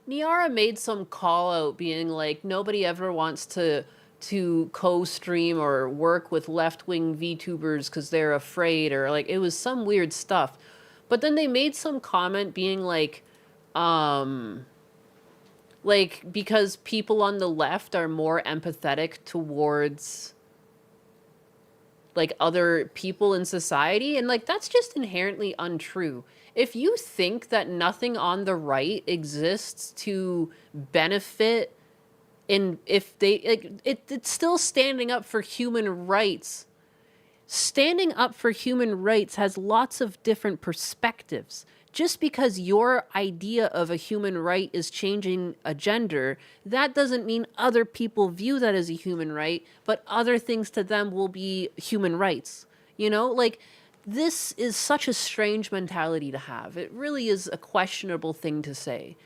Niara made some call out being like, nobody ever wants to co-stream or work with left-wing VTubers because they're afraid, or like, it was some weird stuff. But then they made some comment being like because people on the left are more empathetic towards like other people in society, and like that's just inherently untrue. If you think that nothing on the right exists to benefit, and if they like it's still standing up for human rights. Standing up for human rights has lots of different perspectives. Just because your idea of a human right is changing a gender, that doesn't mean other people view that as a human right, but other things to them will be human rights. You know, like, this is such a strange mentality to have. It really is a questionable thing to say.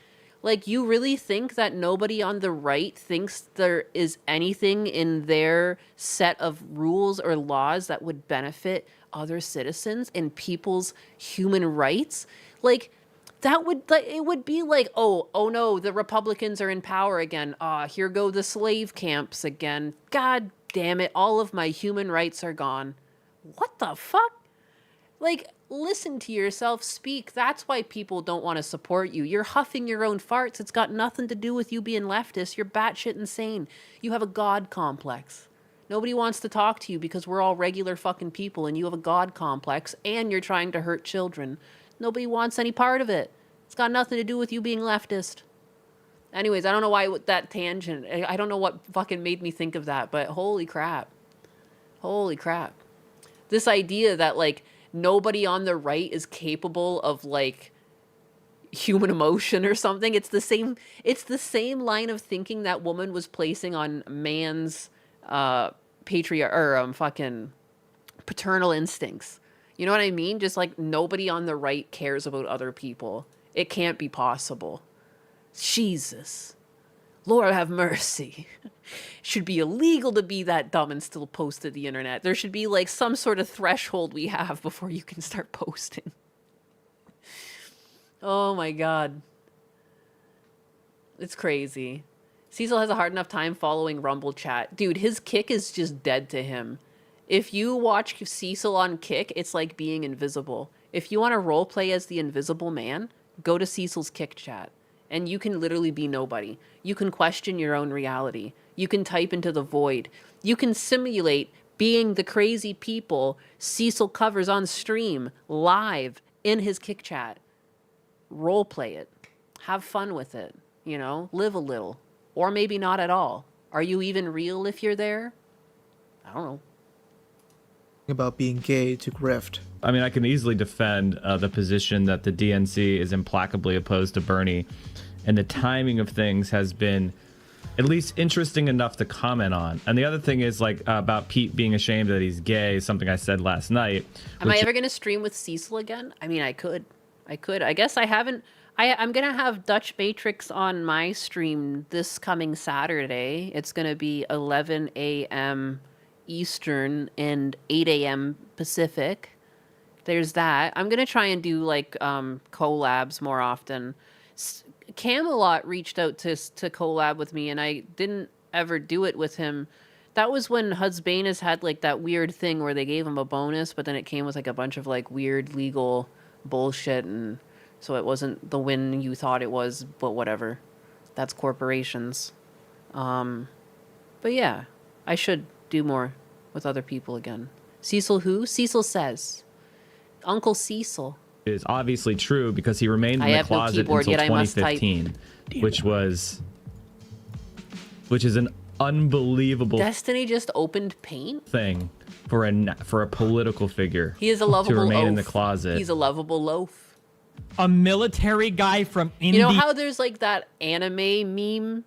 Like, you really think that nobody on the right thinks there is anything in their set of rules or laws that would benefit other citizens and people's human rights? Like, that would, like, it would be like, oh no, the Republicans are in power again. Here go the slave camps again. God damn it, all of my human rights are gone. What the fuck? Like, listen to yourself speak. That's why people don't want to support you. You're huffing your own farts. It's got nothing to do with you being leftist. You're batshit insane. You have a God complex. Nobody wants to talk to you because we're all regular fucking people and you have a God complex and you're trying to hurt children. Nobody wants any part of it. It's got nothing to do with you being leftist. Anyways, I don't know why that tangent. I don't know what fucking made me think of that, but holy crap. Holy crap. This idea that, like, nobody on the right is capable of, like, human emotion or something. It's the same line of thinking that woman was placing on man's fucking paternal instincts. You know what I mean? Just like nobody on the right cares about other people. It can't be possible. Jesus. Lord have mercy. Should be illegal to be that dumb and still post to the internet. There should be like some sort of threshold we have before you can start posting. Oh my God. It's crazy. Cecil has a hard enough time following Rumble chat. Dude, his kick is just dead to him. If you watch Cecil on Kick, it's like being invisible. If you want to roleplay as the Invisible Man, go to Cecil's Kick chat. And you can literally be nobody. You can question your own reality. You can type into the void. You can simulate being the crazy people Cecil covers on stream, live, in his Kick chat. Roleplay it. Have fun with it. You know, live a little. Or maybe not at all. Are you even real if you're there? I don't know. About being gay to grift. I mean, I can easily defend the position that the DNC is implacably opposed to Bernie, and the timing of things has been at least interesting enough to comment on. And the other thing is, like, about Pete being ashamed that he's gay, something I said last night. Am I ever going to stream with Cecil again? I mean, I could. I guess I haven't. I'm going to have Dutch Matrix on my stream this coming Saturday. It's going to be 11 a.m. Eastern and 8 a.m. Pacific. There's that. I'm going to try and do, like, collabs more often. Camelot reached out to collab with me, and I didn't ever do it with him. That was when Husbanus had like that weird thing where they gave him a bonus, but then it came with like a bunch of like weird legal bullshit, and so it wasn't the win you thought it was, but whatever. That's corporations. But yeah, I should do more with other people again. Cecil who? Cecil says. Uncle Cecil. Is obviously true because he remained in I the have no closet keyboard, until yet I must type. 2015, which is an unbelievable Destiny just opened Paint? thing for a political figure. He is a lovable to remain in the oaf. closet. He's a lovable loaf. A military guy from India. You know how there's like that anime meme?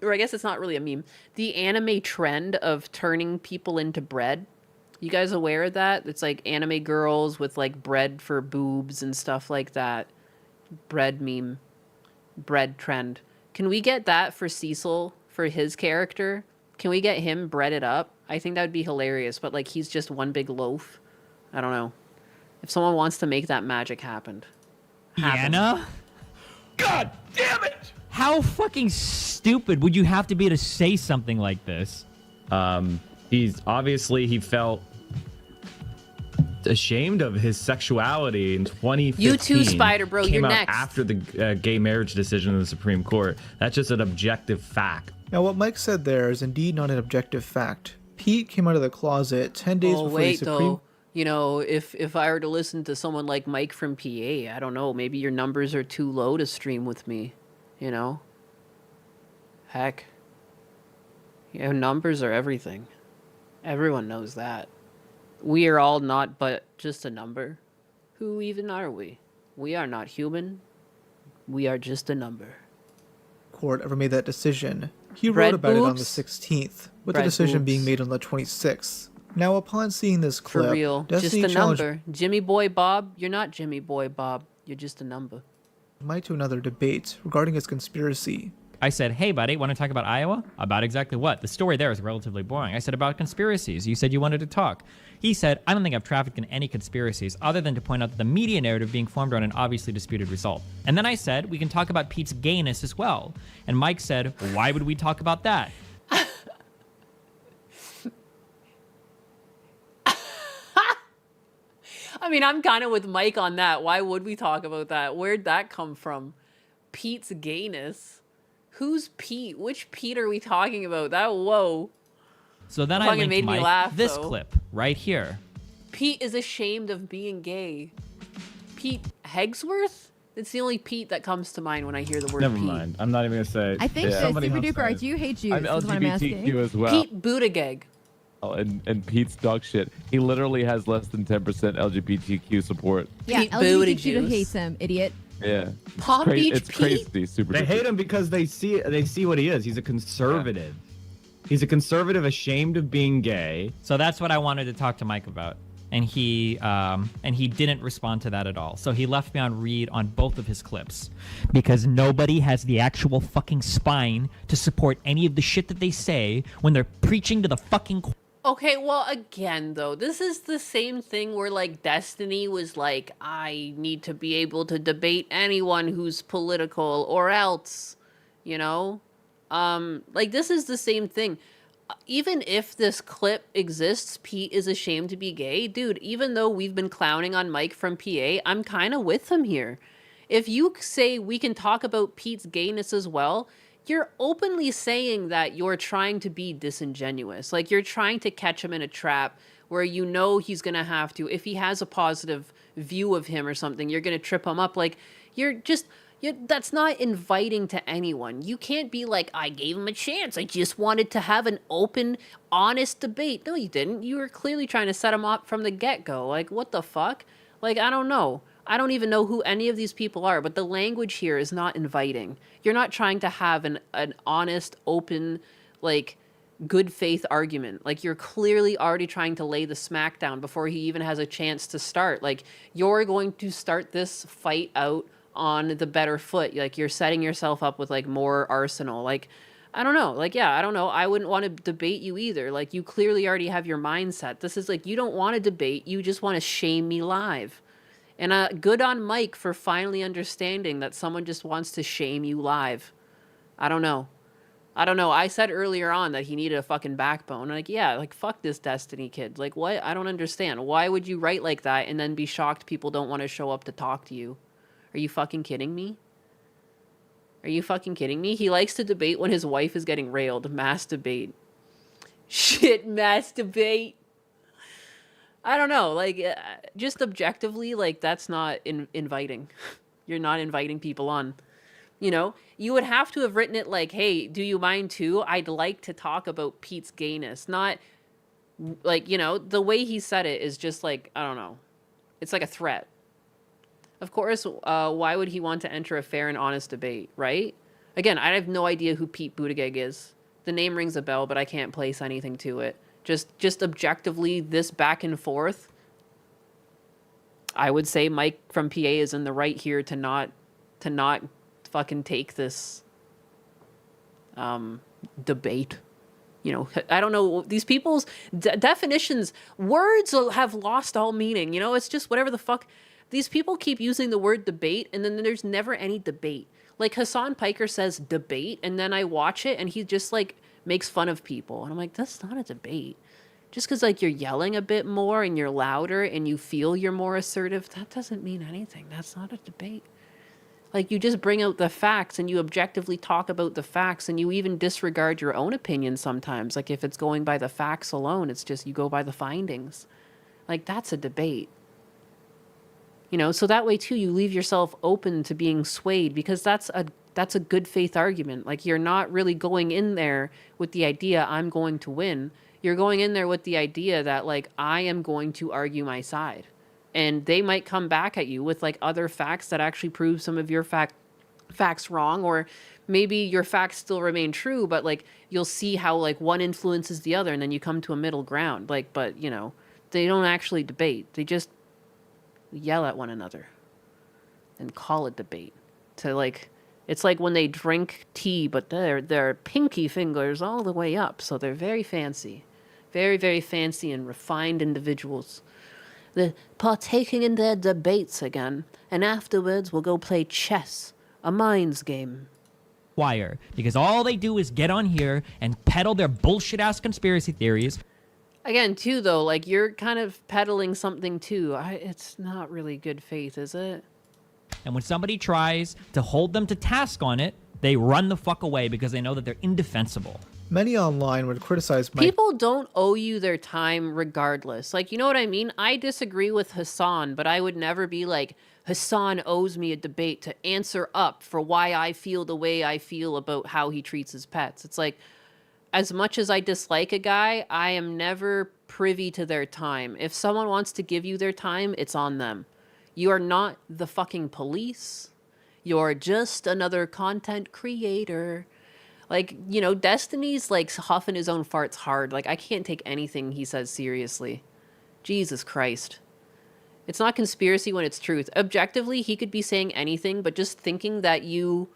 Or I guess it's not really a meme. The anime trend of turning people into bread. You guys aware of that? It's like anime girls with like bread for boobs and stuff like that. Bread meme. Bread trend. Can we get that for Cecil, for his character? Can we get him breaded up? I think that would be hilarious, but like he's just one big loaf. I don't know. If someone wants to make that magic happen. Anna? God damn it! How fucking stupid would you have to be to say something like this? He felt ashamed of his sexuality in 2015. You too, Spider Bro, Came you're out next. after the gay marriage decision in the Supreme Court. That's just an objective fact. Now, what Mike said there is indeed not an objective fact. Pete came out of the closet 10 days before the Supreme... Though. You know, if I were to listen to someone like Mike from PA, I don't know, maybe your numbers are too low to stream with me, you know? Heck. Yeah, numbers are everything. Everyone knows that. We are all not but just a number. Who even are we? We are not human. We are just a number. Court ever made that decision. He Bread wrote about it on the boobs? 16th, with Bread the decision boobs. being made on the 26th. Now, upon seeing this clip, For real. Destiny Just a challenged number. Jimmy Boy Bob, you're not Jimmy Boy Bob. You're just a number. Mike to another debate regarding his conspiracy. I said, hey, buddy, want to talk about Iowa? About exactly what? The story there is relatively boring. I said, about conspiracies. You said you wanted to talk. He said, I don't think I've trafficked in any conspiracies other than to point out that the media narrative being formed around an obviously disputed result. And then I said, we can talk about Pete's gayness as well. And Mike said, why would we talk about that? I mean, I'm kind of with Mike on that. Why would we talk about that? Where'd that come from? Pete's gayness? Who's Pete? Which Pete are we talking about? Whoa. So then That I fucking linked made me Mike laugh, this though. clip right here. Pete is ashamed of being gay. Pete Hegsworth? It's the only Pete that comes to mind when I hear the word Never Pete. mind. I'm not even gonna say. I think Somebody Super else Duper, I said it. do hate you. I'm is what I'm asking. LGBTQ as well. Pete Buttigieg. Oh, and Pete's dog shit. He literally has less than 10% LGBTQ support. Yeah, Pete LGBTQ Buttigieg. hates him, idiot. Yeah. Palm Beach It's Pete? crazy. Super They duper. hate him because they see what he is. He's a conservative. He's a conservative ashamed of being gay. So that's what I wanted to talk to Mike about. And he didn't respond to that at all. So he left me on read on both of his clips. Because nobody has the actual fucking spine to support any of the shit that they say when they're preaching to the fucking... Okay, well, again, though, this is the same thing where, like, Destiny was like, I need to be able to debate anyone who's political or else, you know? Like, this is the same thing. Even if this clip exists, Pete is ashamed to be gay. Dude, even though we've been clowning on Mike from PA, I'm kind of with him here. If you say we can talk about Pete's gayness as well, you're openly saying that you're trying to be disingenuous. Like, you're trying to catch him in a trap where you know he's going to have to. If he has a positive view of him or something, you're going to trip him up. Like, that's not inviting to anyone. You can't be like, I gave him a chance. I just wanted to have an open, honest debate. No, you didn't. You were clearly trying to set him up from the get-go. Like, what the fuck? Like, I don't know. I don't even know who any of these people are, but the language here is not inviting. You're not trying to have an honest, open, like, good faith argument. Like, you're clearly already trying to lay the smack down before he even has a chance to start. Like, you're going to start this fight out on the better foot. Like, you're setting yourself up with, like, more arsenal. Like, I don't know. Like, yeah, I don't know. I wouldn't want to debate you either. Like, you clearly already have your mindset. This is like, you don't want to debate. You just want to shame me live. And good on Mike for finally understanding that someone just wants to shame you live. I don't know. I don't know. I said earlier on that he needed a fucking backbone. Like, yeah, like, fuck this Destiny kid. Like, what? I don't understand. Why would you write like that and then be shocked people don't want to show up to talk to you? Are you fucking kidding me? Are you fucking kidding me? He likes to debate when his wife is getting railed. Mass debate. Shit, mass debate. I don't know. Like, just objectively, like, that's not inviting. You're not inviting people on. You know, you would have to have written it like, hey, do you mind too? I'd like to talk about Pete's gayness. Not like, you know, the way he said it is just like, I don't know. It's like a threat. Of course, why would he want to enter a fair and honest debate, right? Again, I have no idea who Pete Buttigieg is. The name rings a bell, but I can't place anything to it. Just objectively, this back and forth, I would say Mike from PA is in the right here to not fucking take this debate. You know, I don't know, these people's definitions, words have lost all meaning. You know, it's just whatever the fuck. These people keep using the word debate, and then there's never any debate. Like, Hassan Piker says debate, and then I watch it, and he just, like, makes fun of people. And I'm like, that's not a debate. Just because, like, you're yelling a bit more, and you're louder, and you feel you're more assertive, that doesn't mean anything. That's not a debate. Like, you just bring out the facts, and you objectively talk about the facts, and you even disregard your own opinion sometimes. Like, if it's going by the facts alone, it's just you go by the findings. Like, that's a debate. You know, so that way too, you leave yourself open to being swayed, because that's a good faith argument. Like, you're not really going in there with the idea I'm going to win. You're going in there with the idea that, like, I am going to argue my side, and they might come back at you with, like, other facts that actually prove some of your facts wrong, or maybe your facts still remain true, but, like, you'll see how, like, one influences the other, and then you come to a middle ground. Like, but, you know, they don't actually debate. They just yell at one another and call it debate. To, like, it's like when they drink tea, but their pinky fingers all the way up, so they're very fancy, very, very fancy and refined individuals. They're partaking in their debates again, and afterwards we'll go play chess, a minds game. Wire, because all they do is get on here and peddle their bullshit ass conspiracy theories. Again, too, though, like, you're kind of peddling something, too. It's not really good faith, is it? And when somebody tries to hold them to task on it, they run the fuck away because they know that they're indefensible. Many online would criticize Mike. People don't owe you their time regardless. Like, you know what I mean? I disagree with Hassan, but I would never be like, Hassan owes me a debate to answer up for why I feel the way I feel about how he treats his pets. It's like, as much as I dislike a guy, I am never privy to their time. If someone wants to give you their time, it's on them. You are not the fucking police. You're just another content creator. Like, you know, Destiny's, like, huffing his own farts hard. Like, I can't take anything he says seriously. Jesus Christ. It's not conspiracy when it's truth. Objectively, he could be saying anything, but just thinking that you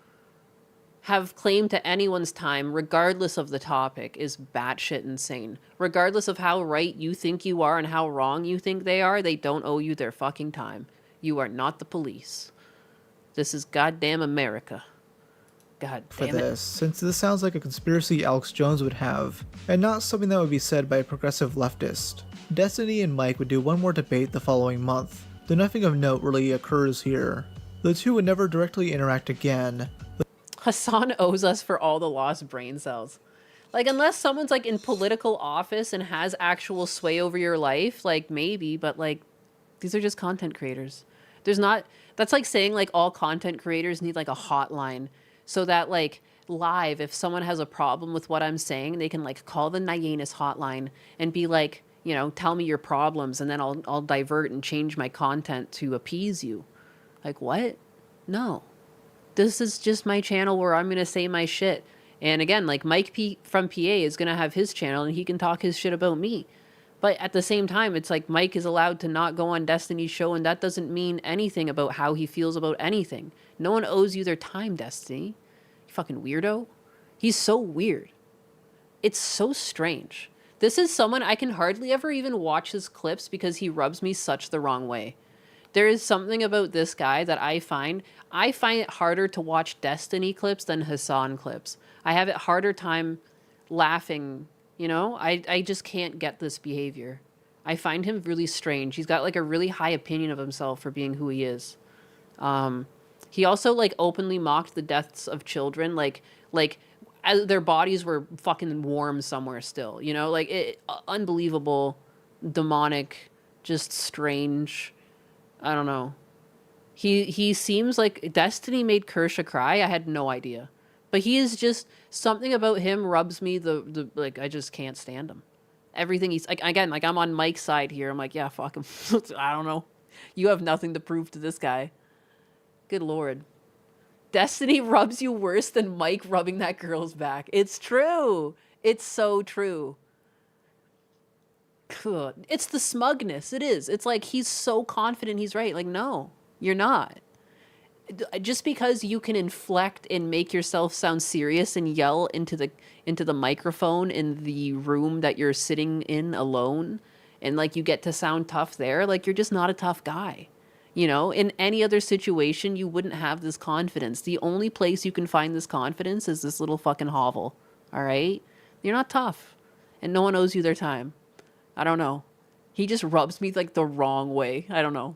have claim to anyone's time, regardless of the topic, is batshit insane. Regardless of how right you think you are and how wrong you think they are, they don't owe you their fucking time. You are not the police. This is goddamn America. God for damn it. this, since this sounds like a conspiracy Alex Jones would have, and not something that would be said by a progressive leftist. Destiny and Mike would do one more debate the following month, though nothing of note really occurs here. The two would never directly interact again. Hassan owes us for all the lost brain cells. Like, unless someone's, like, in political office and has actual sway over your life, like, maybe, but, like, these are just content creators. There's not, that's like saying, like, all content creators need, like, a hotline, so that, like, live, if someone has a problem with what I'm saying, they can, like, call the Nyanus hotline and be like, you know, tell me your problems, and then I'll divert and change my content to appease you. Like, what? No. This is just my channel where I'm going to say my shit. And again, like, Mike P from PA is going to have his channel and he can talk his shit about me. But at the same time, it's like Mike is allowed to not go on Destiny's show, and that doesn't mean anything about how he feels about anything. No one owes you their time, Destiny. You fucking weirdo. He's so weird. It's so strange. This is someone I can hardly ever even watch his clips because he rubs me such the wrong way. There is something about this guy that I find it harder to watch Destiny clips than Hassan clips. I have it harder time laughing, you know? I just can't get this behavior. I find him really strange. He's got like a really high opinion of himself for being who he is. He also like openly mocked the deaths of children, like as their bodies were fucking warm somewhere still, you know? Like unbelievable, demonic, just strange. I don't know. He seems like Destiny made Kersha cry. I had no idea. But he is just something about him rubs me the like I just can't stand him. Everything he's like, again, like I'm on Mike's side here. I'm like, yeah, fuck him. I don't know. You have nothing to prove to this guy. Good lord. Destiny rubs you worse than Mike rubbing that girl's back. It's true. It's so true. It's the smugness. It is. It's like he's so confident he's right. Like, no, you're not. Just because you can inflect and make yourself sound serious and yell into the microphone in the room that you're sitting in alone, and like you get to sound tough there, like you're just not a tough guy. You know, in any other situation, you wouldn't have this confidence. The only place you can find this confidence is this little fucking hovel. All right? You're not tough. And no one owes you their time. I don't know. He just rubs me like the wrong way. I don't know.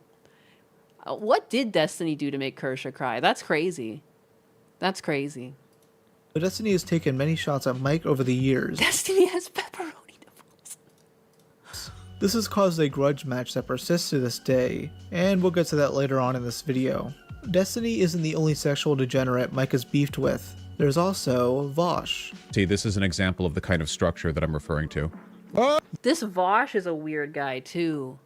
What did Destiny do to make Kersha cry? That's crazy. That's crazy. But Destiny has taken many shots at Mike over the years. Destiny has pepperoni nipples. This has caused a grudge match that persists to this day, and we'll get to that later on in this video. Destiny isn't the only sexual degenerate Mike is beefed with. There's also Vosh. See, this is an example of the kind of structure that I'm referring to. This Vosh is a weird guy, too.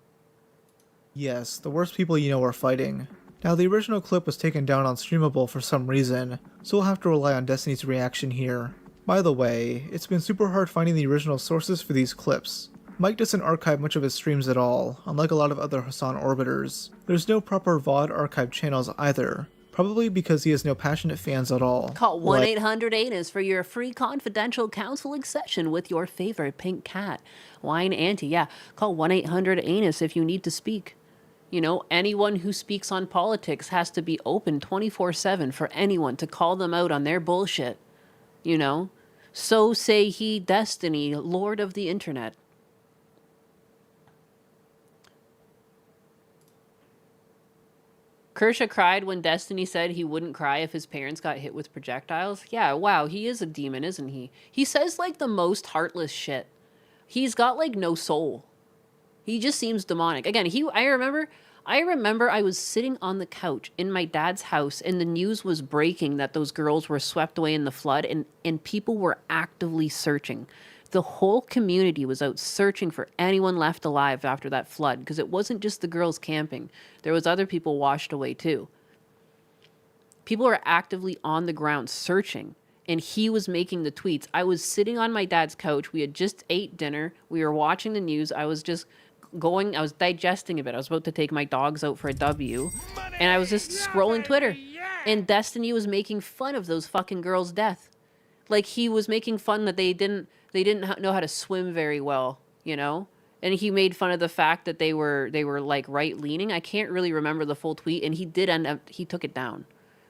Yes, the worst people you know are fighting. Now, the original clip was taken down on Streamable for some reason, so we'll have to rely on Destiny's reaction here. By the way, it's been super hard finding the original sources for these clips. Mike doesn't archive much of his streams at all, unlike a lot of other Hassan orbiters. There's no proper VOD archive channels either, probably because he has no passionate fans at all. Call 1-800-ANUS for your free confidential counseling session with your favorite pink cat. Wine Auntie, yeah. Call 1-800-ANUS if you need to speak. You know, anyone who speaks on politics has to be open 24/7 for anyone to call them out on their bullshit. You know? So say he, Destiny, Lord of the Internet. Kersha cried when Destiny said he wouldn't cry if his parents got hit with projectiles. Yeah, wow, he is a demon, isn't he? He says, like, the most heartless shit. He's got, like, no soul. He just seems demonic. Again, I remember I was sitting on the couch in my dad's house and the news was breaking that those girls were swept away in the flood and people were actively searching. The whole community was out searching for anyone left alive after that flood because it wasn't just the girls camping. There was other people washed away too. People were actively on the ground searching. And he was making the tweets. I was sitting on my dad's couch. We had just ate dinner. We were watching the news. I was digesting a bit. I was about to take my dogs out for a W. And I was just scrolling Twitter. And Destiny was making fun of those fucking girls' death. Like, he was making fun that they didn't know how to swim very well, you know? And he made fun of the fact that they were like right-leaning. I can't really remember the full tweet. And he took it down.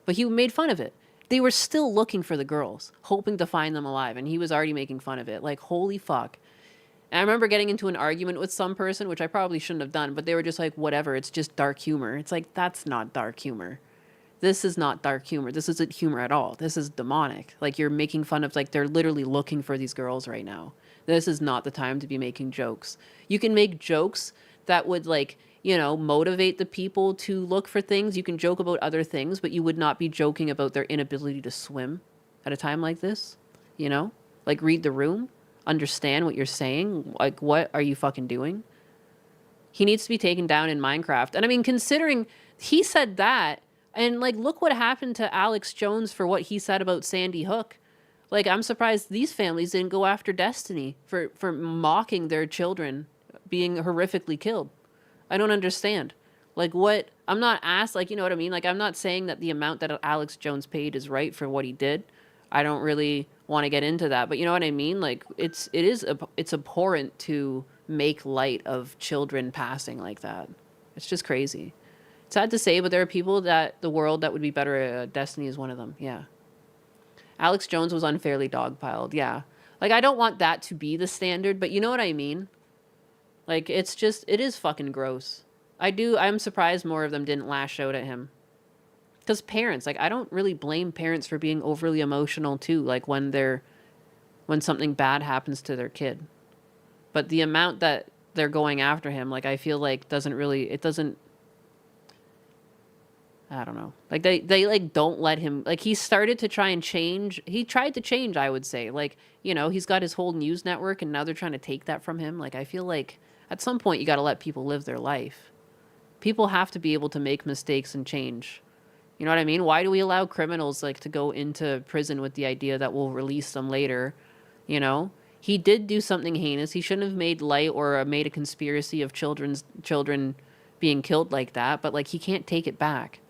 But he made fun of it. They were still looking for the girls, hoping to find them alive, and he was already making fun of it. Like, holy fuck. And I remember getting into an argument with some person, which I probably shouldn't have done, but they were just like, whatever, it's just dark humor. It's like, that's not dark humor. This is not dark humor. This isn't humor at all. This is demonic. Like, you're making fun of, like, they're literally looking for these girls right now. This is not the time to be making jokes. You can make jokes that would, like, you know, motivate the people to look for things. You can joke about other things, but you would not be joking about their inability to swim at a time like this. You know? Like, read the room. Understand what you're saying. Like, what are you fucking doing? He needs to be taken down in Minecraft. And I mean, considering he said that, and like, look what happened to Alex Jones for what he said about Sandy Hook. Like, I'm surprised these families didn't go after Destiny for mocking their children being horrifically killed. I don't understand. Like, what? I'm not asked, like, you know what I mean? Like, I'm not saying that the amount that Alex Jones paid is right for what he did. I don't really want to get into that, but you know what I mean? Like, it's abhorrent to make light of children passing like that. It's just crazy. Sad to say, but there are people that the world that would be better at. Destiny is one of them. Yeah. Alex Jones was unfairly dogpiled. Yeah. Like, I don't want that to be the standard, but you know what I mean? Like, it's just, it is fucking gross. I'm surprised more of them didn't lash out at him. Because parents, like, I don't really blame parents for being overly emotional too, like when something bad happens to their kid. But the amount that they're going after him, like, I feel like I don't know. Like, they like, don't let him, like, he started to try and change. He tried to change, I would say. Like, you know, he's got his whole news network, and now they're trying to take that from him. Like, I feel like at some point you got to let people live their life. People have to be able to make mistakes and change. You know what I mean? Why do we allow criminals, like, to go into prison with the idea that we'll release them later? You know? He did do something heinous. He shouldn't have made light or made a conspiracy of children being killed like that, but, like, he can't take it back.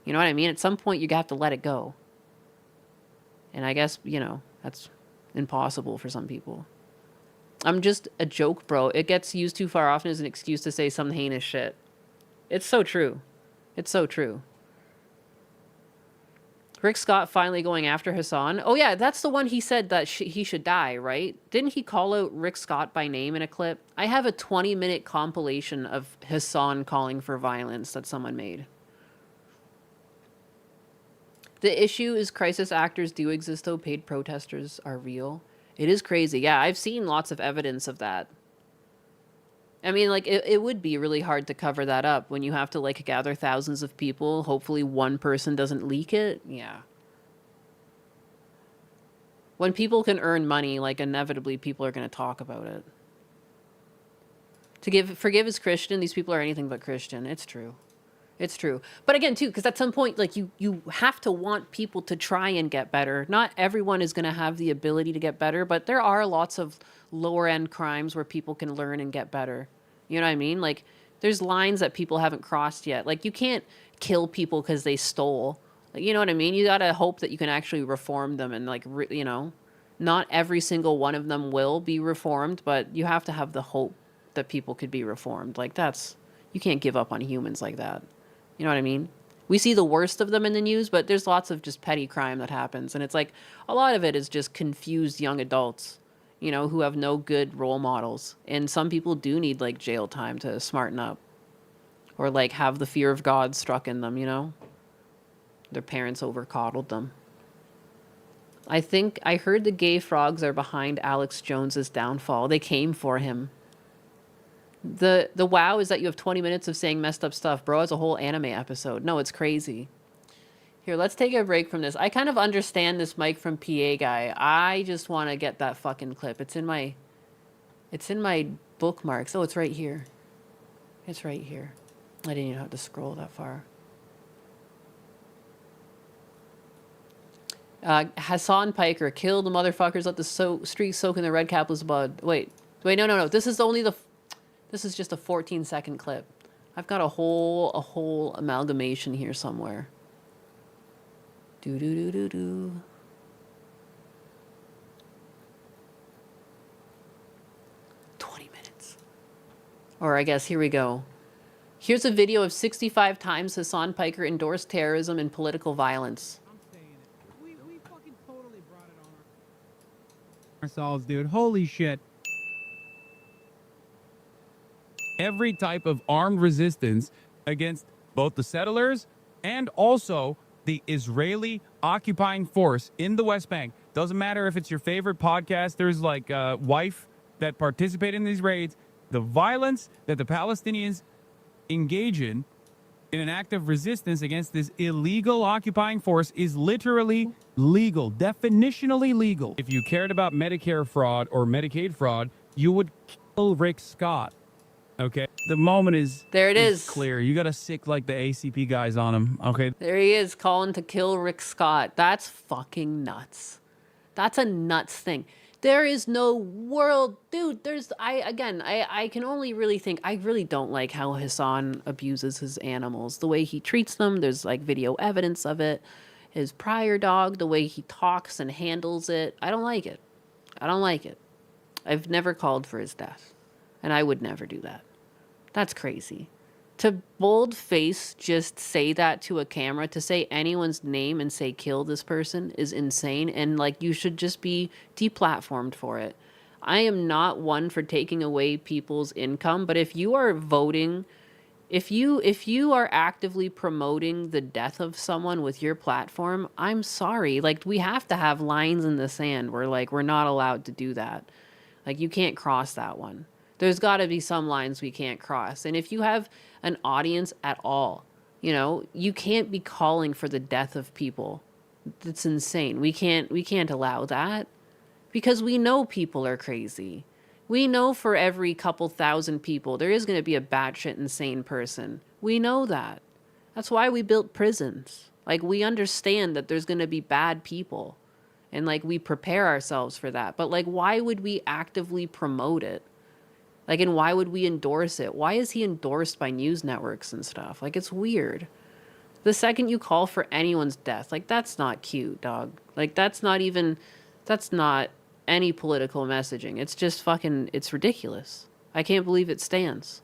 You know what I mean? At some point, you have to let it go. And I guess, you know, that's impossible for some people. I'm just a joke, bro. It gets used too far often as an excuse to say some heinous shit. It's so true. It's so true. Rick Scott finally going after Hassan. Oh, yeah, that's the one he said that he should die, right? Didn't he call out Rick Scott by name in a clip? I have a 20-minute compilation of Hassan calling for violence that someone made. The issue is crisis actors do exist, though. Paid protesters are real. It is crazy. Yeah, I've seen lots of evidence of that. I mean, like, it would be really hard to cover that up when you have to, like, gather thousands of people. Hopefully one person doesn't leak it. Yeah. When people can earn money, like, inevitably people are going to talk about it. Forgive is Christian. These people are anything but Christian. It's true. It's true. But again, too, because at some point, like, you have to want people to try and get better. Not everyone is going to have the ability to get better, but there are lots of lower end crimes where people can learn and get better. You know what I mean? Like, there's lines that people haven't crossed yet. Like, you can't kill people because they stole. Like, you know what I mean? You got to hope that you can actually reform them and, like, you know, not every single one of them will be reformed, but you have to have the hope that people could be reformed. Like, you can't give up on humans like that. You know what I mean? We see the worst of them in the news, but there's lots of just petty crime that happens. And it's like, a lot of it is just confused young adults, you know, who have no good role models. And some people do need, like, jail time to smarten up. Or, like, have the fear of God struck in them, you know? Their parents over-coddled them. I think I heard the gay frogs are behind Alex Jones's downfall. They came for him. The wow is that you have 20 minutes of saying messed up stuff. Bro, it's a whole anime episode. No, it's crazy. Here, let's take a break from this. I kind of understand this Mike from PA guy. I just want to get that fucking clip. It's in my bookmarks. Oh, it's right here. It's right here. I didn't even have to scroll that far. Hassan Piker, kill the motherfuckers, let the street soak in the red capital's blood. Wait, no. This is just a 14-second clip. I've got a whole amalgamation here somewhere. Do. 20 minutes. Or I guess, here we go. Here's a video of 65 times Hassan Piker endorsed terrorism and political violence. Ourselves, dude. Holy shit. Every type of armed resistance against both the settlers and also the Israeli occupying force in the West Bank. Doesn't matter if it's your favorite podcasters like Wife that participate in these raids. The violence that the Palestinians engage in an act of resistance against this illegal occupying force is literally legal, definitionally legal. If you cared about Medicare fraud or Medicaid fraud, you would kill Rick Scott. Okay, the moment is clear. You got to sick like the ACP guys on him. Okay, there he is calling to kill Rick Scott. That's fucking nuts. That's a nuts thing. There is no world, dude. I can only really think, I really don't like how Hassan abuses his animals. The way he treats them, there's like video evidence of it. His prior dog, the way he talks and handles it. I don't like it. I've never called for his death. And I would never do that. That's crazy. To bold-face just say that to a camera, to say anyone's name and say kill this person is insane, and like you should just be deplatformed for it. I am not one for taking away people's income, but if you are voting, if you are actively promoting the death of someone with your platform, I'm sorry. Like, we have to have lines in the sand where like we're not allowed to do that. Like, you can't cross that one. There's got to be some lines we can't cross. And if you have an audience at all, you know, you can't be calling for the death of people. That's insane. We can't allow that, because we know people are crazy. We know for every couple thousand people, there is going to be a batshit insane person. We know that. That's why we built prisons. Like, we understand that there's going to be bad people, and like we prepare ourselves for that. But like, why would we actively promote it? Like, and why would we endorse it? Why is he endorsed by news networks and stuff? Like, it's weird. The second you call for anyone's death, like, that's not cute, dog. Like, that's not any political messaging. It's just fucking, it's ridiculous. I can't believe it stands.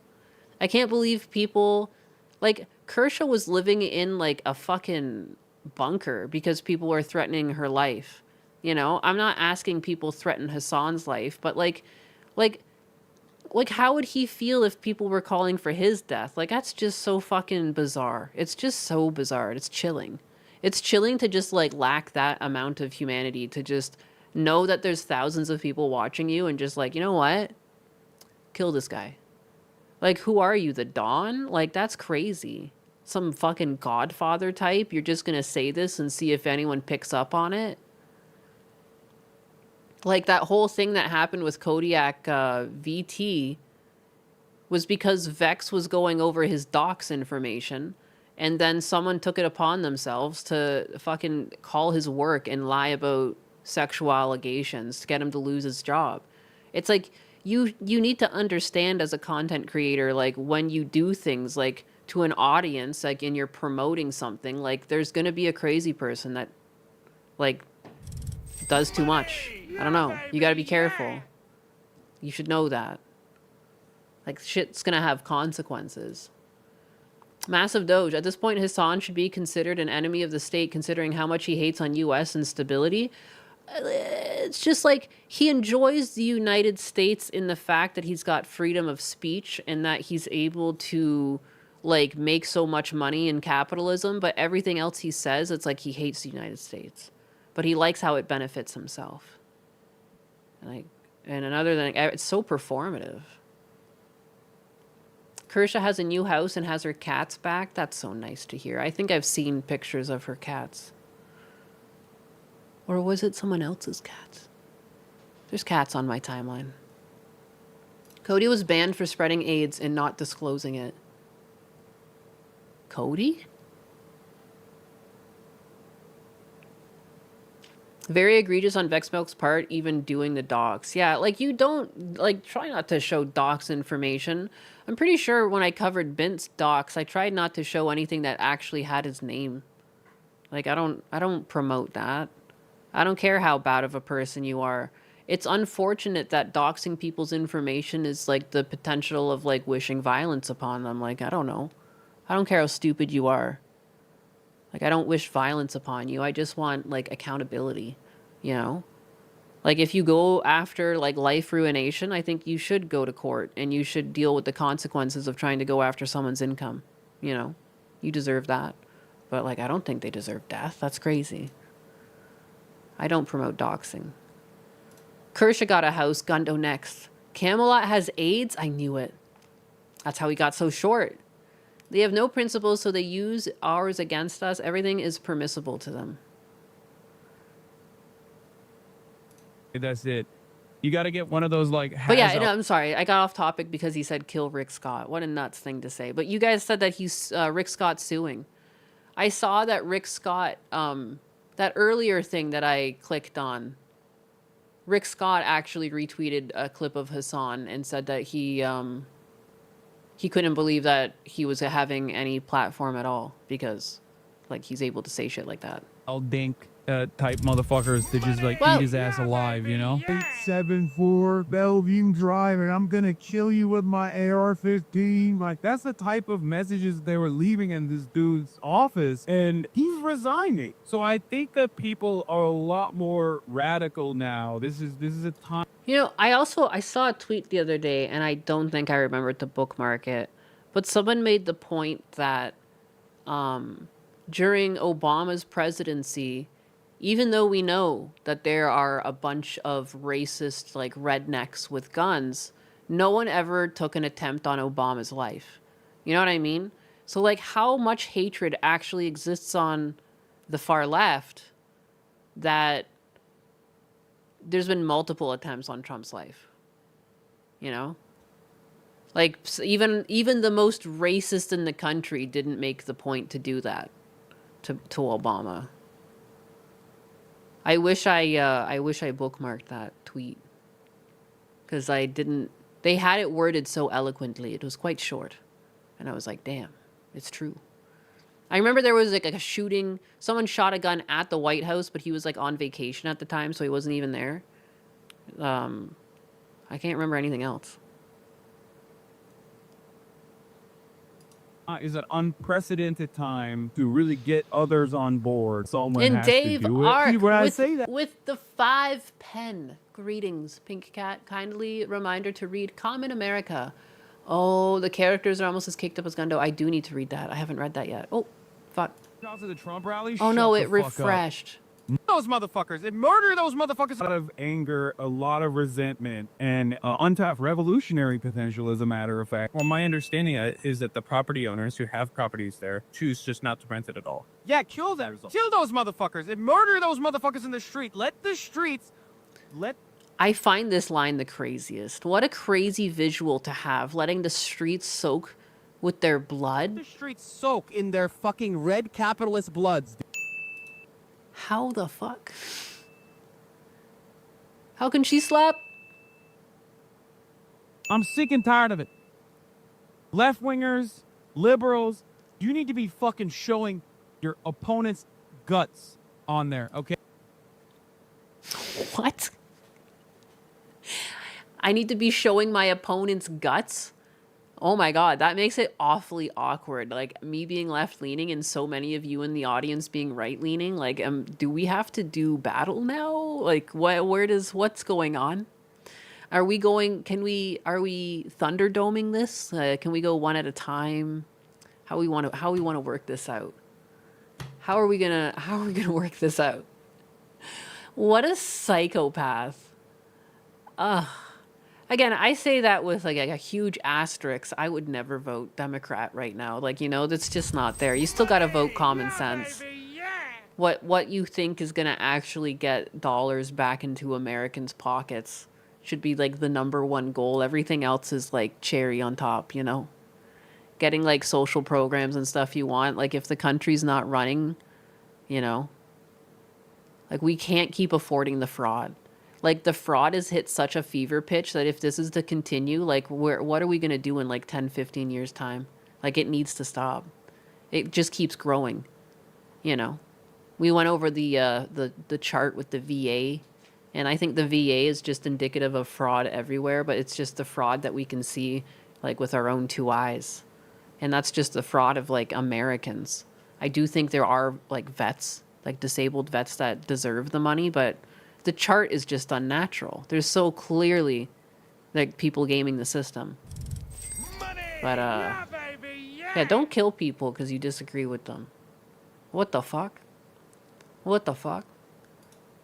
I can't believe people, like, Kershaw was living in, like, a fucking bunker because people were threatening her life. You know, I'm not asking people threaten Hassan's life, but, like, how would he feel if people were calling for his death? Like, that's just so fucking bizarre. It's just so bizarre. It's chilling. It's chilling to just, like, lack that amount of humanity, to just know that there's thousands of people watching you and just, like, you know what? Kill this guy. Like, who are you, the Dawn? Like, that's crazy. Some fucking Godfather type? You're just gonna say this and see if anyone picks up on it? Like, that whole thing that happened with Kodiak VT was because Vex was going over his docs information, and then someone took it upon themselves to fucking call his work and lie about sexual allegations to get him to lose his job. It's like, you need to understand as a content creator, like, when you do things like to an audience, like, and you're promoting something, like, there's gonna be a crazy person that, like, does too much. I don't know. You gotta be careful. You should know that. Like, shit's gonna have consequences. Massive Doge. At this point, Hassan should be considered an enemy of the state, considering how much he hates on U.S. instability. It's just like, he enjoys the United States in the fact that he's got freedom of speech and that he's able to, like, make so much money in capitalism, but everything else he says, it's like he hates the United States. But he likes how it benefits himself. Like, and another thing, it's so performative. Kershaw has a new house and has her cats back. That's so nice to hear. I think I've seen pictures of her cats. Or was it someone else's cats? There's cats on my timeline. Cody was banned for spreading AIDS and not disclosing it. Cody? Very egregious on Vexmilk's part, even doing the docs. Yeah, like, you don't, like, try not to show docs information. I'm pretty sure when I covered Bint's docs, I tried not to show anything that actually had his name. Like, I don't promote that. I don't care how bad of a person you are. It's unfortunate that doxing people's information is, like, the potential of, like, wishing violence upon them. Like, I don't know. I don't care how stupid you are. Like, I don't wish violence upon you. I just want, like, accountability, you know? Like, if you go after, like, life ruination, I think you should go to court and you should deal with the consequences of trying to go after someone's income, you know? You deserve that. But, like, I don't think they deserve death. That's crazy. I don't promote doxing. Kershaw got a house. Gundo next. Camelot has AIDS? I knew it. That's how he got so short. They have no principles, so they use ours against us. Everything is permissible to them. That's it. You got to get one of those, like, But yeah, no, I'm sorry. I got off topic because he said kill Rick Scott. What a nuts thing to say. But you guys said that he's Rick Scott suing. I saw that Rick Scott, that earlier thing that I clicked on, Rick Scott actually retweeted a clip of Hassan and said that he couldn't believe that he was having any platform at all because, like he's able to say shit like that. Dink type motherfuckers to just like Well- eat his ass alive, you know? 874 Bellevue Drive, and I'm gonna kill you with my AR-15. Like, that's the type of messages they were leaving in this dude's office, and he's resigning. So I think that people are a lot more radical now. This is a time. You know, I saw a tweet the other day, and I don't think I remembered to bookmark it, but someone made the point that during Obama's presidency, even though we know that there are a bunch of racist, like, rednecks with guns, no one ever took an attempt on Obama's life. You know what I mean? So, like, how much hatred actually exists on the far left that there's been multiple attempts on Trump's life? You know? Like, even the most racist in the country didn't make the point to do that to Obama. I wish I bookmarked that tweet, because I didn't. They had it worded so eloquently. It was quite short, and I was like, "Damn, it's true." I remember there was like a shooting. Someone shot a gun at the White House, but he was like on vacation at the time, so he wasn't even there. I can't remember anything else. Is an unprecedented time to really get others on board. Someone And has Dave to do Ark it. When I say that, with the 5 pen. Greetings, Pink Cat. Kindly reminder to read Common America. Oh, the characters are almost as caked up as Gundo. I do need to read that. I haven't read that yet. Oh, fuck. out to the Trump rally. Oh no, shut it the fuck up. refreshed. Those motherfuckers and murder those motherfuckers. A lot of anger, a lot of resentment, and untapped revolutionary potential, as a matter of fact. Well, my understanding is that the property owners who have properties there choose just not to rent it at all. Yeah, kill them. Kill those motherfuckers and murder those motherfuckers in the street. Let the streets, I find this line the craziest. What a crazy visual to have, letting the streets soak with their blood. The streets soak in their fucking red capitalist bloods. How the fuck? How can she slap? I'm sick and tired of it. Left-wingers, liberals, you need to be fucking showing your opponent's guts on there, okay? What? I need to be showing my opponent's guts? Oh my god, that makes it awfully awkward. Like, me being left-leaning and so many of you in the audience being right-leaning. Like, do we have to do battle now? Like, what's going on? Are we Thunderdoming this? Can we go one at a time? How we want to work this out? How are we gonna work this out? What a psychopath. Ugh. Again, I say that with like a huge asterisk. I would never vote Democrat right now. Like, you know, that's just not there. You still got to vote common sense. What you think is going to actually get dollars back into Americans' pockets should be like the #1 goal. Everything else is like cherry on top, you know? Getting like social programs and stuff you want. Like, if the country's not running, you know, like, we can't keep affording the fraud. Like, the fraud has hit such a fever pitch that if this is to continue, like, what are we going to do in like 10, 15 years time? Like, it needs to stop. It just keeps growing, you know? We went over the chart with the VA, and I think the VA is just indicative of fraud everywhere, but it's just the fraud that we can see like with our own 2 eyes. And that's just the fraud of like Americans. I do think there are like vets, like disabled vets that deserve the money, but the chart is just unnatural. There's so clearly like people gaming the system. But yeah, don't kill people because you disagree with them. What the fuck? What the fuck?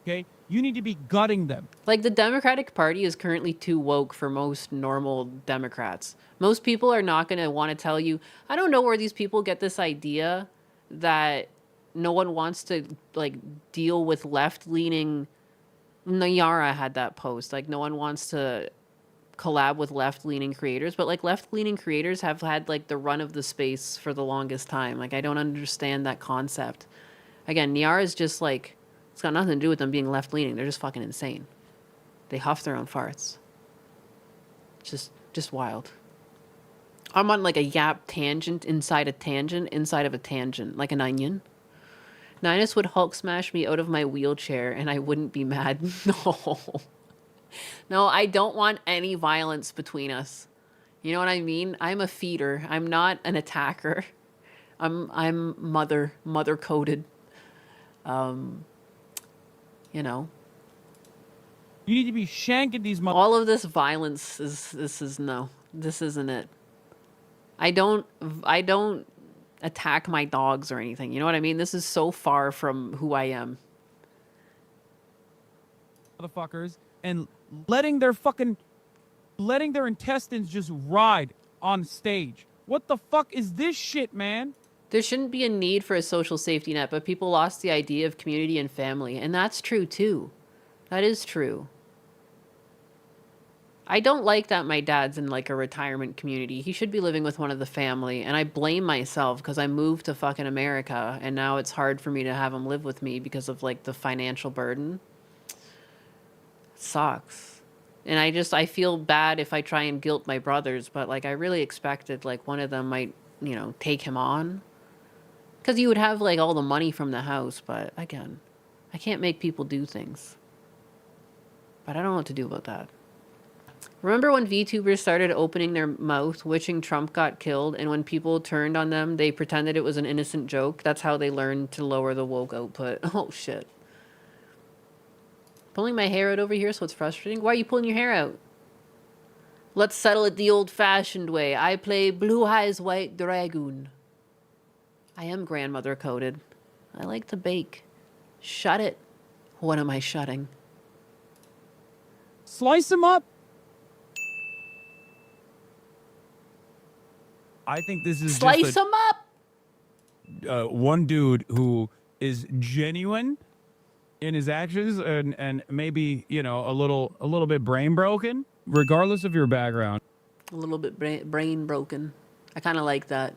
Okay, you need to be gutting them. Like, the Democratic Party is currently too woke for most normal Democrats. Most people are not going to want to tell you. I don't know where these people get this idea that no one wants to like deal with left-leaning. Nayara had that post. Like, no one wants to collab with left-leaning creators, but like left-leaning creators have had like the run of the space for the longest time. Like, I don't understand that concept. Again, Nayara is just like, it's got nothing to do with them being left-leaning. They're just fucking insane. They huff their own farts. Just wild. I'm on like a yap tangent inside a tangent inside of a tangent, like an onion. Nyanus would Hulk smash me out of my wheelchair and I wouldn't be mad. No. No, I don't want any violence between us. You know what I mean? I'm a feeder. I'm not an attacker. I'm mother coded. You know. You need to be shanking these All of this violence is no. This isn't it. I don't attack my dogs or anything. You know what I mean? This is so far from who I am. motherfuckers and letting their intestines just ride on stage. What the fuck is this shit, man? There shouldn't be a need for a social safety net, but people lost the idea of community and family, and that's true too. That is true. I don't like that my dad's in like a retirement community. He should be living with one of the family, and I blame myself because I moved to fucking America and now it's hard for me to have him live with me because of like the financial burden. It sucks. And I feel bad if I try and guilt my brothers, but like I really expected like one of them might, you know, take him on. Because you would have like all the money from the house, but again, I can't make people do things. But I don't know what to do about that. Remember when VTubers started opening their mouth, wishing Trump got killed, and when people turned on them, they pretended it was an innocent joke? That's how they learned to lower the woke output. Oh, shit. Pulling my hair out over here, so it's frustrating. Why are you pulling your hair out? Let's settle it the old-fashioned way. I play Blue Eyes White Dragoon. I am grandmother coded. I like to bake. Shut it. What am I shutting? Slice them up. I think this is Slice them up. One dude who is genuine in his actions and maybe, you know, a little bit brain broken, regardless of your background. A little bit brain broken. I kind of like that.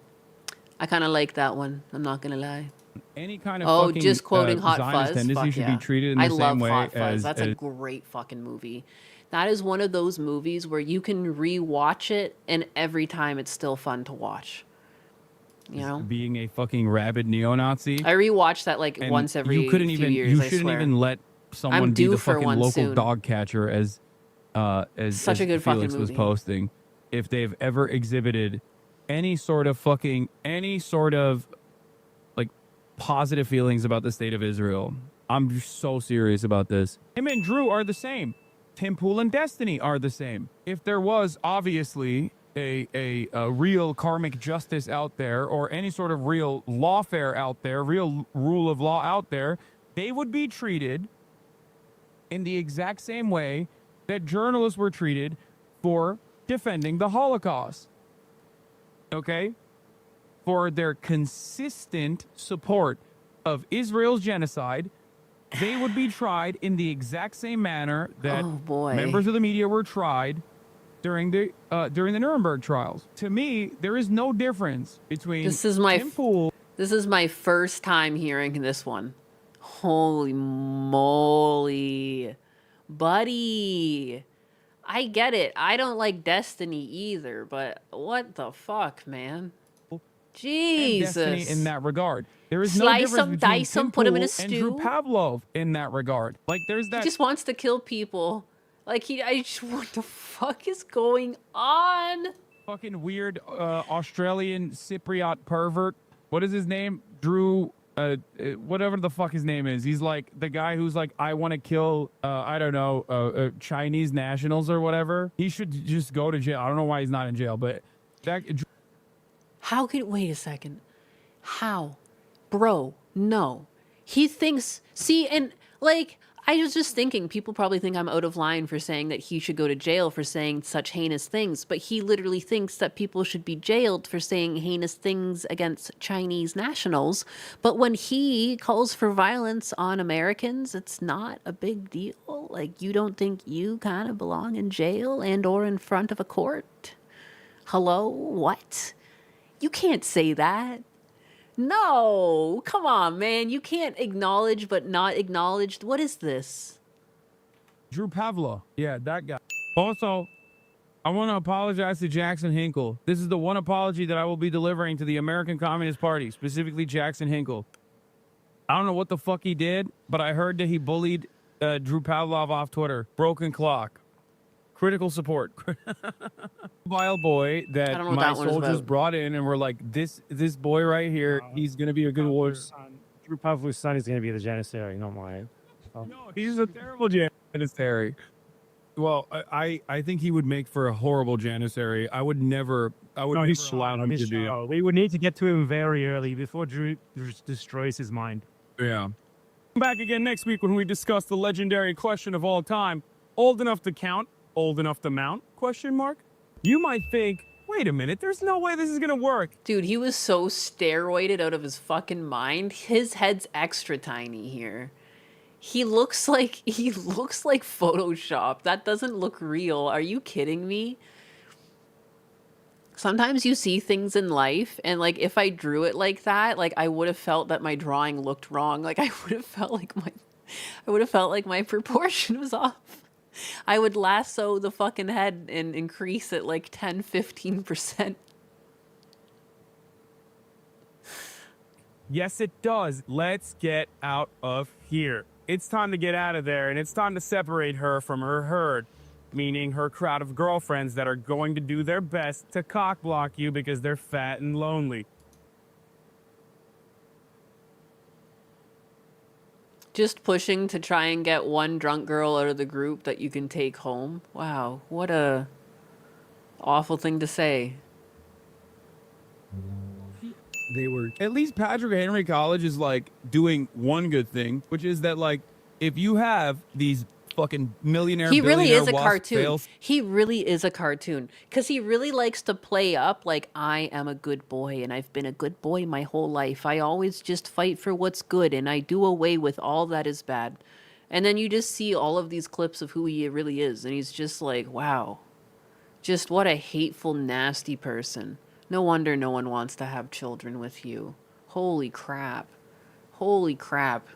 I kind of like that one. I'm not gonna lie. Any kind of fucking, just quoting Hot Zionist Fuzz. tendency Fuck should yeah. be treated in I the love same way Hot Fuzz. as That's a great fucking movie. That is one of those movies where you can rewatch it, and every time it's still fun to watch. You know, being a fucking rabid neo-Nazi. I rewatch that like And once every few years. You I shouldn't swear. even let someone I'm be due the for fucking one local soon. dog catcher as Such a good fucking Felix was movie. posting. If they've ever exhibited any sort of like positive feelings about the state of Israel, I'm so serious about this. Him and Drew are the same. Tim Pool and Destiny are the same. If there was obviously a real karmic justice out there, or any sort of real lawfare out there, real rule of law out there, they would be treated in the exact same way that journalists were treated for defending the Holocaust. Okay? For their consistent support of Israel's genocide, they would be tried in the exact same manner that members of the media were tried during the Nuremberg trials. To me, there is no difference between Tim Pool. This is my first time hearing this one. Holy moly, buddy! I get it. I don't like Destiny either, but what the fuck, man? Jesus. And Destiny in that regard. There is no Slice difference him, between dice him, Tim put him in Pool a and Drew stew. Pavlov in that regard. Like there's that. He just wants to kill people. Like what the fuck is going on? Fucking weird Australian Cypriot pervert. What is his name? Drew. Whatever the fuck his name is. He's like the guy who's like, I want to kill, I don't know, Chinese nationals or whatever. He should just go to jail. I don't know why he's not in jail, but that. How could, wait a second. How? Bro, no. He thinks, see, and like, I was just thinking, people probably think I'm out of line for saying that he should go to jail for saying such heinous things, but he literally thinks that people should be jailed for saying heinous things against Chinese nationals. But when he calls for violence on Americans, it's not a big deal. Like, you don't think you kind of belong in jail and or in front of a court? Hello? What? You can't say that. No, come on, man. You can't acknowledge but not acknowledged. What is this? Drew Pavlov. Yeah, that guy. Also, I want to apologize to Jackson Hinkle. This is the one apology that I will be delivering to the American Communist Party, specifically Jackson Hinkle. I don't know what the fuck he did, but I heard that he bullied Drew Pavlov off Twitter. Broken clock. Critical support. Vile boy I that don't know what my that one is soldiers about. brought in and were like, this boy right here, he's gonna be a good warrior. Drew Pavlov's son is going to be the Janissary, not my. No, he's a terrible janissary. Well, I think he would make for a horrible janissary. I would never No, he's allow him to do that. We would need to get to him very early before Drew destroys his mind. Yeah. Back again next week when we discuss the legendary question of all time. Old enough to count, old enough to mount? Question mark. You might think, wait a minute, there's no way this is gonna work. Dude, he was so steroided out of his fucking mind. His head's extra tiny here. He looks like Photoshop. That doesn't look real. Are you kidding me? Sometimes you see things in life and like if I drew it like that, like I would have felt that my drawing looked wrong. Like I would have felt like my proportion was off. I would lasso the fucking head and increase it like 10-15%. Yes, it does. Let's get out of here. It's time to get out of there, and it's time to separate her from her herd, meaning her crowd of girlfriends that are going to do their best to cock block you because they're fat and lonely. Just pushing to try and get one drunk girl out of the group that you can take home. Wow, what a awful thing to say. They were at least Patrick Henry College is like doing one good thing, which is that like if you have these fucking millionaire, He really is a wasp cartoon. fails- He really is a cartoon because he really likes to play up like I am a good boy and I've been a good boy my whole life. I always just fight for what's good and I do away with all that is bad. And then you just see all of these clips of who he really is and he's just like, wow, just what a hateful, nasty person. No wonder no one wants to have children with you. Holy crap. Holy crap.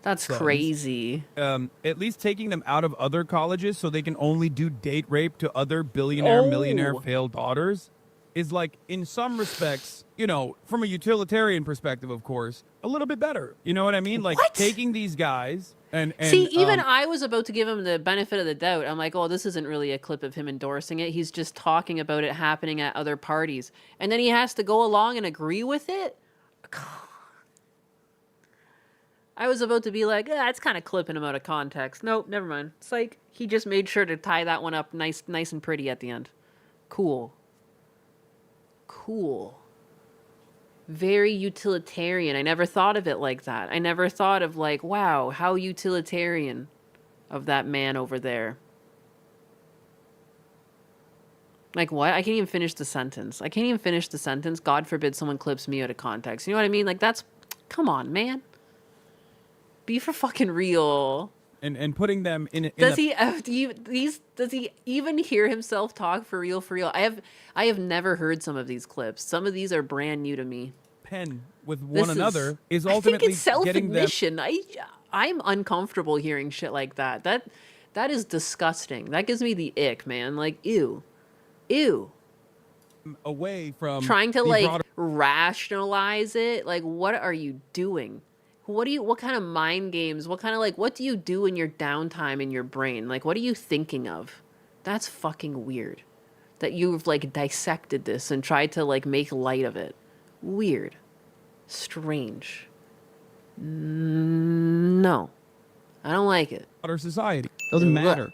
That's sons. crazy. At least taking them out of other colleges so they can only do date rape to other billionaire, millionaire failed daughters is like, in some respects, you know, from a utilitarian perspective, of course, a little bit better. You know what I mean? Like taking these guys and See, even I was about to give him the benefit of the doubt. I'm like, oh, this isn't really a clip of him endorsing it. He's just talking about it happening at other parties. And then he has to go along and agree with it? I was about to be like, it's kind of clipping him out of context. Nope, never mind. It's like, he just made sure to tie that one up nice and pretty at the end. Cool. Cool. Very utilitarian. I never thought of it like that. I never thought of like, wow, how utilitarian of that man over there. Like what? I can't even finish the sentence. God forbid someone clips me out of context. You know what I mean? Like that's, come on, man. Be for fucking real. And putting them in Does he even hear himself talk for real? I have never heard some of these clips. Some of these are brand new to me. Pen with one another is ultimately I think it's self-admission. I'm uncomfortable hearing shit like that. That is disgusting. That gives me the ick, man. Like ew. Away from trying to the like broader- rationalize it. Like what are you doing? What kind of mind games? What do you do in your downtime in your brain? Like, what are you thinking of? That's fucking weird. That you've like dissected this and tried to like make light of it. Weird. Strange. No. I don't like it. Broader society. Doesn't matter.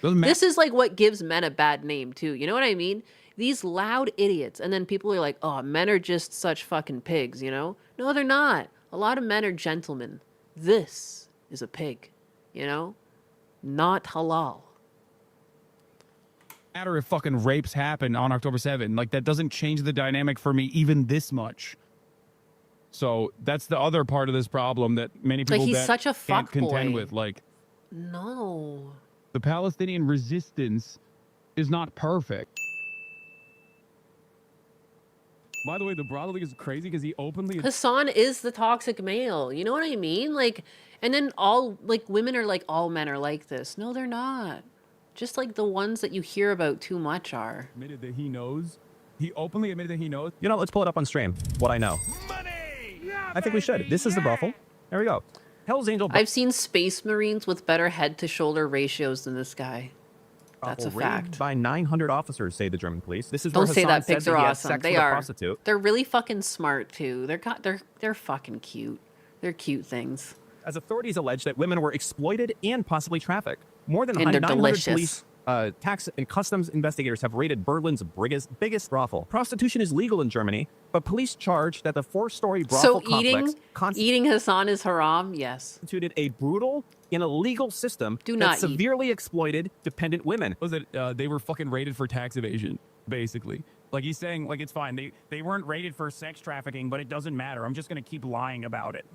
This is like what gives men a bad name too. You know what I mean? These loud idiots. And then people are like, oh, men are just such fucking pigs, you know? No, they're not. A lot of men are gentlemen. This is a pig, you know? Not halal. Matter if fucking rapes happen on October 7th. Like, that doesn't change the dynamic for me even this much. So that's the other part of this problem that many people he's such a can't contend fuckboy. with. Like, no. The Palestinian resistance is not perfect. By the way, the broadly is crazy because he openly... Hassan is the toxic male. You know what I mean? Like, and then all, like, women are like, all men are like this. No, they're not. Just like the ones that you hear about too much are. Admitted that he knows. He openly admitted that he knows. You know, let's pull it up on stream. What I know. I think we should. This is the brothel. There we go. Hell's Angel. I've seen space marines with better head-to-shoulder ratios than this guy. That's a raided fact. by 900 officers, say the German police. This is Don't where say Hassan that. said Pigs that are he had awesome. sex They with a are. prostitute. They're really fucking smart too. They're fucking cute. They're cute things. As authorities allege that women were exploited and possibly trafficked. More than And they're 900 delicious. police, tax and customs investigators have raided Berlin's biggest brothel. Prostitution is legal in Germany, but police charge that the 4-story brothel So eating Hassan is haram? Yes. constituted a brutal and illegal system Do that not eat. severely exploited dependent women. Was it they were fucking raided for tax evasion, basically? Like he's saying, like it's fine. They weren't raided for sex trafficking, but it doesn't matter. I'm just gonna keep lying about it.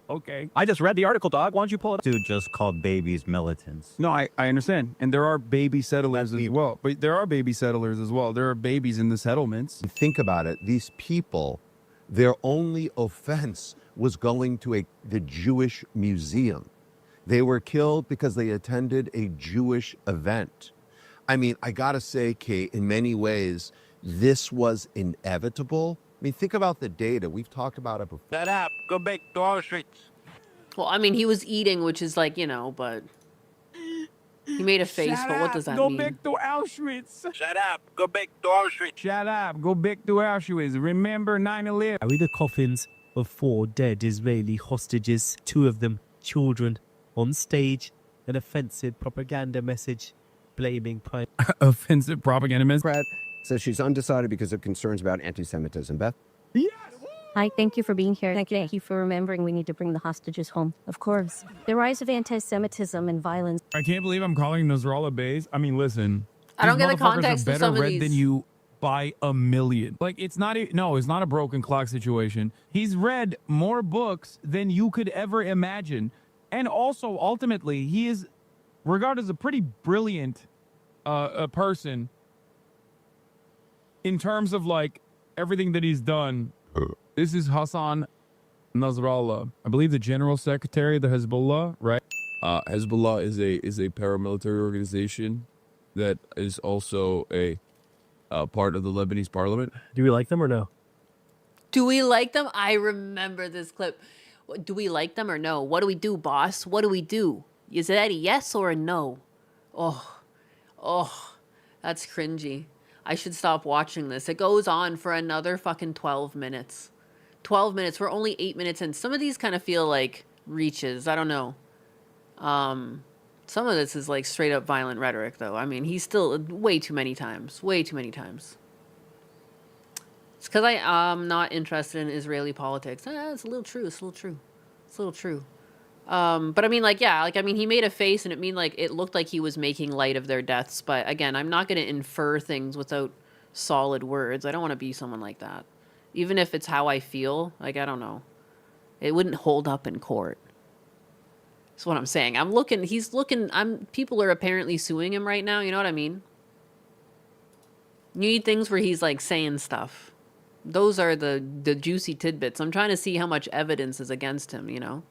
Okay. I just read the article, dog. Why don't you pull it up? Dude just called babies militants. No, I understand. And there are baby settlers as well. But there are baby settlers as well. There are babies in the settlements. Think about it. These people, their only offense was going to the Jewish museum. They were killed because they attended a Jewish event. I mean, I gotta say, Kate, in many ways, this was inevitable. I mean, think about the data. We've talked about it before. Shut up. Go back to Auschwitz. Well, I mean, he was eating, which is like, but he made a face, but what does that Go mean? back to Auschwitz. Shut up. Go back to Auschwitz. Shut up. Go back to Auschwitz. Remember 9/11. With the coffins of 4 dead Israeli hostages, 2 of them children, on stage, an offensive propaganda message blaming Prime. Offensive propaganda message. Says she's undecided because of concerns about anti-Semitism. Beth? Hi, thank you for being here. Thank you for remembering we need to bring the hostages home. Of course. The rise of anti-Semitism and violence. I can't believe I'm calling Nasrallah Bays. I mean, listen. I don't these get the motherfuckers context are of better some of read these. than you by a million. Like, it's not it's not a broken clock situation. He's read more books than you could ever imagine. And also, ultimately, he is regarded as a pretty brilliant a person in terms of, like, everything that he's done. This is Hassan Nasrallah, I believe the general secretary of the Hezbollah, right? Hezbollah is a paramilitary organization that is also a part of the Lebanese parliament. Do we like them or no? Do we like them? I remember this clip. Do we like them or no? What do we do, boss? What do we do? Is that a yes or a no? Oh, that's cringy. I should stop watching this. It goes on for another fucking 12 minutes. 12 minutes. We're only 8 minutes in. Some of these kind of feel like reaches. I don't know. Some of this is like straight up violent rhetoric, though. I mean, he's still way too many times. Way too many times. It's because I'm not interested in Israeli politics. It's a little true. It's a little true. It's a little true. But I mean, like, yeah, like, I mean, he made a face and it looked like he was making light of their deaths. But again, I'm not going to infer things without solid words. I don't want to be someone like that. Even if it's how I feel, like, I don't know. It wouldn't hold up in court. That's what I'm saying. People are apparently suing him right now. You know what I mean? You need things where he's like saying stuff. Those are the juicy tidbits. I'm trying to see how much evidence is against him, you know?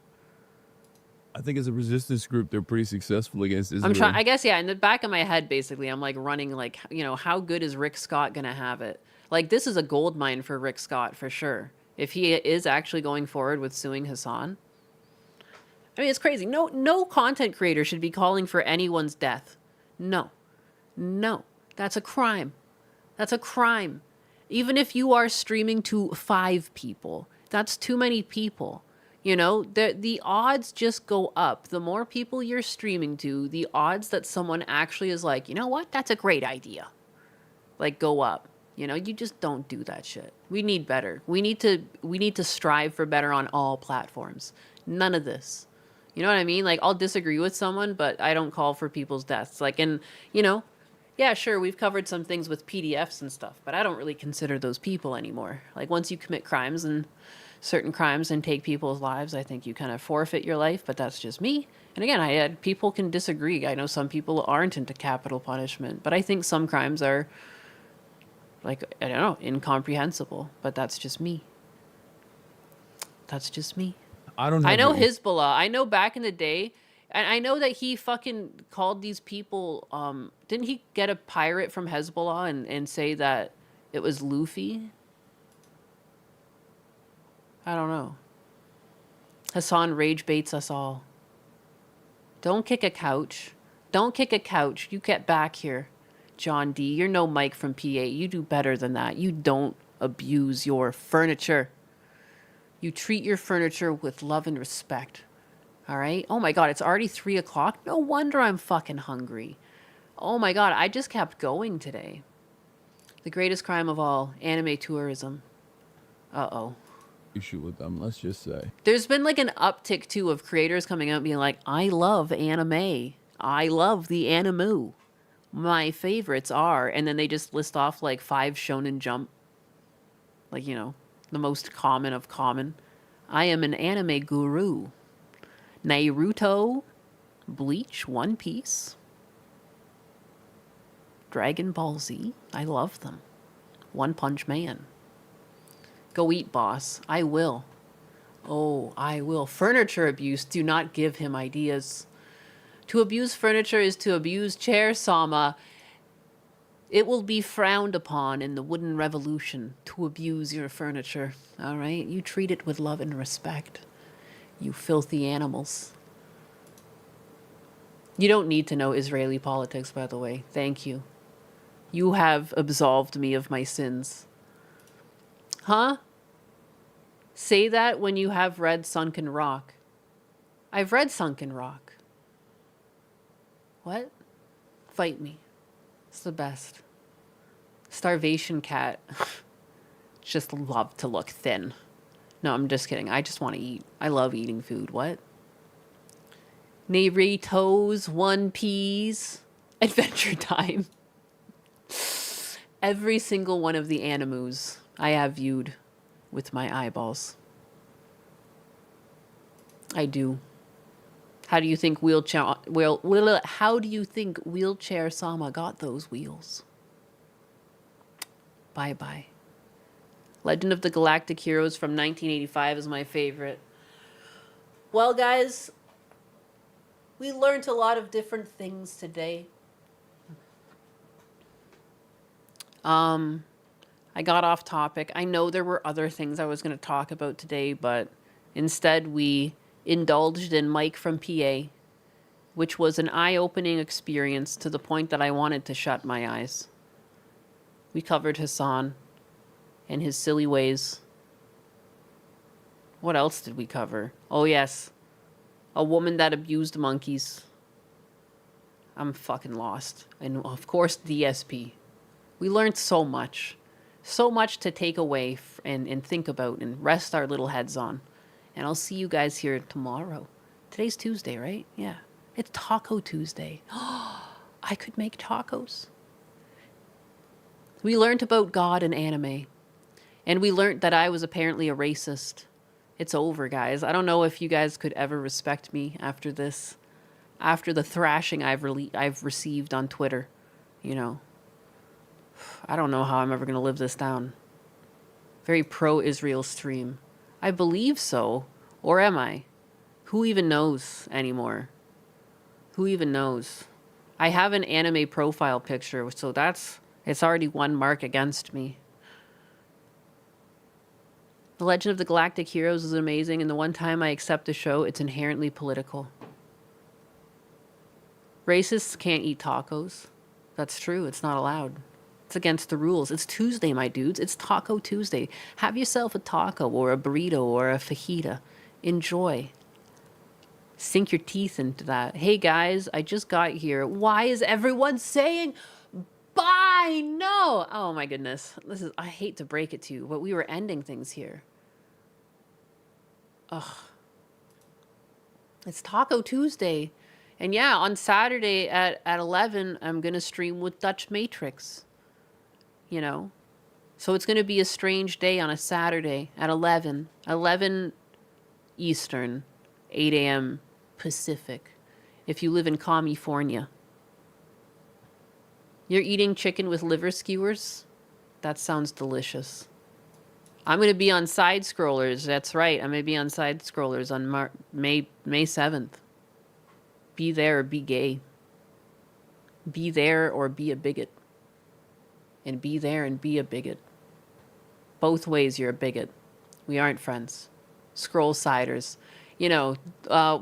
I think as a resistance group, they're pretty successful against Israel. I guess, yeah, in the back of my head, basically, I'm like running, like, how good is Rick Scott going to have it? Like, this is a gold mine for Rick Scott, for sure. If he is actually going forward with suing Hassan. I mean, it's crazy. No content creator should be calling for anyone's death. No. That's a crime. That's a crime. Even if you are streaming to 5 people, that's too many people. You know, the odds just go up. The more people you're streaming to, the odds that someone actually is like, you know what, that's a great idea, like, go up. You know, you just don't do that shit. We need better. We need to strive for better on all platforms. None of this. You know what I mean? Like, I'll disagree with someone, but I don't call for people's deaths. Like, and, yeah, sure, we've covered some things with PDFs and stuff, but I don't really consider those people anymore. Like, once you commit certain crimes and take people's lives, I think you kind of forfeit your life, but that's just me. And again, people can disagree. I know some people aren't into capital punishment, but I think some crimes are, like, I don't know, incomprehensible, but that's just me. That's just me. I know Hezbollah. I know back in the day, and I know that he fucking called these people, didn't he get a pirate from Hezbollah and say that it was Luffy? I don't know. Hassan rage baits us all. Don't kick a couch. Don't kick a couch. You get back here. John D, you're no Mike from PA. You do better than that. You don't abuse your furniture. You treat your furniture with love and respect. All right? Oh my God, it's already 3 o'clock? No wonder I'm fucking hungry. Oh my God, I just kept going today. The greatest crime of all, anime tourism. Uh-oh. Issue with them, let's just say. There's been like an uptick too of creators coming out and being like, I love anime. I love the animu. My favorites are, and then they just list off like 5 Shonen Jump. Like, you know, the most common of common. I am an anime guru. Naruto, Bleach, One Piece, Dragon Ball Z. I love them. One Punch Man. Go eat, boss. I will. Oh, I will. Furniture abuse. Do not give him ideas. To abuse furniture is to abuse chair, Sama. It will be frowned upon in the wooden revolution to abuse your furniture. All right? You treat it with love and respect. You filthy animals. You don't need to know Israeli politics, by the way. Thank you. You have absolved me of my sins. Huh? Say that when you have read Sunken Rock. I've read Sunken Rock. What? Fight me. It's the best. Starvation cat. Just love to look thin. No, I'm just kidding. I just want to eat. I love eating food. What? Naruto's One Piece. Adventure Time. Every single one of the animus I have viewed with my eyeballs. I do. How do you think how do you think Wheelchair Sama got those wheels? Bye-bye. Legend of the Galactic Heroes from 1985 is my favorite. Well, guys, we learned a lot of different things today. I got off topic. I know there were other things I was going to talk about today, but instead we indulged in Mike from PA, which was an eye-opening experience to the point that I wanted to shut my eyes. We covered Hassan and his silly ways. What else did we cover? Oh, yes. A woman that abused monkeys. I'm fucking lost. And, of course, DSP. We learned so much. So much to take away and think about and rest our little heads on. And I'll see you guys here tomorrow. Today's Tuesday, right? Yeah. It's Taco Tuesday. I could make tacos. We learned about God and anime. And we learned that I was apparently a racist. It's over, guys. I don't know if you guys could ever respect me after this. After the thrashing I've received on Twitter. You know. I don't know how I'm ever going to live this down. Very pro-Israel stream. I believe so. Or am I? Who even knows anymore? Who even knows? I have an anime profile picture, so it's already one mark against me. The Legend of the Galactic Heroes is amazing, and the one time I accept the show, it's inherently political. Racists can't eat tacos. That's true. It's not allowed. It's against the rules. It's Tuesday, my dudes. It's Taco Tuesday. Have yourself a taco or a burrito or a fajita. Enjoy. Sink your teeth into that. Hey, guys, I just got here. Why is everyone saying bye? No. Oh, my goodness. I hate to break it to you, but we were ending things here. Ugh. It's Taco Tuesday. And yeah, on Saturday at 11, I'm going to stream with Dutch Matrix. You know? So it's going to be a strange day on a Saturday at 11. 11 Eastern, 8 a.m. Pacific. If you live in California. You're eating chicken with liver skewers? That sounds delicious. I'm going to be on Side Scrollers. That's right. I'm going to be on Side Scrollers on May 7th. Be there or be gay. Be there or be a bigot. And be there and be a bigot. Both ways you're a bigot. We aren't friends. Scroll siders. You know,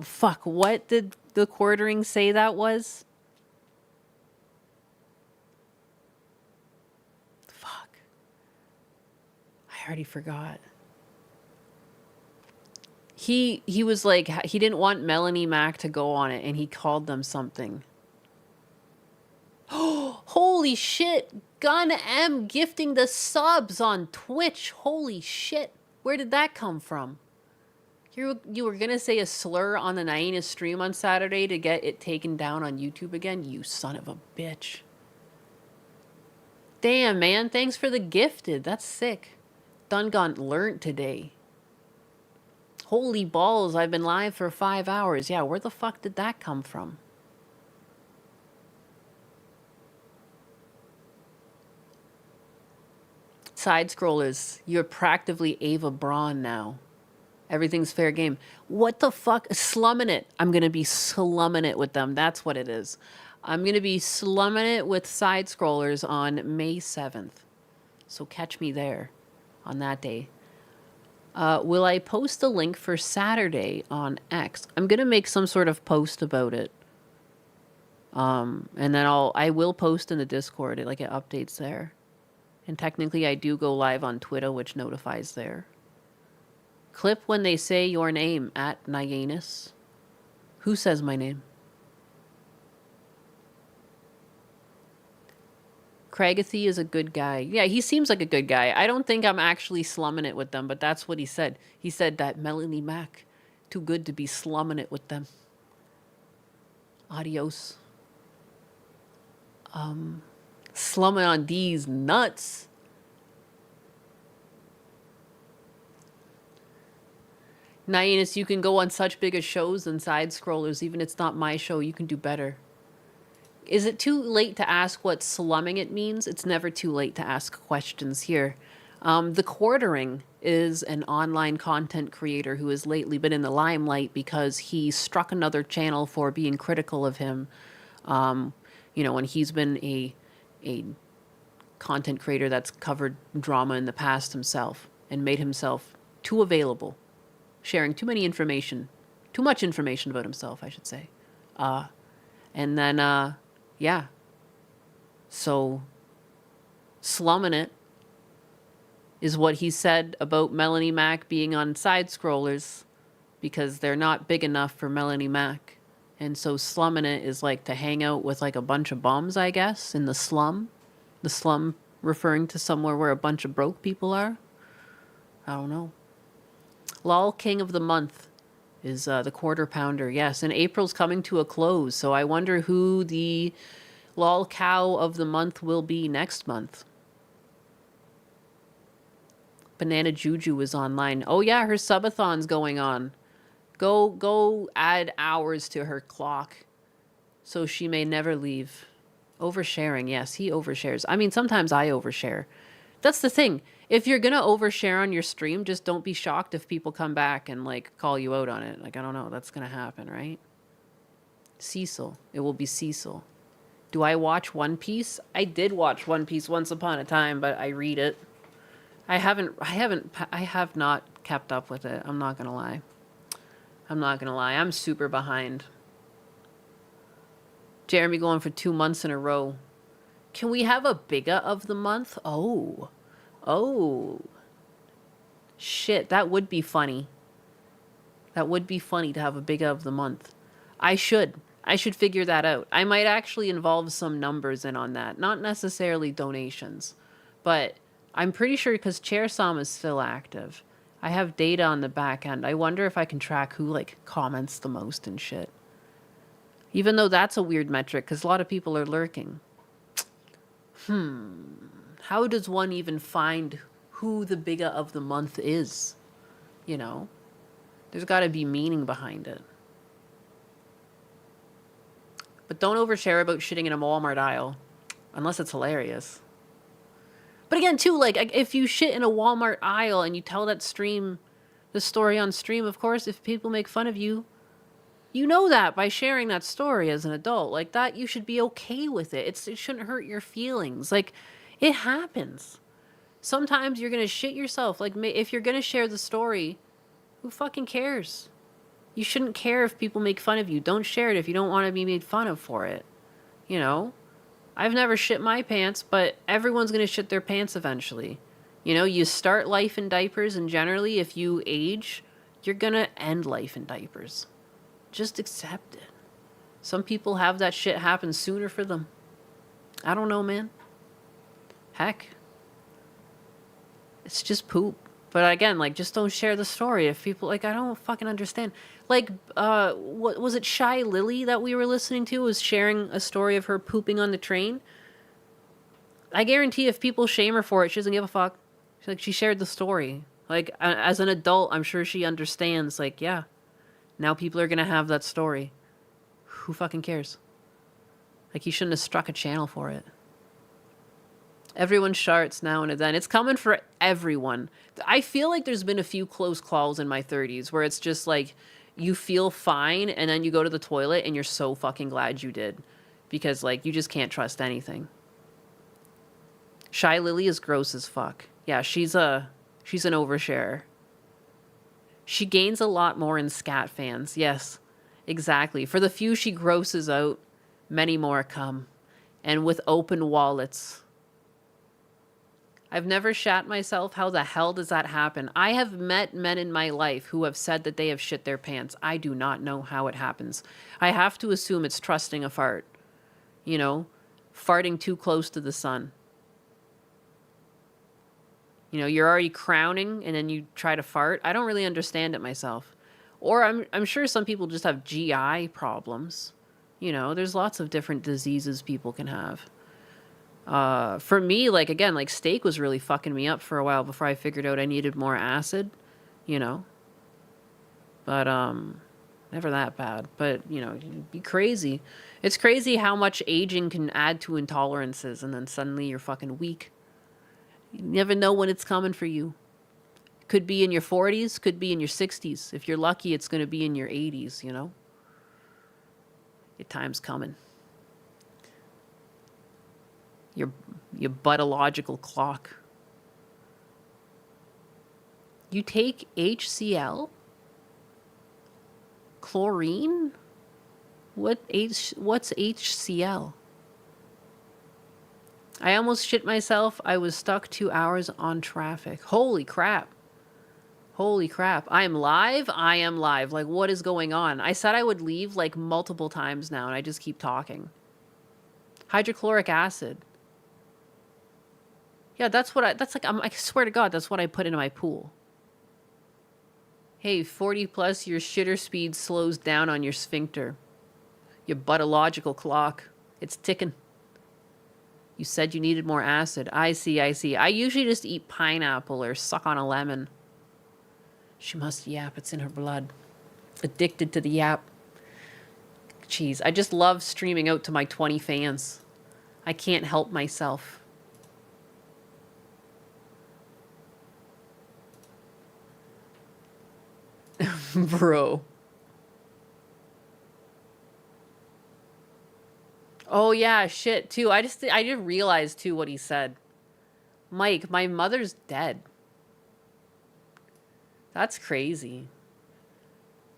fuck, what did the quartering say that was? Fuck. I already forgot. He was like, he didn't want Melanie Mac to go on it, and he called them something. Holy shit! Gun M gifting the subs on Twitch. Holy shit. Where did that come from? You were gonna say a slur on the Nyanus stream on Saturday to get it taken down on YouTube again? You son of a bitch. Damn, man. Thanks for the gifted. That's sick. Dungon learned today. Holy balls, I've been live for 5 hours. Yeah, where the fuck did that come from? Side scrollers, you're practically Ava Braun now. Everything's fair game. What the fuck? Slumming it. I'm going to be slumming it with them. That's what it is. I'm going to be slumming it with side scrollers on May 7th. So catch me there on that day. Will I post a link for Saturday on X? I'm going to make some sort of post about it. And then I will post in the Discord. It updates there. And technically I do go live on Twitter, which notifies there. Clip when they say your name at Nyanus. Who says my name? Craigathy is a good guy. Yeah, he seems like a good guy. I don't think I'm actually slumming it with them, but that's what he said. He said that Melanie Mac, too good to be slumming it with them. Adios. Slumming on these nuts. Nyanus, you can go on such bigger shows than side scrollers. Even if it's not my show, you can do better. Is it too late to ask what slumming it means? It's never too late to ask questions here. The Quartering is an online content creator who has lately been in the limelight because he struck another channel for being critical of him. And he's been a content creator that's covered drama in the past himself and made himself too available, sharing too much information about himself, I should say. And then, yeah. So, slumming it is what he said about Melanie Mac being on side scrollers because they're not big enough for Melanie Mac. And so slumming it is like to hang out with a bunch of bums, I guess, in the slum. The slum referring to somewhere where a bunch of broke people are. I don't know. Lol King of the Month is the Quarter Pounder. Yes, and April's coming to a close, so I wonder who the Lol Cow of the Month will be next month. Banana Juju is online. Oh yeah, her subathon's going on. Go add hours to her clock so she may never leave. Oversharing, yes, he overshares. I mean, sometimes I overshare. That's the thing. If you're gonna overshare on your stream, just don't be shocked if people come back and call you out on it. I don't know, that's gonna happen, right? Cecil. It will be Cecil. Do I watch One Piece? I did watch One Piece once upon a time, but I read it. I have not kept up with it. I'm not gonna lie. I'm super behind. Jeremy going for 2 months in a row. Can we have a bigger of the month? Oh. Shit, that would be funny. That would be funny to have a bigger of the month. I should figure that out. I might actually involve some numbers in on that. Not necessarily donations. But I'm pretty sure because Chairsom is still active. I have data on the back end. I wonder if I can track who comments the most and shit. Even though that's a weird metric because a lot of people are lurking. How does one even find who the bigger of the month is? There's got to be meaning behind it. But don't overshare about shitting in a Walmart aisle. Unless it's hilarious. But again, too, if you shit in a Walmart aisle and you tell the story on stream, of course, if people make fun of you, you know that by sharing that story as an adult. That, you should be okay with it. It shouldn't hurt your feelings. It happens. Sometimes you're going to shit yourself. If you're going to share the story, who fucking cares? You shouldn't care if people make fun of you. Don't share it if you don't want to be made fun of for it. You know? I've never shit my pants, but everyone's going to shit their pants eventually. You know, you start life in diapers, and generally, if you age, you're going to end life in diapers. Just accept it. Some people have that shit happen sooner for them. I don't know, man. Heck. It's just poop. But again, like, just don't share the story. If people, like, I don't fucking understand. Like, what was it, Shy Lily that we were listening to was sharing a story of her pooping on the train? I guarantee if people shame her for it, she doesn't give a fuck. She's like, she shared the story. Like, as an adult, I'm sure she understands, like, yeah, now people are gonna have that story. Who fucking cares? Like, you shouldn't have struck a channel for it. Everyone sharts now and then. It's coming for everyone. I feel like there's been a few close calls in my 30s where it's just like you feel fine and then you go to the toilet and you're so fucking glad you did. Because, like, you just can't trust anything. Shy Lily is gross as fuck. Yeah, she's an oversharer. She gains a lot more in scat fans. Yes, exactly. For the few she grosses out, many more come. And with open wallets. I've never shat myself. How the hell does that happen? I have met men in my life who have said that they have shit their pants. I do not know how it happens. I have to assume it's trusting a fart. You know? Farting too close to the sun. You know, you're already crowning and then you try to fart. I don't really understand it myself. Or I'm sure some people just have GI problems. You know, there's lots of different diseases people can have. For me, like, again, like, steak was really fucking me up for a while before I figured out I needed more acid, you know. But, never that bad. But, you know, it'd be crazy. It's crazy how much aging can add to intolerances and then suddenly you're fucking weak. You never know when it's coming for you. Could be in your 40s, could be in your 60s. If you're lucky, it's going to be in your 80s, you know. Your time's coming. Your buttological clock. You take HCl? Chlorine? What's HCl? I almost shit myself. I was stuck 2 hours on traffic. Holy crap. Holy crap. I am live? I am live. Like, what is going on? I said I would leave like multiple times now and I just keep talking. Hydrochloric acid. Yeah, that's what I swear to God, that's what I put into my pool. Hey, 40 plus, your shitter speed slows down on your sphincter. Your buttological clock. It's ticking. You said you needed more acid. I see. I usually just eat pineapple or suck on a lemon. She must yap. It's in her blood. Addicted to the yap. Jeez, I just love streaming out to my 20 fans. I can't help myself. Bro. Oh yeah, shit too. I didn't realize too what he said. Mike, my mother's dead. That's crazy.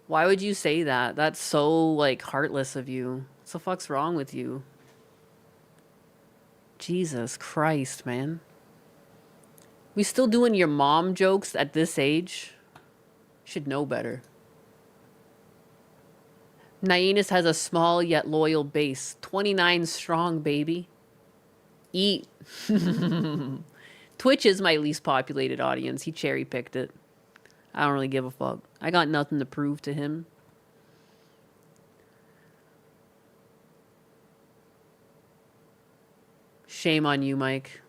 Why would you say that? That's so, like, heartless of you. What the fuck's wrong with you? Jesus Christ, man. We still doing your mom jokes at this age? Should know better. Nyanus has a small yet loyal base. 29 strong, baby. Eat. Twitch is my least populated audience. He cherry-picked it. I don't really give a fuck. I got nothing to prove to him. Shame on you, Mike.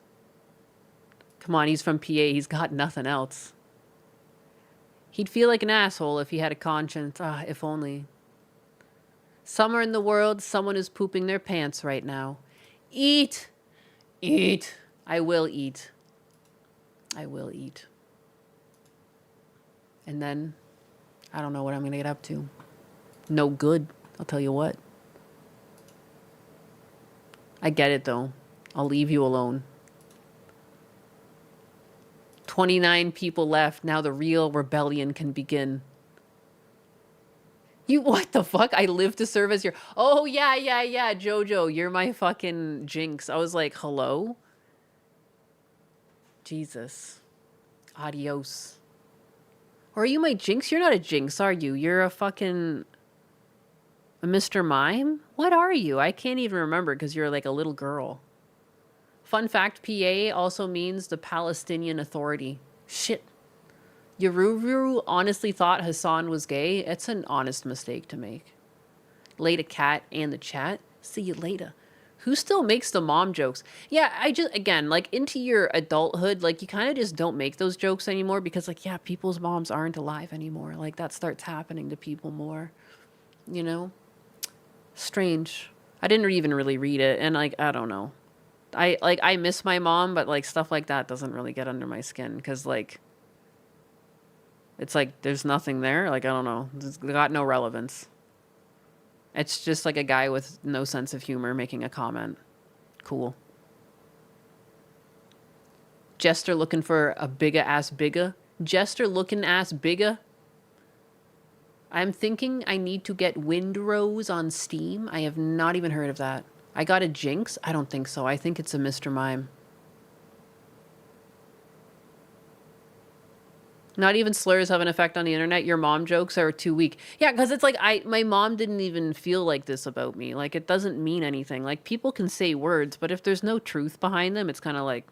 Come on, he's from PA. He's got nothing else. He'd feel like an asshole if he had a conscience. Ah, if only. Somewhere in the world, someone is pooping their pants right now. Eat! Eat! I will eat. I will eat. And then, I don't know what I'm going to get up to. No good, I'll tell you what. I get it, though. I'll leave you alone. 29 people left. Now the real rebellion can begin. You, what the fuck? I live to serve as your... Oh, yeah, Jojo, you're my fucking jinx. I was like, hello? Jesus. Adios. Or are you my jinx? You're not a jinx, are you? You're a fucking... a Mr. Mime? What are you? I can't even remember because you're like a little girl. Fun fact, PA also means the Palestinian Authority. Shit. Yaruru honestly thought Hassan was gay. It's an honest mistake to make. Later, cat and the chat. See you later. Who still makes the mom jokes? Yeah, I just, again, like, into your adulthood, like, you kind of just don't make those jokes anymore because, like, yeah, people's moms aren't alive anymore. Like, that starts happening to people more. You know? Strange. I didn't even really read it, and, like, I don't know. I miss my mom, but, like, stuff like that doesn't really get under my skin because, like, it's like there's nothing there. Like, I don't know. It's got no relevance. It's just like a guy with no sense of humor making a comment. Cool. Jester looking for a bigger ass bigger. Jester looking ass bigger. I'm thinking I need to get Windrose on Steam. I have not even heard of that. I got a Jinx? I don't think so. I think it's a Mr. Mime. Not even slurs have an effect on the internet. Your mom jokes are too weak. Yeah, because it's like my mom didn't even feel like this about me. Like, it doesn't mean anything. Like, people can say words, but if there's no truth behind them, it's kind of like,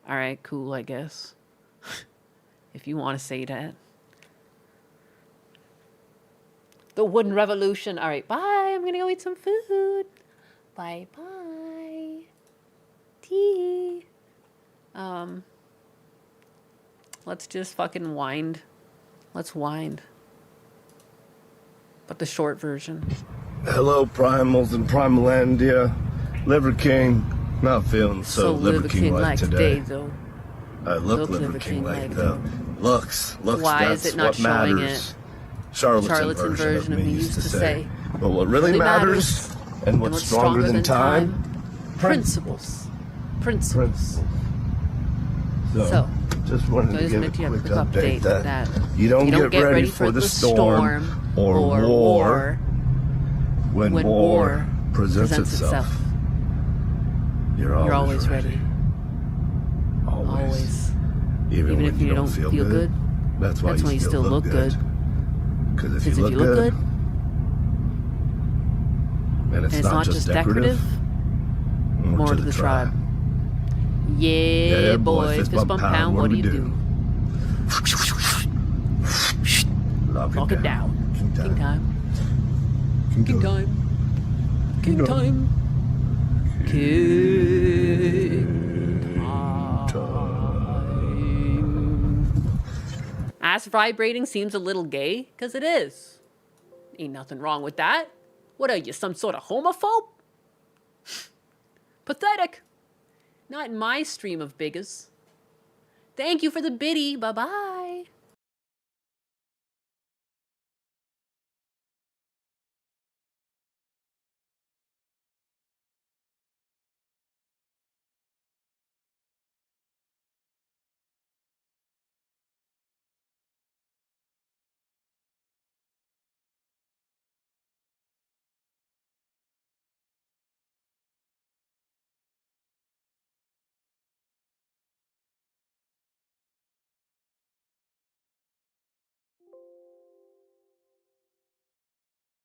all right, cool, I guess. If you want to say that. The wooden revolution. All right, bye. I'm going to go eat some food. Bye-bye. Tea. Let's just fucking wind. Let's wind. But the short version. Hello, Primals and Primalandia. Liver King. Not feeling so Liver King like today. Though. I look Liver King like though. Looks. Why That's is it not what showing matters. it? Charlatan version of me used to say. But what really matters, and what's stronger than time? Principles. Principles. So, just wanted to give a quick update that you don't get ready for the storm or war when war presents itself. You're always ready. Always. Even if you don't feel good, that's why you still look good. Because if you look good, and it's not just decorative, more to the tribe. Yeah, boy, fist bump pound, what do you do? Lock it down. King time. King time. King time. King time. Ass vibrating seems a little gay, because it is. Ain't nothing wrong with that. What are you, some sort of homophobe? Pathetic. Not in my stream of biggers. Thank you for the biddy. Bye-bye.